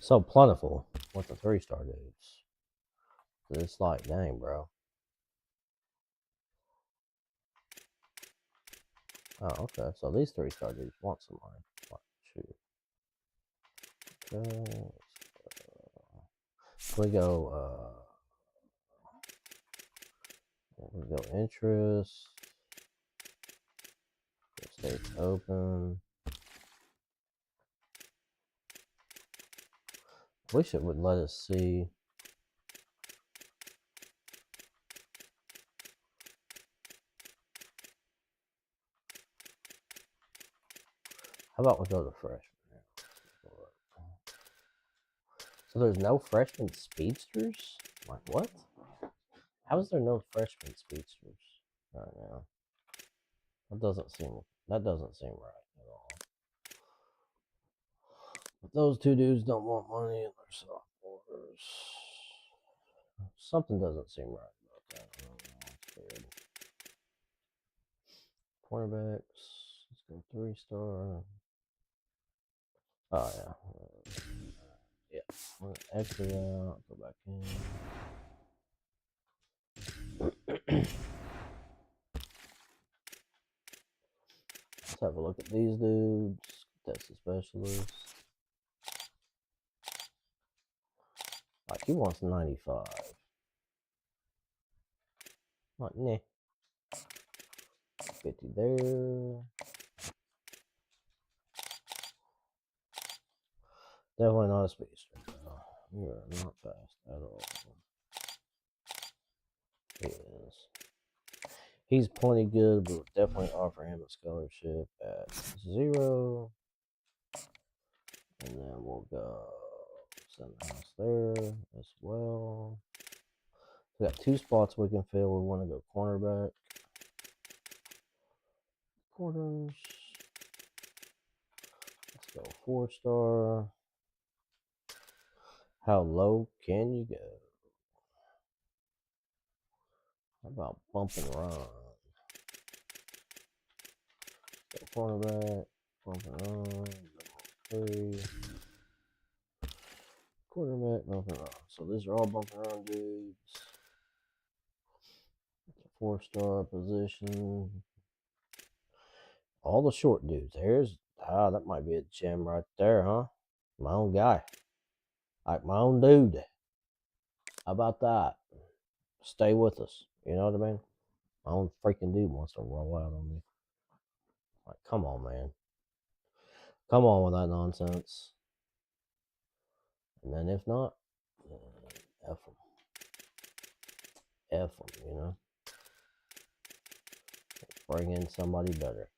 So plentiful with the 3-star dudes. It's like, dang, bro. Oh, okay. So these 3-star dudes want some money. Like, shoot. Okay. We go, interest. States open. Wish it would let us see. How about we go to freshman? So there's no freshman speedsters? Like what? How is there no freshman speedsters right now? That doesn't seem right at all. But those two dudes don't want money and they're sophomores. Something doesn't seem right about that. I don't know. It's weird. Cornerbacks. Let's go 3-star. Oh, yeah. Yeah. I'm going to exit out, go back in. Let's have a look at these dudes. Test the specialist. Like, he wants 95. Like, nah. 50 there. Definitely not a speedster. You are not fast at all. He is. He's plenty good, but definitely offer him a scholarship at 0. And then we'll go center house there as well. We got 2 spots we can fill. We want to go cornerback. Corners. Let's go 4-star. How low can you go? How about bump and run? Go cornerback, bump and run, 3. Quarterback, bump and run. So these are all bump and run dudes. 4-star position. All the short dudes. That might be a gem right there, huh? My own guy. Like my own dude. How about that? Stay with us. You know what I mean? My own freaking dude wants to roll out on me. Like, come on, man. Come on with that nonsense. And then if not, F them. F them, you know? Bring in somebody better.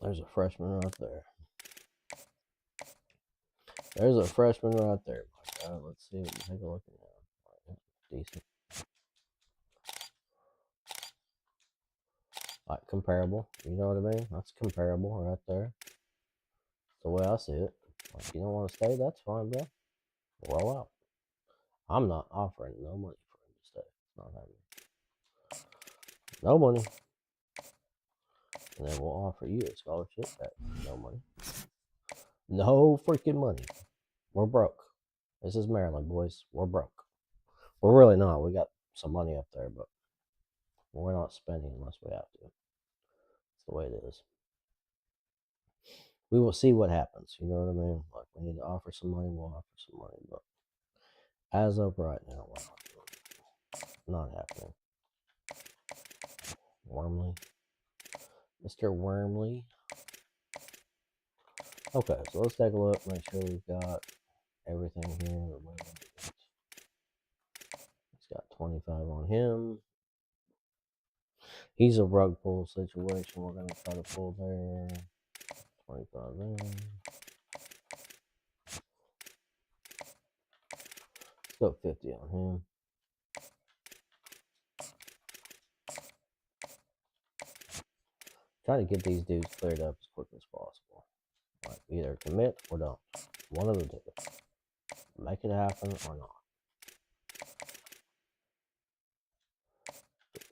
There's a freshman right there. There's a freshman right there. Let's see. Take a look at that. Decent. Like comparable. You know what I mean? That's comparable right there. That's the way I see it. Like, you don't want to stay? That's fine, bro. Roll out. I'm not offering no money for him to stay. It's not happening. No money. And then we'll offer you a scholarship at no money. No freaking money. We're broke. This is Maryland, boys. We're broke. We're really not. We got some money up there, but we're not spending unless we have to. That's the way it is. We will see what happens. You know what I mean? Like, we need to offer some money, we'll offer some money. But as of right now, not happening. Wormley. Mr. Wormley. Okay, so let's take a look, make sure we've got everything here. He's got 25 on him. He's a rug pull situation. We're going to try to pull there. 25 there. Let's go 50 on him. Try to get these dudes cleared up as quick as possible. Like, either commit or don't. One of the two. Make it happen or not.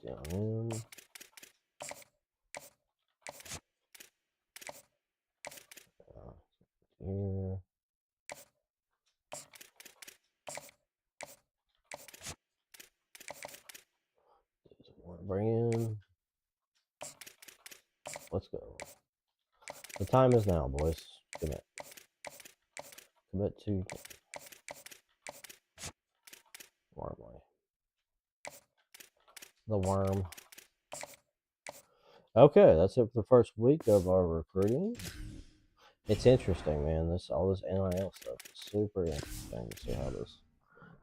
50 on him. Here. Bring in. Let's go. The time is now, boys. Commit. Commit to Wormley. The worm. Okay, that's it for the first week of our recruiting. It's interesting, man. All this NIL stuff is super interesting to see how this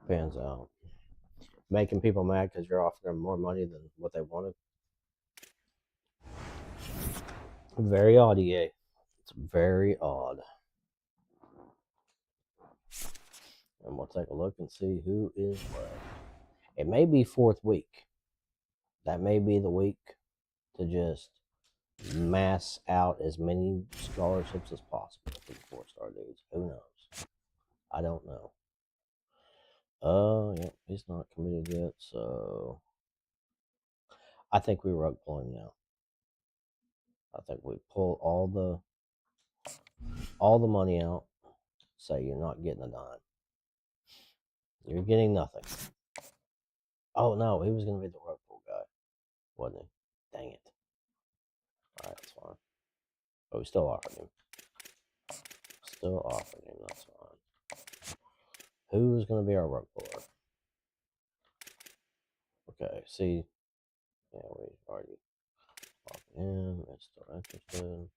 pans out. Making people mad because you're offering them more money than what they wanted. Very odd, EA. It's very odd. And we'll take a look and see who is left. It may be 4th week. That may be the week to just mass out as many scholarships as possible for the 4-star dudes. Who knows? I don't know. Yeah, he's not committed yet, so I think we rug pull him now. I think we pull all the all the money out. Say you're not getting a dime. You're getting nothing. Oh no, he was gonna be the rug pull guy, wasn't he? Dang it. Alright, that's fine. But we still offered him. Still offered him, that's fine. Who's gonna be our rug puller? Okay, see. Yeah, we already offered him. It's still interested.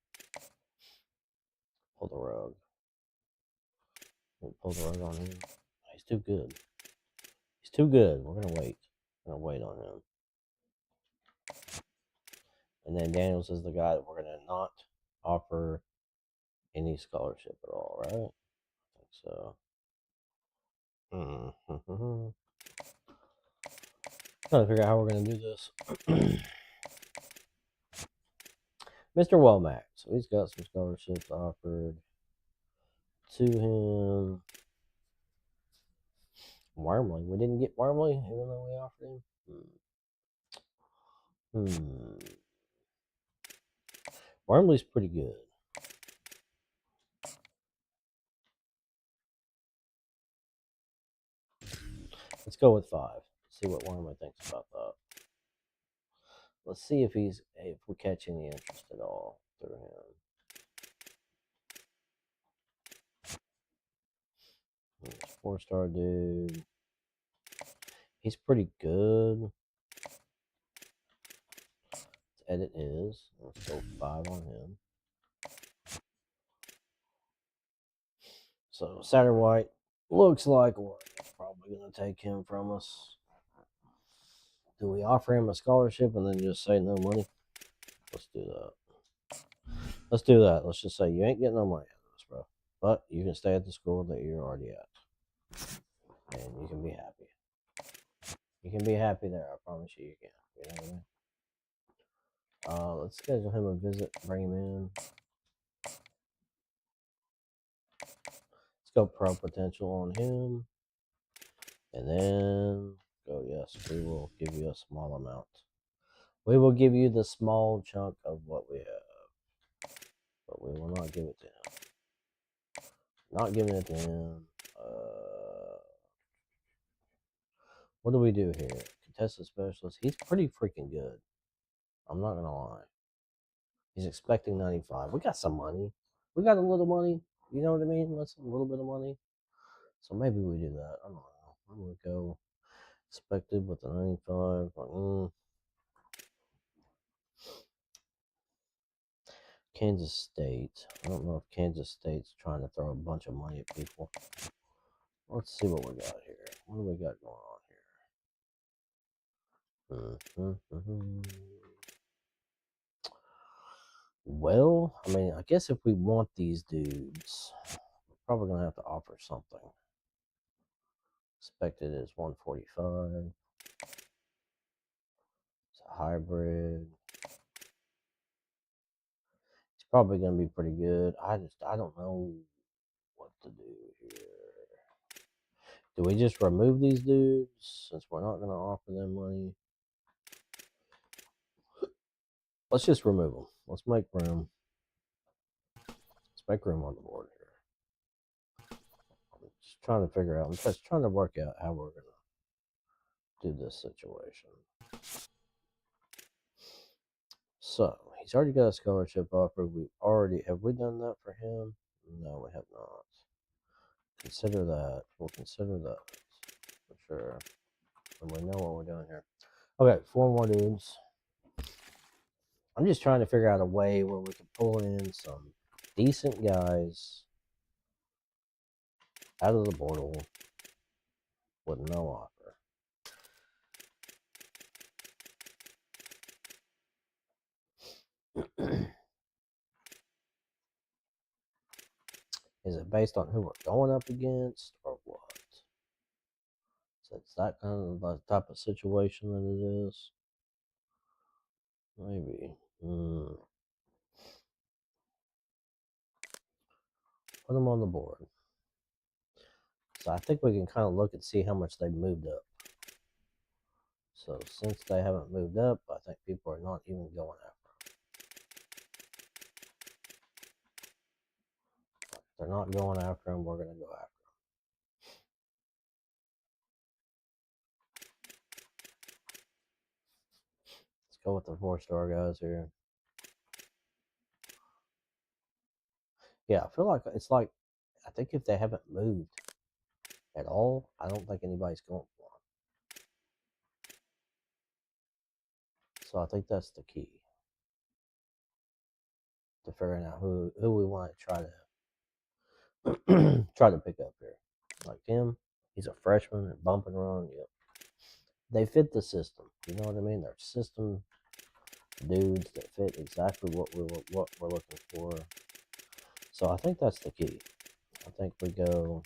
Pull the rug. Pull the rug on him. He's too good. He's too good. We're gonna wait. We're gonna wait on him. And then Daniels is the guy that we're gonna not offer any scholarship at all, right? I think so. Trying to figure out how we're gonna do this. Mr. Womack. So he's got some scholarships offered to him. Wormley. We didn't get Wormley, even though we offered him. Wormley's pretty good. Let's go with 5. See what Wormley thinks about that. Let's see if we catch any interest at all through him. 4-star dude. He's pretty good. Let's edit his. Let's go 5 on him. So Satterwhite looks like Oregon's probably going to take him from us. Do we offer him a scholarship and then just say no money? Let's do that. Let's do that. Let's just say you ain't getting no money out of this, bro. But you can stay at the school that you're already at. And you can be happy. You can be happy there. I promise you can. You know what I mean? Let's schedule him a visit. Bring him in. Let's go pro potential on him. And then go, yes, we will give you a small amount. We will give you the small chunk of what we have. But we will not give it to him. Not giving it to him. What do we do here? Contested specialist. He's pretty freaking good. I'm not going to lie. He's expecting 95. We got some money. We got a little money. You know what I mean? That's a little bit of money. So maybe we do that. I don't know. I'm going to go expected with the 95. Kansas State. I don't know if Kansas State's trying to throw a bunch of money at people. Let's see what we got here. What do we got going on here? Well, I mean, I guess if we want these dudes, we're probably going to have to offer something. Expected is 145. It's a hybrid. It's probably going to be pretty good. I don't know what to do here. Do we just remove these dudes since we're not going to offer them money? Let's just remove them. Let's make room. Let's make room on the board here. I'm just trying to figure out. I'm just trying to work out how we're going to do this situation. So, he's already got a scholarship offer. Have we done that for him? No, we have not. Consider that. We'll consider that for sure. And we know what we're doing here. Okay, 4 more dudes. I'm just trying to figure out a way where we can pull in some decent guys out of the portal with no offer. Is it based on who we're going up against or what? So it's that kind of the type of situation that it is. Maybe. Put them on the board. So I think we can kind of look and see how much they've moved up. So since they haven't moved up, I think people are not even going after them. they're not going after him, we're going to go after him. Let's go with the 4-star guys here. Yeah, I feel like it's like, I think if they haven't moved at all, I don't think anybody's going for them. So I think that's the key to figuring out who we want to try to pick up here. Like him, he's a freshman and bump and run. Yep. They fit the system. You know what I mean? They're system dudes that fit exactly what we're looking for. So I think that's the key. I think we go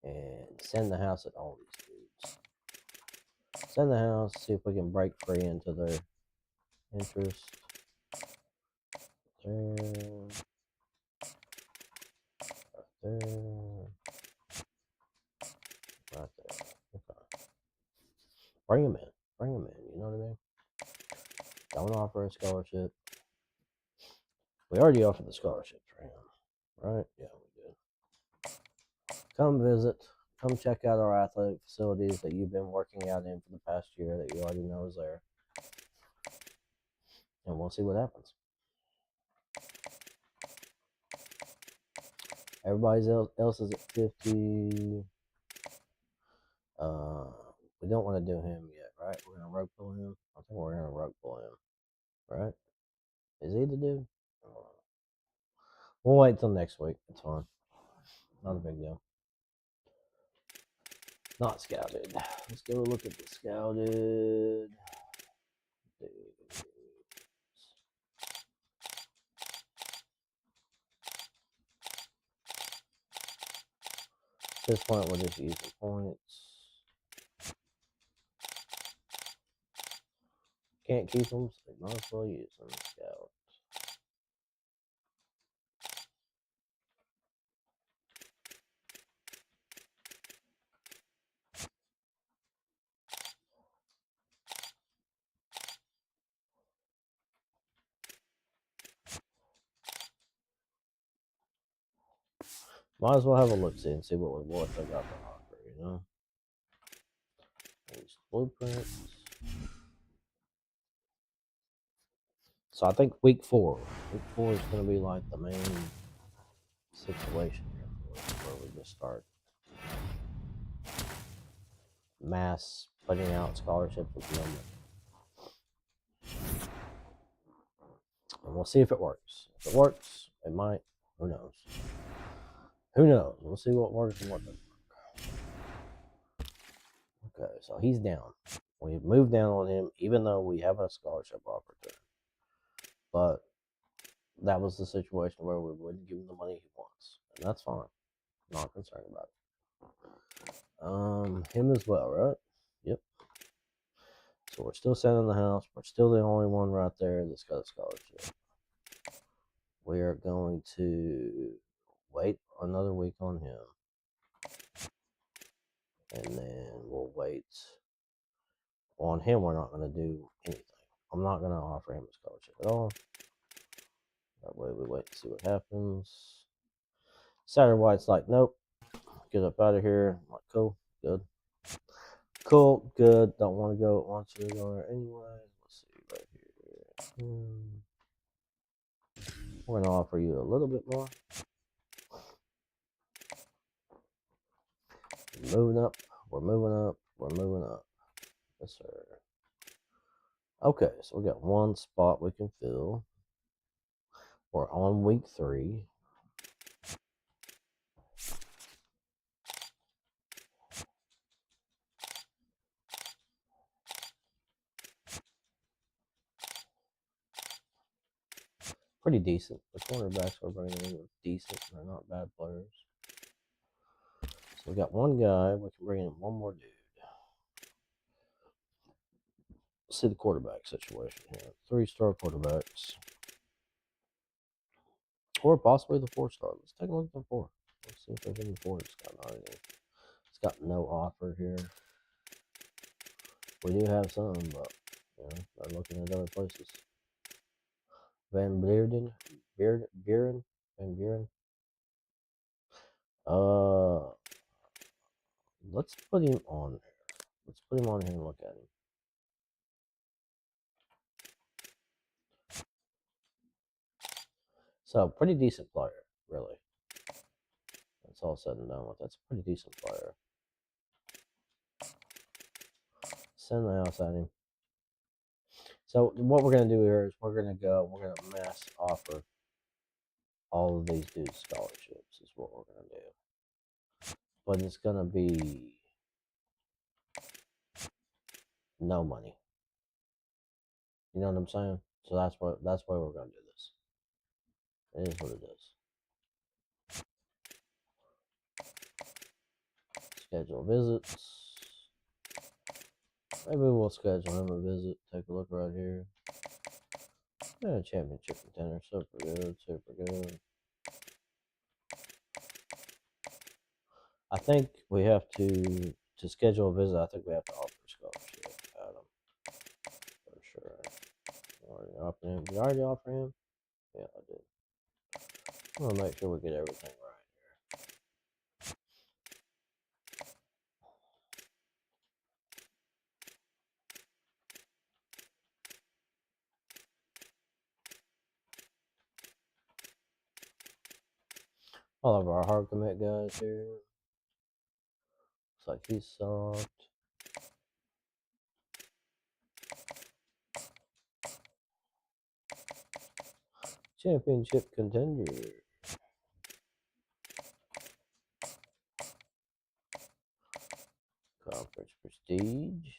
and send the house at all these dudes. Send the house, see if we can break free into their interest. There, right there, right there. Okay. Bring them in. Bring them in. You know what I mean? Don't offer a scholarship. We already offered the scholarship for him, right? Yeah, we did. Come visit. Come check out our athletic facilities that you've been working out in for the past year that you already know is there. And we'll see what happens. Everybody else is at 50. We don't want to do him yet, right? We're going to rope pull him. I think we're going to rope pull him, right? Is he the dude? We'll wait till next week. It's fine. Not a big deal. Not scouted. Let's go look at the scouted. At this point, we're just using points. Can't keep them, so we might as well use them. Scout. Might as well have a look see and see what they got to offer, you know? These blueprints. So I think week 4 is going to be like the main situation here where we just start mass putting out scholarships with no money. And we'll see if it works. If it works, it might. Who knows? Who knows? We'll see what works and what doesn't work. Okay, so he's down. We've moved down on him, even though we have a scholarship offer to him. But that was the situation where we wouldn't give him the money he wants. And that's fine. Not concerned about it. Him as well, right? Yep. So we're still sending the house. We're still the only one right there that's got a scholarship. We are going to wait another week on him. And then we'll wait. On him, we're not going to do anything. I'm not going to offer him a scholarship at all. That way we wait to see what happens. Saturday White's like, nope. Get up out of here. I'm like, cool, good. Cool, good. Don't want to go. Want you to go there anyway. Let's see right here. We're going to offer you a little bit more. We're moving up. We're moving up. We're moving up. Yes, sir. Okay, so we got one spot we can fill. We're on week 3. Pretty decent. The cornerbacks we're bringing in are decent. They're not bad players. So we got one guy. We can bring in one more dude. See the quarterback situation here. 3-star quarterbacks. Or possibly the 4-star. Let's take a look at the 4. Let's see if there's any 4 that's got anything. It's got no offer here. We do have some, but you know, they're looking at other places. Van Buren. Let's put him on there. Let's put him on here and look at him. So, pretty decent player, really. That's all said and done with. That's a pretty decent player. Send the house at him. So, what we're going to do here is we're going to mass offer all of these dudes scholarships, is what we're going to do. But it's going to be no money. You know what I'm saying? So that's why we're going to do this. It is what it is. Schedule visits. Maybe we'll schedule him a visit. Take a look right here. Yeah, championship contender. Super good. Super good. I think we have to schedule a visit. I think we have to offer a scholarship, Adam, for sure. Did I already offer him? Yeah, I did. I want to make sure we get everything right here. All of our hard commit guys here. Looks like he's soft. Championship contender. Conference prestige.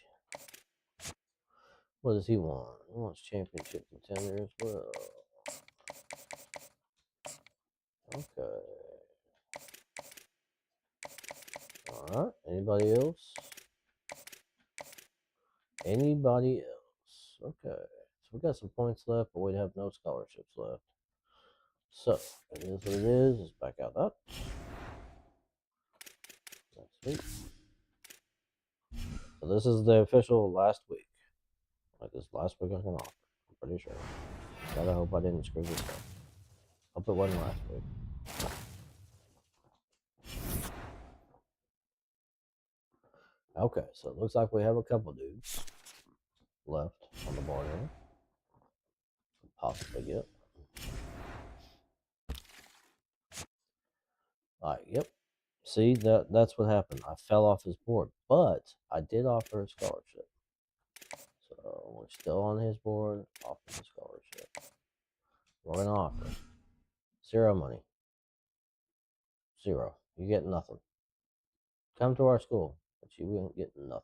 What does he want? He wants championship contender as well. Okay. Alright. Anybody else? Anybody else? Okay. So we got some points left, but we have no scholarships left. So it is what it is. Let's back out that. That's sweet. So this is the official last week. Like this last week I can offer. I'm pretty sure. Gotta hope I didn't screw this up. Hope it wasn't last week. Okay, so it looks like we have a couple dudes left on the board here. Possibly get. Alright, yep. See, that's what happened. I fell off his board, but I did offer a scholarship. So we're still on his board, offering a scholarship. We're gonna offer 0 money. 0. You get nothing. Come to our school, but you won't get nothing.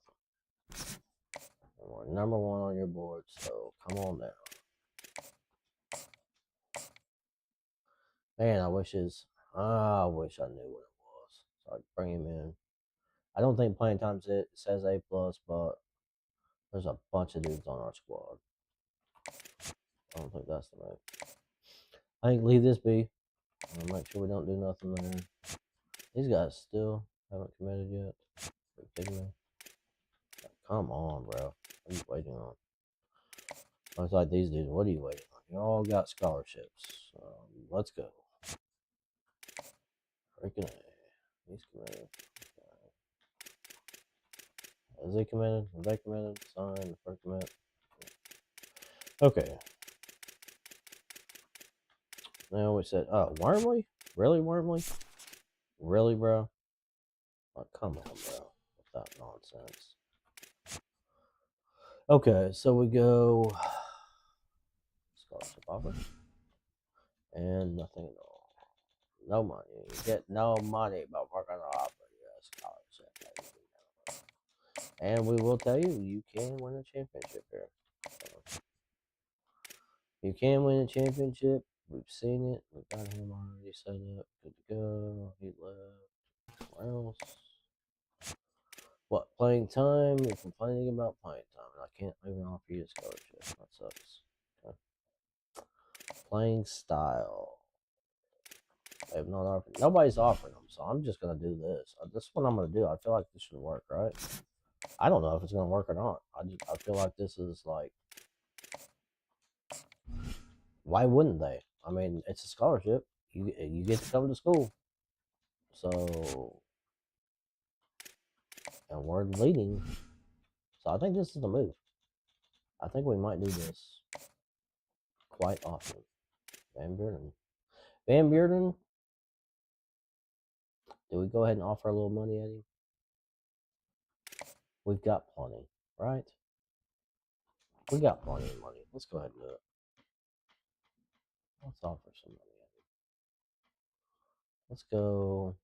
And we're number 1 on your board, so come on down. Man, I wish I knew what it was. So I'd bring him in. I don't think playing time says A+, but there's a bunch of dudes on our squad. I don't think that's the move. I think leave this be. I'll make sure we don't do nothing there. These guys still haven't committed yet. Are you kidding me? Come on, bro. What are you waiting on? Looks like these dudes. What are you waiting on? You all got scholarships. Let's go. Freaking A. He's committed. Okay. Is he committed? Are they committed? Sign the first commit. Okay. Now we said, oh, Wormley? Really, Wormley? Really, bro? Oh, come on, bro. With that nonsense. Okay, so we go scholarship offer. And nothing at all. No money. You get no money, but we're going to offer you a scholarship. And we will tell you, you can win a championship here. So, you can win a championship. We've seen it. We've got him already set up. Good to go. He left. Where else? What, playing time? You're complaining about playing time. And I can't even offer you a scholarship. That sucks. Okay. Playing style. They have not offered. Nobody's offering them, so I'm just gonna do this. This is what I'm gonna do. I feel like this should work, right? I don't know if it's gonna work or not. I feel like this is like, why wouldn't they? I mean, it's a scholarship. You get to come to school. So, and we're leading. So I think this is the move. I think we might do this quite often. Van Bearden. Van Bearden, do we go ahead and offer a little money at him? We've got plenty, right? We got plenty of money. Let's go ahead and do it. Let's offer some money at him. Let's go.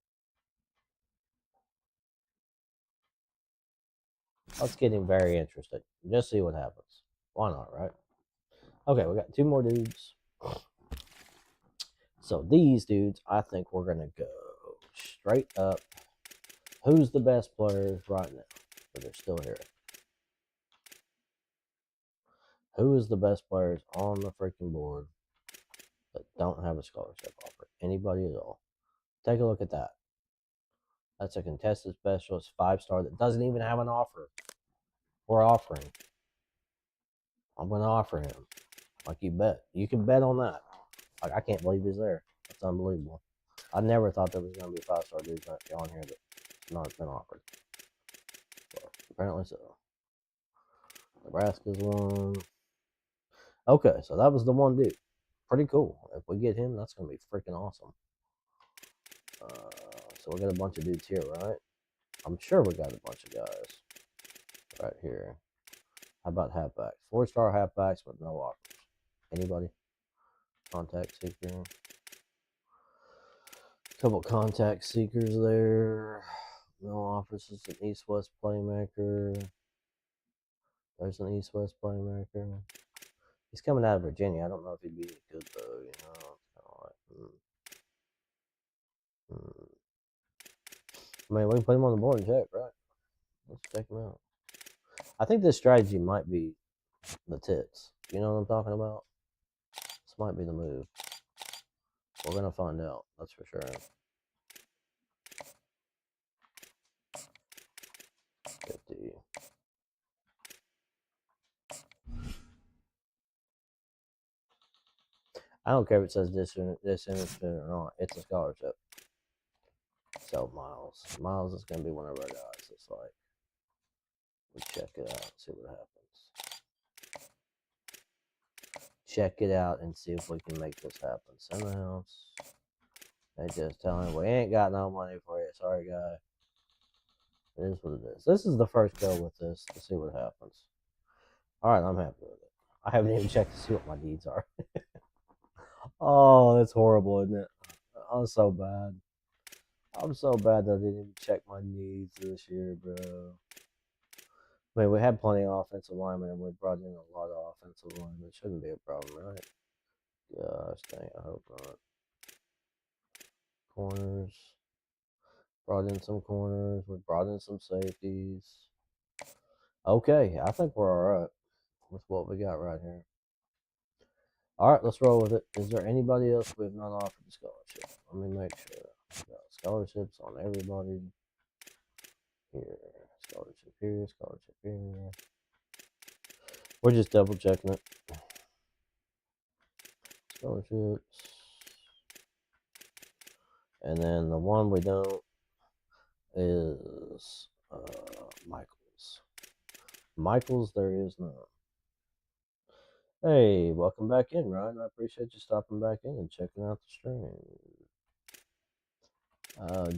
Let's get him very interested. Just see what happens. Why not, right? Okay, we got 2 more dudes. So these dudes, I think we're going to go straight up. Who's the best players right now? But they're still here. Who is the best players on the freaking board that don't have a scholarship offer? Anybody at all? Take a look at that. That's a contested specialist 5-star that doesn't even have an offer. We're offering. I'm going to offer him. Like you bet. You can bet on that. Like, I can't believe he's there. That's unbelievable. I never thought there was going to be 5-star dudes on here that not been offered. Well, apparently so. Nebraska's one. Okay, so that was the one dude. Pretty cool. If we get him, that's going to be freaking awesome. So we got a bunch of dudes here, right? I'm sure we got a bunch of guys right here. How about halfbacks? 4-star halfbacks with no offers. Anybody? Contact seeker. Couple contact seekers there. No offers. It's an East-West playmaker. There's an East-West playmaker. He's coming out of Virginia. I don't know if he'd be good though. You know, it's kind of like. I mean, we can put him on the board and check, right? Let's check him out. I think this strategy might be the tits. You know what I'm talking about? This might be the move. We're gonna find out. That's for sure. 50. I don't care if it says this student or not. It's a scholarship. So Miles is gonna be one of our guys. It's like we check it out, see what happens. Check it out and see if we can make this happen. Send the house. They just tell him we ain't got no money for you. Sorry, guy. It is what it is. This is the first go with this to see what happens. All right, I'm happy with it. I haven't even checked to see what my needs are. Oh, that's horrible, isn't it? I'm so bad. I'm so bad that I didn't even check my needs this year, bro. I mean, we had plenty of offensive linemen, and we brought in a lot of offensive linemen. It shouldn't be a problem, right? Gosh dang, I hope not. Corners. Brought in some corners. We brought in some safeties. Okay, I think we're all right with what we got right here. All right, let's roll with it. Is there anybody else we have not offered a scholarship? Let me make sure. We got scholarships on everybody. Here, scholarship here, scholarship here. We're just double checking it. Scholarships. And then the one we don't is Michaels. Michaels, there is none. Hey, welcome back in, Ryan. I appreciate you stopping back in and checking out the stream.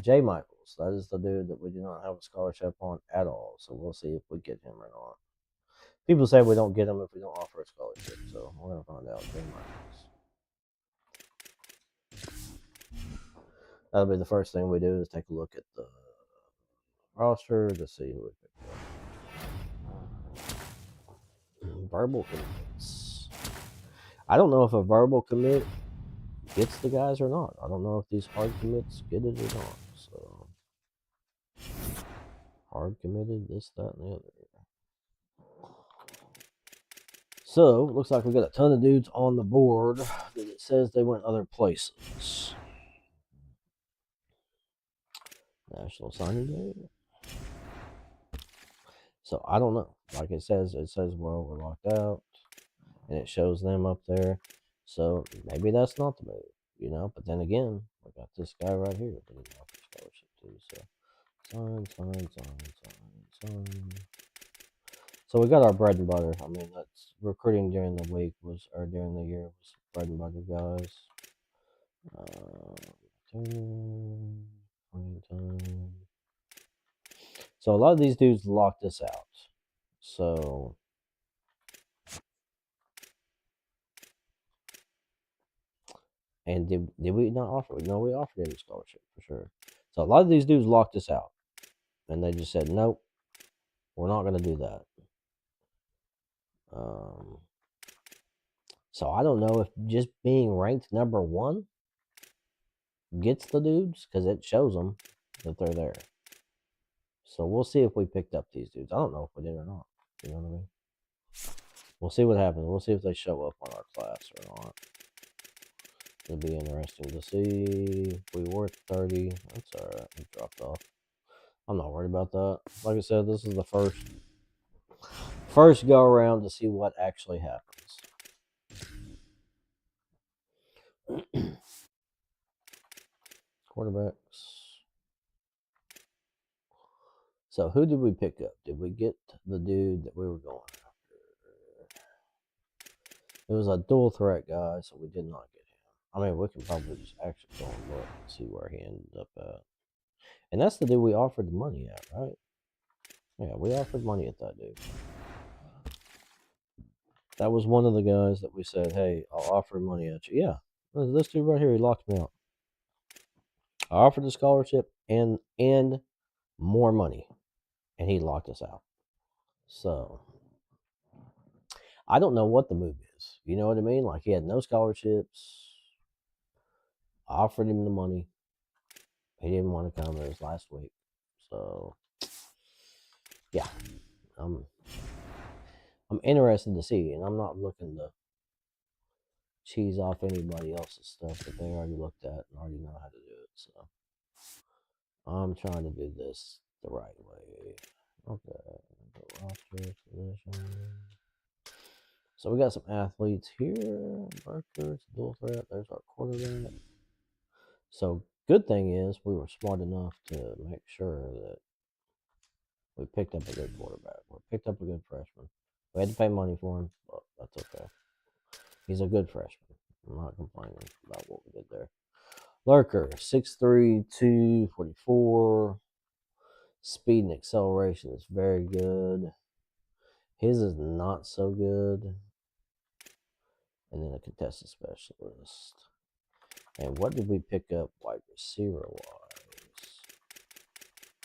Jay Michaels, that is the dude that we do not have a scholarship on at all. So we'll see if we get him or not. People say we don't get him if we don't offer a scholarship. So we're going to find out. Jay Michaels. That'll be the first thing we do is take a look at the roster to see who we picked up. Verbal commits. I don't know if a verbal commit gets the guys or not. I don't know if these hard commits get it or not. So hard committed, this, that, and the other. So looks like we got a ton of dudes on the board that it says they went other places. National Signing Day. So I don't know. Like it says well, we're locked out, and it shows them up there. So maybe that's not the move. you know. But then again, we got this guy right here that he offered scholarship to. So sign. So we got our bread and butter. I mean, that's recruiting during the week or during the year was bread and butter guys. So a lot of these dudes locked us out. So and did we not offer? No, we offered him a scholarship for sure. So a lot of these dudes locked us out, and they just said nope, we're not going to do that. So I don't know if just being ranked number 1 gets the dudes because it shows them that they're there. So we'll see if we picked up these dudes. I don't know if we did or not. You know what I mean? We'll see what happens. We'll see if they show up on our class or not. It'll be interesting to see. We were 30. That's alright. We dropped off. I'm not worried about that. Like I said, this is the first go around to see what actually happens. Quarterbacks. So who did we pick up? Did we get the dude that we were going after? It was a dual threat guy, so we did not get him. I mean, we can probably just actually go and look and see where he ended up at. And that's the dude we offered the money at, right? Yeah, we offered money at that dude. That was one of the guys that we said, hey, I'll offer money at you. Yeah, this dude right here, he locked me out. I offered the scholarship and more money, and he locked us out. So I don't know what the move is. You know what I mean? Like he had no scholarships. I offered him the money. He didn't want to come. It was last week. So yeah, I'm interested to see, and I'm not looking to cheese off anybody else's stuff that they already looked at and already know how to do it. So I'm trying to do this the right way. Okay. Roster position. So we got some athletes here. Markers, dual threat. There's our quarterback. So good thing is we were smart enough to make sure that we picked up a good quarterback. We picked up a good freshman. We had to pay money for him, but that's okay. He's a good freshman. I'm not complaining about what we did there. Lurker, 6'3", 244. Speed and acceleration is very good. His is not so good. And then a contested specialist. And what did we pick up wide receiver wise?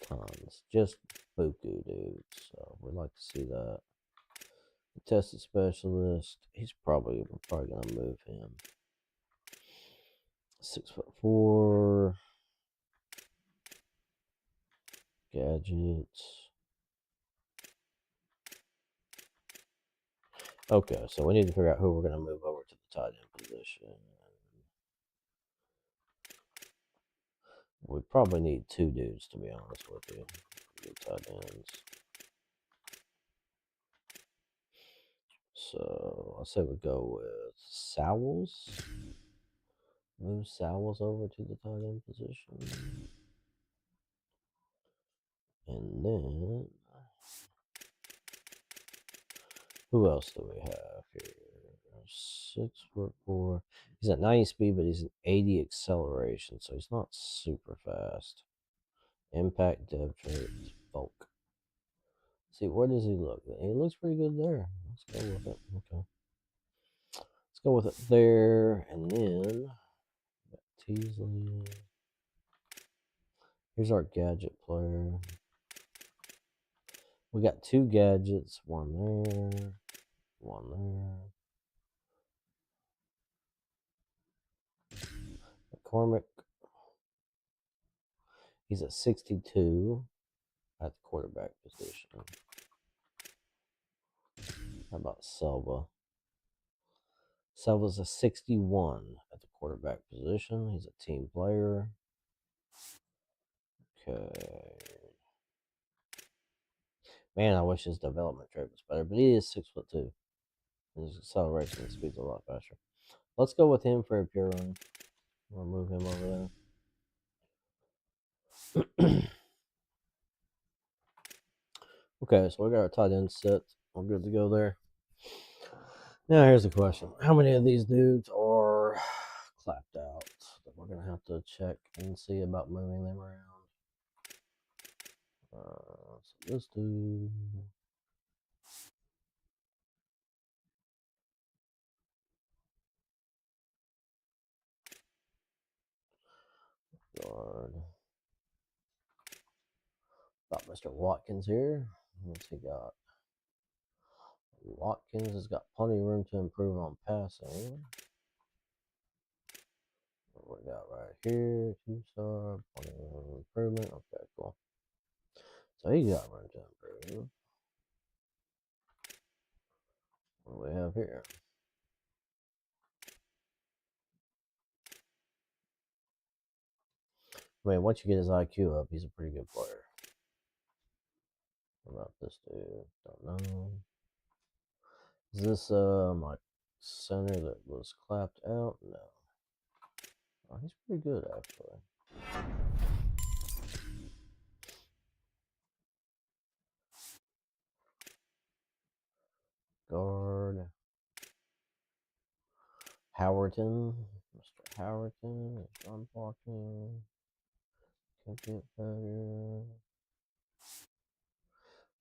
Tons. Just buku dudes. So we'd like to see that. Contested specialist. We're probably gonna move him. 6'4". Gadgets. Okay, so we need to figure out who we're gonna move over to the tight end position. We probably need 2 dudes, to be honest with you. Good tight ends. So I say we go with Sowles. Move Sowles over to the tight end position. And then who else do we have here? 6'4". He's at 90 speed, but he's at 80 acceleration, so he's not super fast. Impact depth traits, bulk. See, where does he look? He looks pretty good there. Let's go with it. Okay. Let's go with it there, and then Teasley. Here's our gadget player. We got 2 gadgets, one there, one there. McCormick. He's at 62 at the quarterback position. How about Selva? Selva's a 61 at the quarterback position. He's a team player. Okay. Man, I wish his development trait was better, but he is 6'2". His acceleration and speed's a lot faster. Let's go with him for a pure run. We'll move him over there. Okay, so we got our tight end set. We're good to go there. Now here's the question: how many of these dudes are clapped out? We're gonna have to check and see about moving them around. So this dude. Guard. Got Mr. Watkins here. What's he got? Watkins has got plenty of room to improve on passing. What we got right here? 2-star, plenty of room improvement. Okay, cool. So he got room to improve. What do we have here? I mean, once you get his IQ up, he's a pretty good player. What about this dude? Don't know. Is this my center that was clapped out? No. Oh, he's pretty good actually. Guard. Howerton. Mr. Howerton is run blocking. Can get better.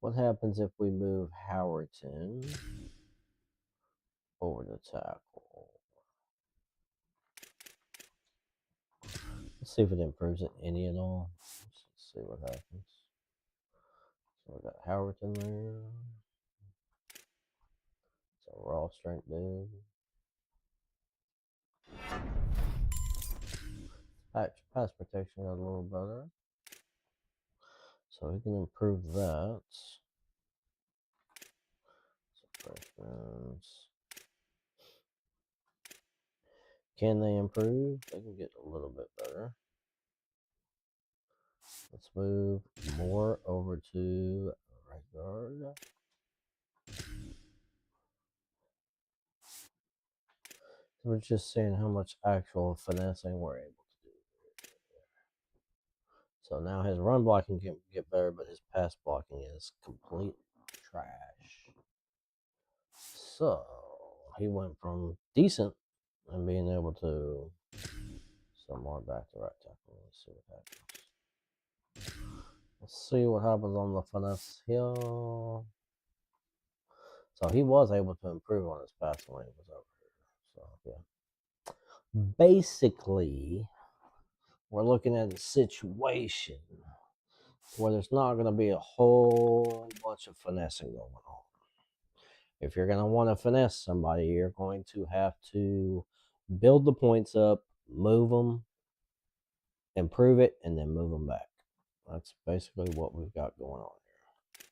What happens if we move Howerton over the tackle? Let's see if it improves it any at all. Let's see what happens. So we got Howerton there. It's a raw strength dude. Pass protection got a little better. So we can improve that. Suppressions. Can they improve? They can get a little bit better. Let's move more over to right guard. We're just seeing how much actual finessing we're able to do. So now his run blocking can get better, but his pass blocking is complete trash. So he went from decent and being able to somewhat back to right tackle. Let's see what happens. Let's see what happens on the finesse hill. So he was able to improve on his passing when he was over here. So yeah. Basically, we're looking at a situation where there's not going to be a whole bunch of finessing going on. If you're going to want to finesse somebody, you're going to have to build the points up, move them, improve it, and then move them back. That's basically what we've got going on here.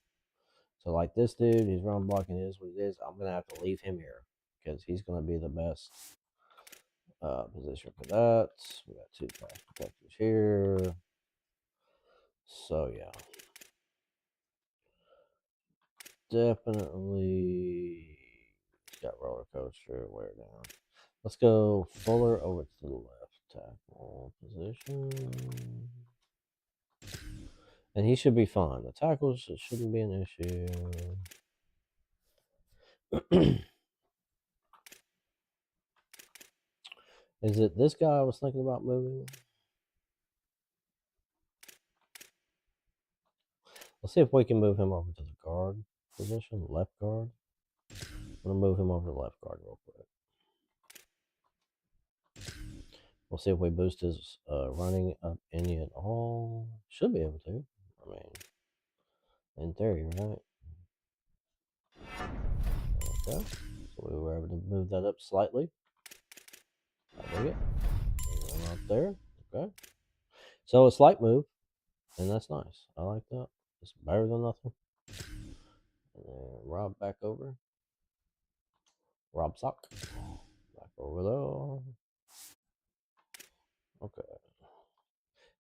So like this dude, he's run blocking is what it is. I'm going to have to leave him here because he's going to be the best position for that. We got 2 pass protectors here. So yeah. Definitely got roller coaster, wear down. Let's go Fuller over to the left tackle position. And he should be fine. The tackles, it shouldn't be an issue. Is it this guy I was thinking about moving? Let's see if we can move him over to the guard position, left guard. I'm going to move him over to the left guard real quick. We'll see if we boost his running up any at all. Should be able to. I mean, in theory, right? Okay. So we were able to move that up slightly. I dig it. Up there. Okay. So a slight move, and that's nice. I like that. It's better than nothing. And then Rob back over. Rob Sock. Back over there. Okay.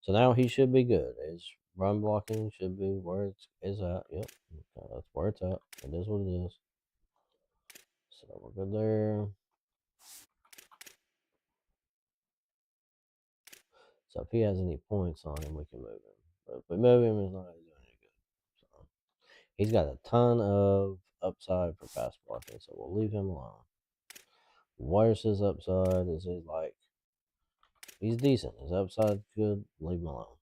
So now he should be good. His run blocking should be where it is at. Yep. Okay, that's where it's at. It is what it is. So we're good there. So if he has any points on him, we can move him. But if we move him, he's not going to do any good. So he's got a ton of upside for pass blocking, so we'll leave him alone. Where's his upside? Is he like, he's decent. His upside good, leave him alone.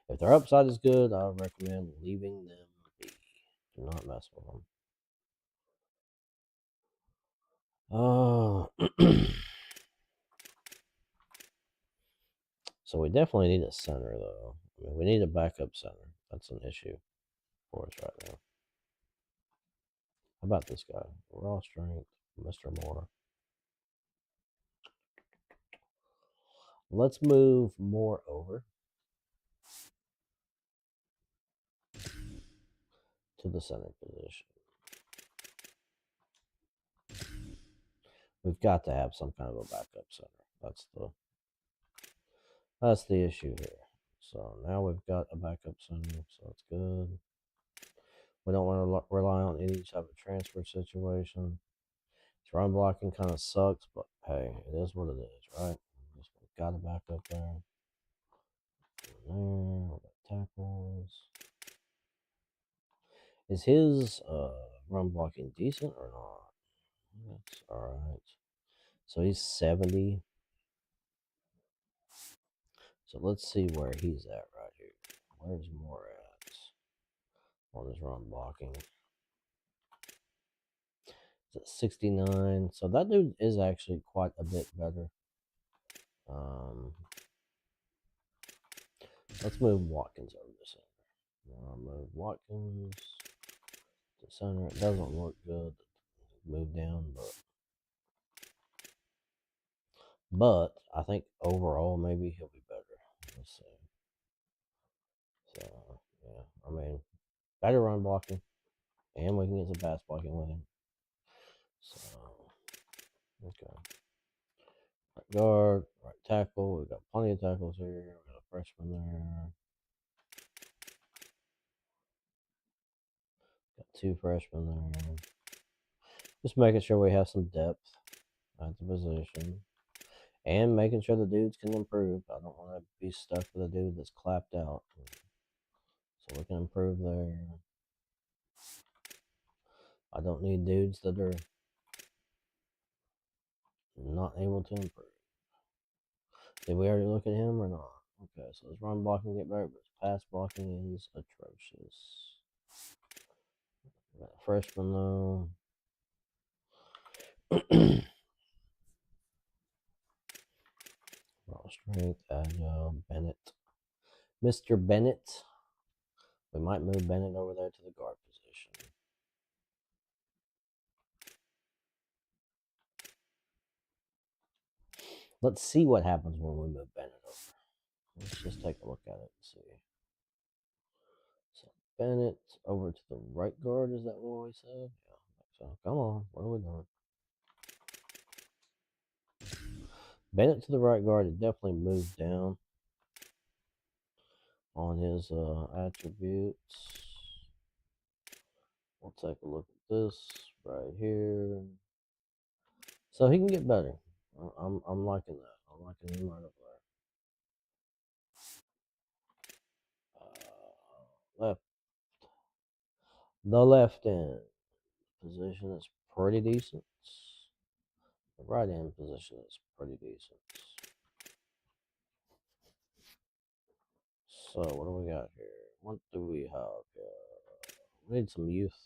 If their upside is good, I would recommend leaving them be. Do not mess with them. So we definitely need a center, though. I mean, we need a backup center. That's an issue for us right now. How about this guy? Raw strength, Mr. Moore. Let's move Moore over to the center position. We've got to have some kind of a backup center. That's the issue here. So now we've got a backup center, so that's good. We don't want to rely on any type of transfer situation. Run blocking kind of sucks, but hey, it is what it is, right? Just got a backup there. There, we got tackles. Is his run blocking decent or not? That's alright. So he's 70. So let's see where he's at right here. Where's Moore at on his run blocking? It's at 69. So that dude is actually quite a bit better. Let's move Watkins over to center. I'll move Watkins to center. It doesn't look good. Move down, but I think overall maybe he'll be better. Let's see. So yeah, I mean, better run blocking, and we can get some pass blocking with him. So okay, right guard, right tackle. We've got plenty of tackles here. We got a freshman there. Got two freshmen there. Just making sure we have some depth at the position. And making sure the dudes can improve. I don't want to be stuck with a dude that's clapped out. So we can improve there. I don't need dudes that are not able to improve. Did we already look at him or not? Okay, so his run blocking get better, but his pass blocking is atrocious. We got a freshman though. Raw strength, agile, Bennett. Mr. Bennett. We might move Bennett over there to the guard position. Let's see what happens when we move Bennett over. Let's just take a look at it and see. So Bennett over to the right guard, is that what we said? Yeah. So come on, what are we doing? Bennett to the right guard, it definitely moved down on his attributes. We'll take a look at this right here. So he can get better. I'm liking that. I'm liking him right up there. Left. The left end position is pretty decent. The right end position is pretty decent. So what do we got here? What do we have here? We need some youth.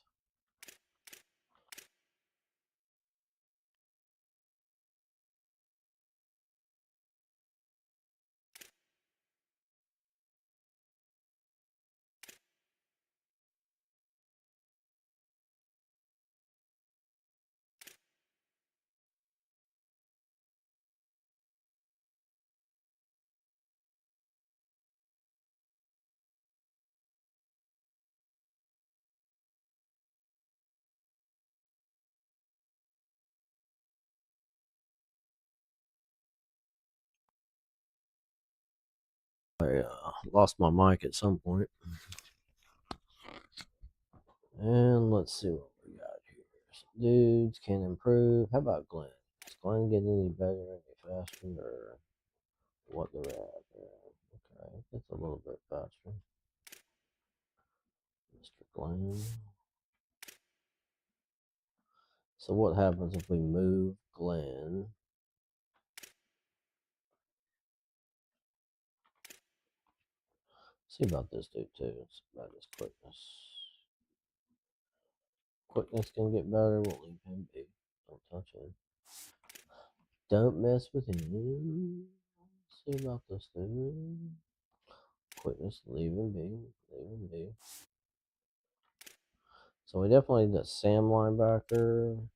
I lost my mic at some point. And let's see what we got here. Some dudes can improve. How about Glenn? Does Glenn get any better, any faster, or what do we have here? faster. Mr. Glenn. So what happens if we move Glenn? See about this dude too. It's about his quickness. Quickness can get better. We'll leave him be. Don't touch him. Don't mess with him. See about this dude. Quickness, leave him be. Leave him be. So we definitely need a Sam linebacker.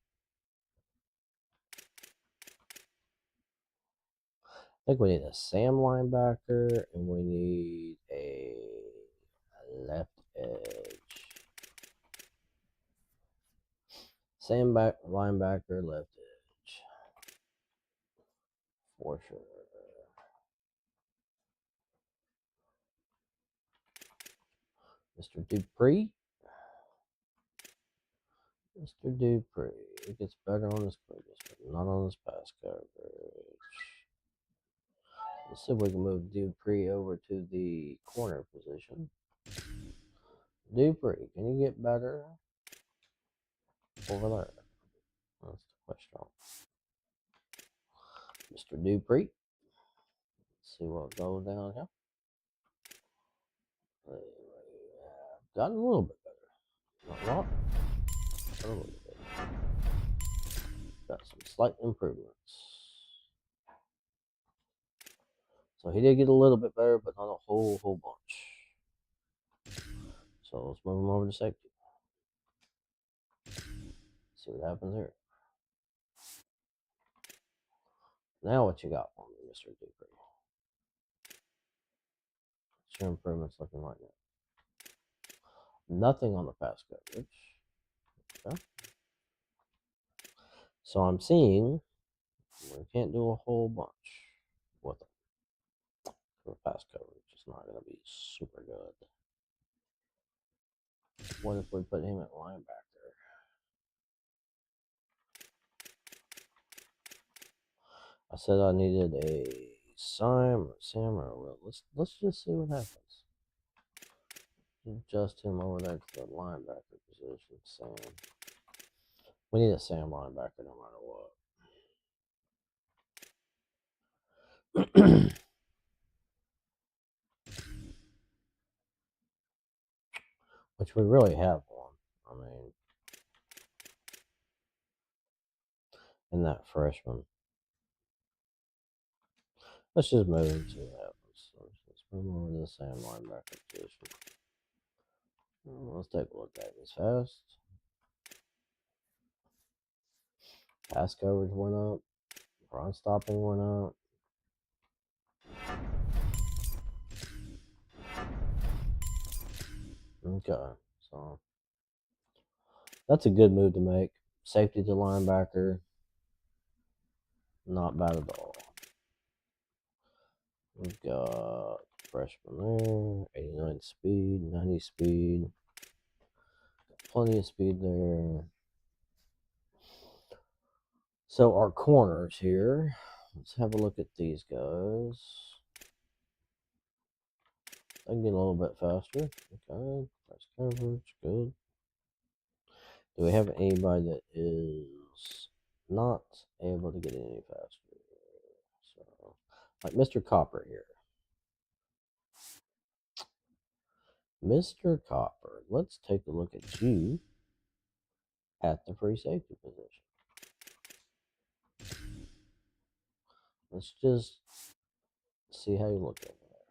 I think we need a Sam linebacker and we need a left edge. Sam linebacker, left edge. For sure. Mr. Dupree. Mr. Dupree. It gets better on his quickness, but not on his pass coverage. Let's see if we can move Dupree over to the corner position. Dupree, can you get better over there? That's the question. Mr. Dupree. Let's see what goes down here. Got a little bit better. Not a lot. Got a little bit. Got some slight improvements. So he did get a little bit better, but not a whole bunch. So let's move him over to safety. See what happens here. Now what you got for me, Mr. Dupree? What's your improvements looking like now? Nothing on the pass coverage. Okay. So I'm seeing we can't do a whole bunch with them. The pass coverage is not going to be super good. What if we put him at linebacker? I said I needed a Sam or Will. Let's just see what happens. Adjust him over there to the linebacker position. Sam. We need a Sam linebacker no matter what. Which we really have one. I mean, in that freshman. Let's just move and see what happens. So let's move over to the Sam linebacker position. Let's take a look at this fast. Pass coverage went up. Run stopping went up. Okay, so that's a good move to make. Safety to linebacker. Not bad at all. We've got freshman there. 89 speed, 90 speed. Plenty of speed there. So our corners here. Let's have a look at these guys. I can get a little bit faster. Okay, press coverage, good. Do we have anybody that is not able to get any faster? So, like Mr. Copper here. Mr. Copper, let's take a look at you at the free safety position. Let's just see how you look over there.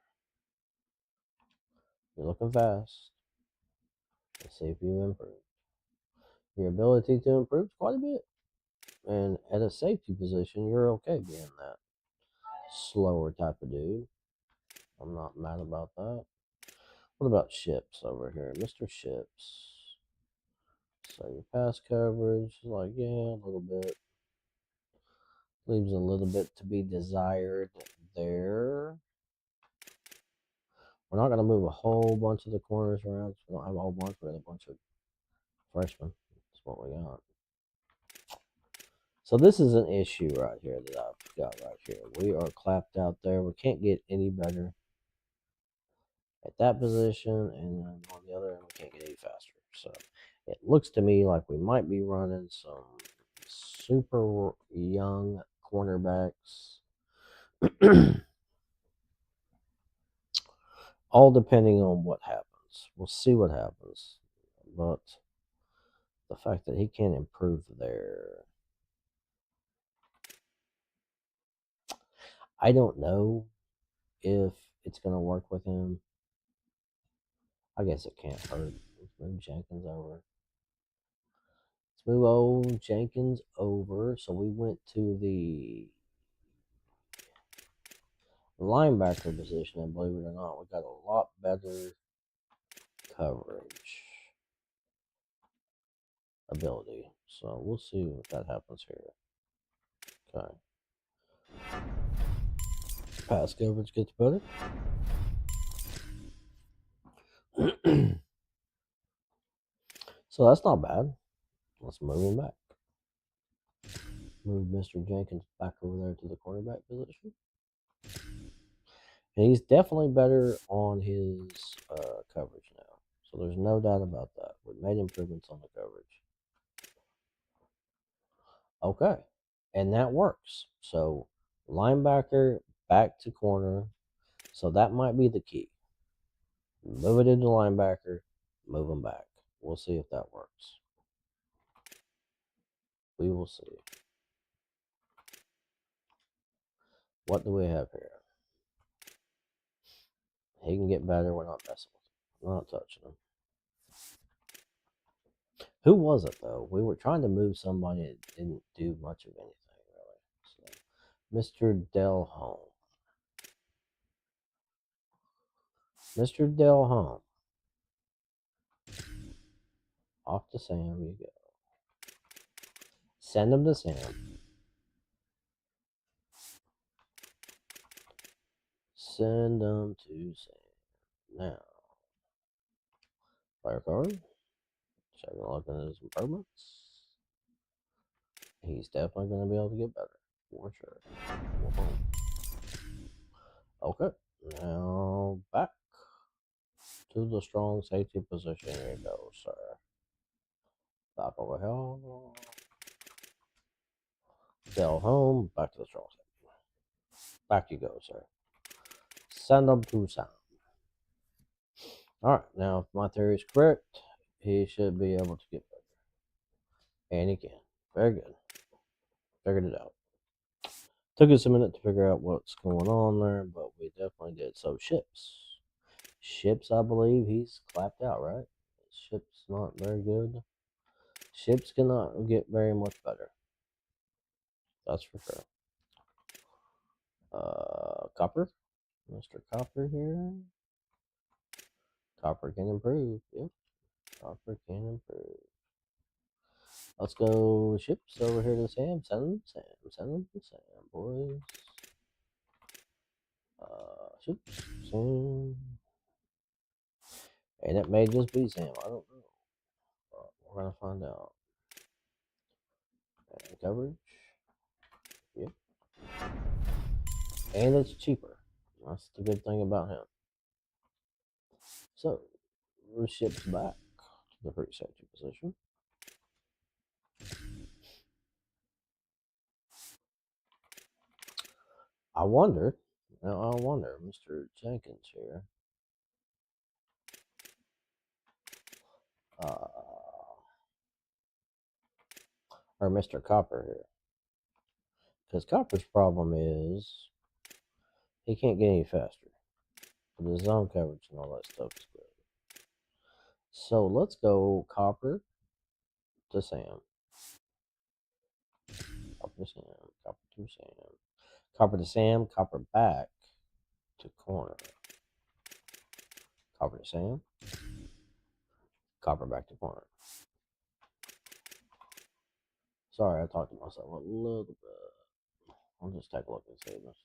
You're looking fast. Let's see if you improve. Your ability to improve quite a bit. And at a safety position, you're okay being that slower type of dude. I'm not mad about that. What about Ships over here? Mr. Ships. So your pass coverage, like, yeah, a little bit. Leaves a little bit to be desired there. We're not going to move a whole bunch of the corners around. We don't have a whole bunch. We have a bunch of freshmen. That's what we got. So this is an issue right here that I've got right here. We are clapped out there. We can't get any better at that position, and then on the other end, we can't get any faster. So it looks to me like we might be running some super young cornerbacks. All depending on what happens. We'll see what happens. But the fact that he can't improve there, I don't know if it's going to work with him. I guess it can't hurt. Let's move Jenkins over. Let's move old Jenkins over. So we went to the linebacker position, and believe it or not, we got a lot better coverage ability. So we'll see if that happens here. Okay. Pass coverage gets better. So that's not bad. Let's move him back. Move Mr. Jenkins back over there to the cornerback position. And he's definitely better on his coverage now. So there's no doubt about that. We've made improvements on the coverage. Okay. And that works. So linebacker back to corner. So that might be the key. Move it into linebacker, move him back. We'll see if that works. We will see. What do we have here? He can get better. We're not messing with him. We're not touching him. Who was it, though? We were trying to move somebody that didn't do much of anything, really. So, Mr. Delhomme. Mr. Delhomme. Off to Sam you go. Send him to Sam. Send him to Sam. Now, fire card. Check a look at his improvements. He's definitely going to be able to get better. For sure. Okay. Now back to the strong safety position. Here you go, sir. Back over here. Delhomme. Back to the strong safety. Back you go, sir. Send him to Sam. Alright, now if my theory is correct, he should be able to get better. And he can. Very good. Figured it out. Took us a minute to figure out what's going on there, but we definitely did. So, Ships. Ships, I believe he's clapped out, right? Ships not very good. Ships cannot get very much better. That's for sure. Copper. Mr. Copper here. Copper can improve. Yep. Copper can improve. Let's go Ships over here to Sam. Send him to Sam. Send him to Sam, boys. Ships. Sam. And it may just be Sam. I don't know. But we're going to find out. And coverage. Yep. And it's cheaper. That's the good thing about him. So, Ships back to the free safety position. I wonder, Mr. Jenkins here, or Mr. Copper here, because Copper's problem is he can't get any faster, but his zone coverage and all that stuff is good. So let's go Copper to Sam. Copper to Sam. Copper to Sam. Copper to Sam. Copper back to corner. Copper to Sam. Copper back to corner. Sorry, I talked to myself a little bit. I'll just take a look and see this.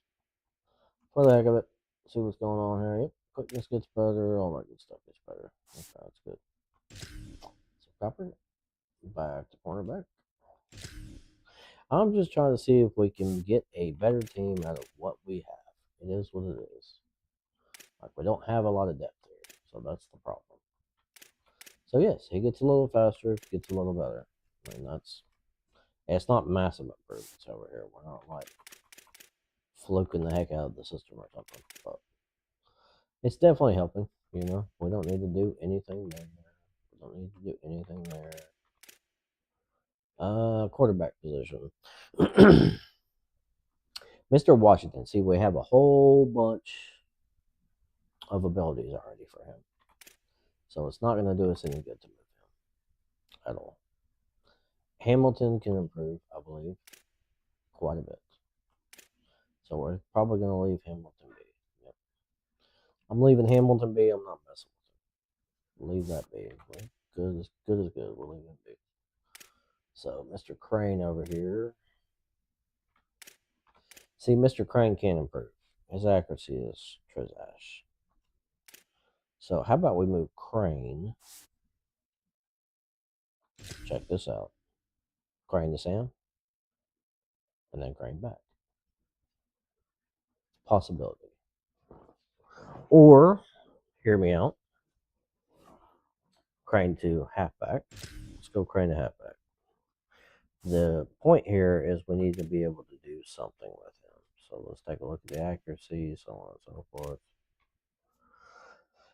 For the heck of it, see what's going on here. Yep, quickness gets better, all that good stuff gets better. Okay, that's good. So Copper, back to cornerback. I'm just trying to see if we can get a better team out of what we have. It is what it is. Like, we don't have a lot of depth So that's the problem. So yes, he gets a little faster, gets a little better. I mean, it's not massive improvements over here. We're not like fluking the heck out of the system or something, but it's definitely helping. You know, we don't need to do anything there. We don't need to do anything there. Quarterback position. Mr. Washington. See, we have a whole bunch of abilities already for him. So it's not going to do us any good to move him at all. Hamilton can improve, I believe, quite a bit. So we're probably going to leave Hamilton be. Yep. I'm leaving Hamilton be. I'm not messing with him. Leave that be. Good as good. We'll leave him be. So Mr. Crane over here. See, Mr. Crane can improve. His accuracy is trash. So how about we move Crane? Check this out. Crane to Sam. And then Crane back. Possibility. Or, hear me out, Crane to halfback. Let's go Crane to halfback. The point here is we need to be able to do something with him. So let's take a look at the accuracy, so on and so forth.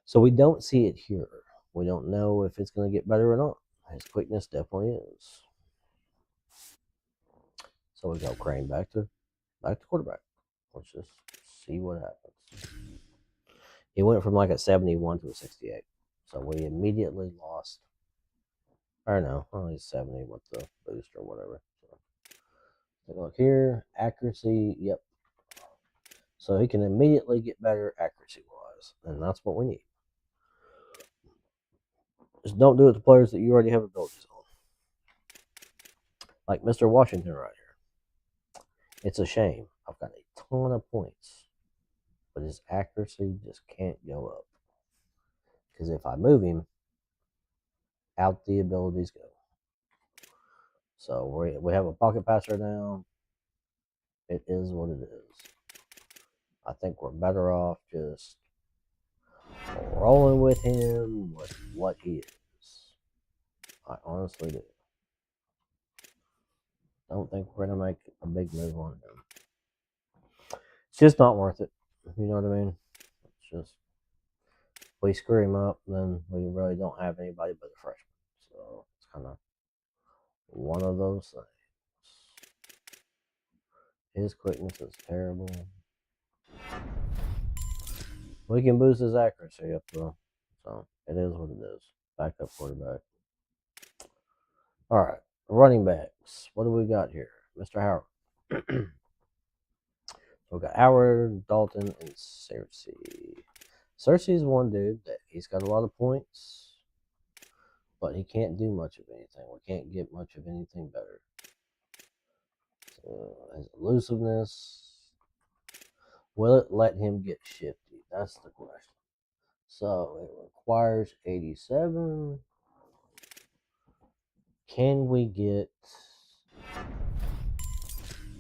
So we don't see it here. We don't know if it's going to get better or not. His quickness definitely is. So we go Crane back to quarterback. Let's just see what happens. He went from like a 71 to a 68. So we immediately lost. Or no, only 70 with the boost or whatever. So take a look here. Accuracy, yep. So he can immediately get better accuracy-wise. And that's what we need. Just don't do it to players that you already have abilities on. Like Mr. Washington right here. It's a shame. I've got a ton of points. But his accuracy just can't go up. Because if I move him, out the abilities go. So we have a pocket passer now. It is what it is. I think we're better off just rolling with him with what he is. I honestly do. Don't think we're going to make a big move on him. It's just not worth it. You know what I mean? It's just, if we screw him up, then we really don't have anybody but a freshman. So it's kind of one of those things. His quickness is terrible. We can boost his accuracy up though. So it is what it is. Backup quarterback. All right. Running backs. What do we got here? Mr. Howard. We got Howard, Dalton, and Cersei. Cersei's one dude that he's got a lot of points, but he can't do much of anything. We can't get much of anything better. So his elusiveness. Will it let him get shifty? That's the question. So it requires 87. Can we get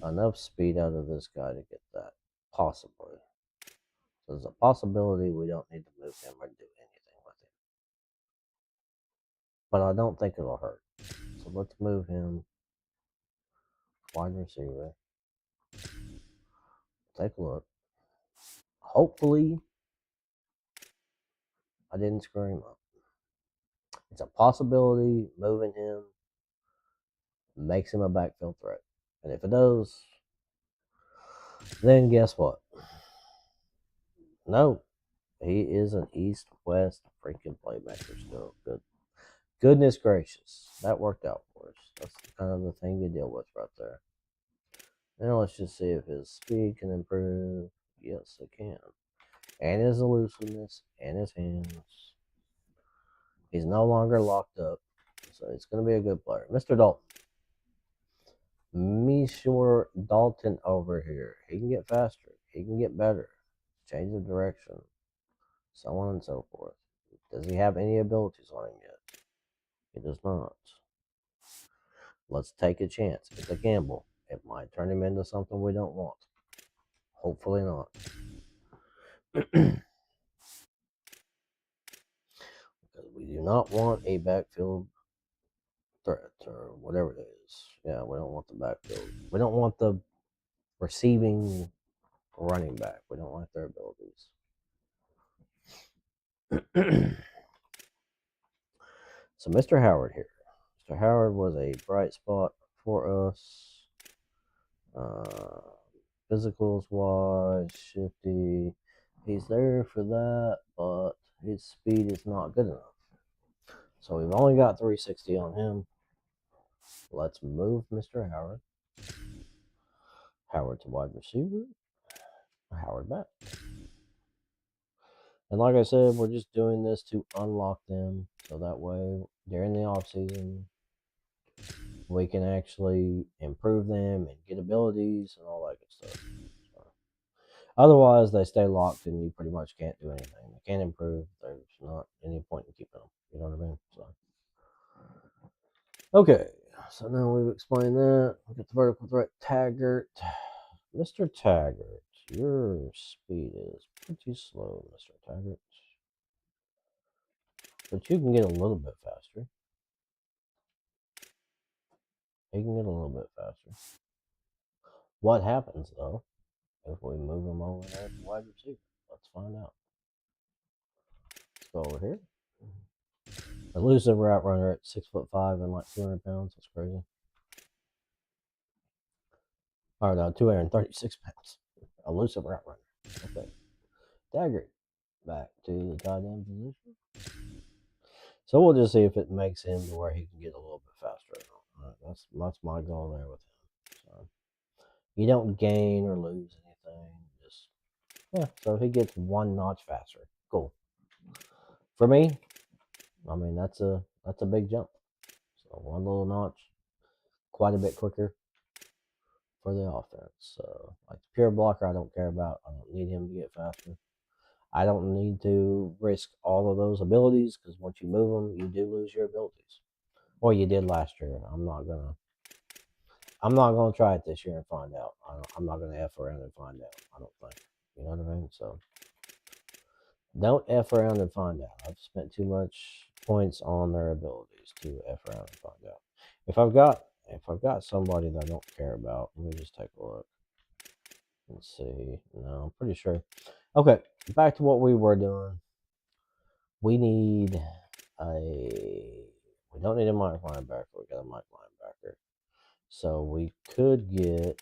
enough speed out of this guy to get that? Possibly. So there's a possibility we don't need to move him or do anything with him. But I don't think it'll hurt. So let's move him. Wide receiver. Take a look. Hopefully, I didn't screw him up. It's a possibility moving him makes him a backfield threat. And if it does, then guess what? No, he is an east-west freaking playmaker still. Good. Goodness gracious. That worked out for us. That's kind of the thing you deal with right there. Now let's just see if his speed can improve. Yes, it can. And his elusiveness and his hands. He's no longer locked up. So it's going to be a good player. Mr. Dalton. Mr. Dalton over here. He can get faster. He can get better. Change of direction. So on and so forth. Does he have any abilities on him yet? He does not. Let's take a chance. It's a gamble. It might turn him into something we don't want. Hopefully not. not want a backfield threat or whatever it is. Yeah, we don't want the backfield. We don't want the receiving running back. We don't like their abilities. So Mr. Howard here. Mr. Howard was a bright spot for us. Physicals wise, shifty. He's there for that, but his speed is not good enough. So we've only got 360 on him. Let's move Mr. Howard. Howard to wide receiver. Howard back. And like I said, we're just doing this to unlock them. So that way, during the offseason, we can actually improve them and get abilities and all that good stuff. So, otherwise, they stay locked and you pretty much can't do anything. They can't improve. There's not any point in keeping them. You know what I mean? So, okay. So now we've explained that. We got the vertical threat Taggart. Mr. Taggart, your speed is pretty slow, Mr. Taggart. But you can get a little bit faster. He can get a little bit faster. What happens, though, if we move him over there to wide receiver? Let's find out. Let's go over here. Elusive route runner at 6'5" and like 200 pounds. That's crazy. Or no, 236 pounds. Elusive route runner. Okay. Taggart back to the tight end position. So we'll just see if it makes him to where he can get a little bit faster. That's my goal there with him. So you don't gain or lose anything. Just so if he gets one notch faster, cool. For me, I mean that's a big jump. So one little notch, quite a bit quicker for the offense. So like the pure blocker, I don't care about. I don't need him to get faster. I don't need to risk all of those abilities because once you move them, you do lose your abilities. Or you did last year. I'm not gonna try it this year and find out. I'm not gonna F around and find out. I don't think. You know what I mean? So don't F around and find out. I've spent too much points on their abilities to F around and find out. If I've got somebody that I don't care about, let me just take a look. Let's see. No, I'm pretty sure. Okay, back to what we were doing. We need we don't need a Mike linebacker. We got a Mike linebacker. So we could get,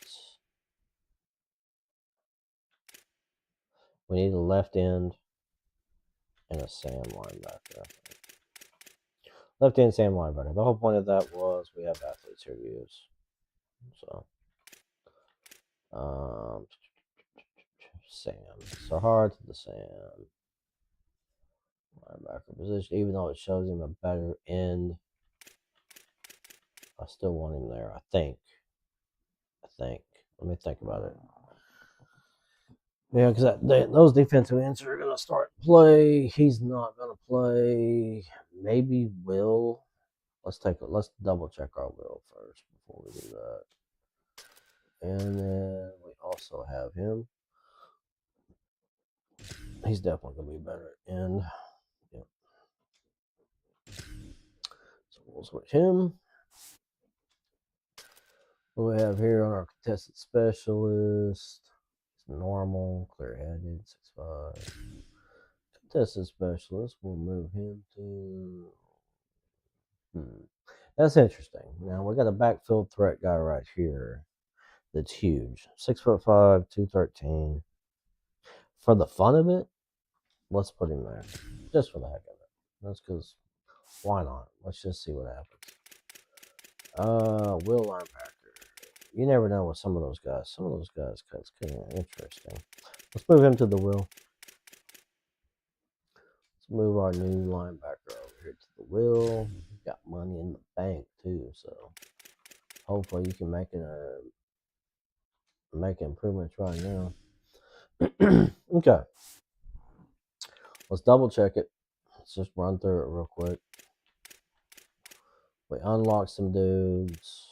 we need a left end and a Sam linebacker. Left end Sam linebacker. The whole point of that was we have athletes here to use. So, Sam. So hard to the Sam linebacker position. Even though it shows him a better end, I still want him there. I think. Let me think about it. Yeah, because those defensive ends are going to start play. He's not going to play. Maybe Will. Let's double check our Will first before we do that. And then we also have him. He's definitely going to be better at end. Yep. So we'll switch him. What we have here on our contested specialist. It's normal, clear-headed, 6'5". Contested specialist. We'll move him to. That's interesting. Now we got a backfield threat guy right here. That's huge. 6'5", 213. For the fun of it, let's put him there. Just for the heck of it. That's because why not? Let's just see what happens. Will linebacker. You never know with some of those guys. Some of those guys cuts kind of interesting. Let's move him to the Will. Let's move our new linebacker over here to the Will. He's got money in the bank too, so hopefully you can make improvements right now. Okay. Let's double check it. Let's just run through it real quick. We unlocked some dudes.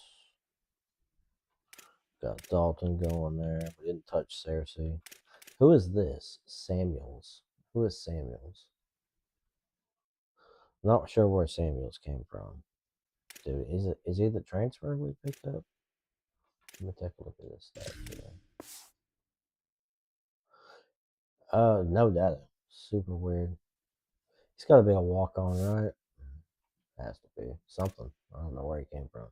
Got Dalton going there. We didn't touch Cersei. Who is this? Samuels. Who is Samuels? Not sure where Samuels came from. Dude, is he the transfer we picked up? Let me take a look at this stats today. No data. Super weird. He's got to be a walk-on, right? Has to be something. I don't know where he came from.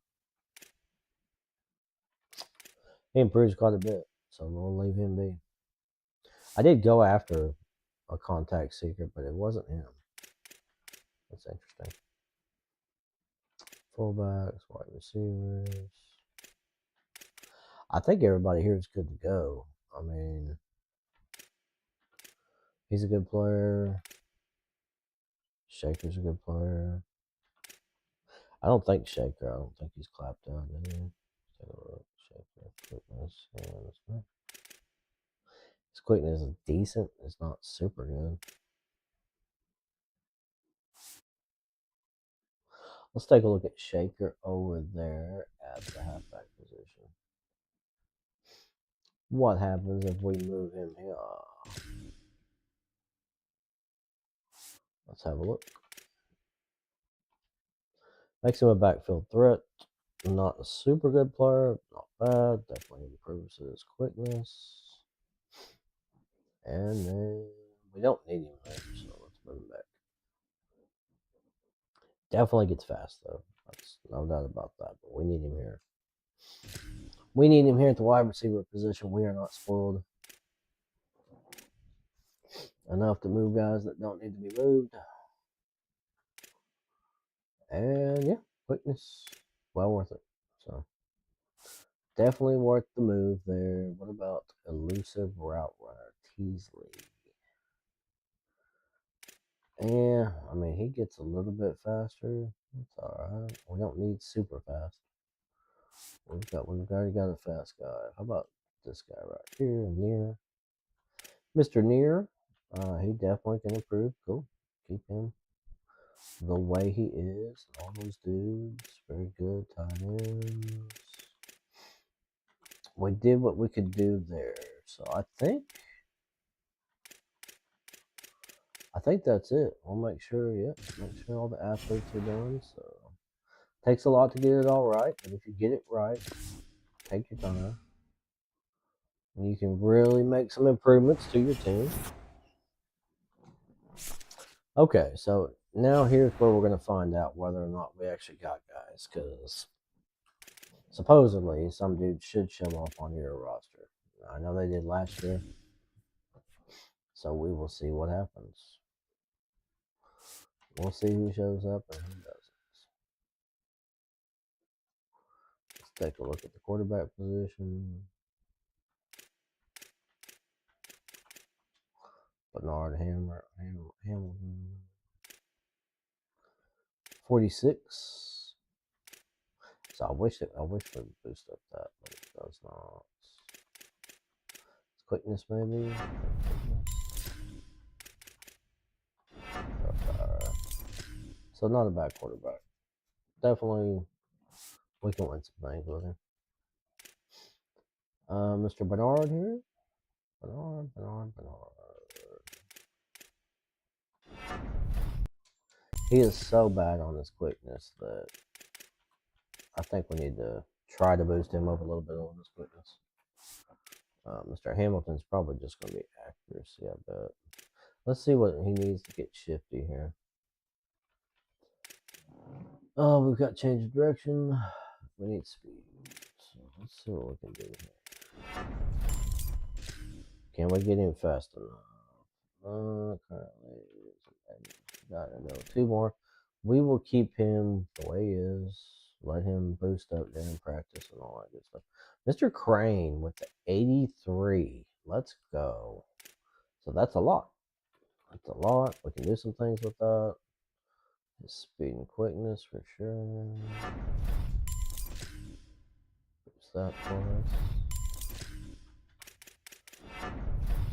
He improves quite a bit, so we'll leave him be. I did go after a contact seeker, but it wasn't him. That's interesting. Fullbacks, wide receivers. I think everybody here is good to go. I mean, he's a good player. Shaker's a good player. I don't think Shaker. I don't think he's clapped out. Is he? Take a look. Shaker, quickness. Yeah, his quickness is decent. It's not super good. Let's take a look at Shaker over there at the halfback position. What happens if we move him here? Let's have a look. Makes him a backfield threat. Not a super good player. Not bad. Definitely improves his quickness. And then we don't need him there, so let's move him back. Definitely gets fast, though. That's no doubt about that. But we need him here. We need him here at the wide receiver position. We are not spoiled enough to move guys that don't need to be moved. And yeah, quickness, well worth it. So definitely worth the move there. What about elusive route runner Teasley? Yeah, I mean he gets a little bit faster. It's alright. We don't need super fast. We've already got a fast guy. How about this guy right here, Near? Mr. Near. He definitely can improve. Cool. Keep him the way he is. All those dudes. Very good. Tight ends. We did what we could do there. So I think that's it. We'll make sure, make sure all the athletes are done. So takes a lot to get it all right, but if you get it right, take your time. And you can really make some improvements to your team. Okay, so now here's where we're going to find out whether or not we actually got guys, because supposedly some dude should show up on your roster. I know they did last year, so we will see what happens. We'll see who shows up and who doesn't. Let's take a look at the quarterback position. Bernard Hamilton. 46. So I wish we would boost up that, but it does not. Quickness maybe. So not a bad quarterback. Definitely we can win some things with him. Mr. Bernard here. Bernard. He is so bad on his quickness that I think we need to try to boost him up a little bit on his quickness. Mr. Hamilton's probably just going to be accuracy, I bet. Let's see what he needs to get shifty here. Oh, we've got change of direction. We need speed. So let's see what we can do here. Can we get him fast enough? Currently, got to go 2 more. We will keep him the way he is. Let him boost up during practice and all that good stuff. Mr. Crane with the 83. Let's go. So that's a lot. That's a lot. We can do some things with that. His speed and quickness for sure. What's that for us?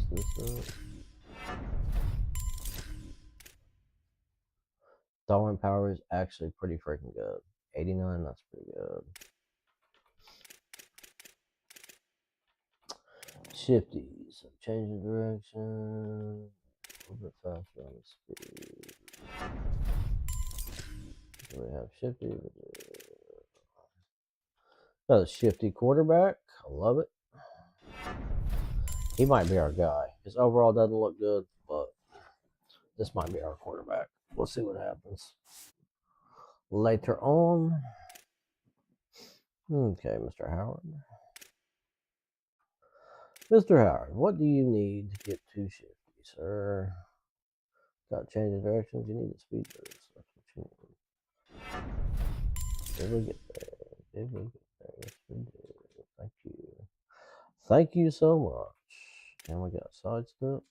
What's this up? Throwing power is actually pretty freaking good. 89, that's pretty good. Shifties, change the direction. A little bit faster on the speed. We have Shifty. Another Shifty quarterback. I love it. He might be our guy. His overall doesn't look good, but this might be our quarterback. We'll see what happens later on. Okay, Mr. Howard. Mr. Howard, what do you need to get to Shifty, sir? Got to change the directions. You need a speed boost. That's what you need. Did we get there? Did we get there? Yes, we did. Thank you. Thank you so much. And we got sidestep.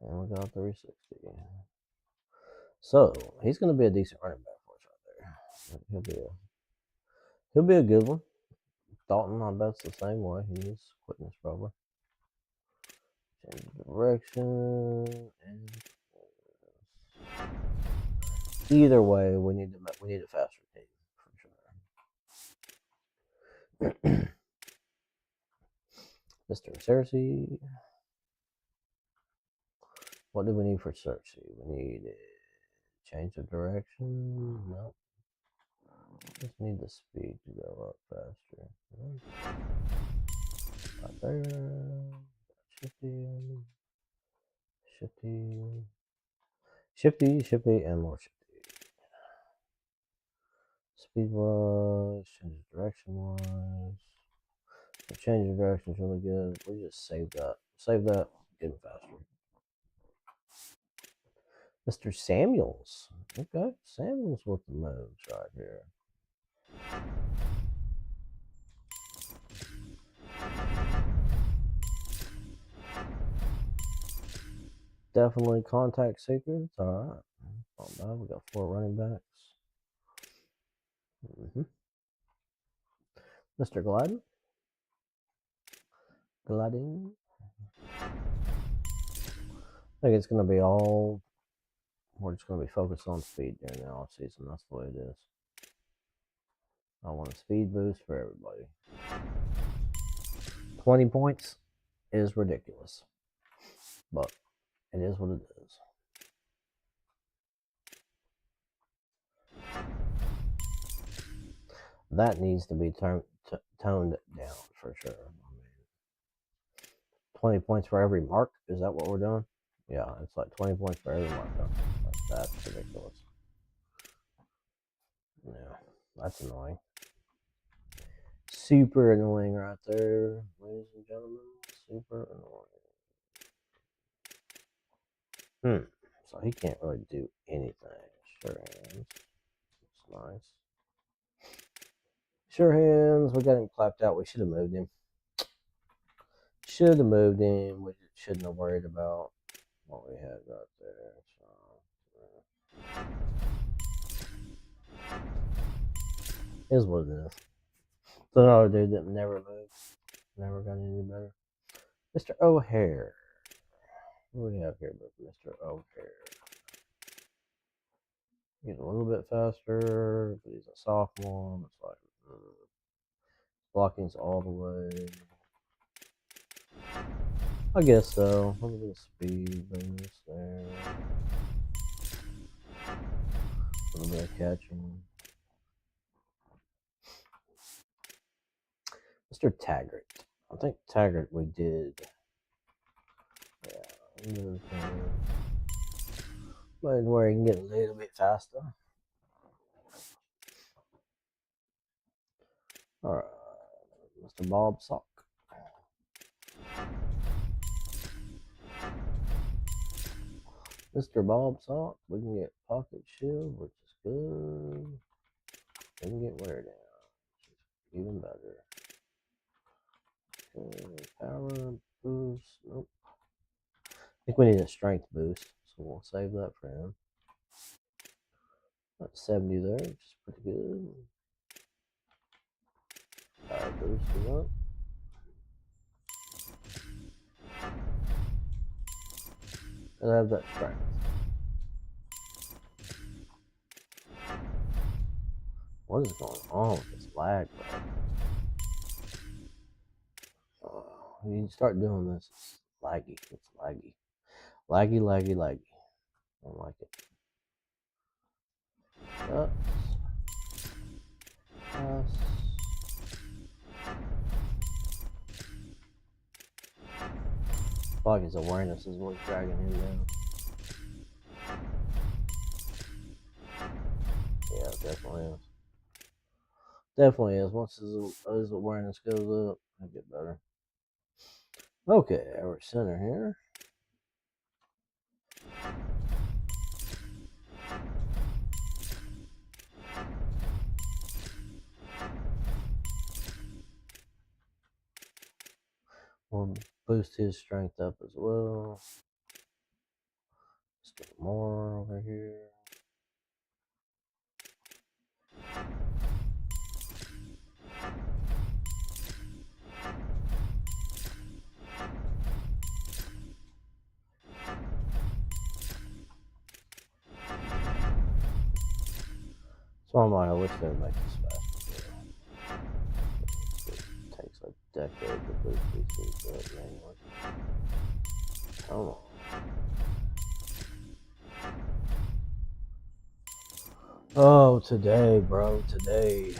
And we got 360. So he's going to be a decent running back for us right there. He'll be a good one. Dalton, I bet it's the same way. He's quickness probably. Change direction and either way, we need a faster team for sure. Mr. Cersei. What do we need for Cersei? We need change of direction. No. Just need the speed to go up faster. Right there. Shifty, and more shifty. Speed wise, change of direction wise. The change of direction is really good. We just save that. Save that, get it faster. Mr. Samuels. Okay, Samuels with the moves right here. Definitely contact seekers. All right. We got 4 running backs. Mr. Gladden. I think it's going to be all. We're just going to be focused on speed during the off season. That's the way it is. I want a speed boost for everybody. 20 points is ridiculous, but it is what it is. That needs to be toned down for sure. 20 points for every mark. Is that what we're doing? Yeah, it's like 20 points for every mark. That's ridiculous. Yeah, that's annoying. Super annoying right there, ladies and gentlemen. Super annoying. So he can't really do anything. Sure hands. It's nice. Sure hands. We got him clapped out. We should have moved him. We shouldn't have worried about what we had right there. So, is what it is. So another dude that never moved. Never got any better. Mr. O'Hare. What do we have here with Mr. O'Hare? He's a little bit faster, but he's a sophomore. It's like blocking's all the way. I guess so. A little bit of speed boost there. A little bit of catching. Mr. Taggart. I think Taggart we did. Yeah. But where he can get a little bit faster. Alright. Mr. Bob Sock. Mr. Bob Sock. We can get pocket shield, which is good. We can get wear down, which is even better. Okay, power boost. Nope. I think we need a strength boost, so we'll save that for him. That's 70 there, which is pretty good. Power boost is up. And I have that strength. What is going on with this lag, bro? You start doing this, it's laggy. It's laggy. Laggy. I don't like it. Pass. Like his awareness is what's dragging him down. Yeah, it definitely is. Definitely is. Once his awareness goes up, it'll get better. Okay, our center here. We'll boost his strength up as well. Let's get more over here. So I'm like, I wish they would make this faster. It takes a decade to boost these things up manually. Come on. Oh, today, bro, today.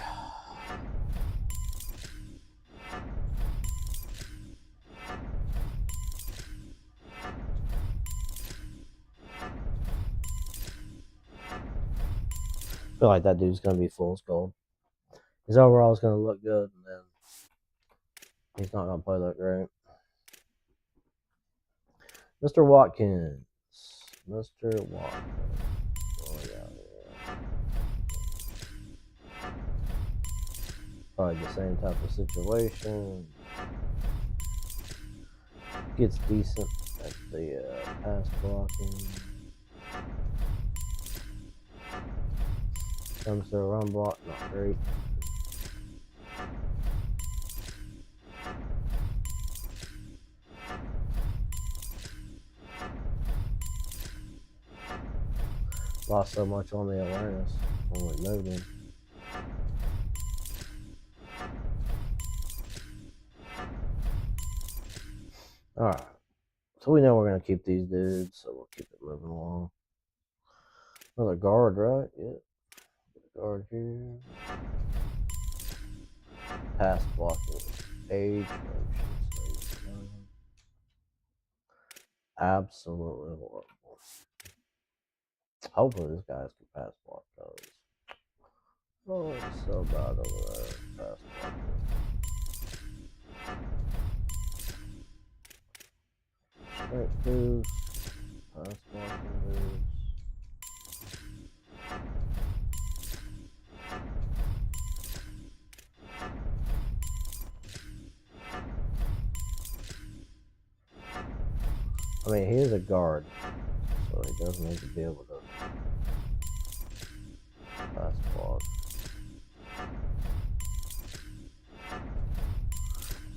I feel like that dude's gonna be fool's gold. His overall is gonna look good, and then he's not gonna play that great. Mr. Watkins. Mr. Watkins. Oh, yeah. Probably the same type of situation. Gets decent at the pass blocking. Comes to a run block, not great. Lost so much on the awareness when we moved him. Alright. So we know we're going to keep these dudes, so we'll keep it moving along. Another guard, right? Yep. Guard here. Pass blocking. Age. Absolutely horrible. Hopefully this guy's can pass block those. Oh, it's so bad over there. Pass blocking. Straight boost. Pass blocking boost. I mean, he is a guard, so he does need to be able to pass block.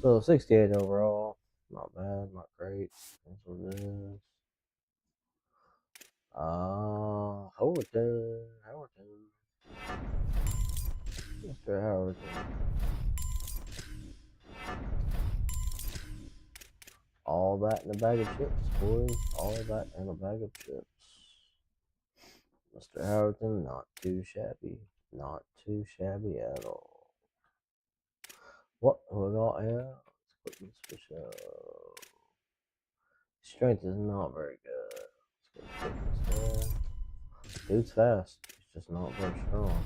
So 68 overall, not bad, not great. That's what it is. Howerton. Mr. Howerton. All that in a bag of chips, boys. All that in a bag of chips. Mr. Howerton, not too shabby. Not too shabby at all. What we got here? Let's put this fish up. Strength is not very good. Let's go there. Dude's fast. He's just not very strong.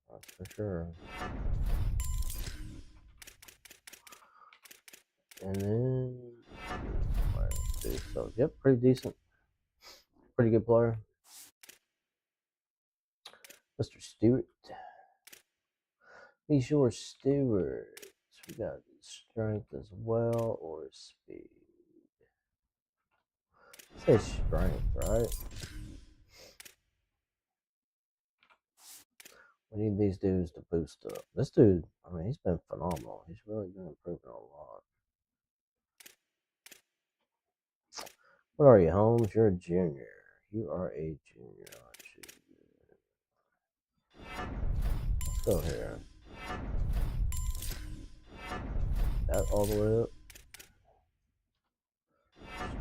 That's for sure. And then so yep, pretty decent. Pretty good player. Mr. Stewart. Be sure Stewart. We got strength as well, or speed. Say strength, right? We need these dudes to boost up. This dude, I mean, he's been phenomenal. He's really been improving a lot. What are you, Holmes? You're a junior. You are a junior, aren't you? Let's go here. That all the way up.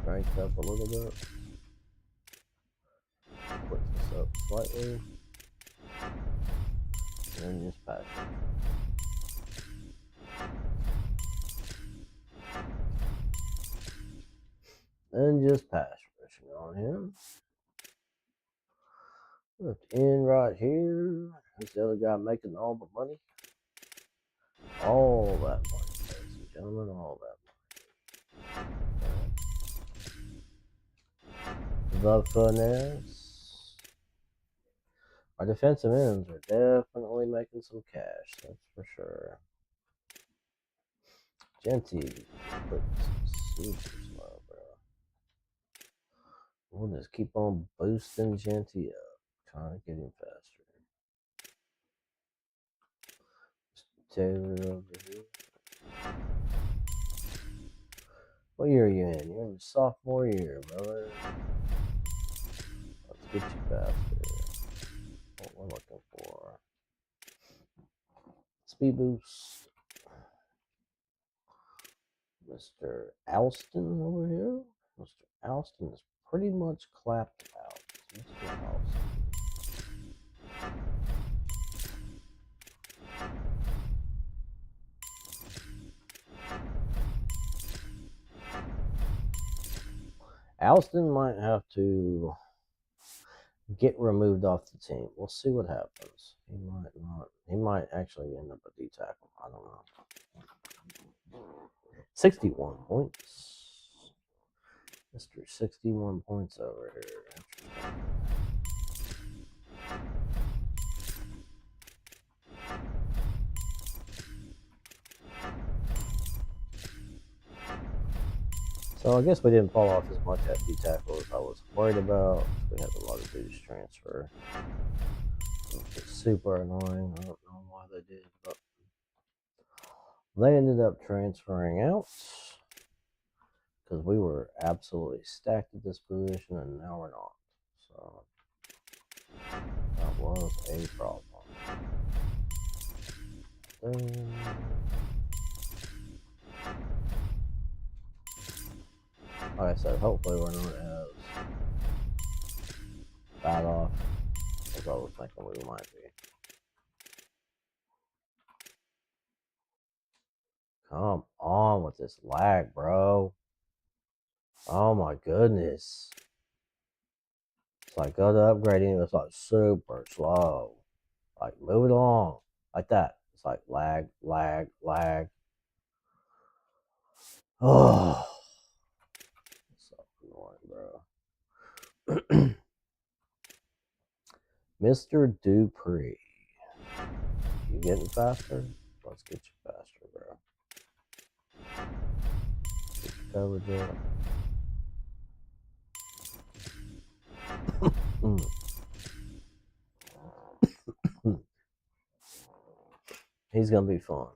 Strength up a little bit. Quick up slightly. And just pass it. And just pass rushing on him. Left in right here. Who's the other guy making all the money? All that money, ladies and gentlemen, all that money. The finesse. Our defensive ends are definitely making some cash, that's for sure. Genty, super slow, bro. We'll just keep on boosting Genty up, trying to get him faster. Taylor over here. What year are you in? You're in your sophomore year, brother. Let's get you faster. What we're looking for. Speed boost. Mr. Alston over here. Mr. Alston is pretty much clapped out. Mr. Alston. Alston might have to get removed off the team. We'll see what happens. He might not. He might actually end up a D tackle. I don't know. 61 points. Mr. 61 points over here. So I guess we didn't fall off as much at D tackle as I was worried about. We had a lot of dudes transfer. It's super annoying. I don't know why they did, but they ended up transferring out because we were absolutely stacked at this position, and now we're not. So that was a problem. Like I said, hopefully we're not as bad off as I was thinking we might be. Come on with this lag, bro. Oh my goodness. It's like go to upgrading, it's like super slow. Like move it along. Like that. It's like lag, lag, lag. Oh. So annoying, bro. Mr. Dupree. You getting faster? Let's get you faster, bro. Get your coverage up. He's gonna be fun.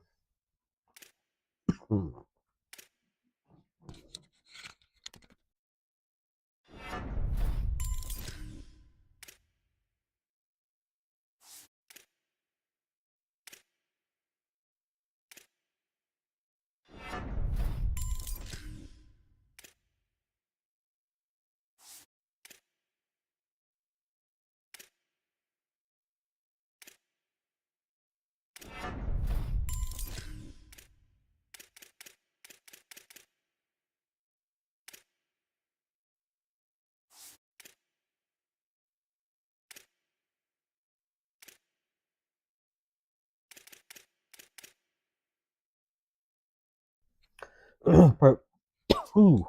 Ooh.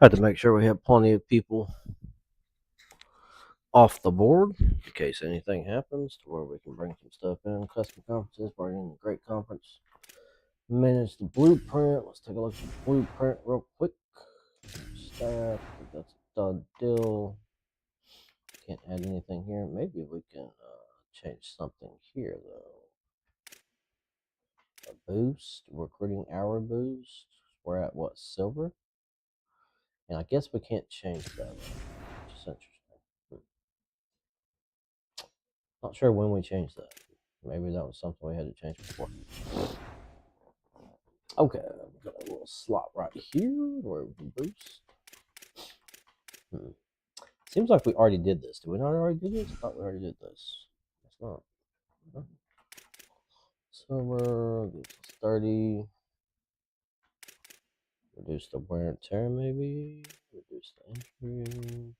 I had to make sure we have plenty of people off the board in case anything happens to where we can bring some stuff in. Custom conferences, bring in a great conference. Manage the blueprint. Let's take a look at the blueprint real quick. Staff, I think that's a done deal. Can't add anything here. Maybe we can change something here though. A boost, recruiting hour boost. We're at what, silver? And I guess we can't change that, which is interesting. Not sure when we changed that. Maybe that was something we had to change before. Okay, I've got a little slot right here where we can boost. Seems like we already did this. Did we not already do this? I thought we already did this. It's not. No. Silver, 30. Reduce the wear and tear, maybe. Reduce the injury.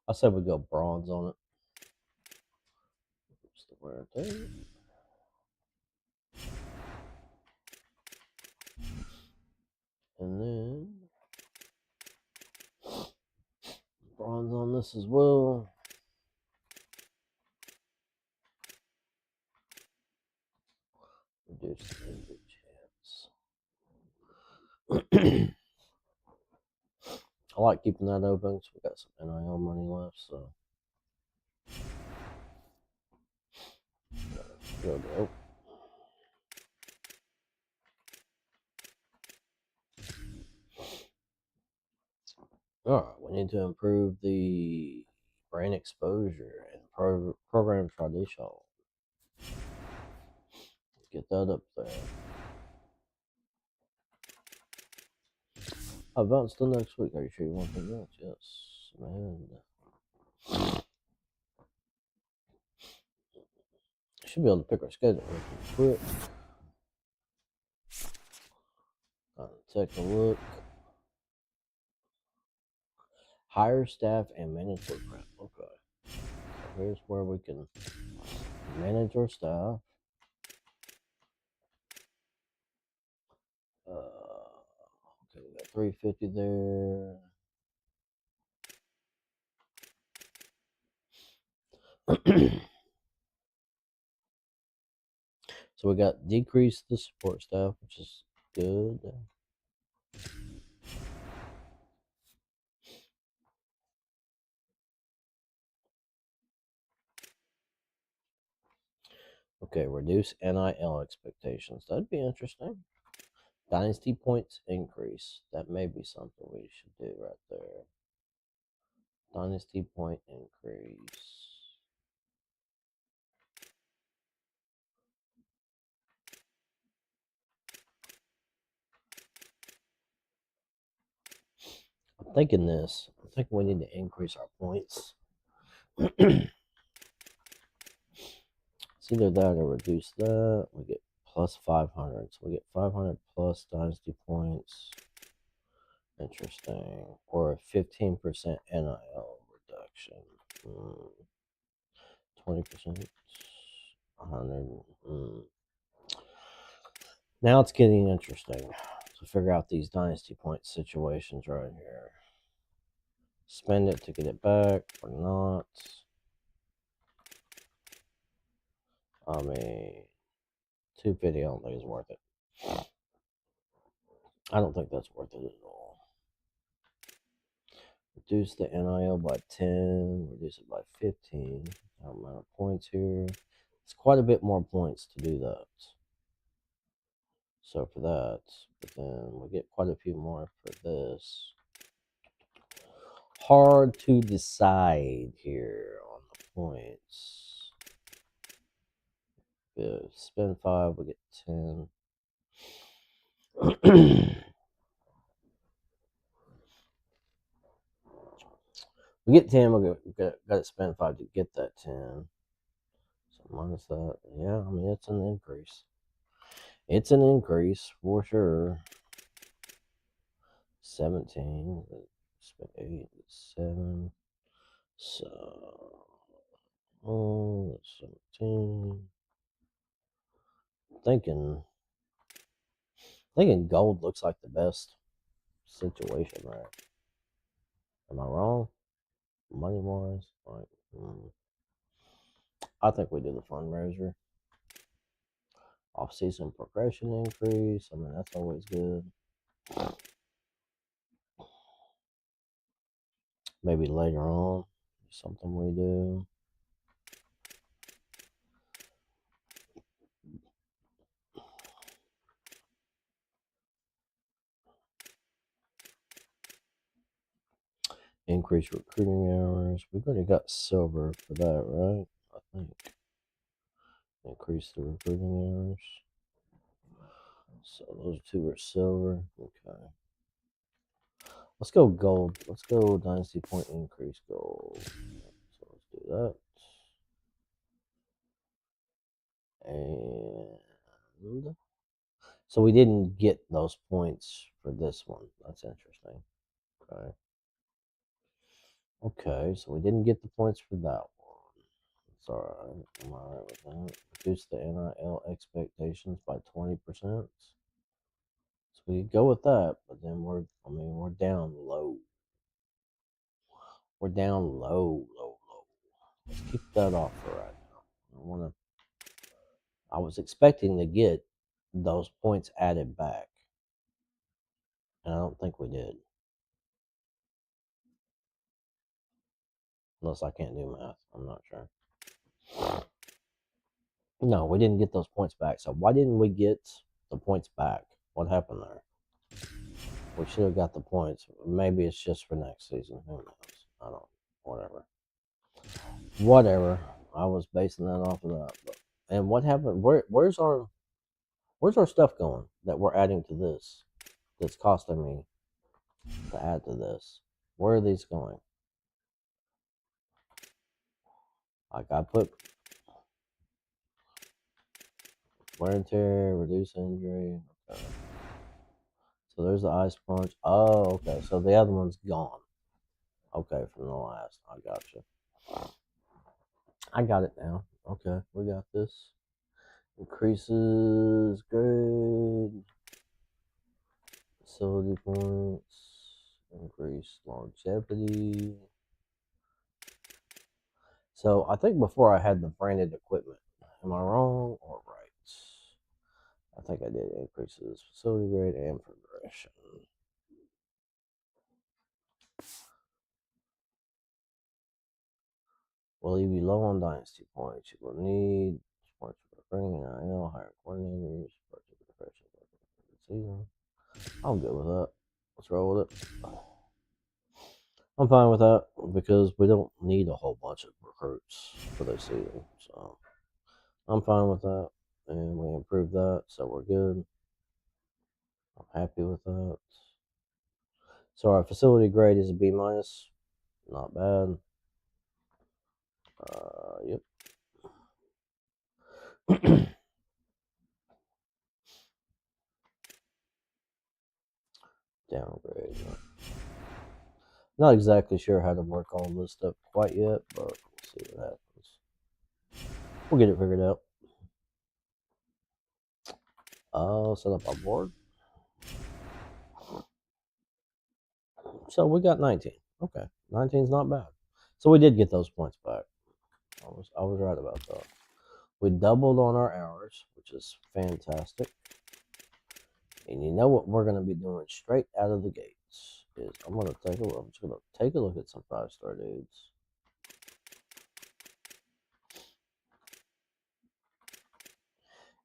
I said we go bronze on it. Reduce the wear and tear. And then bronze on this as well. Reduce the injury chance. I like keeping that open because we got some NIL money left, so. There we go. Alright, we need to improve the brand exposure and program tradition. Get that up there. Advance till next week. Are you sure you want to advance? Yes, man. Should be able to pick our schedule real quick. Take a look. Hire staff and manage blueprint. Okay. So here's where we can manage our staff. Okay, we got 350 there. So we got decrease the support staff, which is good. Okay, reduce NIL expectations. That'd be interesting. Dynasty points increase. That may be something we should do right there. Dynasty point increase. I'm thinking this. I think we need to increase our points. It's either that or reduce that. We get plus 500. So we get 500 plus dynasty points. Interesting. Or a 15% NIL reduction. 20%. 100. Now it's getting interesting. So figure out these dynasty point situations right here. Spend it to get it back or not. I mean, 250 I don't think is worth it. I don't think that's worth it at all. Reduce the NIL by 10. Reduce it by 15. Amount of points here. It's quite a bit more points to do that. So for that, but then we get quite a few more for this. Hard to decide here on the points. If spend 5, we get 10. We get 10, we got to spend 5 to get that 10. So minus that. Yeah, I mean, it's an increase. It's an increase for sure. 17. Spend 8, 7. So, that's 17. Thinking Thinking gold looks like the best situation there. Am I wrong? Money wise? Like, I think we do the fundraiser. Off-season progression increase. I mean, that's always good. Maybe later on, something we do. Increase recruiting hours. We've already got silver for that, right? I think. Increase the recruiting hours. So those two are silver. Okay. Let's go gold. Let's go dynasty point increase gold. So let's do that. And so we didn't get those points for this one. That's interesting. Okay. Okay, so we didn't get the points for that one. It's alright. I'm alright with that. Reduce the NIL expectations by 20%. So we could go with that, but then we're down low. We're down low. Let's keep that off for right now. I was expecting to get those points added back. And I don't think we did. Unless I can't do math. I'm not sure. No, we didn't get those points back. So why didn't we get the points back? What happened there? We should have got the points. Maybe it's just for next season. Who knows? I don't. Whatever. I was basing that off of that. And what happened? Where's our stuff going that we're adding to this? That's costing me to add to this. Where are these going? Like I put wear and tear, reduce injury. Okay. So there's the ice punch. Oh, okay. So the other one's gone. Okay, from the last. I got you. I got it now. Okay, we got this. Increases grade. Facility points. Increase longevity. So I think before I had the branded equipment. Am I wrong or right? I think I did increases facility grade and progression. Will you be low on dynasty points? You will need points for bringing NIL, hire coordinators, professional season. I'm good with that. Let's roll with it. I'm fine with that because we don't need a whole bunch of recruits for this season. So I'm fine with that. And we improved that, so we're good. I'm happy with that. So our facility grade is a B minus. Not bad. Yep. Downgrade. Not exactly sure how to work all this stuff quite yet, but we'll see what happens. We'll get it figured out. Set up our board. So we got 19. Okay, 19 is not bad. So we did get those points back. I was right about that. We doubled on our hours, which is fantastic. And you know what we're going to be doing straight out of the gates is I'm just going to take a look at some 5-star dudes.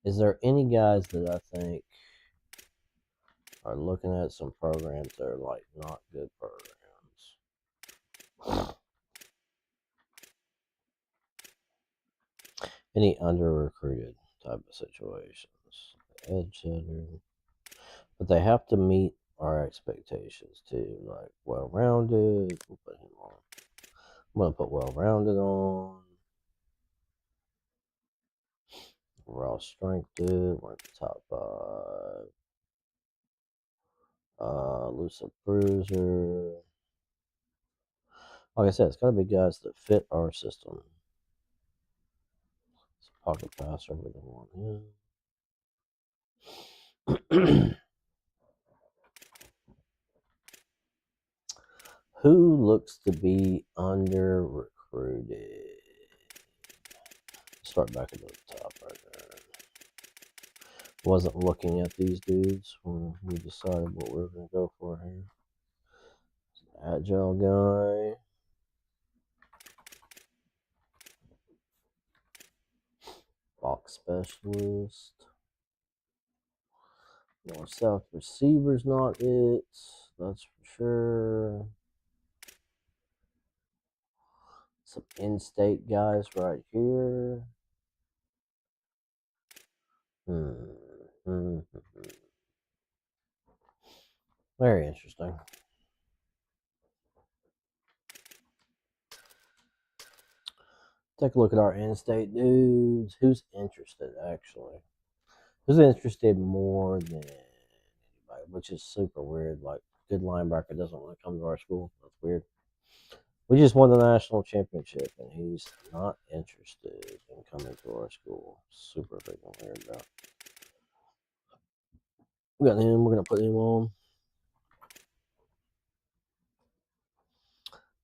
Is there any guys that I think are looking at some programs that are like not good programs? Any under-recruited type of situations? Edge hitter. But they have to meet our expectations too. Like well-rounded. We'll put him on. I'm going to put well-rounded on. Raw strength dude. We're at the top 5. Elusive bruiser. Like I said, it's got to be guys that fit our system. It's a pocket passer. We don't want him. Who looks to be under recruited? Start back at the top right there. Wasn't looking at these dudes when we decided what we were going to go for here. Agile guy. Box specialist. North South receiver's not it. That's for sure. Some in-state guys right here. Very interesting. Take a look at our in-state dudes. Who's interested, actually? Who's interested more than anybody, which is super weird. Like, good linebacker doesn't want to come to our school. That's weird. We just won the national championship, and he's not interested in coming to our school. Super freaking weird, bro. We got him. We're going to put him on.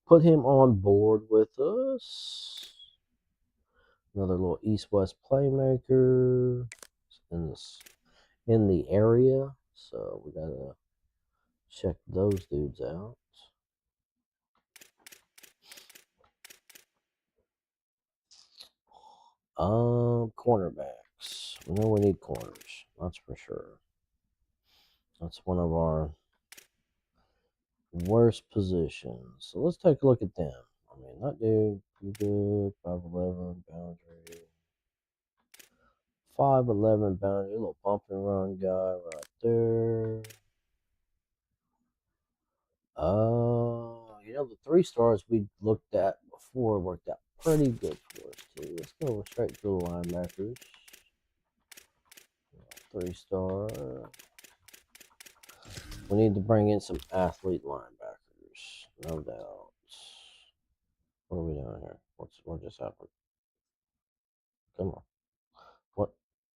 Put him on board with us. Another little east-west playmaker in the area. So we got to check those dudes out. Cornerbacks. We know we need corners. That's for sure. That's one of our worst positions. So let's take a look at them. I mean, that dude, pretty good. 5'11", boundary. 5'11", boundary. A little bump and run guy right there. You know, the 3 stars we looked at before worked out pretty good for us, too. Let's go straight to the linebackers. 3-star. We need to bring in some athlete linebackers, no doubt. What are we doing here? What just happened? Come on.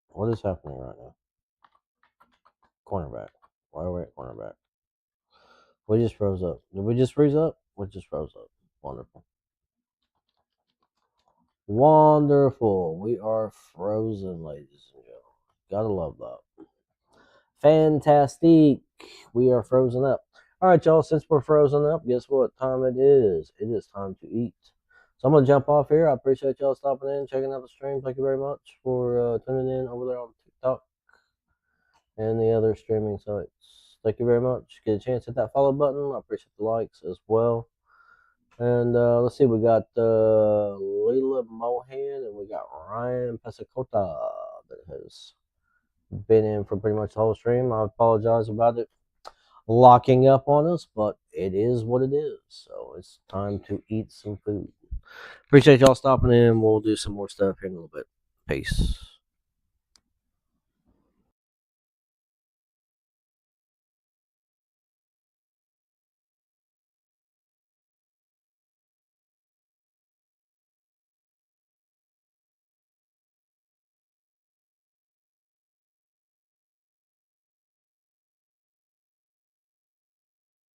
What is happening right now? Cornerback. Why are we at cornerback? We just froze up. Did we just freeze up? We just froze up. Wonderful. Wonderful. We are frozen, ladies and gentlemen. Gotta love that. Fantastic. We are frozen up. All right, y'all. Since we're frozen up, guess what time it is? It is time to eat. So I'm going to jump off here. I appreciate y'all stopping in, checking out the stream. Thank you very much for tuning in over there on TikTok and the other streaming sites. Thank you very much. Get a chance to hit that follow button. I appreciate the likes as well. And let's see, we got Leila Mohan and we got Ryan Pesacota that has been in for pretty much the whole stream. I apologize about it locking up on us, but it is what it is. So it's time to eat some food. Appreciate y'all stopping in. We'll do some more stuff here in a little bit. Peace.